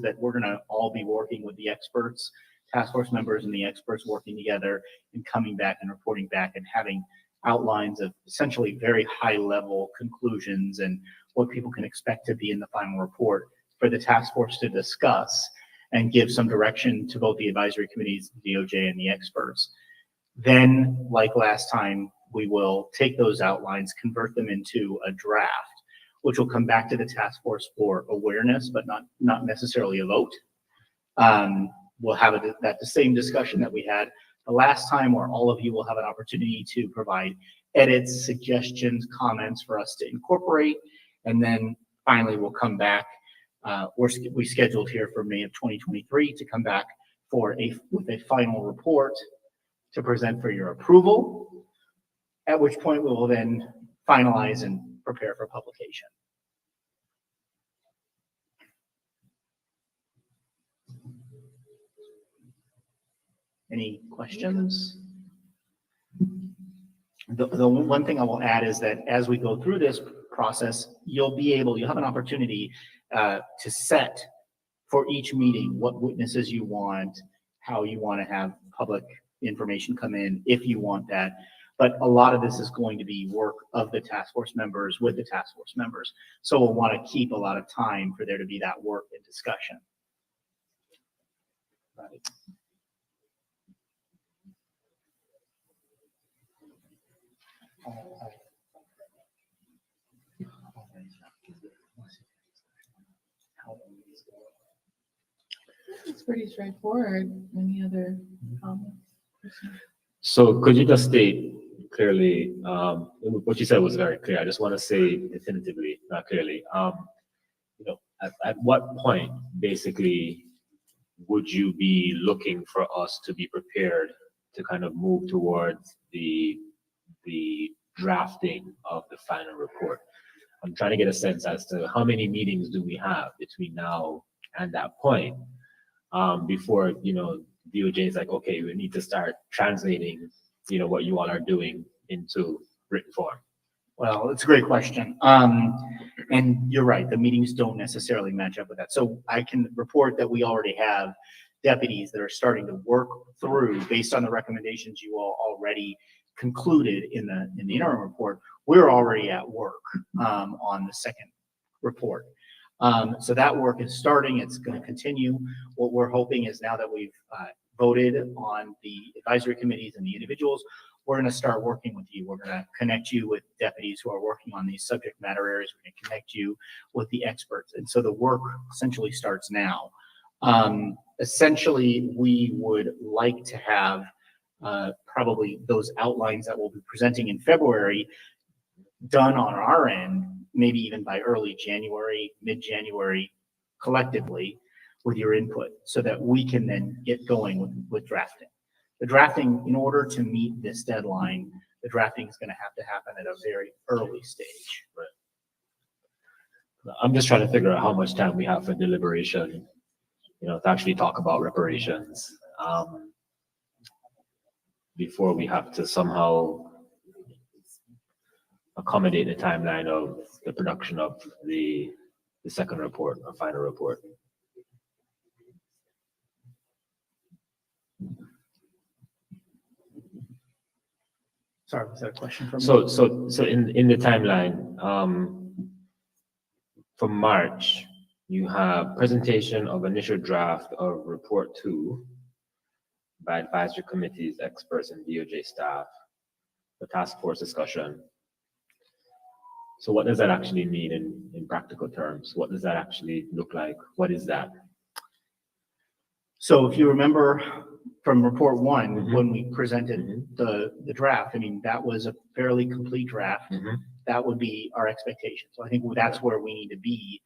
that we're going to all be working with the experts, task force members and the experts working together and coming back and reporting back and having outlines of essentially very high level conclusions and what people can expect to be in the final report for the task force to discuss and give some direction to both the advisory committees, the DOJ, and the experts. Then, like last time, we will take those outlines, convert them into a draft, which will come back to the task force for awareness, but not necessarily a vote. We'll have the same discussion that we had the last time, where all of you will have an opportunity to provide edits, suggestions, comments for us to incorporate. And then finally, we'll come back. We scheduled here for May of 2023 to come back with a final report to present for your approval, at which point we will then finalize and prepare for publication. Any questions? The one thing I will add is that as we go through this process, you'll have an opportunity to set for each meeting what witnesses you want, how you want to have public information come in, if you want that. But a lot of this is going to be work of the task force members with the task force members. So we'll want to keep a lot of time for there to be that work and discussion. Right. It's pretty straightforward. Any other comments? So could you just state clearly, what you said was very clear. I just want to say definitively, not clearly, at what point basically would you be looking for us to be prepared to kind of move towards the drafting of the final report? I'm trying to get a sense as to how many meetings do we have between now and that point. before, DOJ is like, okay, we need to start translating, what you all are doing into written form? Well, it's a great question. And you're right, the meetings don't necessarily match up with that. So I can report that we already have deputies that are starting to work through, based on the recommendations you all already concluded in the interim report. We're already at work on the second report. So that work is starting. It's going to continue. What we're hoping is, now that we've voted on the advisory committees and the individuals, we're going to start working with you. We're going to connect you with deputies who are working on these subject matter areas. We're going to connect you with the experts. And so the work essentially starts now. Essentially, we would like to have probably those outlines that we'll be presenting in February done on our end, maybe even by early January, mid-January, collectively with your input, so that we can then get going with drafting. The drafting, in order to meet this deadline, the drafting is going to happen at a very early stage. I'm just trying to figure out how much time we have for deliberation, to actually talk about reparations, before we have to somehow accommodate the timeline of the production of the second report, or final report. Sorry, was that a question from me? So in the timeline, for March, you have presentation of initial draft of report 2 by advisory committees, experts, and DOJ staff, the task force discussion. So what does that actually mean in practical terms? What does that actually look like? What is that? So if you remember from report 1, when we presented the draft, I mean, that was a fairly complete draft. That would be our expectation. So I think that's where we need to be.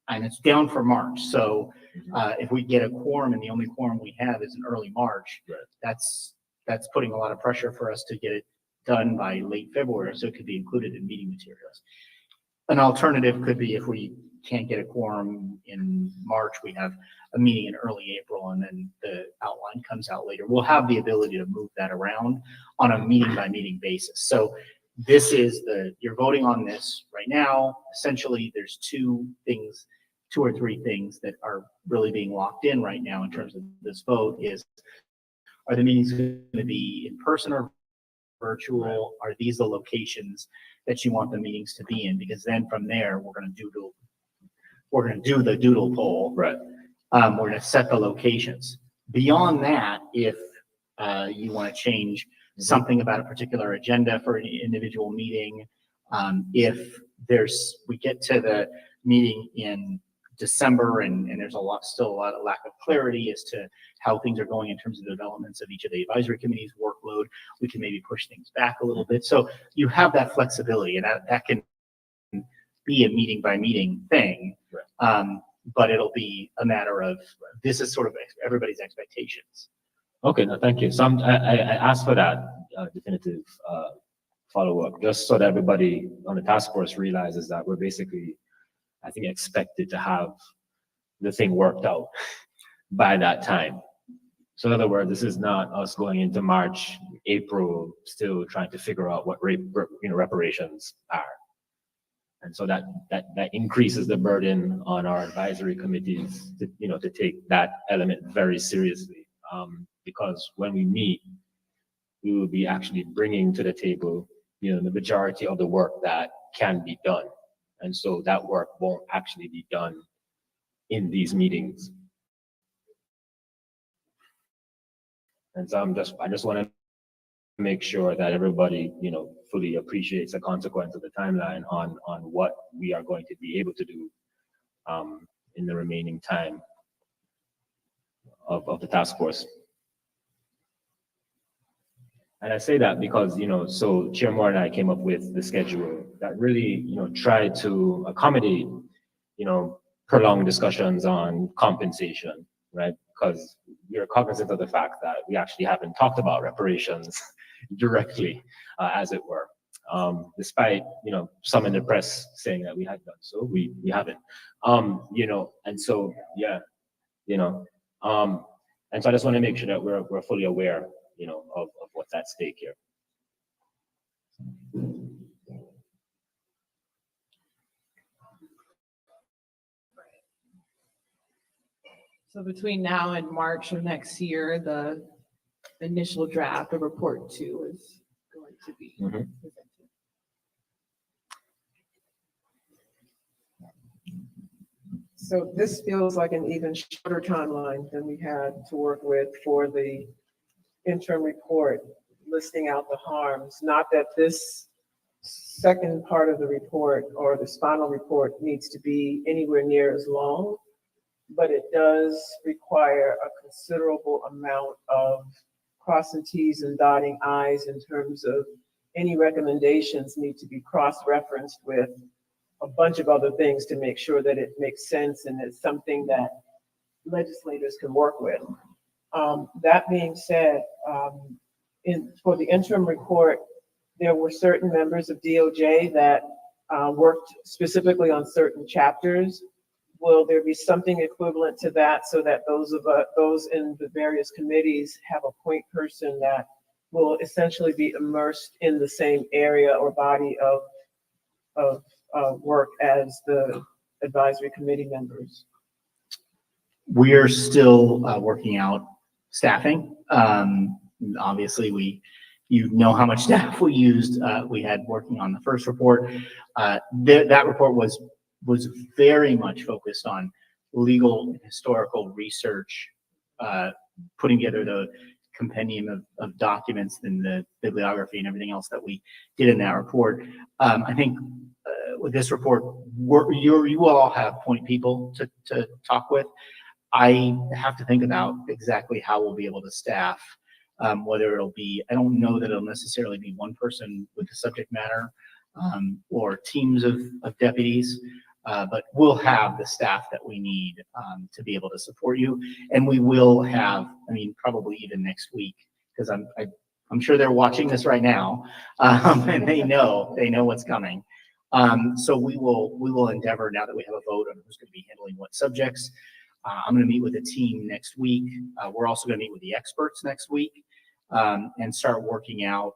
And it's down for March. So if we get a quorum, and the only quorum we have is in early March, that's putting a lot of pressure for us to get it done by late February, so it could be included in meeting materials. An alternative could be, if we can't get a quorum in March, we have a meeting in early April, and then the outline comes out later. We'll have the ability to move that around on a meeting by meeting basis. So this is you're voting on this right now. Essentially, there's two or three things that are really being locked in right now in terms of this vote. Are the meetings going to be in person or virtual? Are these the locations that you want the meetings to be in? Because then from there, we're going to do the doodle poll. Right. We're going to set the locations. Beyond that, if you want to change something about a particular agenda for an individual meeting, if we get to the meeting in December and there's still a lot of lack of clarity as to how things are going in terms of the developments of each of the advisory committees' workload, we can maybe push things back a little bit. So you have that flexibility, and that can be a meeting by meeting thing. But it'll be a matter of, this is sort of everybody's expectations. Okay, no, thank you. So I asked for that definitive follow-up, just so that everybody on the task force realizes that we're basically, I think, expected to have the thing worked out by that time. So in other words, this is not us going into March, April, still trying to figure out what reparations are. And so that increases the burden on our advisory committees to take that element very seriously. Because when we meet, we will be actually bringing to the table, the majority of the work that can be done. And so that work won't actually be done in these meetings. And so I just want to make sure that everybody, fully appreciates the consequence of the timeline on what we are going to be able to do in the remaining time of the task force. And I say that because, so Chair Moore and I came up with the schedule that really, tried to accommodate, prolonged discussions on compensation, right? Because we are cognizant of the fact that we actually haven't talked about reparations directly, as it were. Despite, some in the press saying that we had done so, we haven't. And so, yeah. you know. And so I just want to make sure that we're fully aware, you know, of what's at stake here. So between now and March of next year, the initial draft of report 2 is going to be presented. So this feels like an even shorter timeline than we had to work with for the interim report listing out the harms. Not that this second part of the report or this final report needs to be anywhere near as long, but it does require a considerable amount of crossing T's and dotting I's in terms of any recommendations need to be cross-referenced with a bunch of other things to make sure that it makes sense and it's something that legislators can work with. That being said, for the interim report, there were certain members of DOJ that worked specifically on certain chapters. Will there be something equivalent to that so that those in the various committees have a point person that will essentially be immersed in the same area or body of work as the advisory committee members? We're still working out staffing. Obviously, you know how much staff we used. We had working on the first report. That report was very much focused on legal and historical research, putting together the compendium of documents and the bibliography and everything else that we did in that report. I think with this report, you all have point people to talk with. I have to think about exactly how we'll be able to staff, whether it'll be, I don't know that it'll necessarily be one person with the subject matter or teams of deputies, but we'll have the staff that we need to be able to support you. And we will have, I mean, probably even next week, because I'm sure they're watching this right now, and they know what's coming. So we will endeavor, now that we have a vote on who's going to be handling what subjects. I'm going to meet with a team next week. We're also going to meet with the experts next week and start working out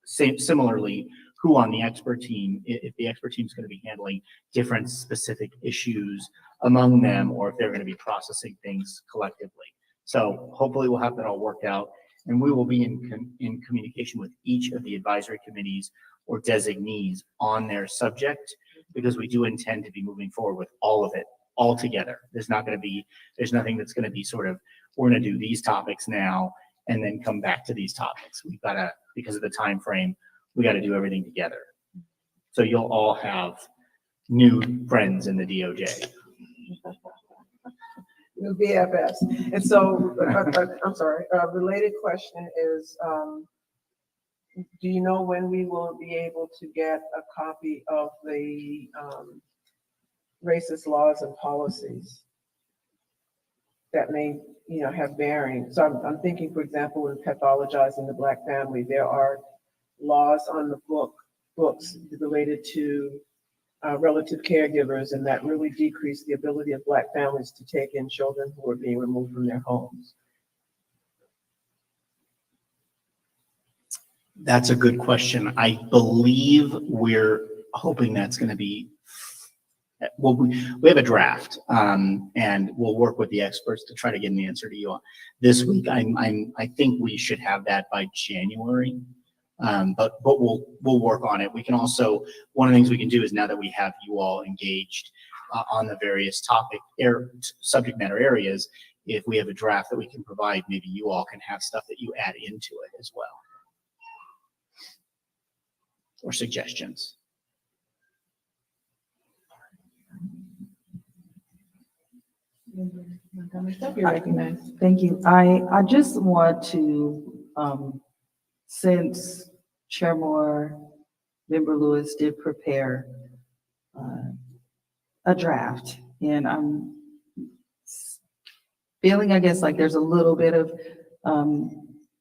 similarly who on the expert team, if the expert team is going to be handling different specific issues among them, or if they're going to be processing things collectively. So hopefully we'll have that all worked out, and we will be in communication with each of the advisory committees or designees on their subject, because we do intend to be moving forward with all of it all together. There's nothing that's going to be sort of, we're going to do these topics now and then come back to these topics. We've got to, because of the time frame, we got to do everything together. So you'll all have new friends in the DOJ. New BFS. And so, I'm sorry, a related question is, do you know when we will be able to get a copy of the racist laws and policies that may, have bearing? So I'm thinking, for example, when pathologizing the Black family, there are laws on the books related to relative caregivers, and that really decrease the ability of Black families to take in children who are being removed from their homes. That's a good question. I believe we're hoping that's going to be, well, we have a draft, and we'll work with the experts to try to get an answer to you this week. I think we should have that by January, but we'll work on it. We can also, one of the things we can do is, now that we have you all engaged on the various subject matter areas, if we have a draft that we can provide, maybe you all can have stuff that you add into it as well, or suggestions. You're recognized. Thank you. I just want to, since Chair Moore, Member Lewis did prepare a draft, and I'm feeling, I guess, like there's a little bit of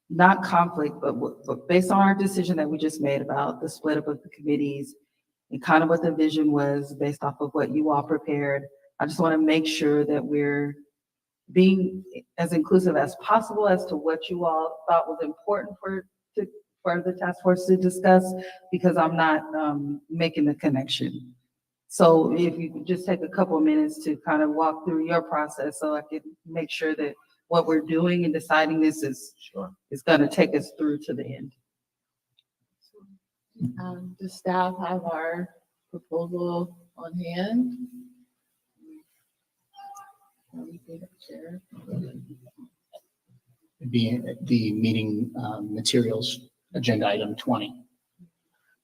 not conflict, but based on our decision that we just made about the split up of the committees and kind of what the vision was based off of what you all prepared, I just want to make sure that we're being as inclusive as possible as to what you all thought was important for the task force to discuss, because I'm not making the connection. So if you could just take a couple of minutes to kind of walk through your process so I can make sure that what we're doing and deciding this is gonna take us through to the end. Does staff have our proposal on hand? Be the meeting materials, agenda item 20.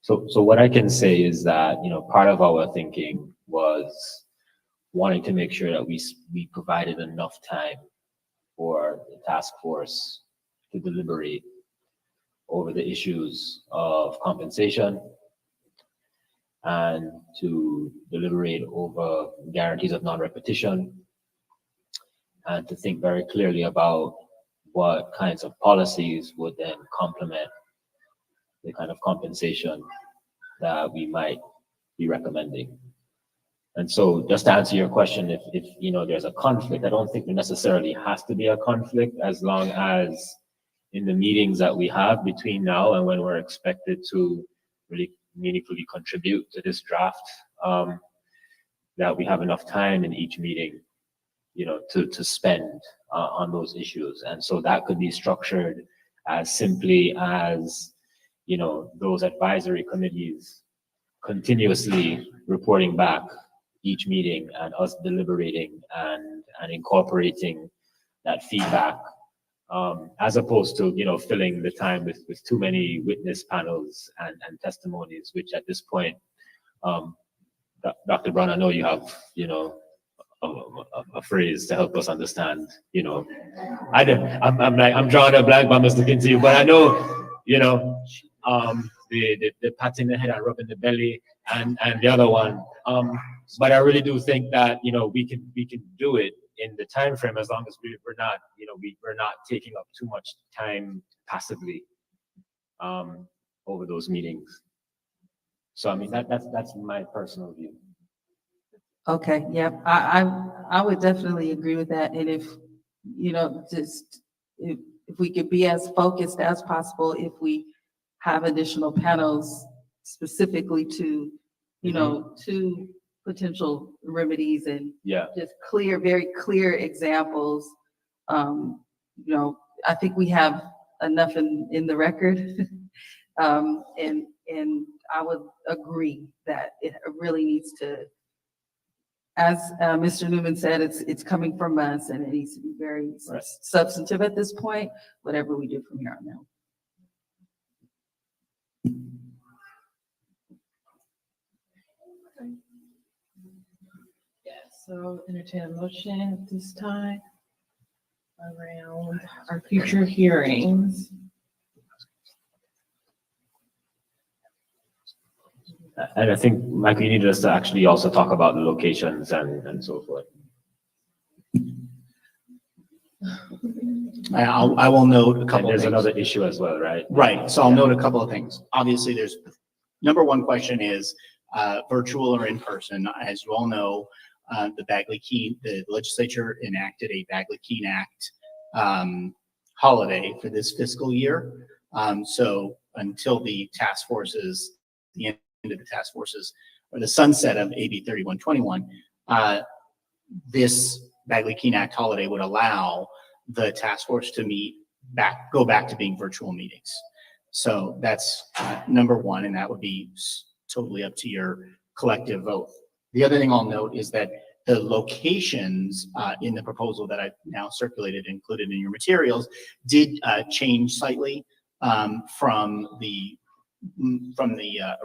So what I can say is that, part of our thinking was wanting to make sure that we provided enough time for the task force to deliberate over the issues of compensation and to deliberate over guarantees of non-repetition and to think very clearly about what kinds of policies would then complement the kind of compensation that we might be recommending. And so just to answer your question, if there's a conflict, I don't think there necessarily has to be a conflict, as long as in the meetings that we have between now and when we're expected to really meaningfully contribute to this draft, that we have enough time in each meeting, to spend on those issues. And so that could be structured as simply as, those advisory committees continuously reporting back each meeting and us deliberating and incorporating that feedback, as opposed to, filling the time with too many witness panels and testimonies, which at this point, Dr. Brown, I know you have, a phrase to help us understand, I'm drawing a blank, but I'm just looking to you, but I know, the patting the head and rubbing the belly and the other one. But I really do think that, we can do it in the time frame, as long as we're not, we're not taking up too much time passively over those meetings. So I mean that's my personal view. Okay, yeah, I would definitely agree with that. And if, if we could be as focused as possible, if we have additional panels specifically to, to potential remedies and just very clear examples. I think we have enough in the record. And I would agree that it really needs to, as Mr. Newman said, it's coming from us and it needs to be very substantive at this point, whatever we do from here on out. So entertain a motion at this time around our future hearings. And I think, Michael, you needed us to actually also talk about the locations and so forth. I will note a couple And there's things. another issue as well, right? Right, so I'll note a couple of things. Obviously, there's, number one question is virtual or in person. As you all know, the legislature enacted a Bagley-Keene Act holiday for this fiscal year. So until the task forces, the end of the task forces, or the sunset of AB 3121, this Bagley-Keene Act holiday would allow the task force to go back to being virtual meetings. So that's number one, and that would be totally up to your collective vote. The other thing I'll note is that the locations in the proposal that I've now circulated, included in your materials, did change slightly from the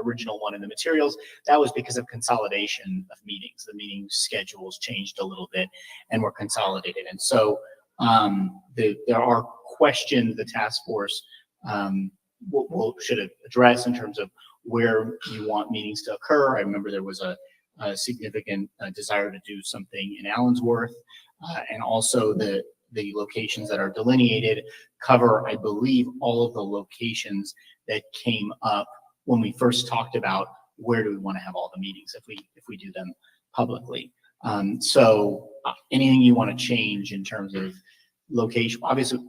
original one in the materials. That was because of consolidation of meetings. The meeting schedules changed a little bit and were consolidated. And so there are questions the task force should address in terms of where you want meetings to occur. I remember there was a significant desire to do something in Allensworth, and also the locations that are delineated cover, I believe, all of the locations that came up when we first talked about where do we want to have all the meetings if we do them publicly. So anything you want to change in terms of location, obviously.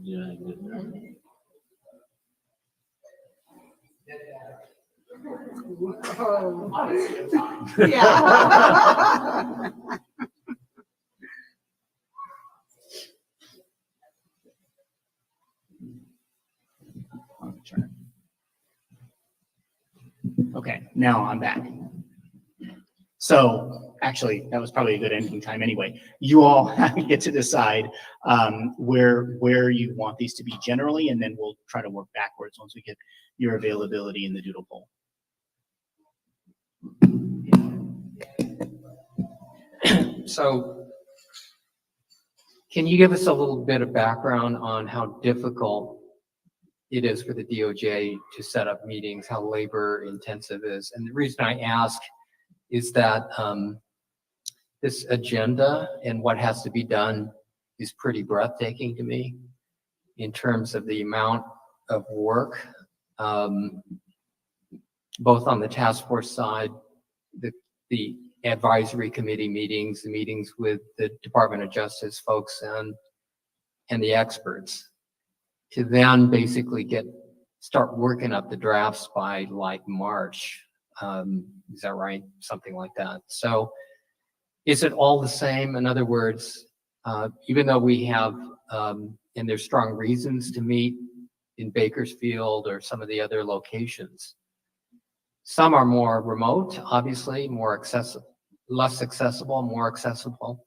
Yeah. Yeah. Okay, now I'm back. So actually, that was probably a good ending time anyway. You all get to decide where you want these to be generally, and then we'll try to work backwards once we get your availability in the doodle poll. So can you give us a little bit of background on how difficult it is for the DOJ to set up meetings, how labor intensive it is? And the reason I ask is that this agenda and what has to be done is pretty breathtaking to me in terms of the amount of work, both on the task force side, the advisory committee meetings, the meetings with the Department of Justice folks and the experts, to then basically start working up the drafts by like March. Is that right? Something like that. So is it all the same? In other words, even though we have, and there's strong reasons to meet in Bakersfield or some of the other locations, some are more remote, obviously, less accessible, more accessible.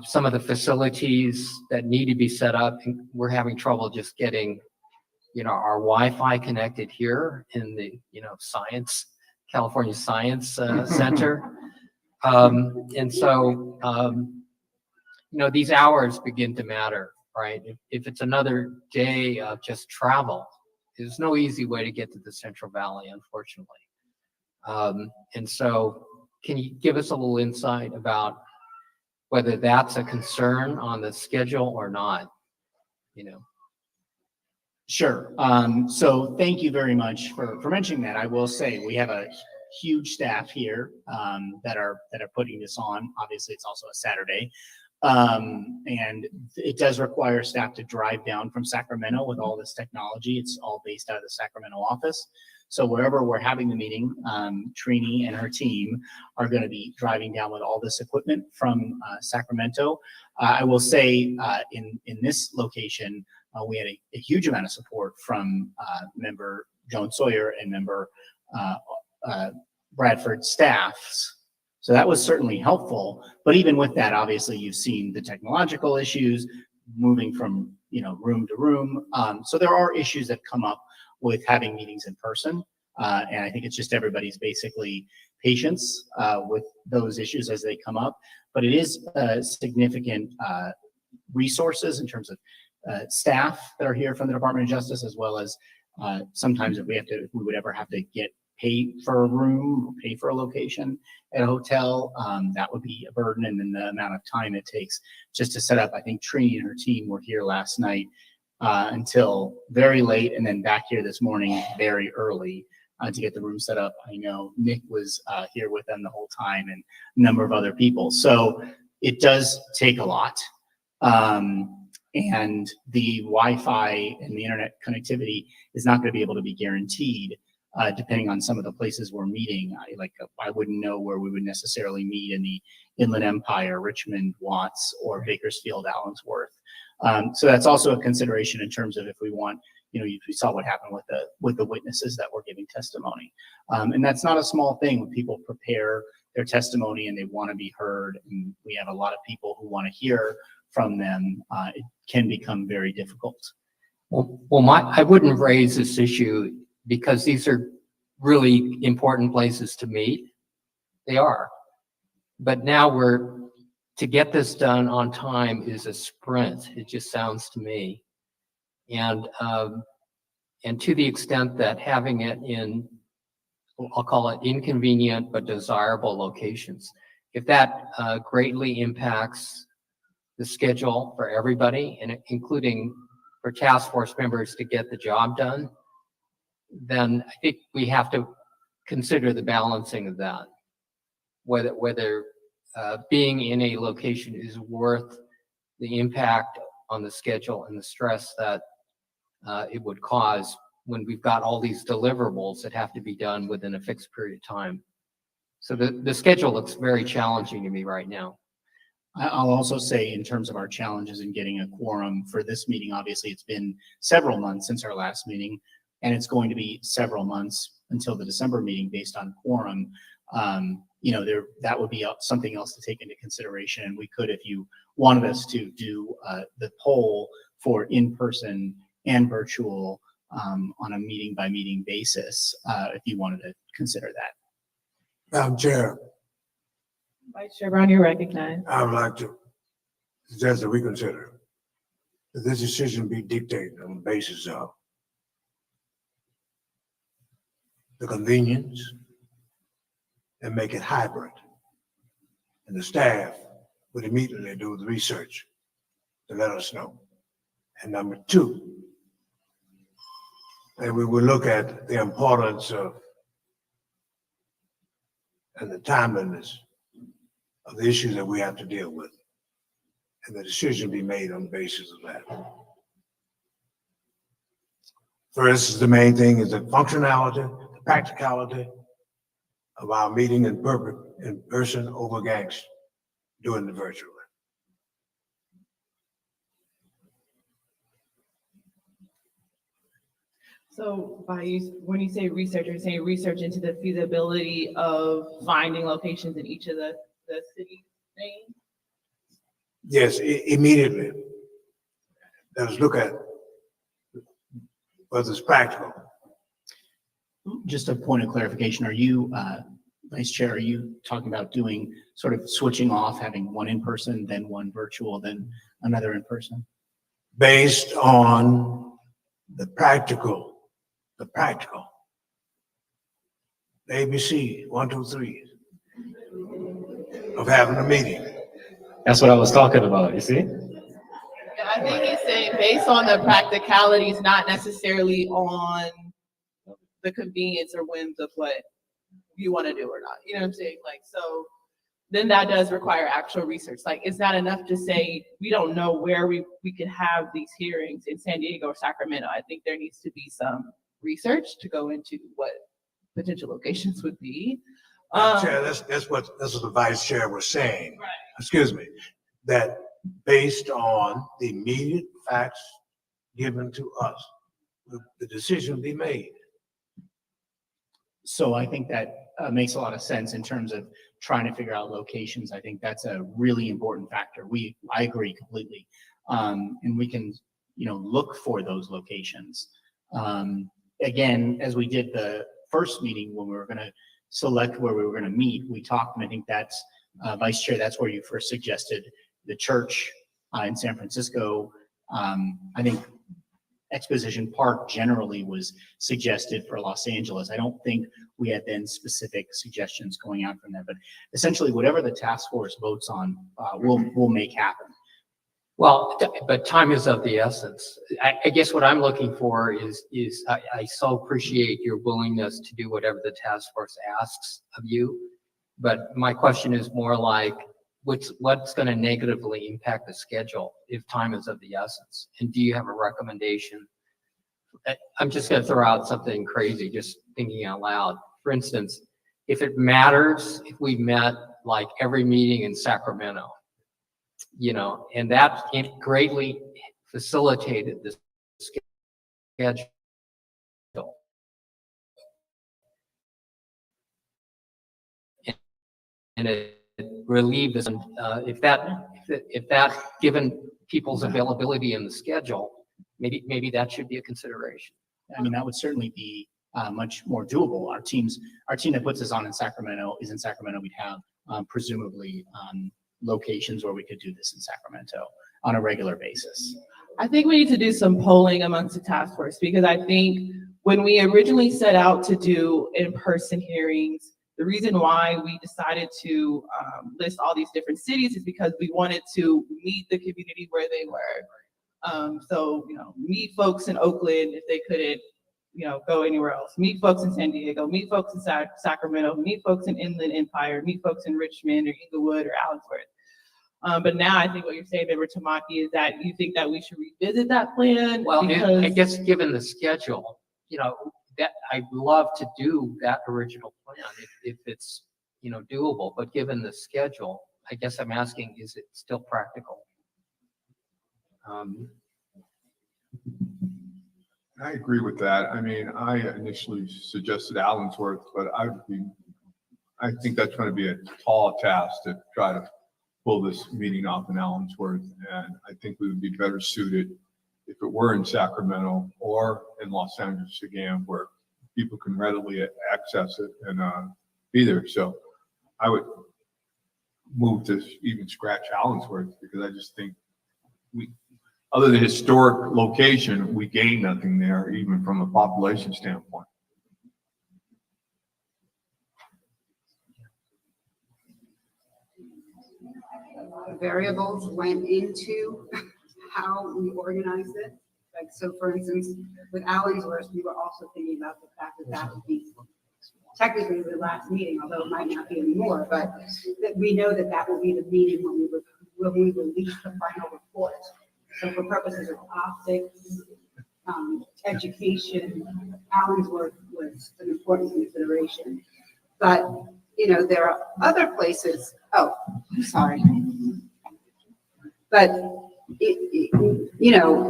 Some of the facilities that need to be set up, we're having trouble just getting, our Wi-Fi connected here in the, California Science Center. And so, these hours begin to matter, right? If it's another day of just travel, there's no easy way to get to the Central Valley, unfortunately. And so can you give us a little insight about whether that's a concern on the schedule or not? Sure. So thank you very much for mentioning that. I will say we have a huge staff here that are putting this on. Obviously, it's also a Saturday. And it does require staff to drive down from Sacramento with all this technology. It's all based out of the Sacramento office. So wherever we're having the meeting, Trini and her team are going to be driving down with all this equipment from Sacramento. I will say in this location, we had a huge amount of support from member Joan Sawyer and member Bradford staffs. So that was certainly helpful. But even with that, obviously, you've seen the technological issues moving from room to room. So there are issues that come up with having meetings in person. And I think it's just everybody's basically patience with those issues as they come up. But it is significant resources in terms of staff that are here from the Department of Justice, as well as sometimes if we would ever have to pay for a room, pay for a location at a hotel, that would be a burden. And then the amount of time it takes just to set up. I think Trini and her team were here last night until very late, and then back here this morning very early to get the room set up. I know Nick was here with them the whole time, and a number of other people. So it does take a lot. And the Wi-Fi and the internet connectivity is not going to be able to be guaranteed depending on some of the places we're meeting. I wouldn't know where we would necessarily meet in the Inland Empire, Richmond, Watts, or Bakersfield, Allensworth. So that's also a consideration in terms of if we want, we saw what happened with the witnesses that were giving testimony. And that's not a small thing when people prepare their testimony and they want to be heard. And we have a lot of people who want to hear from them. It can become very difficult. Well, I wouldn't raise this issue because these are really important places to meet. They are. But now to get this done on time is a sprint. It just sounds to me. And to the extent that having it in, I'll call it inconvenient but desirable locations, if that greatly impacts the schedule for everybody, and including for task force members to get the job done, then I think we have to consider the balancing of that. Whether being in a location is worth the impact on the schedule and the stress that it would cause when we've got all these deliverables that have to be done within a fixed period of time. So the schedule looks very challenging to me right now. I'll also say in terms of our challenges in getting a quorum for this meeting, obviously it's been several months since our last meeting, and it's going to be several months until the December meeting based on quorum. That would be something else to take into consideration. And we could, if you wanted us to do the poll for in-person and virtual on a meeting by meeting basis, if you wanted to consider that. Madam Chair, Vice Chair Brown, you're recognized. I would like to suggest that we consider that this decision be dictated on the basis of the convenience and make it hybrid. And the staff would immediately do the research to let us know. And number two, and we will look at the importance of and the timeliness of the issues that we have to deal with, and the decision be made on the basis of that. For instance, the main thing is the functionality, the practicality of our meeting in person over gangs, doing the virtual. So when you say research, you're saying research into the feasibility of finding locations in each of the city names? Yes, immediately. Let us look at whether it's practical. Just a point of clarification, are you, Vice Chair, are you talking about doing sort of switching off, having one in person, then one virtual, then another in person? Based on the practical, the ABC 1, 2, 3 of having a meeting. That's what I was talking about, you see? Yeah, I think he's saying based on the practicalities, not necessarily on the convenience or whims of what you want to do or not. You know what I'm saying? Like, so then that does require actual research. Like, it's not enough to say we don't know where we could have these hearings in San Diego or Sacramento. I think there needs to be some research to go into what potential locations would be. Chair, that's what the Vice Chair was saying. Right. Excuse me, that based on the immediate facts given to us, the decision be made. So I think that makes a lot of sense in terms of trying to figure out locations. I think that's a really important factor. I agree completely. And we can, look for those locations. Again, as we did the first meeting when we were going to select where we were going to meet, we talked, and I think that's, Vice Chair, that's where you first suggested the church in San Francisco. I think Exposition Park generally was suggested for Los Angeles. I don't think we had then specific suggestions going out from there, but essentially whatever the task force votes on, we'll make happen. Well, but time is of the essence. I guess what I'm looking for is I so appreciate your willingness to do whatever the task force asks of you. But my question is more like, what's going to negatively impact the schedule if time is of the essence? And do you have a recommendation? I'm just going to throw out something crazy, just thinking out loud. For instance, if it matters, if we met like every meeting in Sacramento, and that greatly facilitated the schedule. And it relieved us. If that, given people's availability in the schedule, maybe that should be a consideration. I mean, that would certainly be much more doable. Our team that puts us on in Sacramento is in Sacramento. We'd have presumably locations where we could do this in Sacramento on a regular basis. I think we need to do some polling amongst the task force, because I think when we originally set out to do in-person hearings, the reason why we decided to list all these different cities is because we wanted to meet the community where they were. So, meet folks in Oakland if they couldn't go anywhere else. Meet folks in San Diego, meet folks in Sacramento, meet folks in Inland Empire, meet folks in Richmond or Inglewood or Allensworth. But now I think what you're saying, Member Tamaki, is that you think that we should revisit that plan. Well, because I guess given the schedule, that I'd love to do that original plan if it's, doable, but given the schedule, I guess I'm asking, is it still practical? I agree with that. I mean, I initially suggested Allensworth, but I think that's going to be a tall task to try to pull this meeting off in Allensworth. And I think we would be better suited if it were in Sacramento or in Los Angeles again, where people can readily access it and be there. So I would move to even scratch Allensworth, because I just think other than historic location, we gain nothing there, even from a population standpoint. Variables went into how we organized it. Like, so for instance, with Allensworth, we were also thinking about the fact that that would be technically the last meeting, although it might not be anymore, but that we know that that will be the meeting when we release the final report. So for purposes of optics, education, Allensworth was an important consideration. But, there are other places, I'm sorry. But,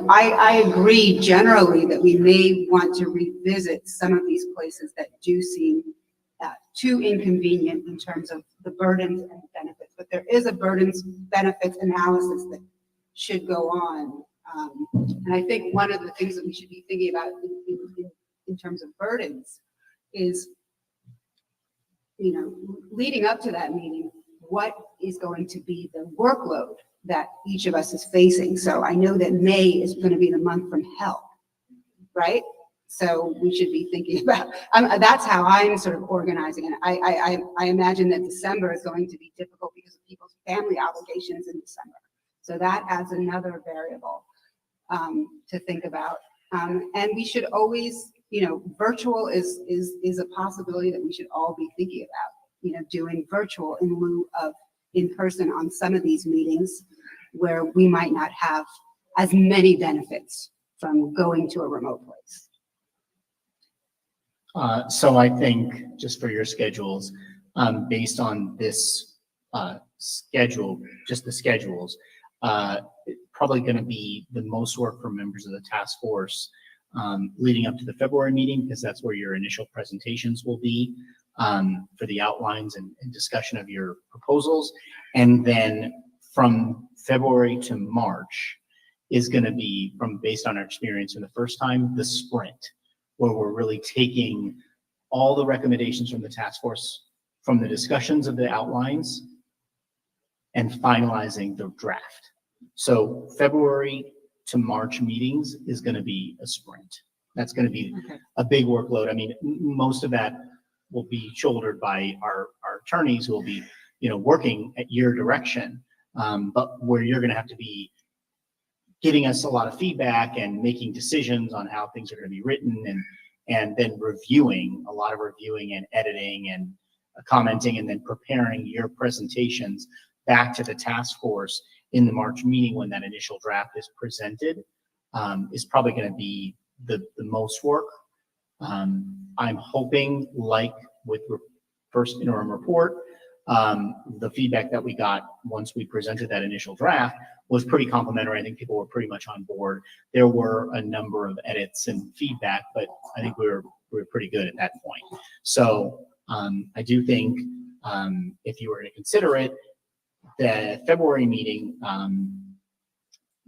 I agree generally that we may want to revisit some of these places that do seem too inconvenient in terms of the burdens and benefits. But there is a burdens benefits analysis that should go on. And I think one of the things that we should be thinking about in terms of burdens is, leading up to that meeting, what is going to be the workload that each of us is facing? So I know that May is going to be the month from hell, right? So we should be thinking about, that's how I'm sort of organizing it. I imagine that December is going to be difficult because of people's family obligations in December. So that adds another variable to think about. And we should always, virtual is a possibility that we should all be thinking about, doing virtual in lieu of in person on some of these meetings where we might not have as many benefits from going to a remote place. So I think just for your schedules, based on this schedule, just the schedules, probably going to be the most work for members of the task force leading up to the February meeting, because that's where your initial presentations will be for the outlines and discussion of your proposals. And then from February to March is going to be, based on our experience in the first time, the sprint, where we're really taking all the recommendations from the task force, from the discussions of the outlines, and finalizing the draft. So February to March meetings is going to be a sprint. That's going to be a big workload. I mean, most of that will be shouldered by our attorneys who will be, working at your direction. But where you're going to have to be giving us a lot of feedback and making decisions on how things are going to be written, and then a lot of reviewing and editing and commenting, and then preparing your presentations back to the task force in the March meeting when that initial draft is presented, is probably going to be the most work. I'm hoping, like with first interim report, the feedback that we got once we presented that initial draft was pretty complimentary. I think people were pretty much on board. There were a number of edits and feedback, but I think we were pretty good at that point. So I do think if you were to consider it, the February meeting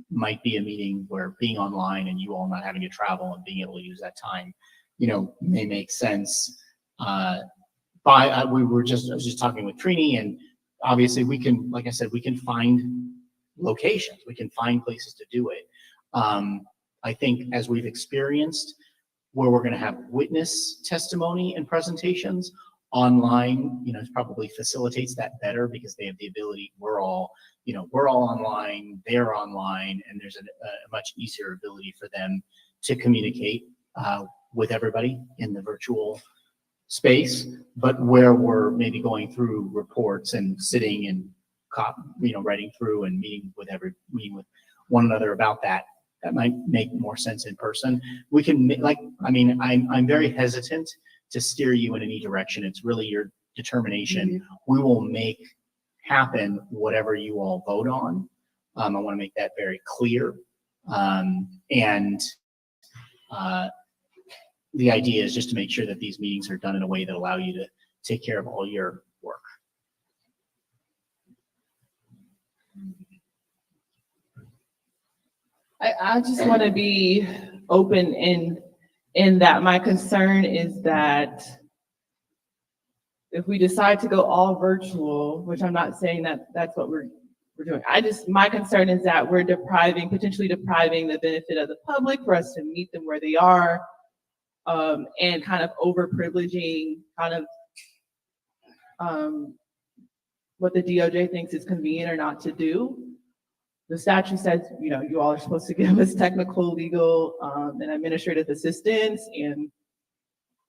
might be a meeting where being online and you all not having to travel and being able to use that time, may make sense. I was just talking with Trini, and obviously we can, like I said, we can find locations, we can find places to do it. I think as we've experienced, where we're going to have witness testimony and presentations online, probably facilitates that better, because they have the ability, we're all online, they're online, and there's a much easier ability for them to communicate with everybody in the virtual space, but where we're maybe going through reports and sitting and writing through and meeting with one another about that. That might make more sense in person. We can I'm very hesitant to steer you in any direction. It's really your determination. We will make happen whatever you all vote on. I want to make that very clear. The idea is just to make sure that these meetings are done in a way that allow you to take care of all your work. I just want to be open in that my concern is that if we decide to go all virtual, which I'm not saying that that's what we're doing. My concern is that we're potentially depriving the benefit of the public for us to meet them where they are, and kind of overprivileging what the DOJ thinks is convenient or not to do. The statute says, you all are supposed to give us technical, legal, and administrative assistance, and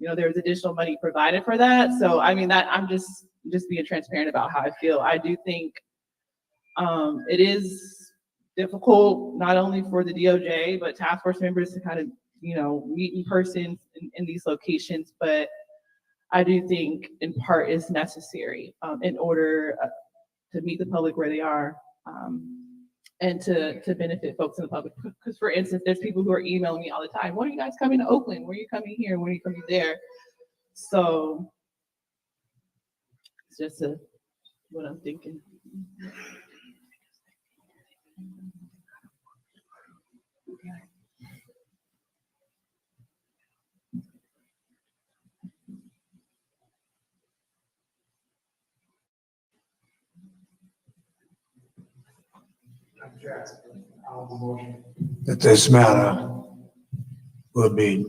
there's additional money provided for that. So I'm just being transparent about how I feel. I do think it is difficult not only for the DOJ but task force members to kind of meet in person in these locations, but I do think in part is necessary in order to meet the public where they are. And to benefit folks in the public. Because for instance, there's people who are emailing me all the time. When are you guys coming to Oakland? When are you coming here? When are you coming there? So it's just what I'm thinking. That this matter will be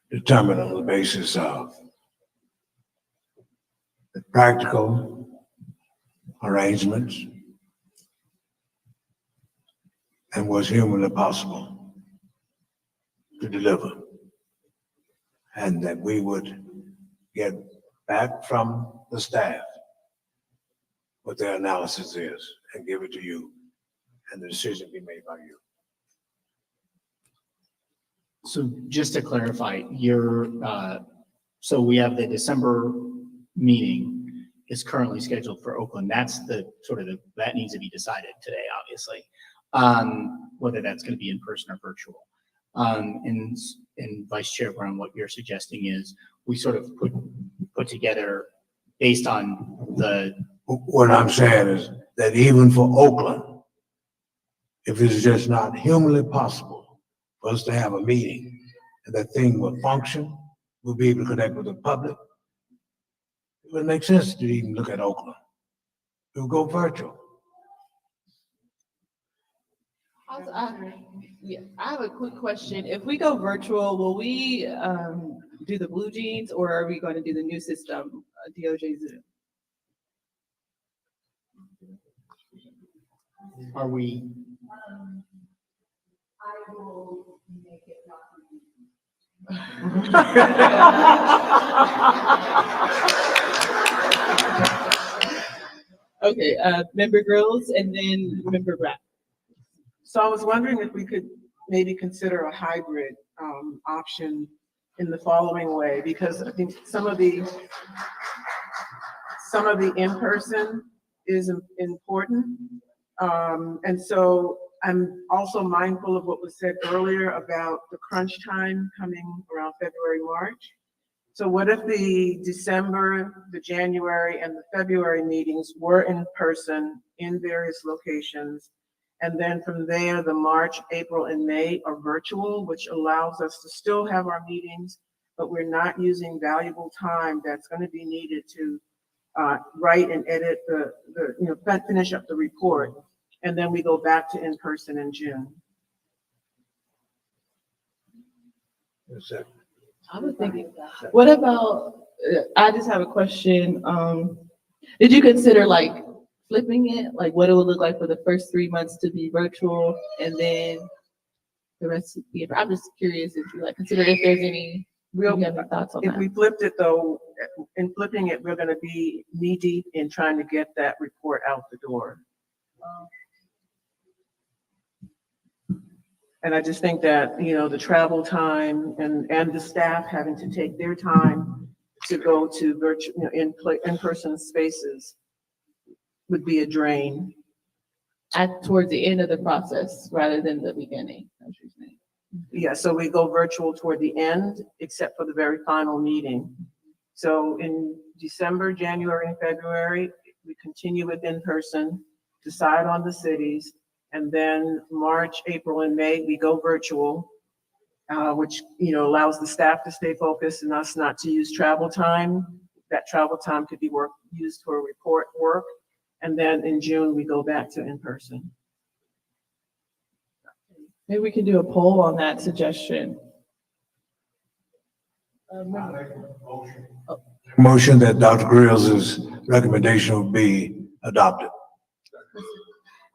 determined on the basis of the practical arrangements and what's humanly possible to deliver. And that we would get back from the staff what their analysis is and give it to you, and the decision be made by you. So just to clarify, so we have the December meeting is currently scheduled for Oakland. That's that needs to be decided today, obviously, whether that's going to be in person or virtual. And Vice Chair Brown, what you're suggesting is we sort of put together based on the. What I'm saying is that even for Oakland, if it's just not humanly possible for us to have a meeting and that thing will function, we'll be able to connect with the public, it would make sense to even look at Oakland. We'll go virtual. I have a quick question. If we go virtual, will we do the blue jeans, or are we going to do the new system, DOJ Zoom? Are we? I will make it Okay, Member Grills and then Member Brack. So I was wondering if we could maybe consider a hybrid option in the following way, because I think some of the in-person is important. And so I'm also mindful of what was said earlier about the crunch time coming around February, March. So what if the December, the January, and the February meetings were in person in various locations? And then from there, the March, April, and May are virtual, which allows us to still have our meetings, but we're not using valuable time that's going to be needed to write and edit finish up the report. And then we go back to in-person in June. I was thinking, what about, I just have a question. Did you consider flipping it? Like what it would look like for the first 3 months to be virtual and then the rest to be, I'm just curious if you consider if there's any We'll, You have any thoughts on if that? we flipped it though, in flipping it, we're gonna be knee deep in trying to get that report out the door. And I just think that, you know, the travel time and the staff having to take their time to go to virtual, you know, in-person spaces would be a drain. Towards the end of the process rather than the beginning, that's what you're saying. Yeah, so we go virtual toward the end, except for the very final meeting. So in December, January, and February, we continue with in-person, decide on the cities, and then March, April, and May, we go virtual, which, you know, allows the staff to stay focused and us not to use travel time. That travel time could be used for report work. And then in June, we go back to in-person. Maybe we can do a poll on that suggestion. Motion that Dr. Grills' recommendation will be adopted.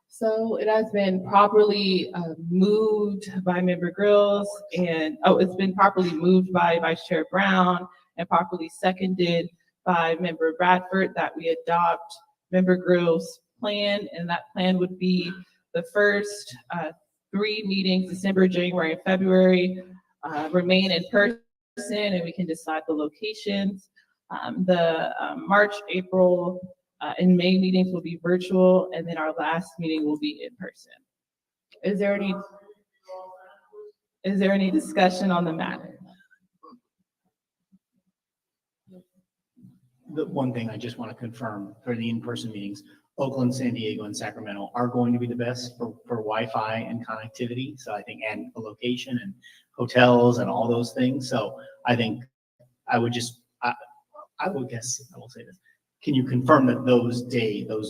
So it has been properly moved by Member Grills and, it's been properly moved by Vice Chair Brown and properly seconded by Member Bradford that we adopt Member Grills' plan, and that plan would be the first 3 meetings, December, January, and February, remain in person, and we can decide the locations. The March, April, and May meetings will be virtual, and then our last meeting will be in person. Is there any discussion on the matter? The one thing I just want to confirm for the in-person meetings, Oakland, San Diego, and Sacramento are going to be the best for Wi-Fi and connectivity. So I think, and the location and hotels and all those things. So I think I would just, I will say this. Can you confirm that those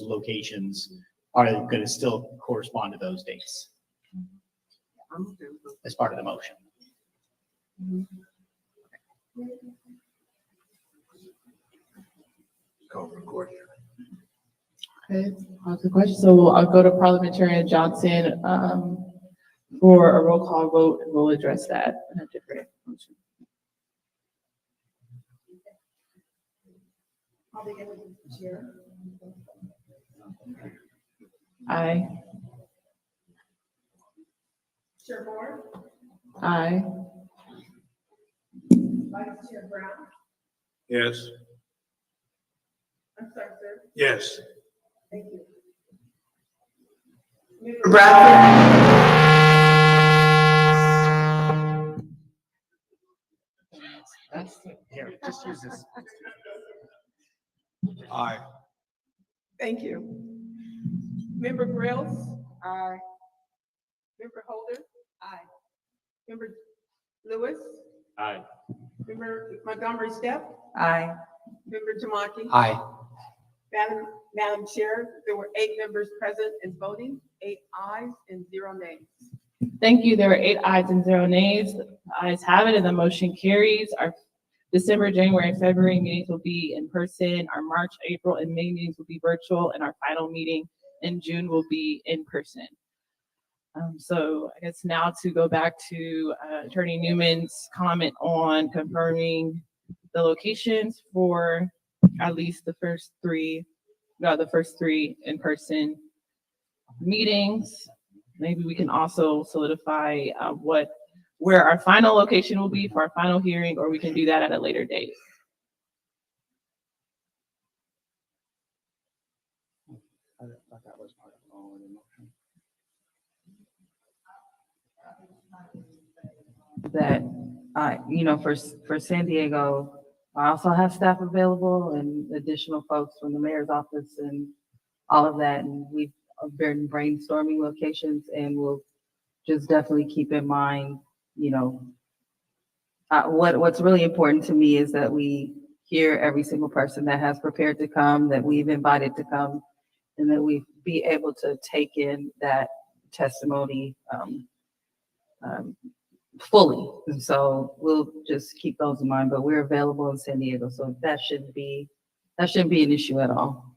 locations are going to still correspond to those dates as part of the motion? Call for the question. Okay, I'll the question. So I'll go to Parliamentarian Johnson for a roll call vote, and we'll address that in a different motion. Aye. Chair Moore, Aye. Vice Chair Brown. Yes. I'm sorry, sir. Yes. Thank you. Member Bradford. Here, just use this. Aye. Thank you. Member Grills. Aye. Member Holder. Aye. Member Lewis. Aye. Member Montgomery Step. Aye. Member Tamaki. Aye. Madam Chair, there were 8 members present and voting, 8 ayes and 0 nays. Thank you. There were 8 ayes and 0 nays. The ayes have it, and the motion carries. Our December, January, and February meetings will be in person. Our March, April, and May meetings will be virtual, and our final meeting in June will be in person. So I guess now to go back to Attorney Newman's comment on confirming the locations for at least the first 3 in-person meetings. Maybe we can also solidify where our final location will be for our final hearing, or we can do that at a later date. I thought that was part of all of the motion. That, you know, for San Diego, I also have staff available and additional folks from the mayor's office and all of that. And we've been brainstorming locations, and we'll just definitely keep in mind, you know, what's really important to me is that we hear every single person that has prepared to come, that we've invited to come, and that we be able to take in that testimony fully. And so we'll just keep those in mind, but we're available in San Diego, so that shouldn't be an issue at all.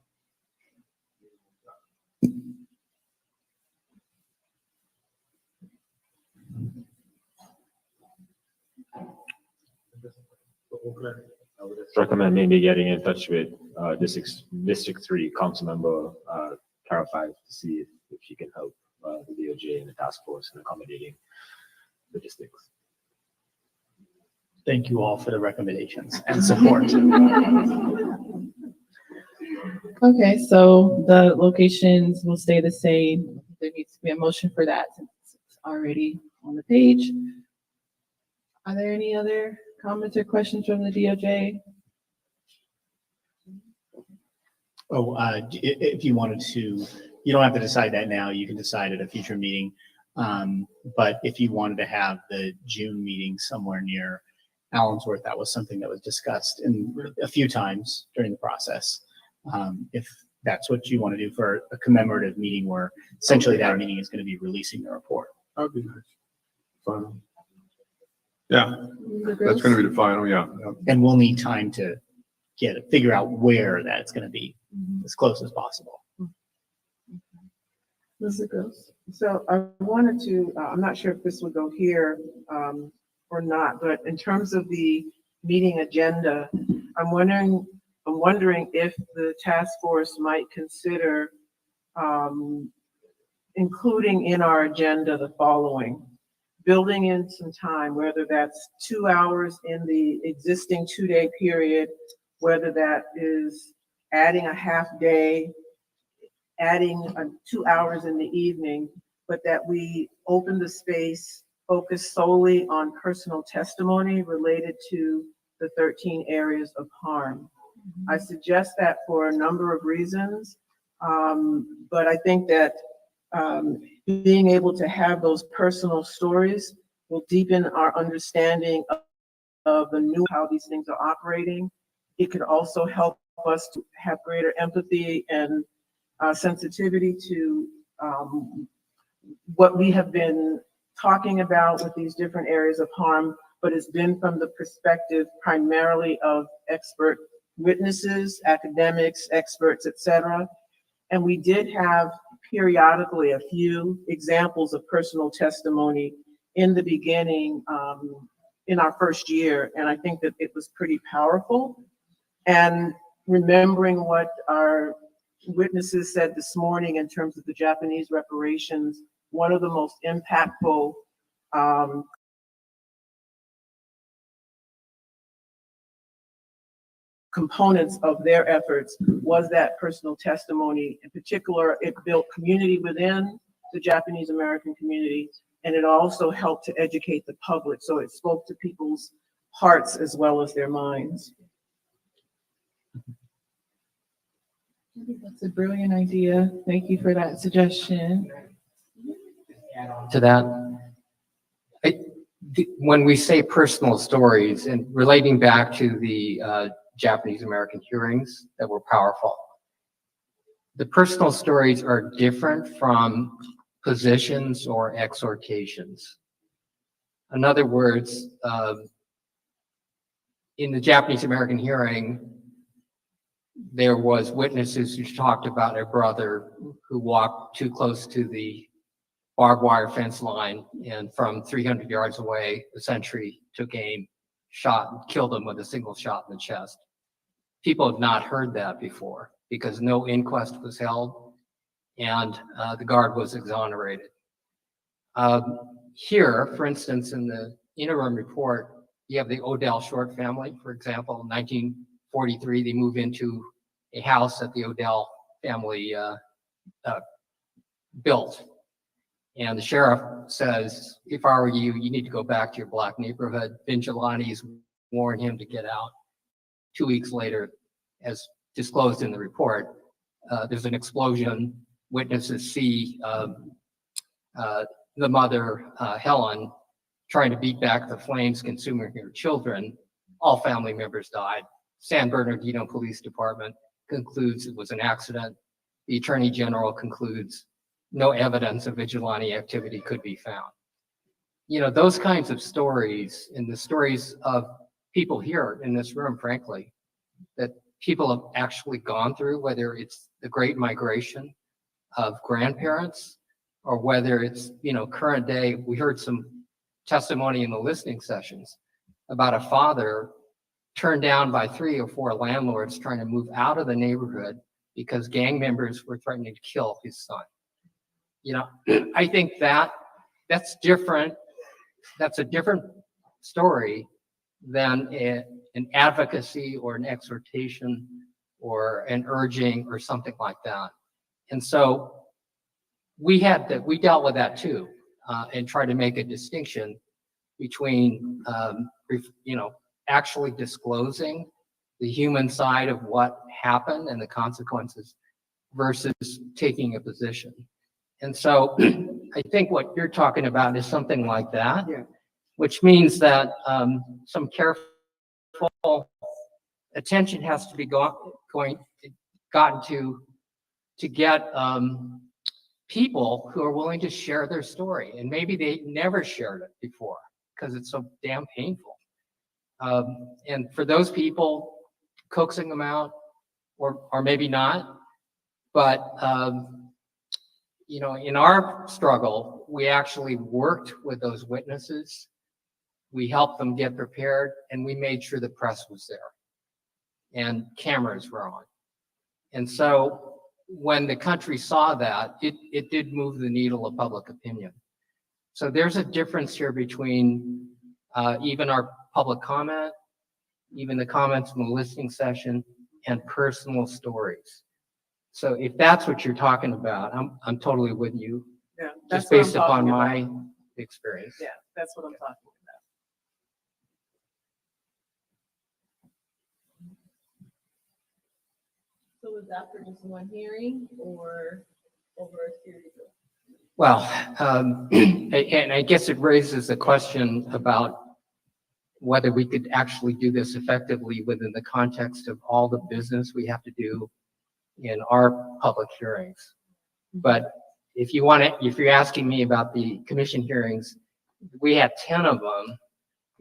Okay. I would recommend maybe getting in touch with District 3 Councilmember Carol 5 to see if she can help the DOJ and the task force in accommodating logistics. Thank you all for the recommendations and support. Okay, so the locations will stay the same. There needs to be a motion for that since it's already on the page. Are there any other comments or questions from the DOJ? Oh, if you wanted to, you don't have to decide that now. You can decide at a future meeting. But if you wanted to have the June meeting somewhere near Allensworth, that was something that was discussed a few times during the process. If that's what you want to do for a commemorative meeting where essentially that meeting is going to be releasing the report. That would be nice. Fun. Yeah, that's going to be the final, yeah. And we'll need time to figure out where that's going to be as close as possible. Mr. Gross. So I wanted to, I'm not sure if this would go here or not, but in terms of the meeting agenda, I'm wondering if the task force might consider including in our agenda the following: building in some time, whether that's 2 hours in the existing 2-day period, whether that is adding a half day, adding 2 hours in the evening, but that we open the space, focus solely on personal testimony related to the 13 areas of harm. I suggest that for a number of reasons, but I think that being able to have those personal stories will deepen our understanding of the new, how these things are operating. It could also help us to have greater empathy and sensitivity to what we have been talking about with these different areas of harm, but it's been from the perspective primarily of expert witnesses, academics, experts, etc. And we did have periodically a few examples of personal testimony in the beginning, in our first year, and I think that it was pretty powerful. And remembering what our witnesses said this morning in terms of the Japanese reparations, one of the most impactful components of their efforts was that personal testimony. In particular, it built community within the Japanese American community, and it also helped to educate the public. So it spoke to people's hearts as well as their minds. I think that's a brilliant idea. Thank you for that suggestion. To that, when we say personal stories and relating back to the Japanese American hearings that were powerful, the personal stories are different from positions or exhortations. In other words, in the Japanese American hearing, there was witnesses who talked about a brother who walked too close to the barbed wire fence line, and from 300 yards away, the sentry took aim, shot, and killed him with a single shot in the chest. People have not heard that before because no inquest was held and the guard was exonerated. Here, for instance, in the interim report, you have the Odell Short family, for example. In 1943, they move into a house that the Odell family built. And the sheriff says, if I were you, you need to go back to your black neighborhood. Vigilantes warn him to get out. 2 weeks later, as disclosed in the report, there's an explosion. Witnesses see the mother, Helen, trying to beat back the flames, consuming her children. All family members died. San Bernardino Police Department concludes it was an accident. The Attorney General concludes no evidence of vigilante activity could be found. You know, those kinds of stories and the stories of people here in this room, frankly, that people have actually gone through, whether it's the Great Migration of grandparents or whether it's, you know, current day. We heard some testimony in the listening sessions about a father turned down by 3 or 4 landlords trying to move out of the neighborhood because gang members were threatening to kill his son. You know, I think that's different. That's a different story than an advocacy or an exhortation or an urging or something like that. And so we dealt with that too, and tried to make a distinction between, you know, actually disclosing the human side of what happened and the consequences versus taking a position. And so I think what you're talking about is something like that, which means that some careful attention has to be gotten to get people who are willing to share their story. And maybe they never shared it before because it's so damn painful. And for those people, coaxing them out, or maybe not, but you know, in our struggle, we actually worked with those witnesses. We helped them get prepared, and we made sure the press was there and cameras were on. And so when the country saw that, it did move the needle of public opinion. So there's a difference here between even our public comment, even the comments from the listening session, and personal stories. So if that's what you're talking about, I'm totally with you. Yeah, Just that's what I'm based upon talking my about. experience. Yeah, that's what I'm talking about. So was that for just one hearing or over a series of? Well, and I guess it raises the question about whether we could actually do this effectively within the context of all the business we have to do in our public hearings. But if you're asking me about the commission hearings, we had 10 of them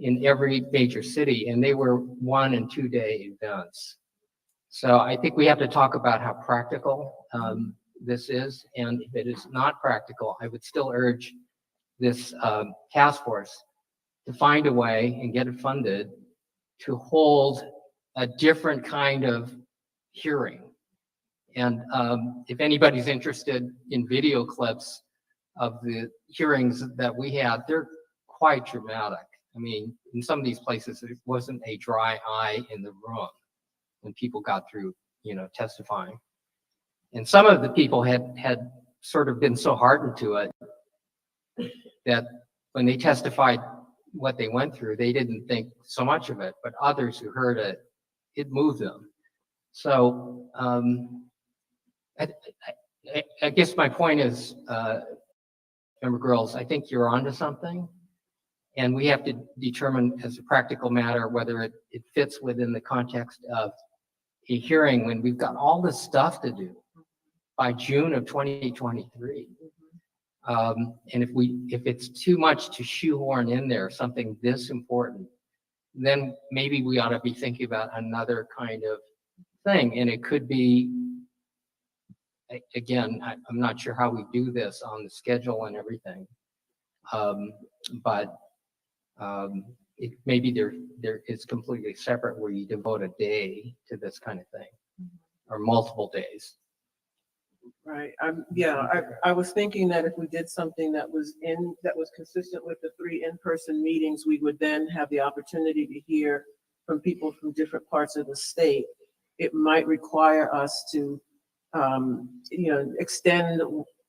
in every major city, and they were 1 and 2 day events. So I think we have to talk about how practical this is, and if it is not practical, I would still urge this task force to find a way and get it funded to hold a different kind of hearing. And if anybody's interested in video clips of the hearings that we had, they're quite dramatic. I mean, in some of these places, it wasn't a dry eye in the room when people got through, you know, testifying. And some of the people had sort of been so hardened to it that when they testified what they went through, they didn't think so much of it, but others who heard it, it moved them. So I guess my point is, member girls, I think you're onto something, and we have to determine as a practical matter whether it fits within the context of a hearing when we've got all this stuff to do by June of 2023. And if it's too much to shoehorn in there something this important, then maybe we ought to be thinking about another kind of thing. And it could be, again, I'm not sure how we do this on the schedule and everything, but maybe there is completely separate where you devote a day to this kind of thing, or multiple days. Right. I was thinking that if we did something that was consistent with the 3 in-person meetings, we would then have the opportunity to hear from people from different parts of the state. It might require us to, extend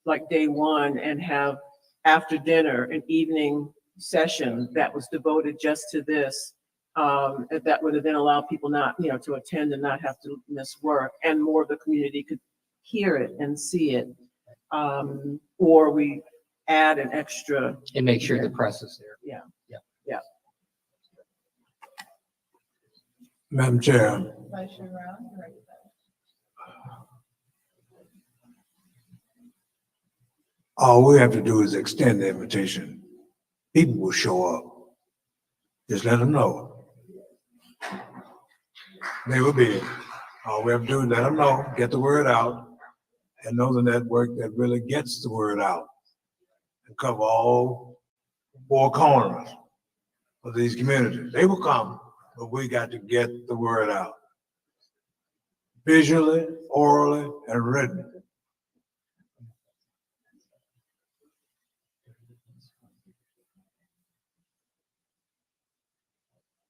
like day 1 and have after dinner an evening session that was devoted just to this. That would have then allowed people to attend and not have to miss work, and more of the community could hear it and see it, or we add an extra and make sure the press is there. Yeah. Madam Chair, Vice Chair Brown, you're right. all we have to do is extend the invitation. People will show up. Just let them know. They will be. All we have to do is let them know, get the word out, and know the network that really gets the word out and cover all 4 corners of these communities. They will come, but we got to get the word out. Visually, orally, and written.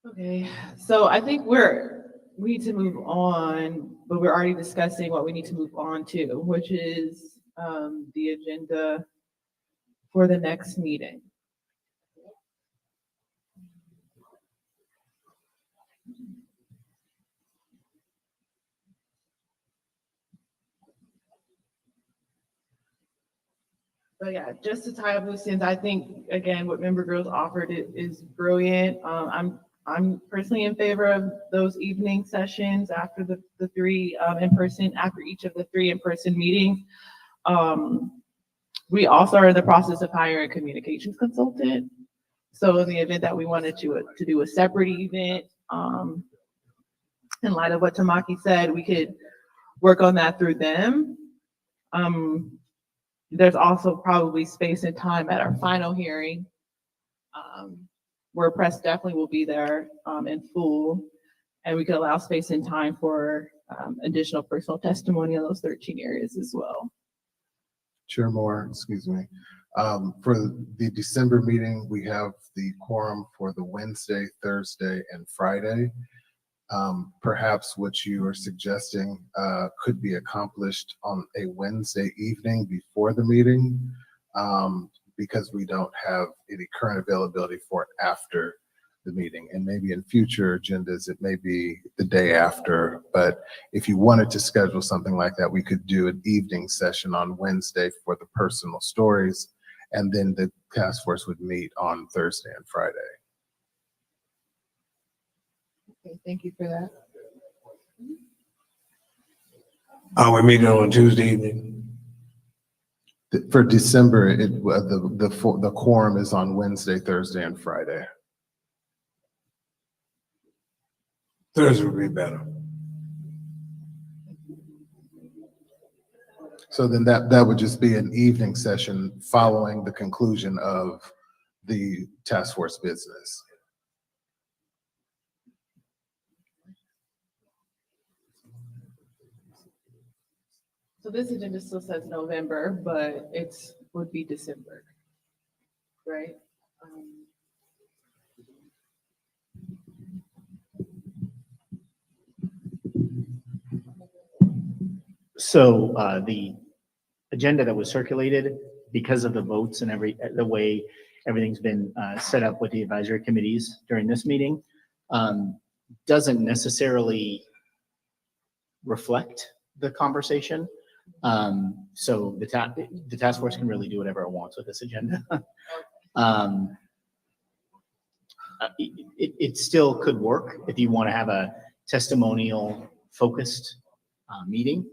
Okay, so I think we need to move on, but we're already discussing what we need to move on to, which is the agenda for the next meeting. But yeah, just to tie up loose ends, I think, again, what Member Girls offered is brilliant. I'm personally in favor of those evening sessions after the three in-person, after each of the three in-person meetings. We also are in the process of hiring a communications consultant. So in the event that we wanted to do a separate event, in light of what Tamaki said, we could work on that through them. There's also probably space and time at our final hearing, where press definitely will be there in full, and we could allow space and time for additional personal testimony on those 13 areas as well. Chair Moore, excuse me. For the December meeting, we have the quorum for the Wednesday, Thursday, and Friday. Perhaps what you are suggesting could be accomplished on a Wednesday evening before the meeting, because we don't have any current availability for after the meeting. And maybe in future agendas, it may be the day after, but if you wanted to schedule something like that, we could do an evening session on Wednesday for the personal stories, and then the task force would meet on Thursday and Friday. Okay, thank you for that. Are we meeting on Tuesday evening? For December, the quorum is on Wednesday, Thursday, and Friday. Thursday would be better. So then that would just be an evening session following the conclusion of the task force business. So this agenda still says November, but would be December, right? So the agenda that was circulated, because of the votes and the way everything's been set up with the advisory committees during this meeting, doesn't necessarily reflect the conversation. So the task force can really do whatever it wants with this agenda. It still could work if you want to have a testimonial focused meeting.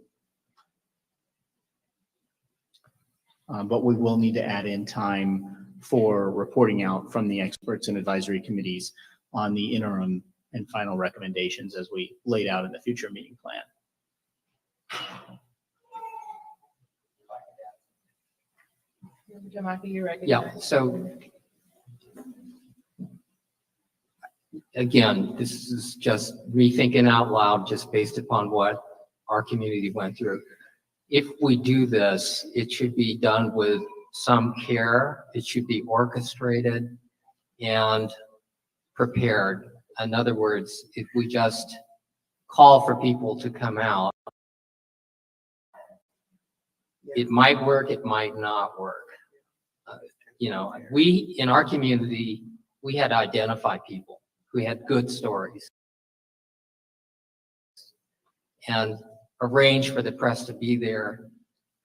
But we will need to add in time for reporting out from the experts and advisory committees on the interim and final recommendations as we laid out in the future meeting plan. Jamaki, you recognize? Yeah, so again, this is just rethinking out loud, just based upon what our community went through. If we do this, it should be done with some care. It should be orchestrated and prepared. In other words, if we just call for people to come out, it might work, it might not work. We, in our community, we had to identify people who had good stories and arrange for the press to be there,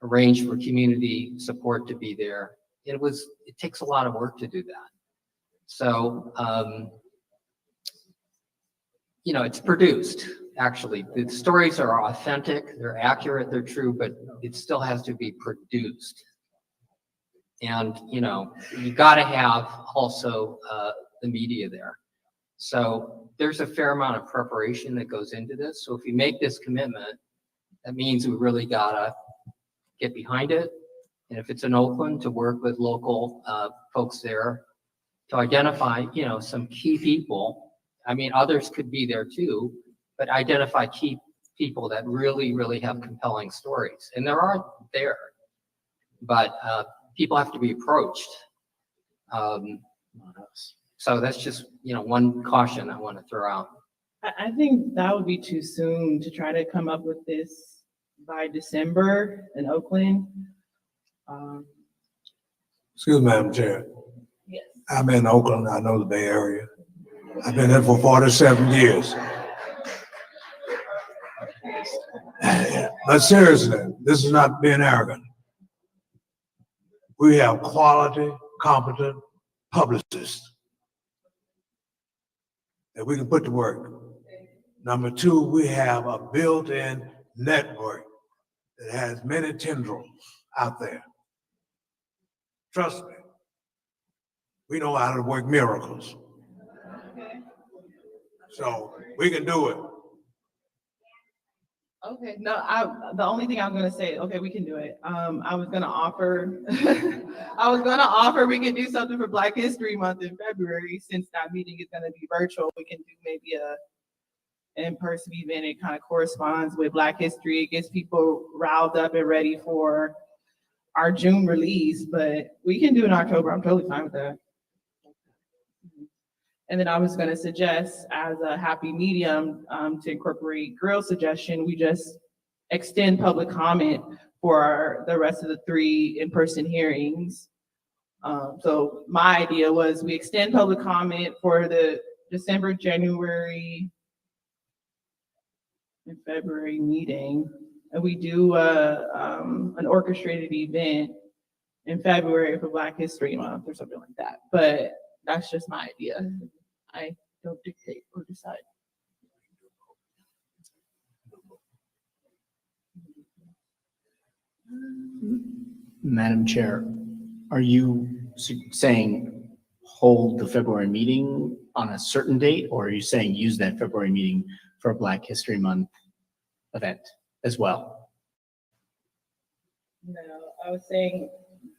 arrange for community support to be there. It takes a lot of work to do that. So, it's produced, actually. The stories are authentic, they're accurate, they're true, but it still has to be produced. And, you gotta have also the media there. So there's a fair amount of preparation that goes into this. So if you make this commitment, that means we really gotta get behind it. And if it's in Oakland, to work with local folks there to identify, some key people I mean, others could be there too, but identify key people that really, really have compelling stories. And there are there, but people have to be approached. So that's just, one caution I want to throw out. I think that would be too soon to try to come up with this by December in Oakland. Excuse me, Madam Chair. Yes. I'm in Oakland. I know the Bay Area. I've been there for 47 years. But seriously, this is not being arrogant. We have quality, competent publicists that we can put to work. Number two, we have a built-in network that has many tendrils out there. Trust me, we know how to work miracles. So we can do it. Okay, no, the only thing I'm gonna say, okay, we can do it. I was gonna offer, we could do something for Black History Month in February, since that meeting is gonna be virtual. We can do maybe a in-person event. It kind of corresponds with Black History. It gets people riled up and ready for our June release, but we can do it in October. I'm totally fine with that. And then I was going to suggest, as a happy medium, to incorporate Grill's suggestion, we just extend public comment for the rest of the 3 in-person hearings. So my idea was we extend public comment for the December, January, and February meeting, and we do an orchestrated event in February for Black History Month or something like that. But that's just my idea. I don't dictate or decide. Madam Chair, are you saying hold the February meeting on a certain date, or are you saying use that February meeting for a Black History Month event as well? No, I was saying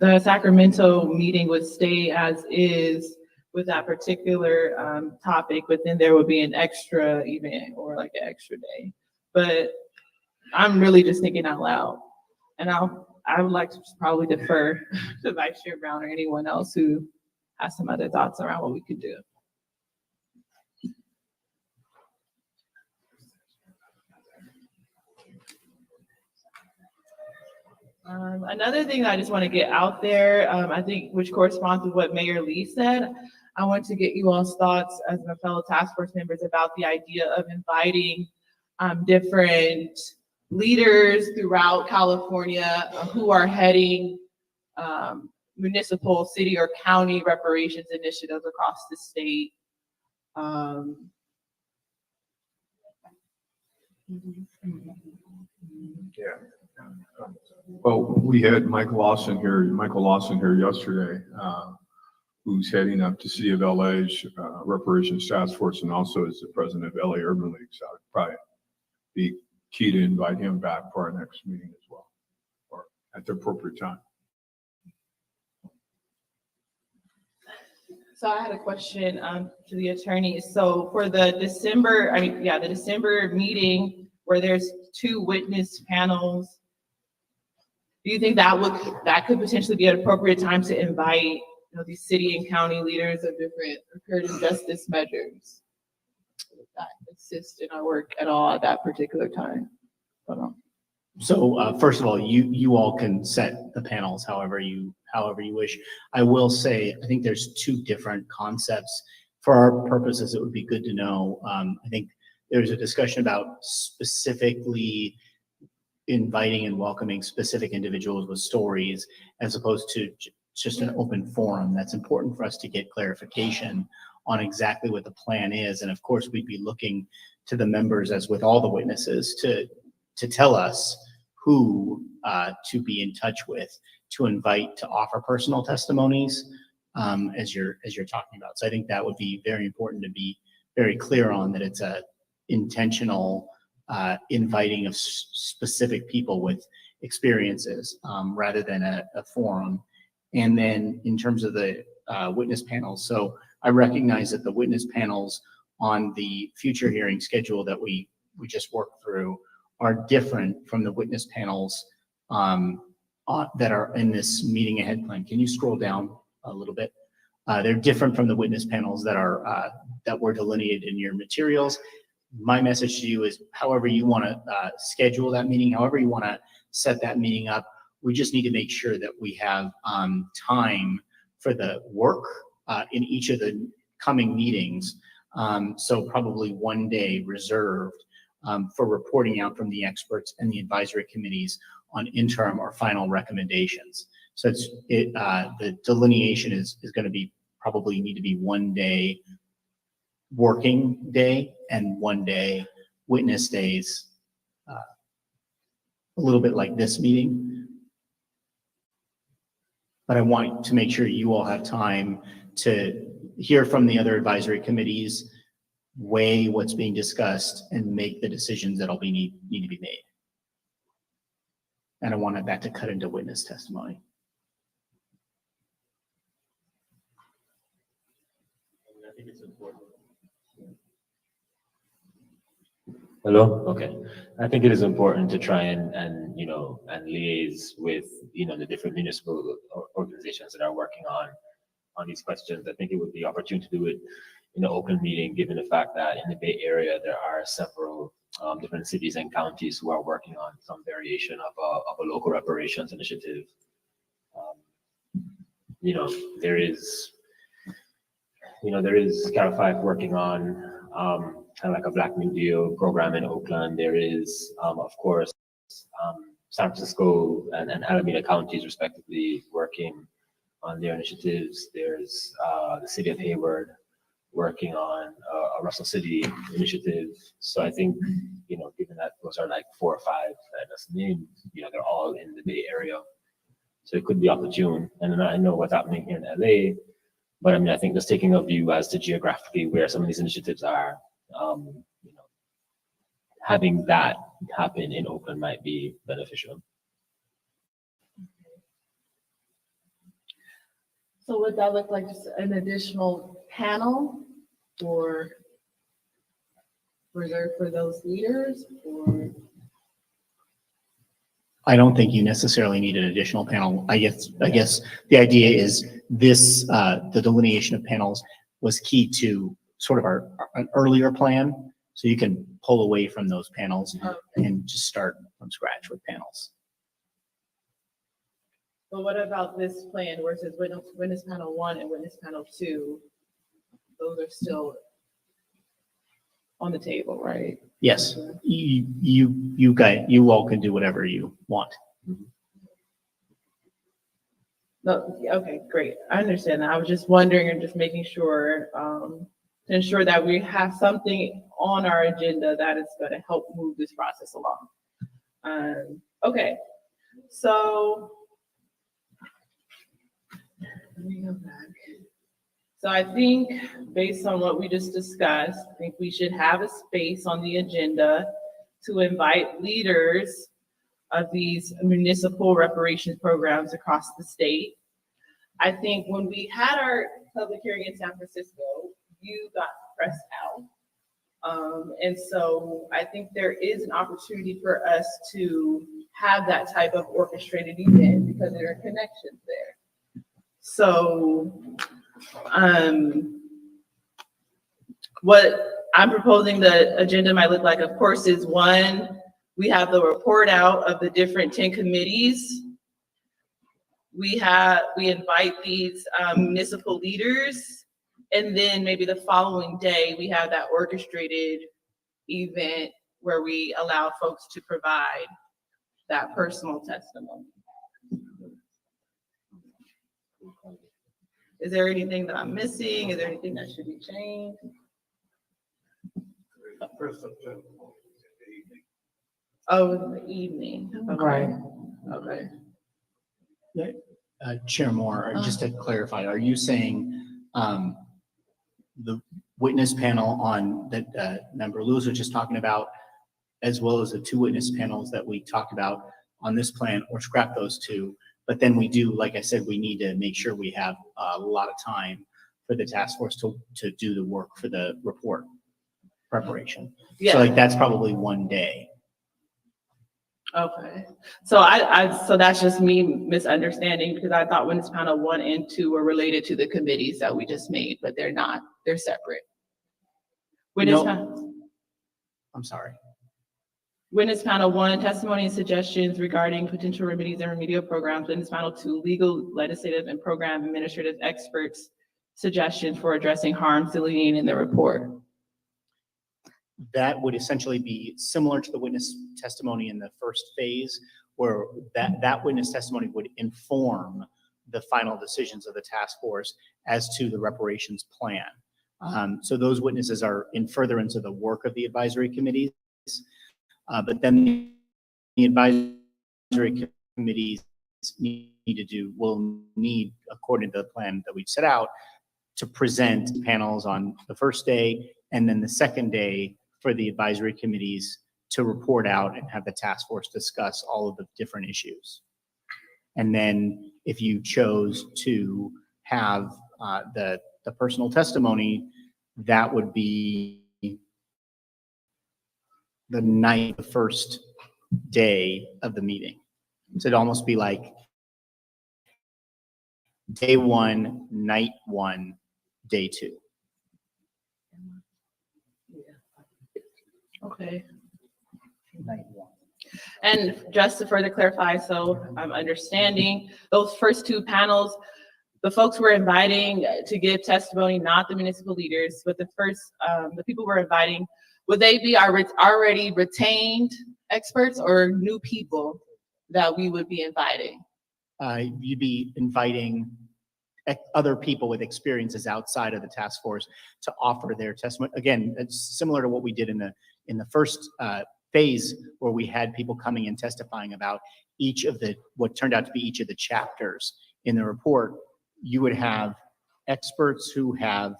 the Sacramento meeting would stay as is with that particular topic, but then there would be an extra event or like an extra day. But I'm really just thinking out loud, and I would like to just probably defer to Vice Chair Brown or anyone else who has some other thoughts around what we could do. Another thing that I just want to get out there, I think, which corresponds with what Mayor Lee said, I want to get you all's thoughts as my fellow task force members about the idea of inviting different leaders throughout California who are heading municipal, city, or county reparations initiatives across the state. Yeah. Well, we had Michael Lawson here yesterday, who's heading up to City of LA's Reparations Taskforce, and also is the president of LA Urban League. So I'd probably be key to invite him back for our next meeting as well, or at the appropriate time. So I had a question to the attorney. So for the December, the December meeting where there's 2 witness panels, do you think that could potentially be an appropriate time to invite these city and county leaders of different reparative justice measures that assist in our work at all at that particular time? So first of all, you all can set the panels however you wish. I will say, I think there's 2 different concepts. For our purposes, it would be good to know. I think there's a discussion about specifically inviting and welcoming specific individuals with stories as opposed to just an open forum. That's important for us to get clarification on exactly what the plan is. And of course, we'd be looking to the members, as with all the witnesses, to tell us who to be in touch with, to invite to offer personal testimonies as you're talking about. So I think that would be very important to be very clear on, that it's a intentional inviting of specific people with experiences rather than a forum. And then in terms of the witness panels, so I recognize that the witness panels on the future hearing schedule that we just worked through are different from the witness panels that are in this meeting ahead plan. Can you scroll down a little bit? They're different from the witness panels that are that were delineated in your materials. My message to you is however you want to schedule that meeting, however you want to set that meeting up, we just need to make sure that we have time for the work in each of the coming meetings. So probably one day reserved for reporting out from the experts and the advisory committees on interim or final recommendations. So the delineation is going to be probably need to be 1 day working day and 1 day witness days, a little bit like this meeting. But I want to make sure you all have time to hear from the other advisory committees, weigh what's being discussed, and make the decisions that'll need to be made. And I wanted that to cut into witness testimony. I think it's important. Hello? Okay. I think it is important to try and liaise with, the different municipal organizations that are working on these questions. I think it would be opportune to do it in an open meeting, given the fact that in the Bay Area, there are several different cities and counties who are working on some variation of a local reparations initiative. There is Cal 5 working on kind of like a Black New Deal program in Oakland. There is, of course, San Francisco and Alameda counties respectively working on their initiatives. There's the city of Hayward working on a Russell City initiative. So I think, given that those are like 4 or 5 that I just named, they're all in the Bay Area. So it could be opportune. And then I know what's happening here in LA, but I think just taking a view as to geographically where some of these initiatives are, having that happen in Oakland might be beneficial. So would that look like just an additional panel or reserved for those leaders, or? I don't think you necessarily need an additional panel. I guess the idea is this, the delineation of panels was key to sort of an earlier plan. So you can pull away from those panels and just start from scratch with panels. But what about this plan where it says witness panel 1 and witness panel 2? Those are still on the table, right? Yes, you all can do whatever you want. No, okay, great. I understand that. I was just wondering and just making sure to ensure that we have something on our agenda that is going to help move this process along. Okay, so let me go back. So I think based on what we just discussed, I think we should have a space on the agenda to invite leaders of these municipal reparations programs across the state. I think when we had our public hearing in San Francisco, you got pressed out. And so I think there is an opportunity for us to have that type of orchestrated event because there are connections there. So what I'm proposing the agenda might look like, of course, is 1, we have the report out of the different 10 committees. We invite these municipal leaders, and then maybe the following day, we have that orchestrated event where we allow folks to provide that personal testimony. Is there anything that I'm missing? Is there anything that should be changed? Oh, in the evening. Okay. Right. Okay. Chair Moore, just to clarify, are you saying the witness panel on that Member Lewis was just talking about, as well as the 2 witness panels that we talked about on this plan, or scrap those 2? But then we do, like I said, we need to make sure we have a lot of time for the task force to do the work for the report. preparation. Yeah. So like that's probably one day. Okay, so so that's just me misunderstanding, because I thought witness panel 1 and 2 were related to the committees that we just made, but they're not, they're separate. Witness No. panel, I'm sorry. witness panel 1, testimony and suggestions regarding potential remedies and remedial programs. Witness panel 2, legal, legislative, and program administrative experts' suggestions for addressing harms delineated in the report. That would essentially be similar to the witness testimony in the first phase, where that witness testimony would inform the final decisions of the task force as to the reparations plan. So those witnesses are in furtherance of the work of the advisory committees, but then the advisory committees will need, according to the plan that we've set out, to present panels on the first day, and then the second day for the advisory committees to report out and have the task force discuss all of the different issues. And then if you chose to have the personal testimony, that would be the first day of the meeting. So it'd almost be like day 1, night 1, day 2. Okay. And just to further clarify, so I'm understanding, those first 2 panels, the folks we're inviting to give testimony, not the municipal leaders, but the people we're inviting, would they be our already retained experts or new people that we would be inviting? You'd be inviting other people with experiences outside of the task force to offer their testimony. Again, it's similar to what we did in the first phase, where we had people coming and testifying about what turned out to be each of the chapters in the report. You would have experts who have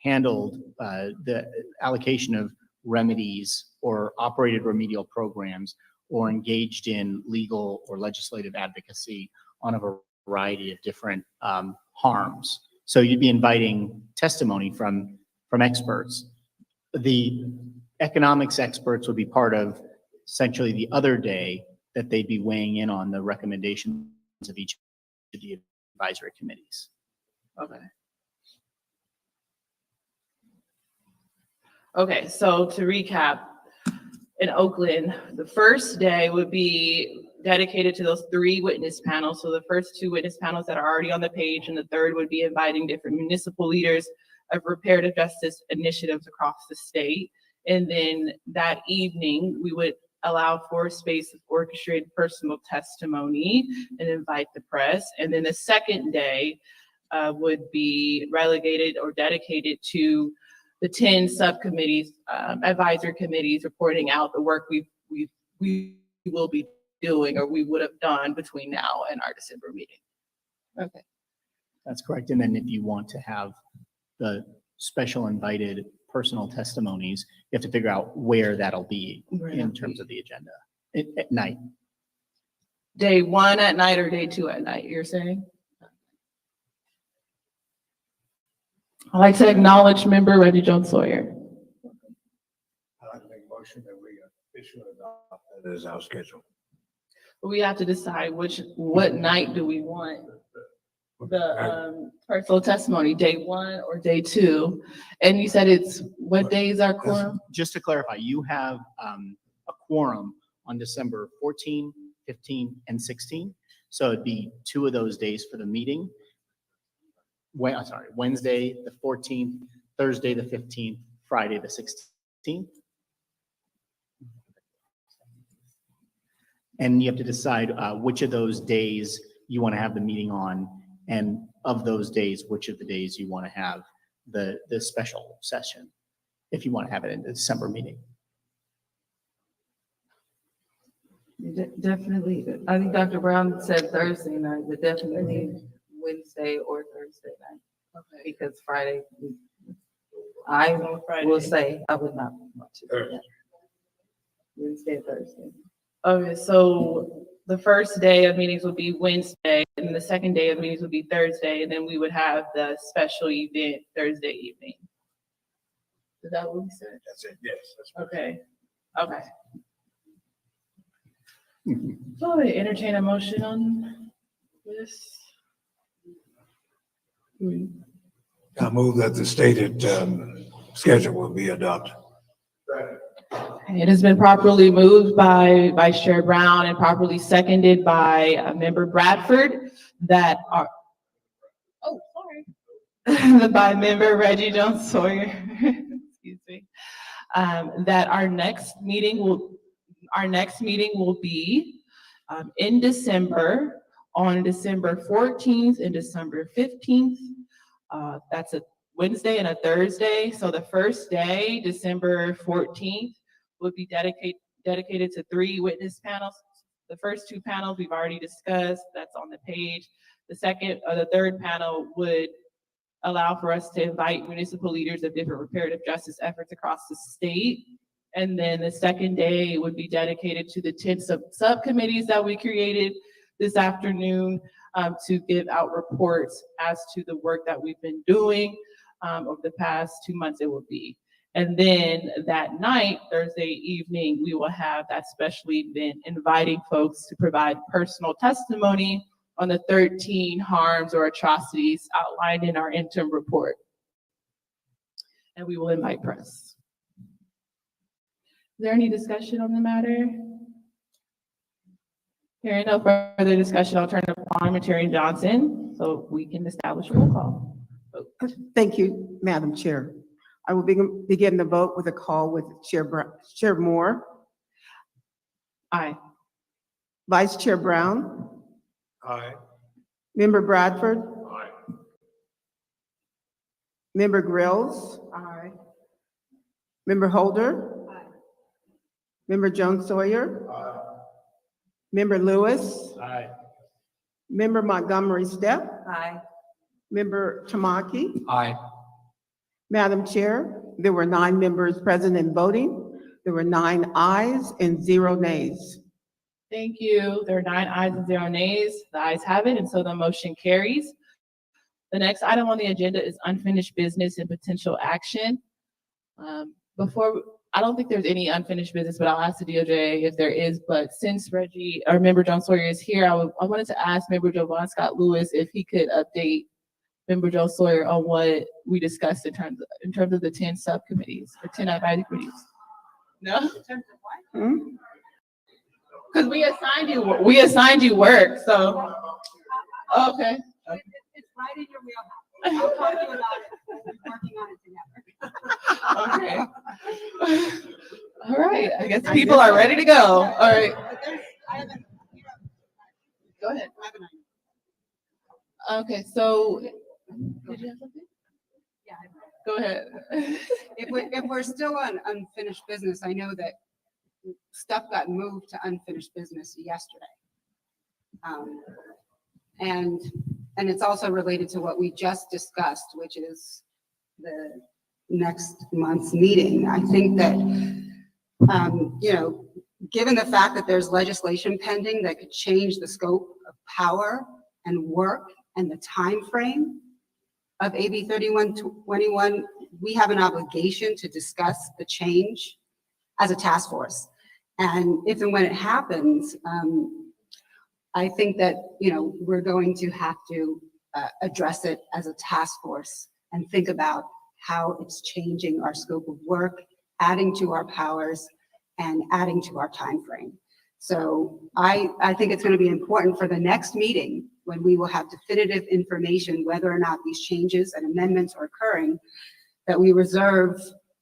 handled the allocation of remedies or operated remedial programs or engaged in legal or legislative advocacy on a variety of different harms. So you'd be inviting testimony from experts. The economics experts would be part of essentially the other day that they'd be weighing in on the recommendations of each of the advisory committees. Okay. Okay, so to recap, in Oakland, the first day would be dedicated to those 3 witness panels. So the first 2 witness panels that are already on the page, and the third would be inviting different municipal leaders of reparative justice initiatives across the state. And then that evening, we would allow for a space of orchestrated personal testimony and invite the press. And then the second day would be relegated or dedicated to the 10 subcommittees, advisory committees, reporting out the work we will be doing or we would have done between now and our December meeting. Okay. That's correct. And then if you want to have the special invited personal testimonies, you have to figure out where that'll be in terms of the agenda at night. Day 1 at night or day 2 at night, you're saying? I'd like to acknowledge member Reggie Jones Sawyer. I'd like to make a motion that we officially adopt that as our schedule. We have to decide what night do we want the personal testimony, day 1 or day 2? And you said it's, what days are quorum? Just to clarify, you have a quorum on December 14, 15, and 16. So it'd be 2 of those days for the meeting. Wednesday, the 14th, Thursday, the 15th, Friday, the 16th. And you have to decide which of those days you want to have the meeting on, and of those days, which of the days you want to have the special session, if you want to have it in the December meeting. Definitely, I think Dr. Brown said Thursday night, but definitely Wednesday or Thursday night. Okay. Because Friday, I will say I would not want to do that. Wednesday or Thursday. Okay, so the first day of meetings would be Wednesday, and the second day of meetings would be Thursday, and then we would have the special event Thursday evening. Is that what we said? That's it, yes. Okay, okay. So I entertain a motion on this. I move that the stated schedule will be adopted. It has been properly moved by Vice Chair Brown and properly seconded by Member Bradford that are, oh, sorry, by Member Reggie Jones Sawyer, excuse me, that our next meeting will be in December, on December 14th and December 15th. That's a Wednesday and a Thursday. So the first day, December 14th, will be dedicated to 3 witness panels. The first 2 panels we've already discussed, that's on the page. The second or the third panel would allow for us to invite municipal leaders of different reparative justice efforts across the state. And then the second day would be dedicated to the 10 subcommittees that we created this afternoon to give out reports as to the work that we've been doing over the past 2 months it will be. And then that night, Thursday evening, we will have that special event inviting folks to provide personal testimony on the 13 harms or atrocities outlined in our interim report. And we will invite press. Is there any discussion on the matter? Hearing no further discussion, I'll turn to Parliamentarian Johnson so we can establish a roll call. Thank you, Madam Chair. I will begin the vote with a call with Chair Moore. Aye. Vice Chair Brown. Aye. Member Bradford. Aye. Member Grills. Aye. Member Holder. Aye. Member Jones Sawyer. Aye. Member Lewis. Aye. Member Montgomery Step. Aye. Member Tamaki. Aye. Madam Chair, there were 9 members present and voting. There were 9 ayes and 0 nays. Thank you. There are 9 ayes and 0 nays. The ayes have it, and so the motion carries. The next item on the agenda is unfinished business and potential action. I don't think there's any unfinished business, but I'll ask the DOJ if there is. But since Reggie or Member Jones Sawyer is here, I wanted to ask Member Jovan Scott Lewis if he could update Member Jones Sawyer on what we discussed in terms of the 10 subcommittees or 10 advisory committees. No? In terms of what? Because we assigned you work, so. Okay. It's right in your wheelhouse. I'll talk to you about it. We're working on it together. Okay. All right. I guess people are ready to go. All right. Go ahead. Okay, so did you have something? Yeah. Go ahead. If we're still on unfinished business, I know that stuff got moved to unfinished business yesterday. And it's also related to what we just discussed, which is the next month's meeting. I think that, given the fact that there's legislation pending that could change the scope of power and work and the time frame of AB 3121, we have an obligation to discuss the change as a task force. And if and when it happens, I think that, we're going to have to address it as a task force and think about how it's changing our scope of work, adding to our powers, and adding to our time frame. So I think it's going to be important for the next meeting, when we will have definitive information whether or not these changes and amendments are occurring, that we reserve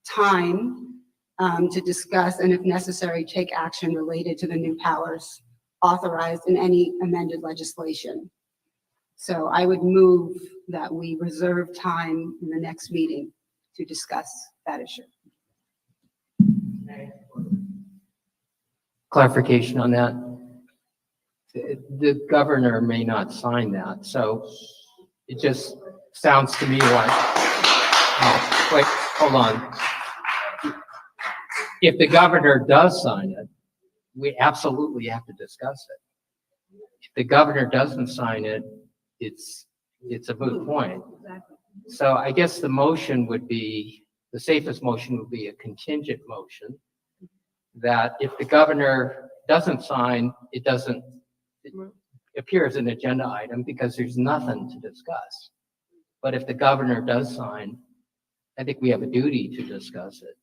time to discuss and, if necessary, take action related to the new powers authorized in any amended legislation. So I would move that we reserve time in the next meeting to discuss that issue. Clarification on that. The governor may not sign that, so it just sounds to me like, wait, hold on. If the governor does sign it, we absolutely have to discuss it. If the governor doesn't sign it, it's a moot point. So I guess the motion would be the safest motion would be a contingent motion, that if the governor doesn't sign, it doesn't appear as an agenda item because there's nothing to discuss. But if the governor does sign, I think we have a duty to discuss it.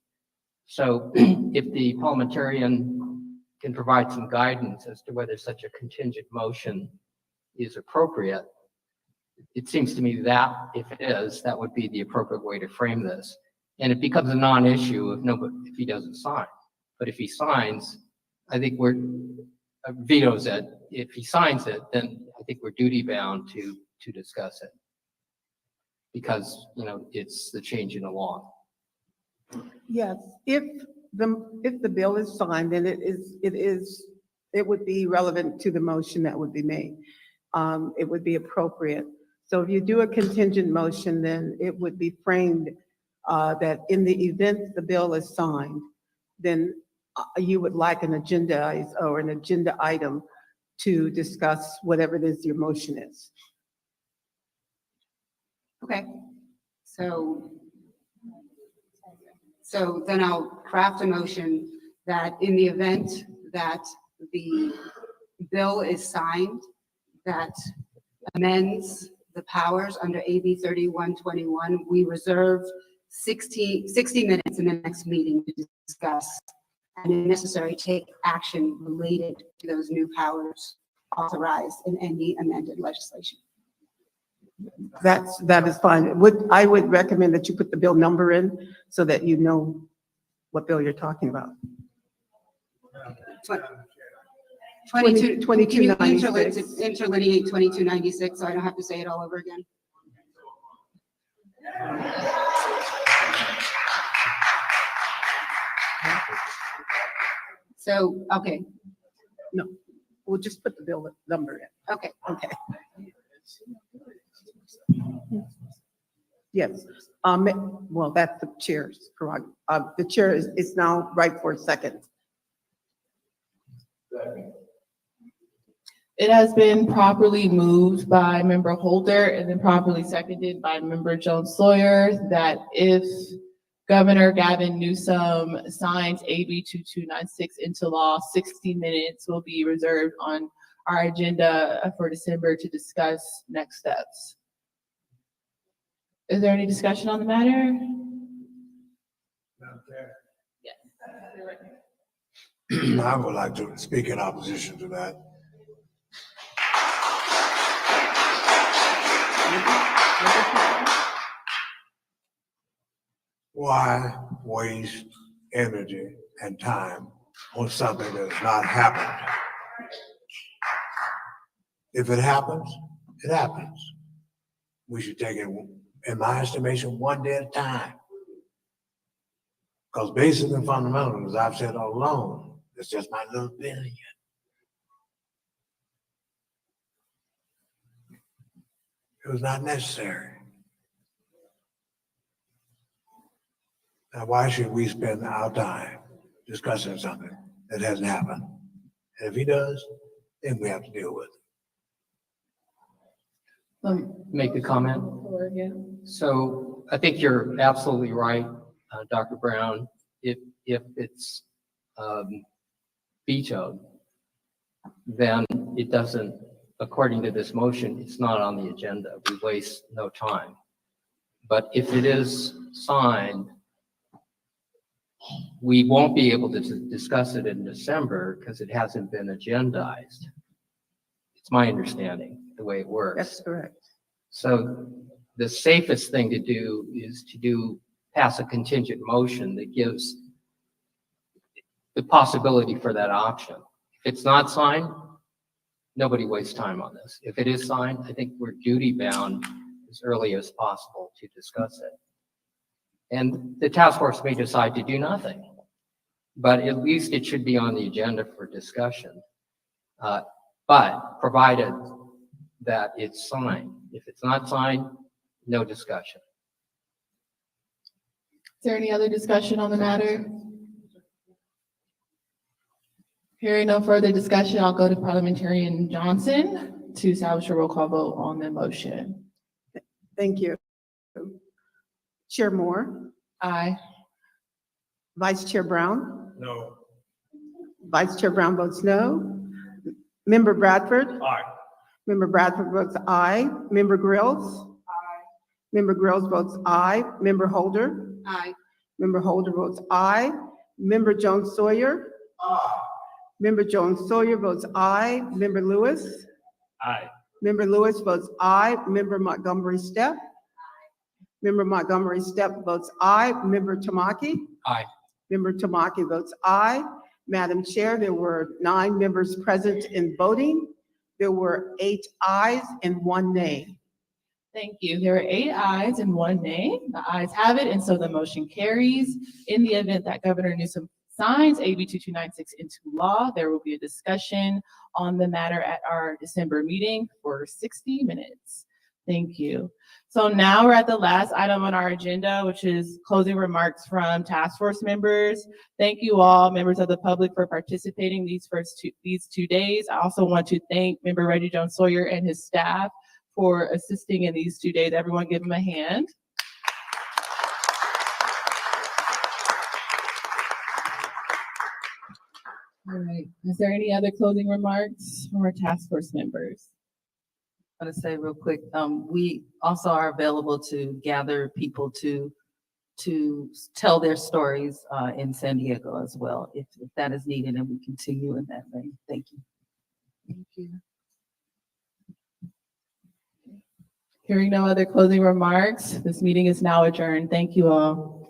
So if the parliamentarian can provide some guidance as to whether such a contingent motion is appropriate, it seems to me that if it is, that would be the appropriate way to frame this. And it becomes a non-issue if he doesn't sign. But if he signs, I think vetoes it. If he signs it, then I think we're duty bound to discuss it. Because, it's the change in the law. Yes, if the bill is signed, then it would be relevant to the motion that would be made. It would be appropriate. So if you do a contingent motion, then it would be framed that in the event the bill is signed, then you would like an agenda item to discuss whatever it is your motion is. Okay, so then I'll craft a motion that in the event that the bill is signed, that amends the powers under AB 3121, we reserve 60 minutes in the next meeting to discuss and if necessary, take action related to those new powers authorized in any amended legislation. That is fine. I would recommend that you put the bill number in so that you know what bill you're talking about. 2296. Interlineate 2296, so I don't have to say it all over again. So, okay. No, we'll just put the bill number in. Okay. Okay. Yes. Well, that's the chair's prerogative. The chair is now right for a second. It has been properly moved by Member Holder and then properly seconded by Member Jones Sawyer that if Governor Gavin Newsom signs AB 2296 into law, 60 minutes will be reserved on our agenda for December to discuss next steps. Is there any discussion on the matter? Yes. I would like to speak in opposition to that. Why waste energy and time on something that has not happened? If it happens, it happens. We should take it, in my estimation, one day at a time. Because basic and fundamental, as I've said all along, it's just my little opinion. It was not necessary. Now, why should we spend our time discussing something that hasn't happened? And if he does, then we have to deal with it. Let me make a comment. So I think you're absolutely right, Dr. Brown. If it's vetoed, then it doesn't, according to this motion, it's not on the agenda. We waste no time. But if it is signed, we won't be able to discuss it in December because it hasn't been agendized. It's my understanding, the way it works. That's correct. So the safest thing to do is to pass a contingent motion that gives the possibility for that option. If it's not signed, nobody wastes time on this. If it is signed, I think we're duty bound as early as possible to discuss it. And the task force may decide to do nothing, but at least it should be on the agenda for discussion. But provided that it's signed. If it's not signed, no discussion. Is there any other discussion on the matter? Hearing no further discussion, I'll go to Parliamentarian Johnson to establish a roll call vote on the motion. Thank you. Chair Moore? Aye. Vice Chair Brown? No. Vice Chair Brown votes no. Member Bradford? Aye. Member Bradford votes aye. Member Grills? Aye. Member Grills votes aye. Member Holder? Aye. Member Holder votes aye. Member Jones Sawyer? Aye. Member Jones Sawyer votes aye. Member Lewis? Aye. Member Lewis votes aye. Member Montgomery Step? Member Montgomery Step votes aye. Member Tamaki? Aye. Member Tamaki votes aye. Madam Chair, there were 9 members present in voting. There were 8 ayes and 1 nay. Thank you. There are 8 ayes and 1 nay. The ayes have it, and so the motion carries. In the event that Governor Newsom signs AB 2296 into law, there will be a discussion on the matter at our December meeting for 60 minutes. Thank you. So now we're at the last item on our agenda, which is closing remarks from task force members. Thank you all, members of the public, for participating these two days. I also want to thank Member Reggie Jones Sawyer and his staff for assisting in these 2 days. Everyone give him a hand. All right. Is there any other closing remarks from our task force members? I'm gonna say real quick, we also are available to gather people to tell their stories in San Diego as well, if that is needed, and we continue in that vein. Thank you. Thank you. Hearing no other closing remarks, this meeting is now adjourned. Thank you all.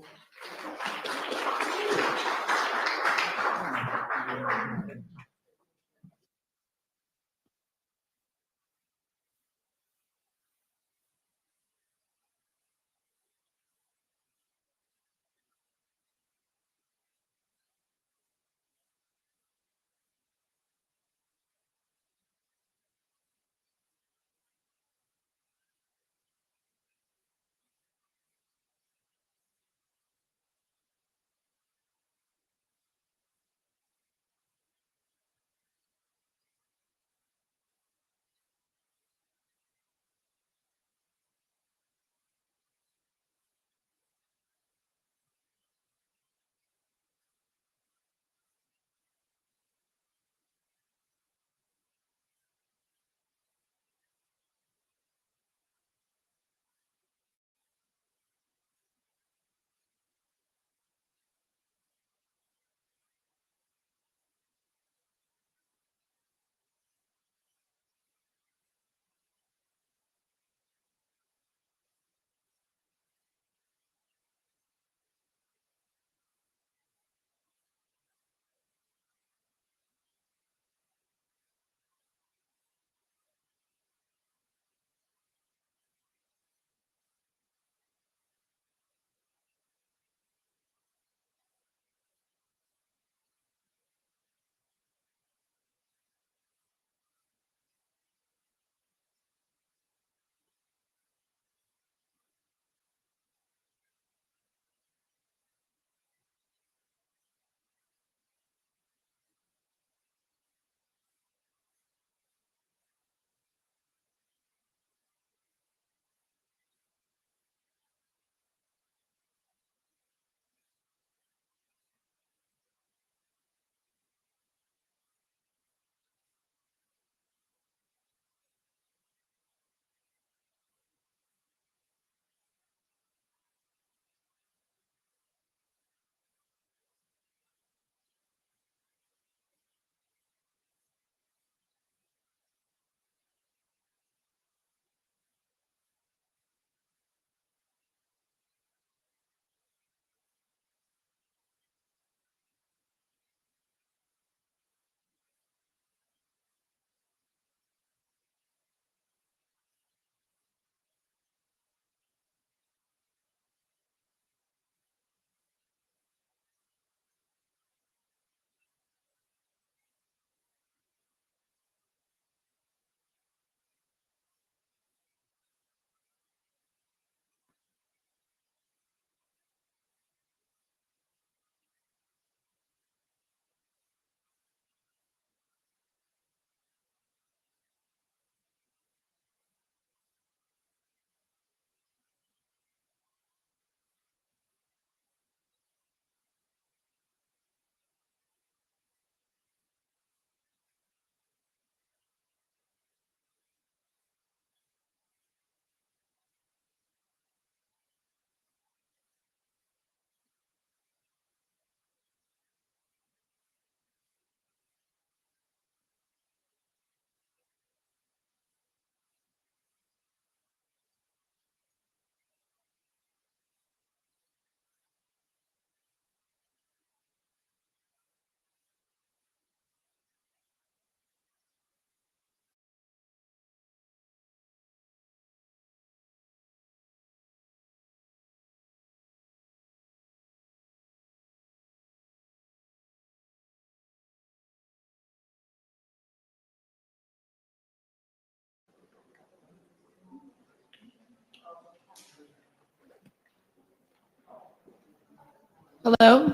Hello.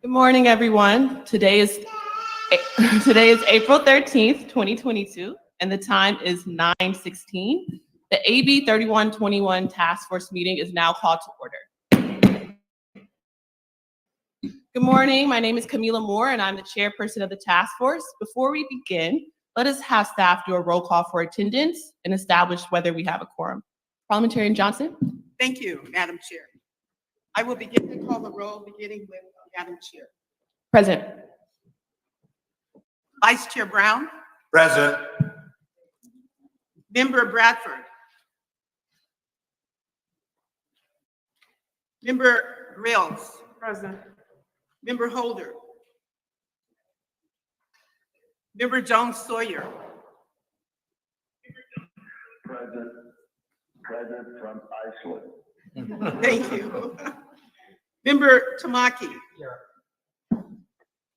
Good morning, everyone. Today is April 13th, 2022, and the time is 9:16. The AB 3121 Task Force meeting is now called to order. Good morning. My name is Camila Moore, and I'm the chairperson of the task force. Before we begin, let us have staff do a roll call for attendance and establish whether we have a quorum. Parliamentarian Johnson? Thank you, Madam Chair. I will begin to call the roll, beginning with Madam Chair. Present. Vice Chair Brown, Present. Member Bradford, Member Grills. Present. Member Holder, Member Jones Sawyer. Present from Iceland. Thank you. Member Tamaki.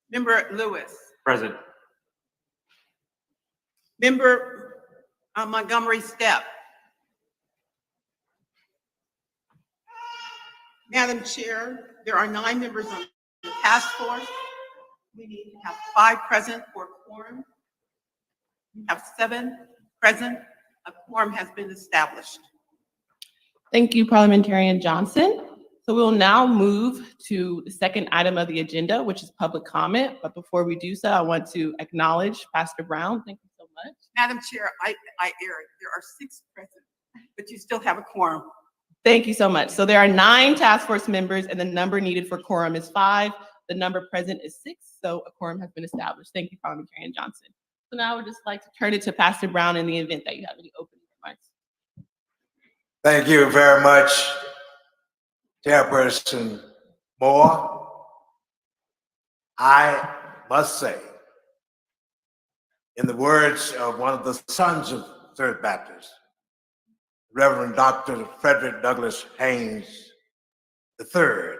Member Lewis. Present. Member Montgomery Stepp. Madam Chair, there are 9 members on the task force. We need to have 5 present for quorum. We have 7 present. A quorum has been established. Thank you, Parliamentarian Johnson. So we'll now move to the second item of the agenda, which is public comment. But before we do so, I want to acknowledge Pastor Brown. Thank you so much. Madam Chair, I erred. There are 6 present, but you still have a quorum. Thank you so much. So there are 9 task force members and the number needed for quorum is 5. The number present is 6, so a quorum has been established. Thank you, Parliamentarian Johnson. So now I would just like to turn it to Pastor Brown in the event that you have any opening remarks. Thank you very much, Chairperson Moore. I must say, in the words of one of the sons of Third Baptist, Reverend Dr. Frederick Douglass Haynes III,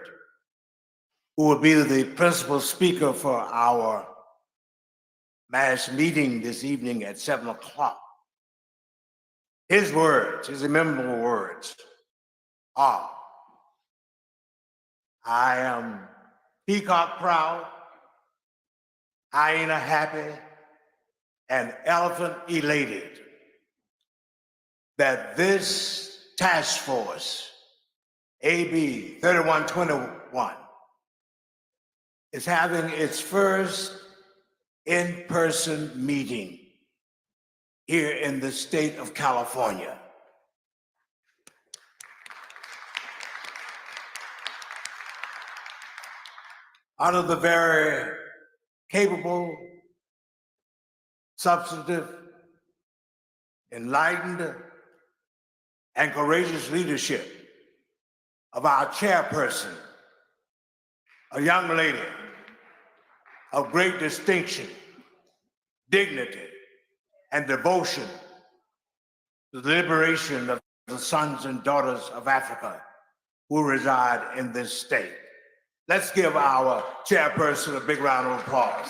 who will be the principal speaker for our mass meeting this evening at 7 o'clock. His words, his memorable words are, I am peacock proud, hyena happy, and elephant elated that this task force, AB 3121, is having its first in-person meeting here in the state of California. Under the very capable, substantive, enlightened, and courageous leadership of our chairperson, a young lady of great distinction, dignity, and devotion to the liberation of the sons and daughters of Africa who reside in this state. Let's give our chairperson a big round of applause.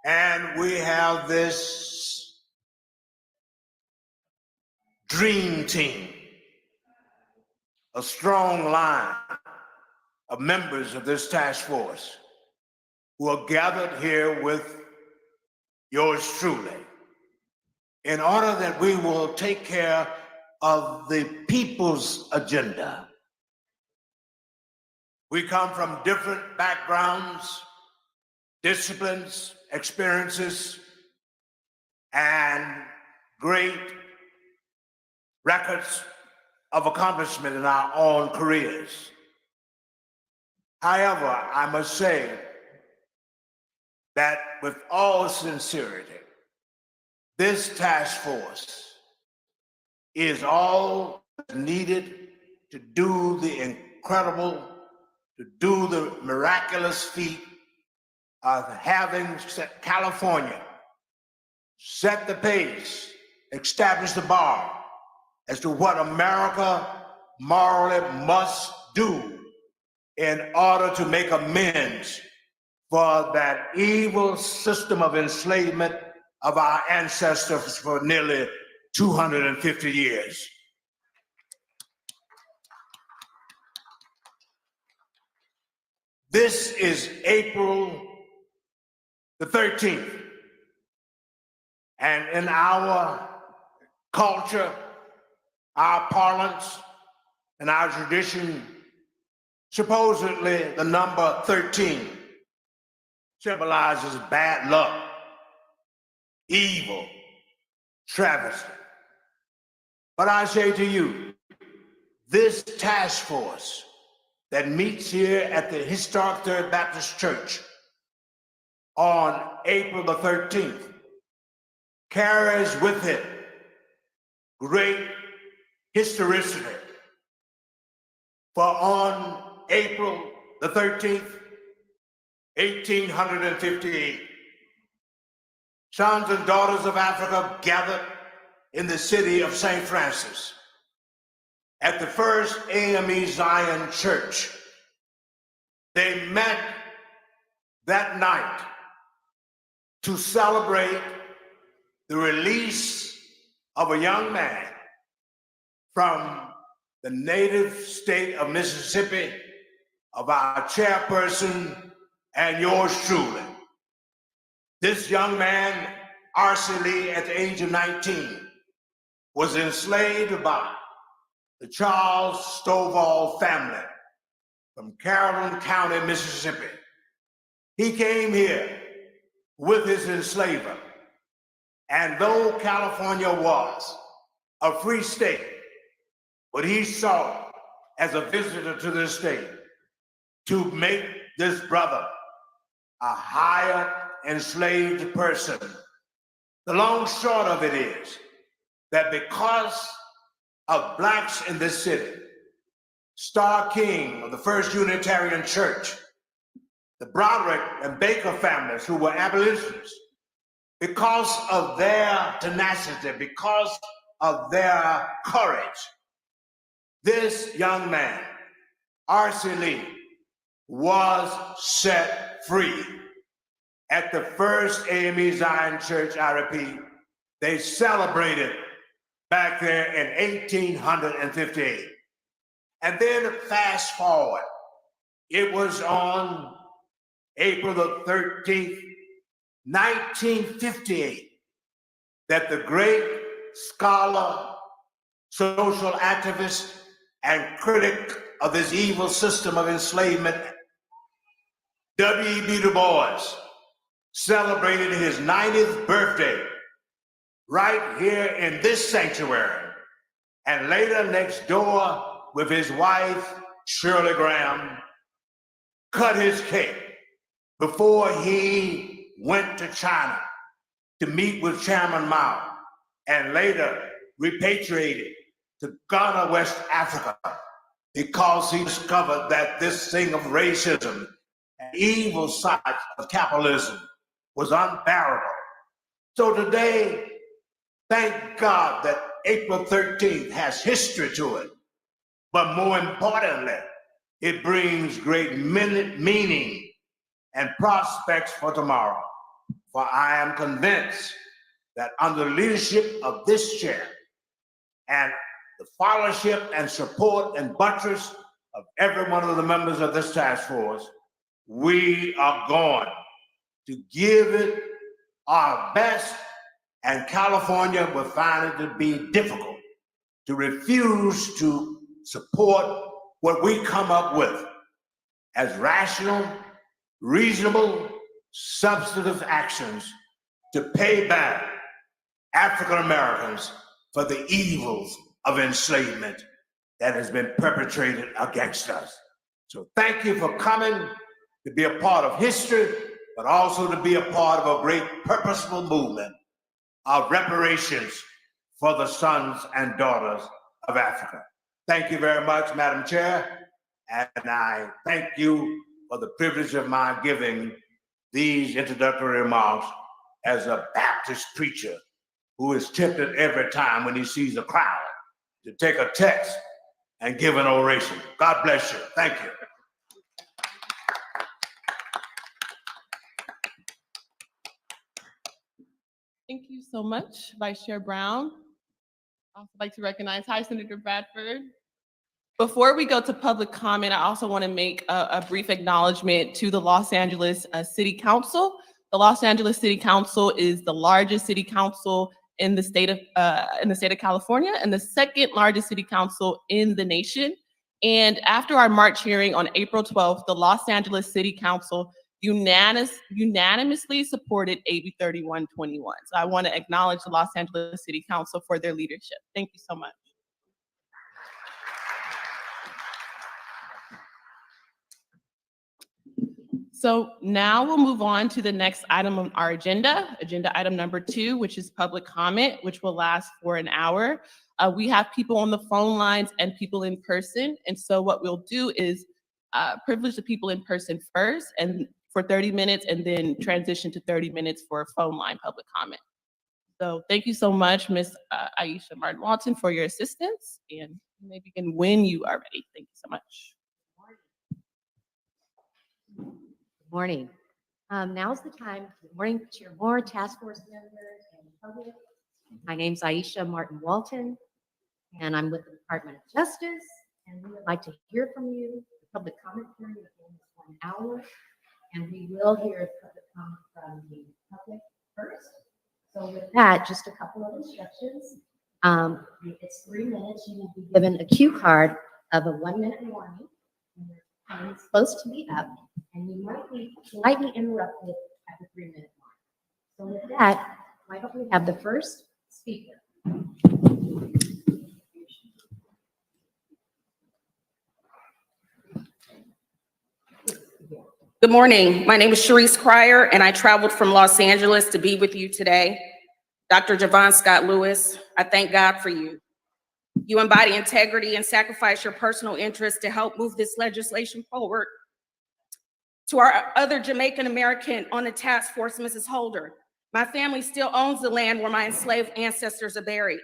And we have this dream team, a strong line of members of this task force who are gathered here with yours truly in order that we will take care of the people's agenda. We come from different backgrounds, disciplines, experiences, and great records of accomplishment in our own careers. However, I must say that with all sincerity, this task force is all needed to do the incredible, to do the miraculous feat of having California set the pace, establish the bar as to what America morally must do in order to make amends for that evil system of enslavement of our ancestors for nearly 250 years. This is April the 13th. And in our culture, our parlance, and our tradition, supposedly the number 13 symbolizes bad luck, evil, travesty. But I say to you, this task force that meets here at the historic Third Baptist Church on April the 13th carries with it great historicity. For on April the 13th, 1858, sons and daughters of Africa gathered in the city of St. Francis at the first AME Zion Church. They met that night to celebrate the release of a young man from the native state of Mississippi, of our chairperson and yours truly. This young man, R.C. Lee, at the age of 19, was enslaved by the Charles Stovall family from Carrollton County, Mississippi. He came here with his enslaver, and though California was a free state, what he saw as a visitor to this state to make this brother a hired enslaved person. The long short of it is that because of blacks in this city, Starr King of the First Unitarian Church, the Broderick and Baker families who were abolitionists, because of their tenacity, because of their courage, this young man, R.C. Lee, was set free. At the first AME Zion Church, I repeat, they celebrated back there in 1858. And then fast forward, it was on April the 13th, 1958, that the great scholar, social activist, and critic of this evil system of enslavement, W.E.B. Du Bois, celebrated his 90th birthday right here in this sanctuary, and later next door with his wife, Shirley Graham, cut his cake before he went to China to meet with Chairman Mao, and later repatriated to Ghana, West Africa, because he discovered that this thing of racism and evil sides of capitalism was unbearable. So today, thank God that April 13th has history to it, but more importantly, it brings great meaning and prospects for tomorrow. For I am convinced that under the leadership of this chair and the followership and support and buttress of every one of the members of this task force, we are going to give it our best, and California will find it to be difficult to refuse to support what we come up with as rational, reasonable, substantive actions to pay back African Americans for the evils of enslavement that has been perpetrated against us. So thank you for coming to be a part of history, but also to be a part of a great purposeful movement of reparations for the sons and daughters of Africa. Thank you very much, Madam Chair, and I thank you for the privilege of my giving these introductory remarks as a Baptist preacher who is tempted every time when he sees a crowd to take a text and give an oration. God bless you. Thank you. so much, Vice Chair Brown. I'd also like to recognize, hi, Senator Bradford. Before we go to public comment, I also want to make a brief acknowledgement to the Los Angeles City Council. The Los Angeles City Council is the largest city council in the state of California and the second largest city council in the nation. And after our March hearing on April 12th, the Los Angeles City Council unanimously supported AB 3121. So I want to acknowledge the Los Angeles City Council for their leadership. Thank you so much. So now we'll move on to the next item on our agenda item number 2, which is public comment, which will last for an hour. We have people on the phone lines and people in person. And so what we'll do is privilege the people in person first and for 30 minutes and then transition to 30 minutes for phone line public comment. So thank you so much, Ms. Aisha Martin Walton, for your assistance, and you may begin when you are ready. Thank you so much. Morning. Now's the time. Good morning, Chair Moore, task force members, and public. My name's Aisha Martin Walton, and I'm with the Department of Justice, and we would like to hear from you. The public comment period is 1 hour, and we will hear public comment from the public first. So with that, just a couple of instructions. It's 3 minutes. You will be given a cue card of a 1-minute warning. And it's supposed to be up, and you might be slightly interrupted at the 3-minute mark. So with that, why don't we have the first speaker? Good morning. My name is Sharice Cryer, and I traveled from Los Angeles to be with you today. Dr. Javon Scott Lewis, I thank God for you. You embody integrity and sacrifice your personal interests to help move this legislation forward. To our other Jamaican American on the task force, Mrs. Holder, my family still owns the land where my enslaved ancestors are buried.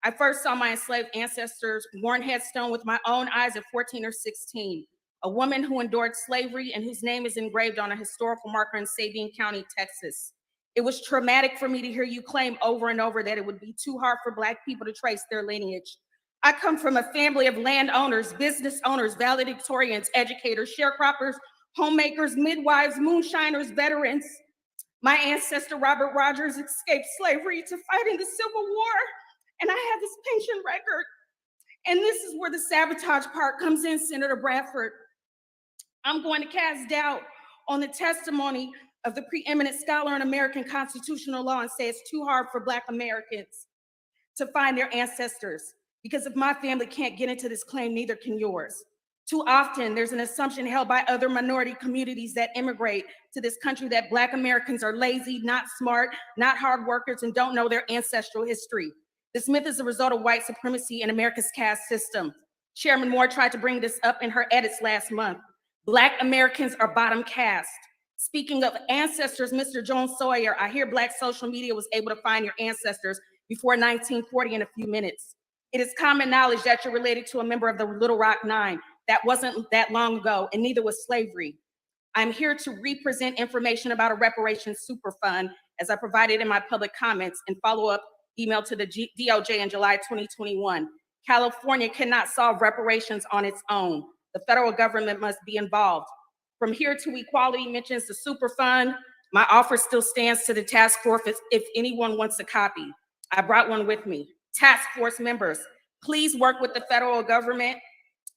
I first saw my enslaved ancestors' worn headstone with my own eyes at 14 or 16, a woman who endured slavery and whose name is engraved on a historical marker in Sabine County, Texas. It was traumatic for me to hear you claim over and over that it would be too hard for Black people to trace their lineage. I come from a family of landowners, business owners, valedictorians, educators, sharecroppers, homemakers, midwives, moonshiners, veterans. My ancestor, Robert Rogers, escaped slavery to fight in the Civil War, and I have his pension record. And this is where the sabotage part comes in, Senator Bradford. I'm going to cast doubt on the testimony of the preeminent scholar in American constitutional law and say it's too hard for Black Americans to find their ancestors. Because if my family can't get into this claim, neither can yours. Too often, there's an assumption held by other minority communities that immigrate to this country that Black Americans are lazy, not smart, not hard workers, and don't know their ancestral history. This myth is a result of white supremacy in America's caste system. Chairman Moore tried to bring this up in her edits last month. Black Americans are bottom caste. Speaking of ancestors, Mr. Jones Sawyer, I hear Black social media was able to find your ancestors before 1940 in a few minutes. It is common knowledge that you're related to a member of the Little Rock Nine. That wasn't that long ago, and neither was slavery. I'm here to represent information about a reparations super fund, as I provided in my public comments and follow-up email to the DOJ in July 2021. California cannot solve reparations on its own. The federal government must be involved. From Here to Equality mentions the super fund. My offer still stands to the task force if anyone wants a copy. I brought one with me. Task force members, please work with the federal government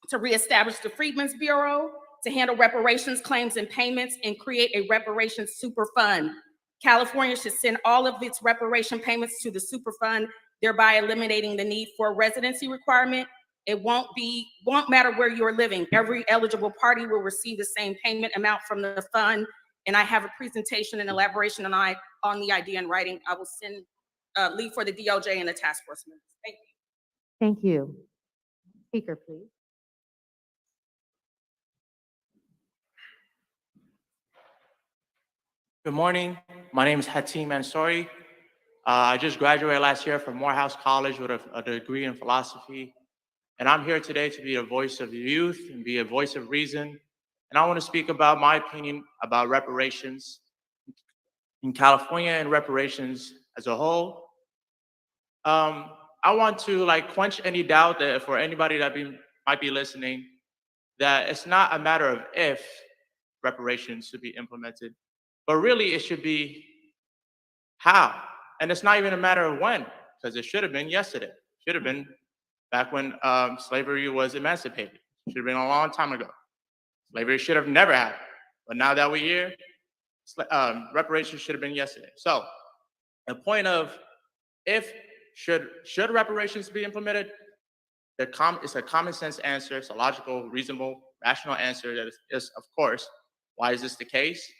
to reestablish the Freedmen's Bureau, to handle reparations claims and payments, and create a reparations super fund. California should send all of its reparation payments to the super fund, thereby eliminating the need for a residency requirement. It won't matter where you're living. Every eligible party will receive the same payment amount from the fund. And I have a presentation and elaboration on the idea in writing. I will send leave for the DOJ and the task force members. Thank you. Thank you. Speaker, please. Good morning. My name is Hatim Ansari. I just graduated last year from Morehouse College with a degree in philosophy. And I'm here today to be a voice of the youth and be a voice of reason. And I want to speak about my opinion about reparations in California and reparations as a whole. I want to like quench any doubt that for anybody that might be listening, that it's not a matter of if reparations should be implemented, but really it should be how. And it's not even a matter of when, because it should have been yesterday. Should have been back when slavery was emancipated. Should have been a long time ago. Slavery should have never happened. But now that we're here, reparations should have been yesterday. So the point of if should reparations be implemented, it's a common sense answer. It's a logical, reasonable, rational answer that is of course. Why is this the case?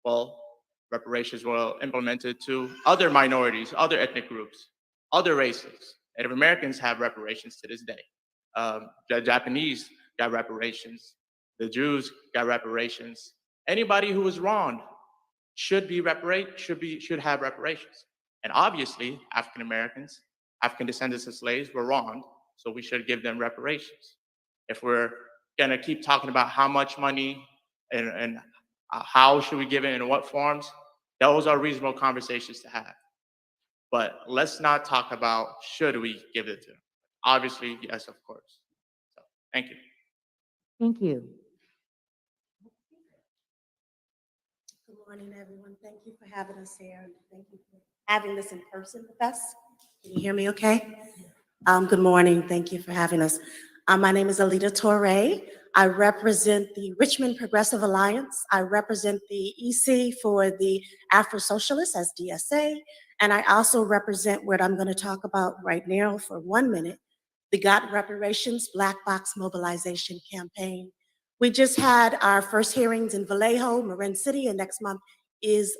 Well, reparations were implemented to other minorities, other ethnic groups, other races. Native Americans have reparations to this day. The Japanese got reparations. The Jews got reparations. Anybody who was wronged should have reparations. And obviously, African Americans, African descendants of slaves were wronged, so we should give them reparations. If we're gonna keep talking about how much money and how should we give it and in what forms, those are reasonable conversations to have. But let's not talk about should we give it to them. Obviously, yes, of course. So, thank you. Thank you. Good morning, everyone. Thank you for having us here. And thank you for having this in person with us. Can you hear me okay? Good morning. Thank you for having us. My name is Alita Torre. I represent the Richmond Progressive Alliance. I represent the EC for the Afro Socialists as DSA. And I also represent what I'm going to talk about right now for 1 minute, the Got Reparations Black Box Mobilization Campaign. We just had our first hearings in Vallejo, Marin City, and next month is,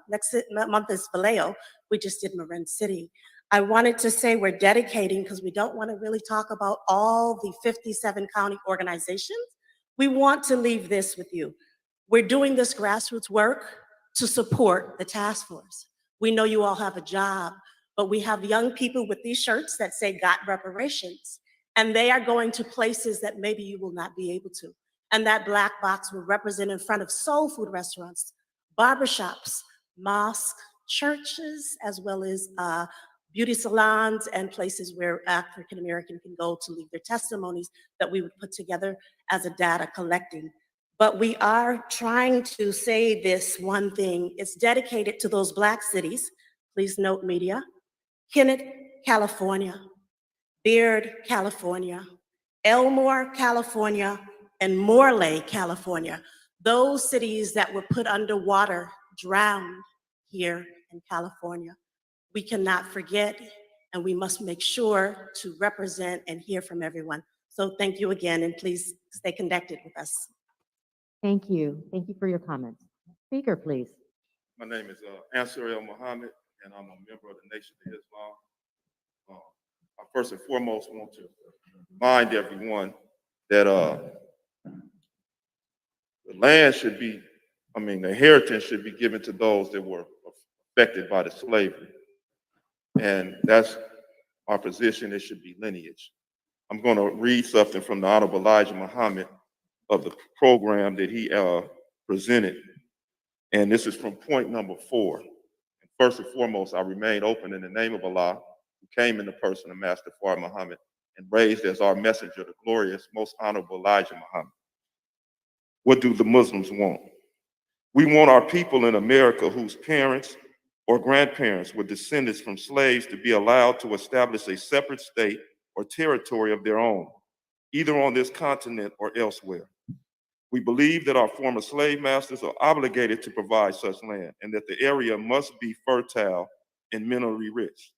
next month is Vallejo. We just did Marin City. I wanted to say we're dedicating, because we don't want to really talk about all the 57 county organizations. We want to leave this with you. We're doing this grassroots work to support the task force. We know you all have a job, but we have young people with these shirts that say Got Reparations, and they are going to places that maybe you will not be able to. And that black box will represent in front of soul food restaurants, barbershops, mosques, churches, as well as beauty salons and places where African American can go to leave their testimonies that we would put together as a data collecting. But we are trying to say this one thing. It's dedicated to those Black cities. Please note media. Kennett, California. Beard, California. Elmore, California. And Morley, California. Those cities that were put underwater, drowned here in California. We cannot forget, and we must make sure to represent and hear from everyone. So thank you again, and please stay connected with us. Thank you. Thank you for your comments. Speaker, please. My name is Ansar El Mohammed, and I'm a member of the Nation of Islam. I first and foremost want to remind everyone that the land should be, the inheritance should be given to those that were affected by the slavery. And that's our position. It should be lineage. I'm going to read something from the Honorable Elijah Muhammad of the program that he presented. And this is from point number 4. And first and foremost, I remain open in the name of Allah, who came in the person of Master Fard Muhammad and raised as our messenger, the glorious, most honorable Elijah Muhammad. What do the Muslims want? We want our people in America whose parents or grandparents were descendants from slaves to be allowed to establish a separate state or territory of their own, either on this continent or elsewhere. We believe that our former slave masters are obligated to provide such land and that the area must be fertile and minerally rich.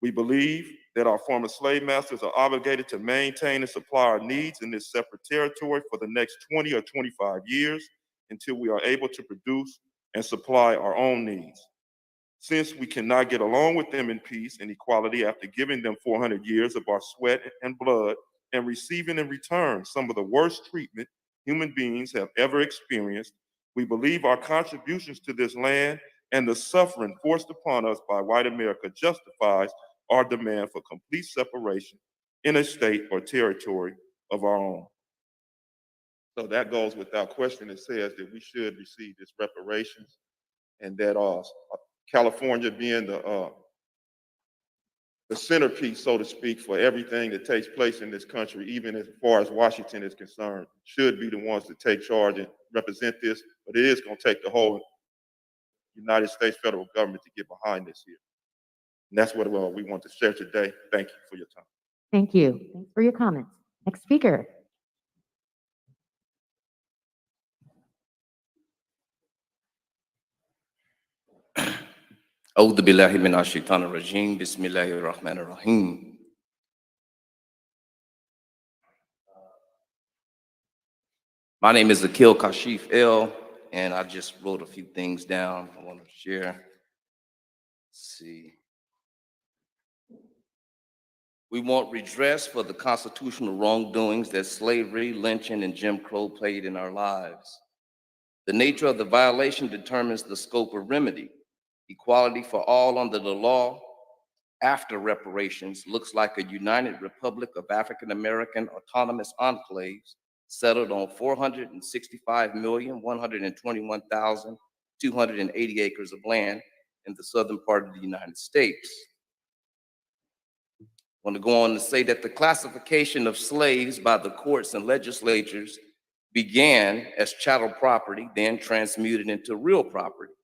We believe that our former slave masters are obligated to maintain and supply our needs in this separate territory for the next 20 or 25 years until we are able to produce and supply our own needs. Since we cannot get along with them in peace and equality after giving them 400 years of our sweat and blood and receiving in return some of the worst treatment human beings have ever experienced, we believe our contributions to this land and the suffering forced upon us by white America justifies our demand for complete separation in a state or territory of our own. So that goes without question. It says that we should receive this reparations, and that California being the the centerpiece, so to speak, for everything that takes place in this country, even as far as Washington is concerned, should be the ones to take charge and represent this. But it is going to take the whole United States federal government to get behind this here. And that's what we want to share today. Thank you for your time. Thank you. Thanks for your comments. Next speaker. أعوذ بالله من الشيطان الرجيم بسم الله الرحمن الرحيم. My name is Akil Kashif El, and I just wrote a few things down I want to share. Let's see. We want redress for the constitutional wrongdoings that slavery, lynching, and Jim Crow played in our lives. The nature of the violation determines the scope of remedy. Equality for all under the law after reparations looks like a united republic of African American autonomous enclaves settled on 465,121,280 acres of land in the southern part of the United States. I want to go on to say that the classification of slaves by the courts and legislatures began as chattel property, then transmuted into real property.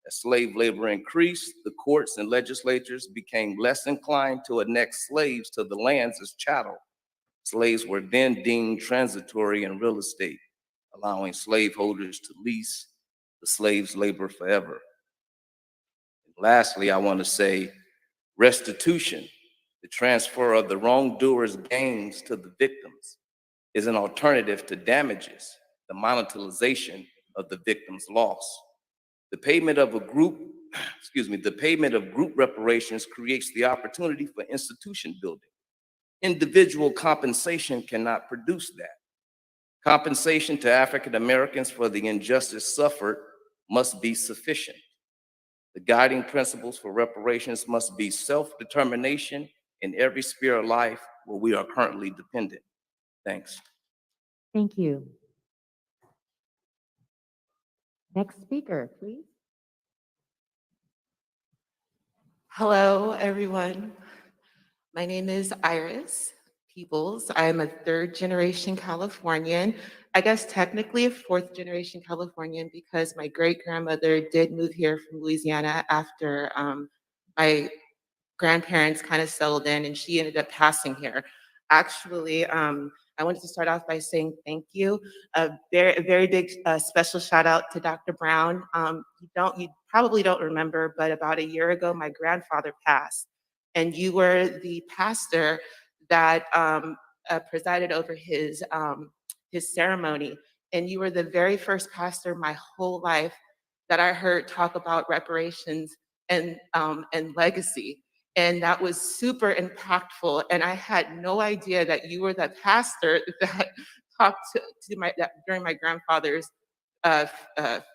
As slave labor increased, the courts and legislatures became less inclined to annex slaves to the lands as chattel. Slaves were then deemed transitory in real estate, allowing slaveholders to lease the slaves' labor forever. And lastly, I want to say restitution, the transfer of the wrongdoers' gains to the victims, is an alternative to damages, the monetization of the victim's loss. The payment of group reparations creates the opportunity for institution building. Individual compensation cannot produce that. Compensation to African Americans for the injustice suffered must be sufficient. The guiding principles for reparations must be self-determination in every sphere of life where we are currently dependent. Thanks. Thank you. Next speaker, please. Hello, everyone. My name is Iris Peebles. I am a third-generation Californian. I guess technically a fourth-generation Californian because my great-grandmother did move here from Louisiana after my grandparents kind of settled in, and she ended up passing here. Actually, I wanted to start off by saying thank you. A very big special shout out to Dr. Brown. You probably don't remember, but about a year ago, my grandfather passed, and you were the pastor that presided over his ceremony. And you were the very first pastor my whole life that I heard talk about reparations and legacy. And that was super impactful. And I had no idea that you were the pastor that talked during my grandfather's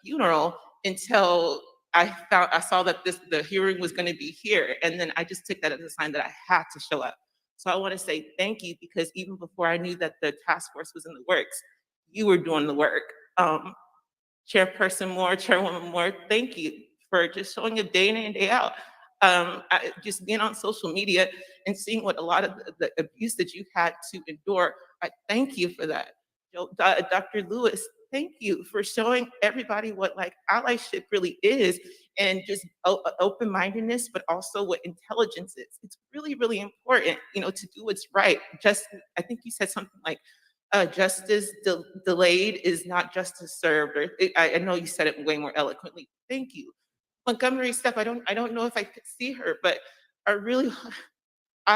funeral until I saw that the hearing was going to be here. And then I just took that as a sign that I had to show up. So I want to say thank you, because even before I knew that the task force was in the works, you were doing the work. Chairperson Moore, Chairwoman Moore, thank you for just showing up day in and day out. Just being on social media and seeing what a lot of the abuse that you had to endure, I thank you for that. Dr. Lewis, thank you for showing everybody what allyship really is, and just open-mindedness, but also what intelligence is. It's really, really important, to do what's right. I think you said something like, justice delayed is not justice served, or I know you said it way more eloquently. Thank you. Montgomery Steph, I don't know if I could see her, but I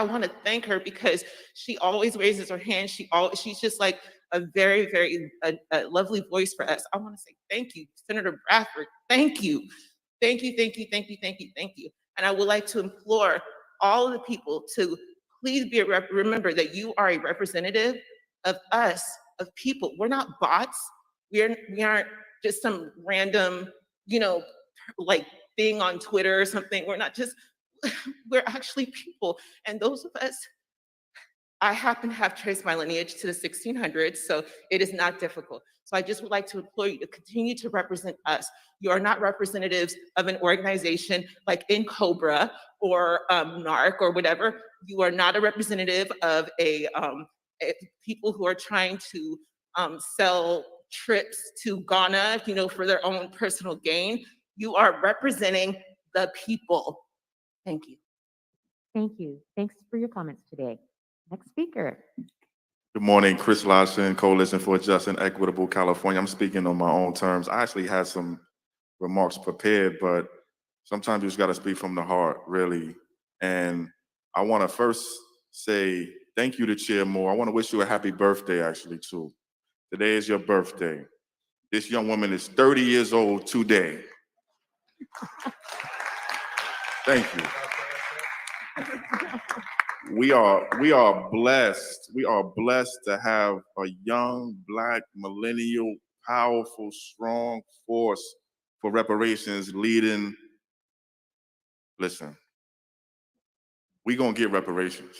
want to thank her because she always raises her hand. She's just like a very, very lovely voice for us. I want to say thank you, Senator Bradford. Thank you. Thank you, thank you, thank you, thank you, thank you. And I would like to implore all of the people to please remember that you are a representative of us, of people. We're not bots. We aren't just some random, thing on Twitter or something. We're not just, we're actually people. And those of us, I happen to have traced my lineage to the 1600s, so it is not difficult. So I just would like to implore you to continue to represent us. You are not representatives of an organization like in Cobra or NARC or whatever. You are not a representative of people who are trying to sell trips to Ghana, for their own personal gain. You are representing the people. Thank you. Thank you. Thanks for your comments today. Next speaker. Good morning, Chris Larson, Coalition for Just and Equitable California. I'm speaking on my own terms. I actually had some remarks prepared, but sometimes you just got to speak from the heart, really. And I want to first say thank you to Chair Moore. I want to wish you a happy birthday, actually, too. Today is your birthday. This young woman is 30 years old today. Thank you. We are blessed. We are blessed to have a young Black millennial, powerful, strong force for reparations leading. Listen, we gonna get reparations.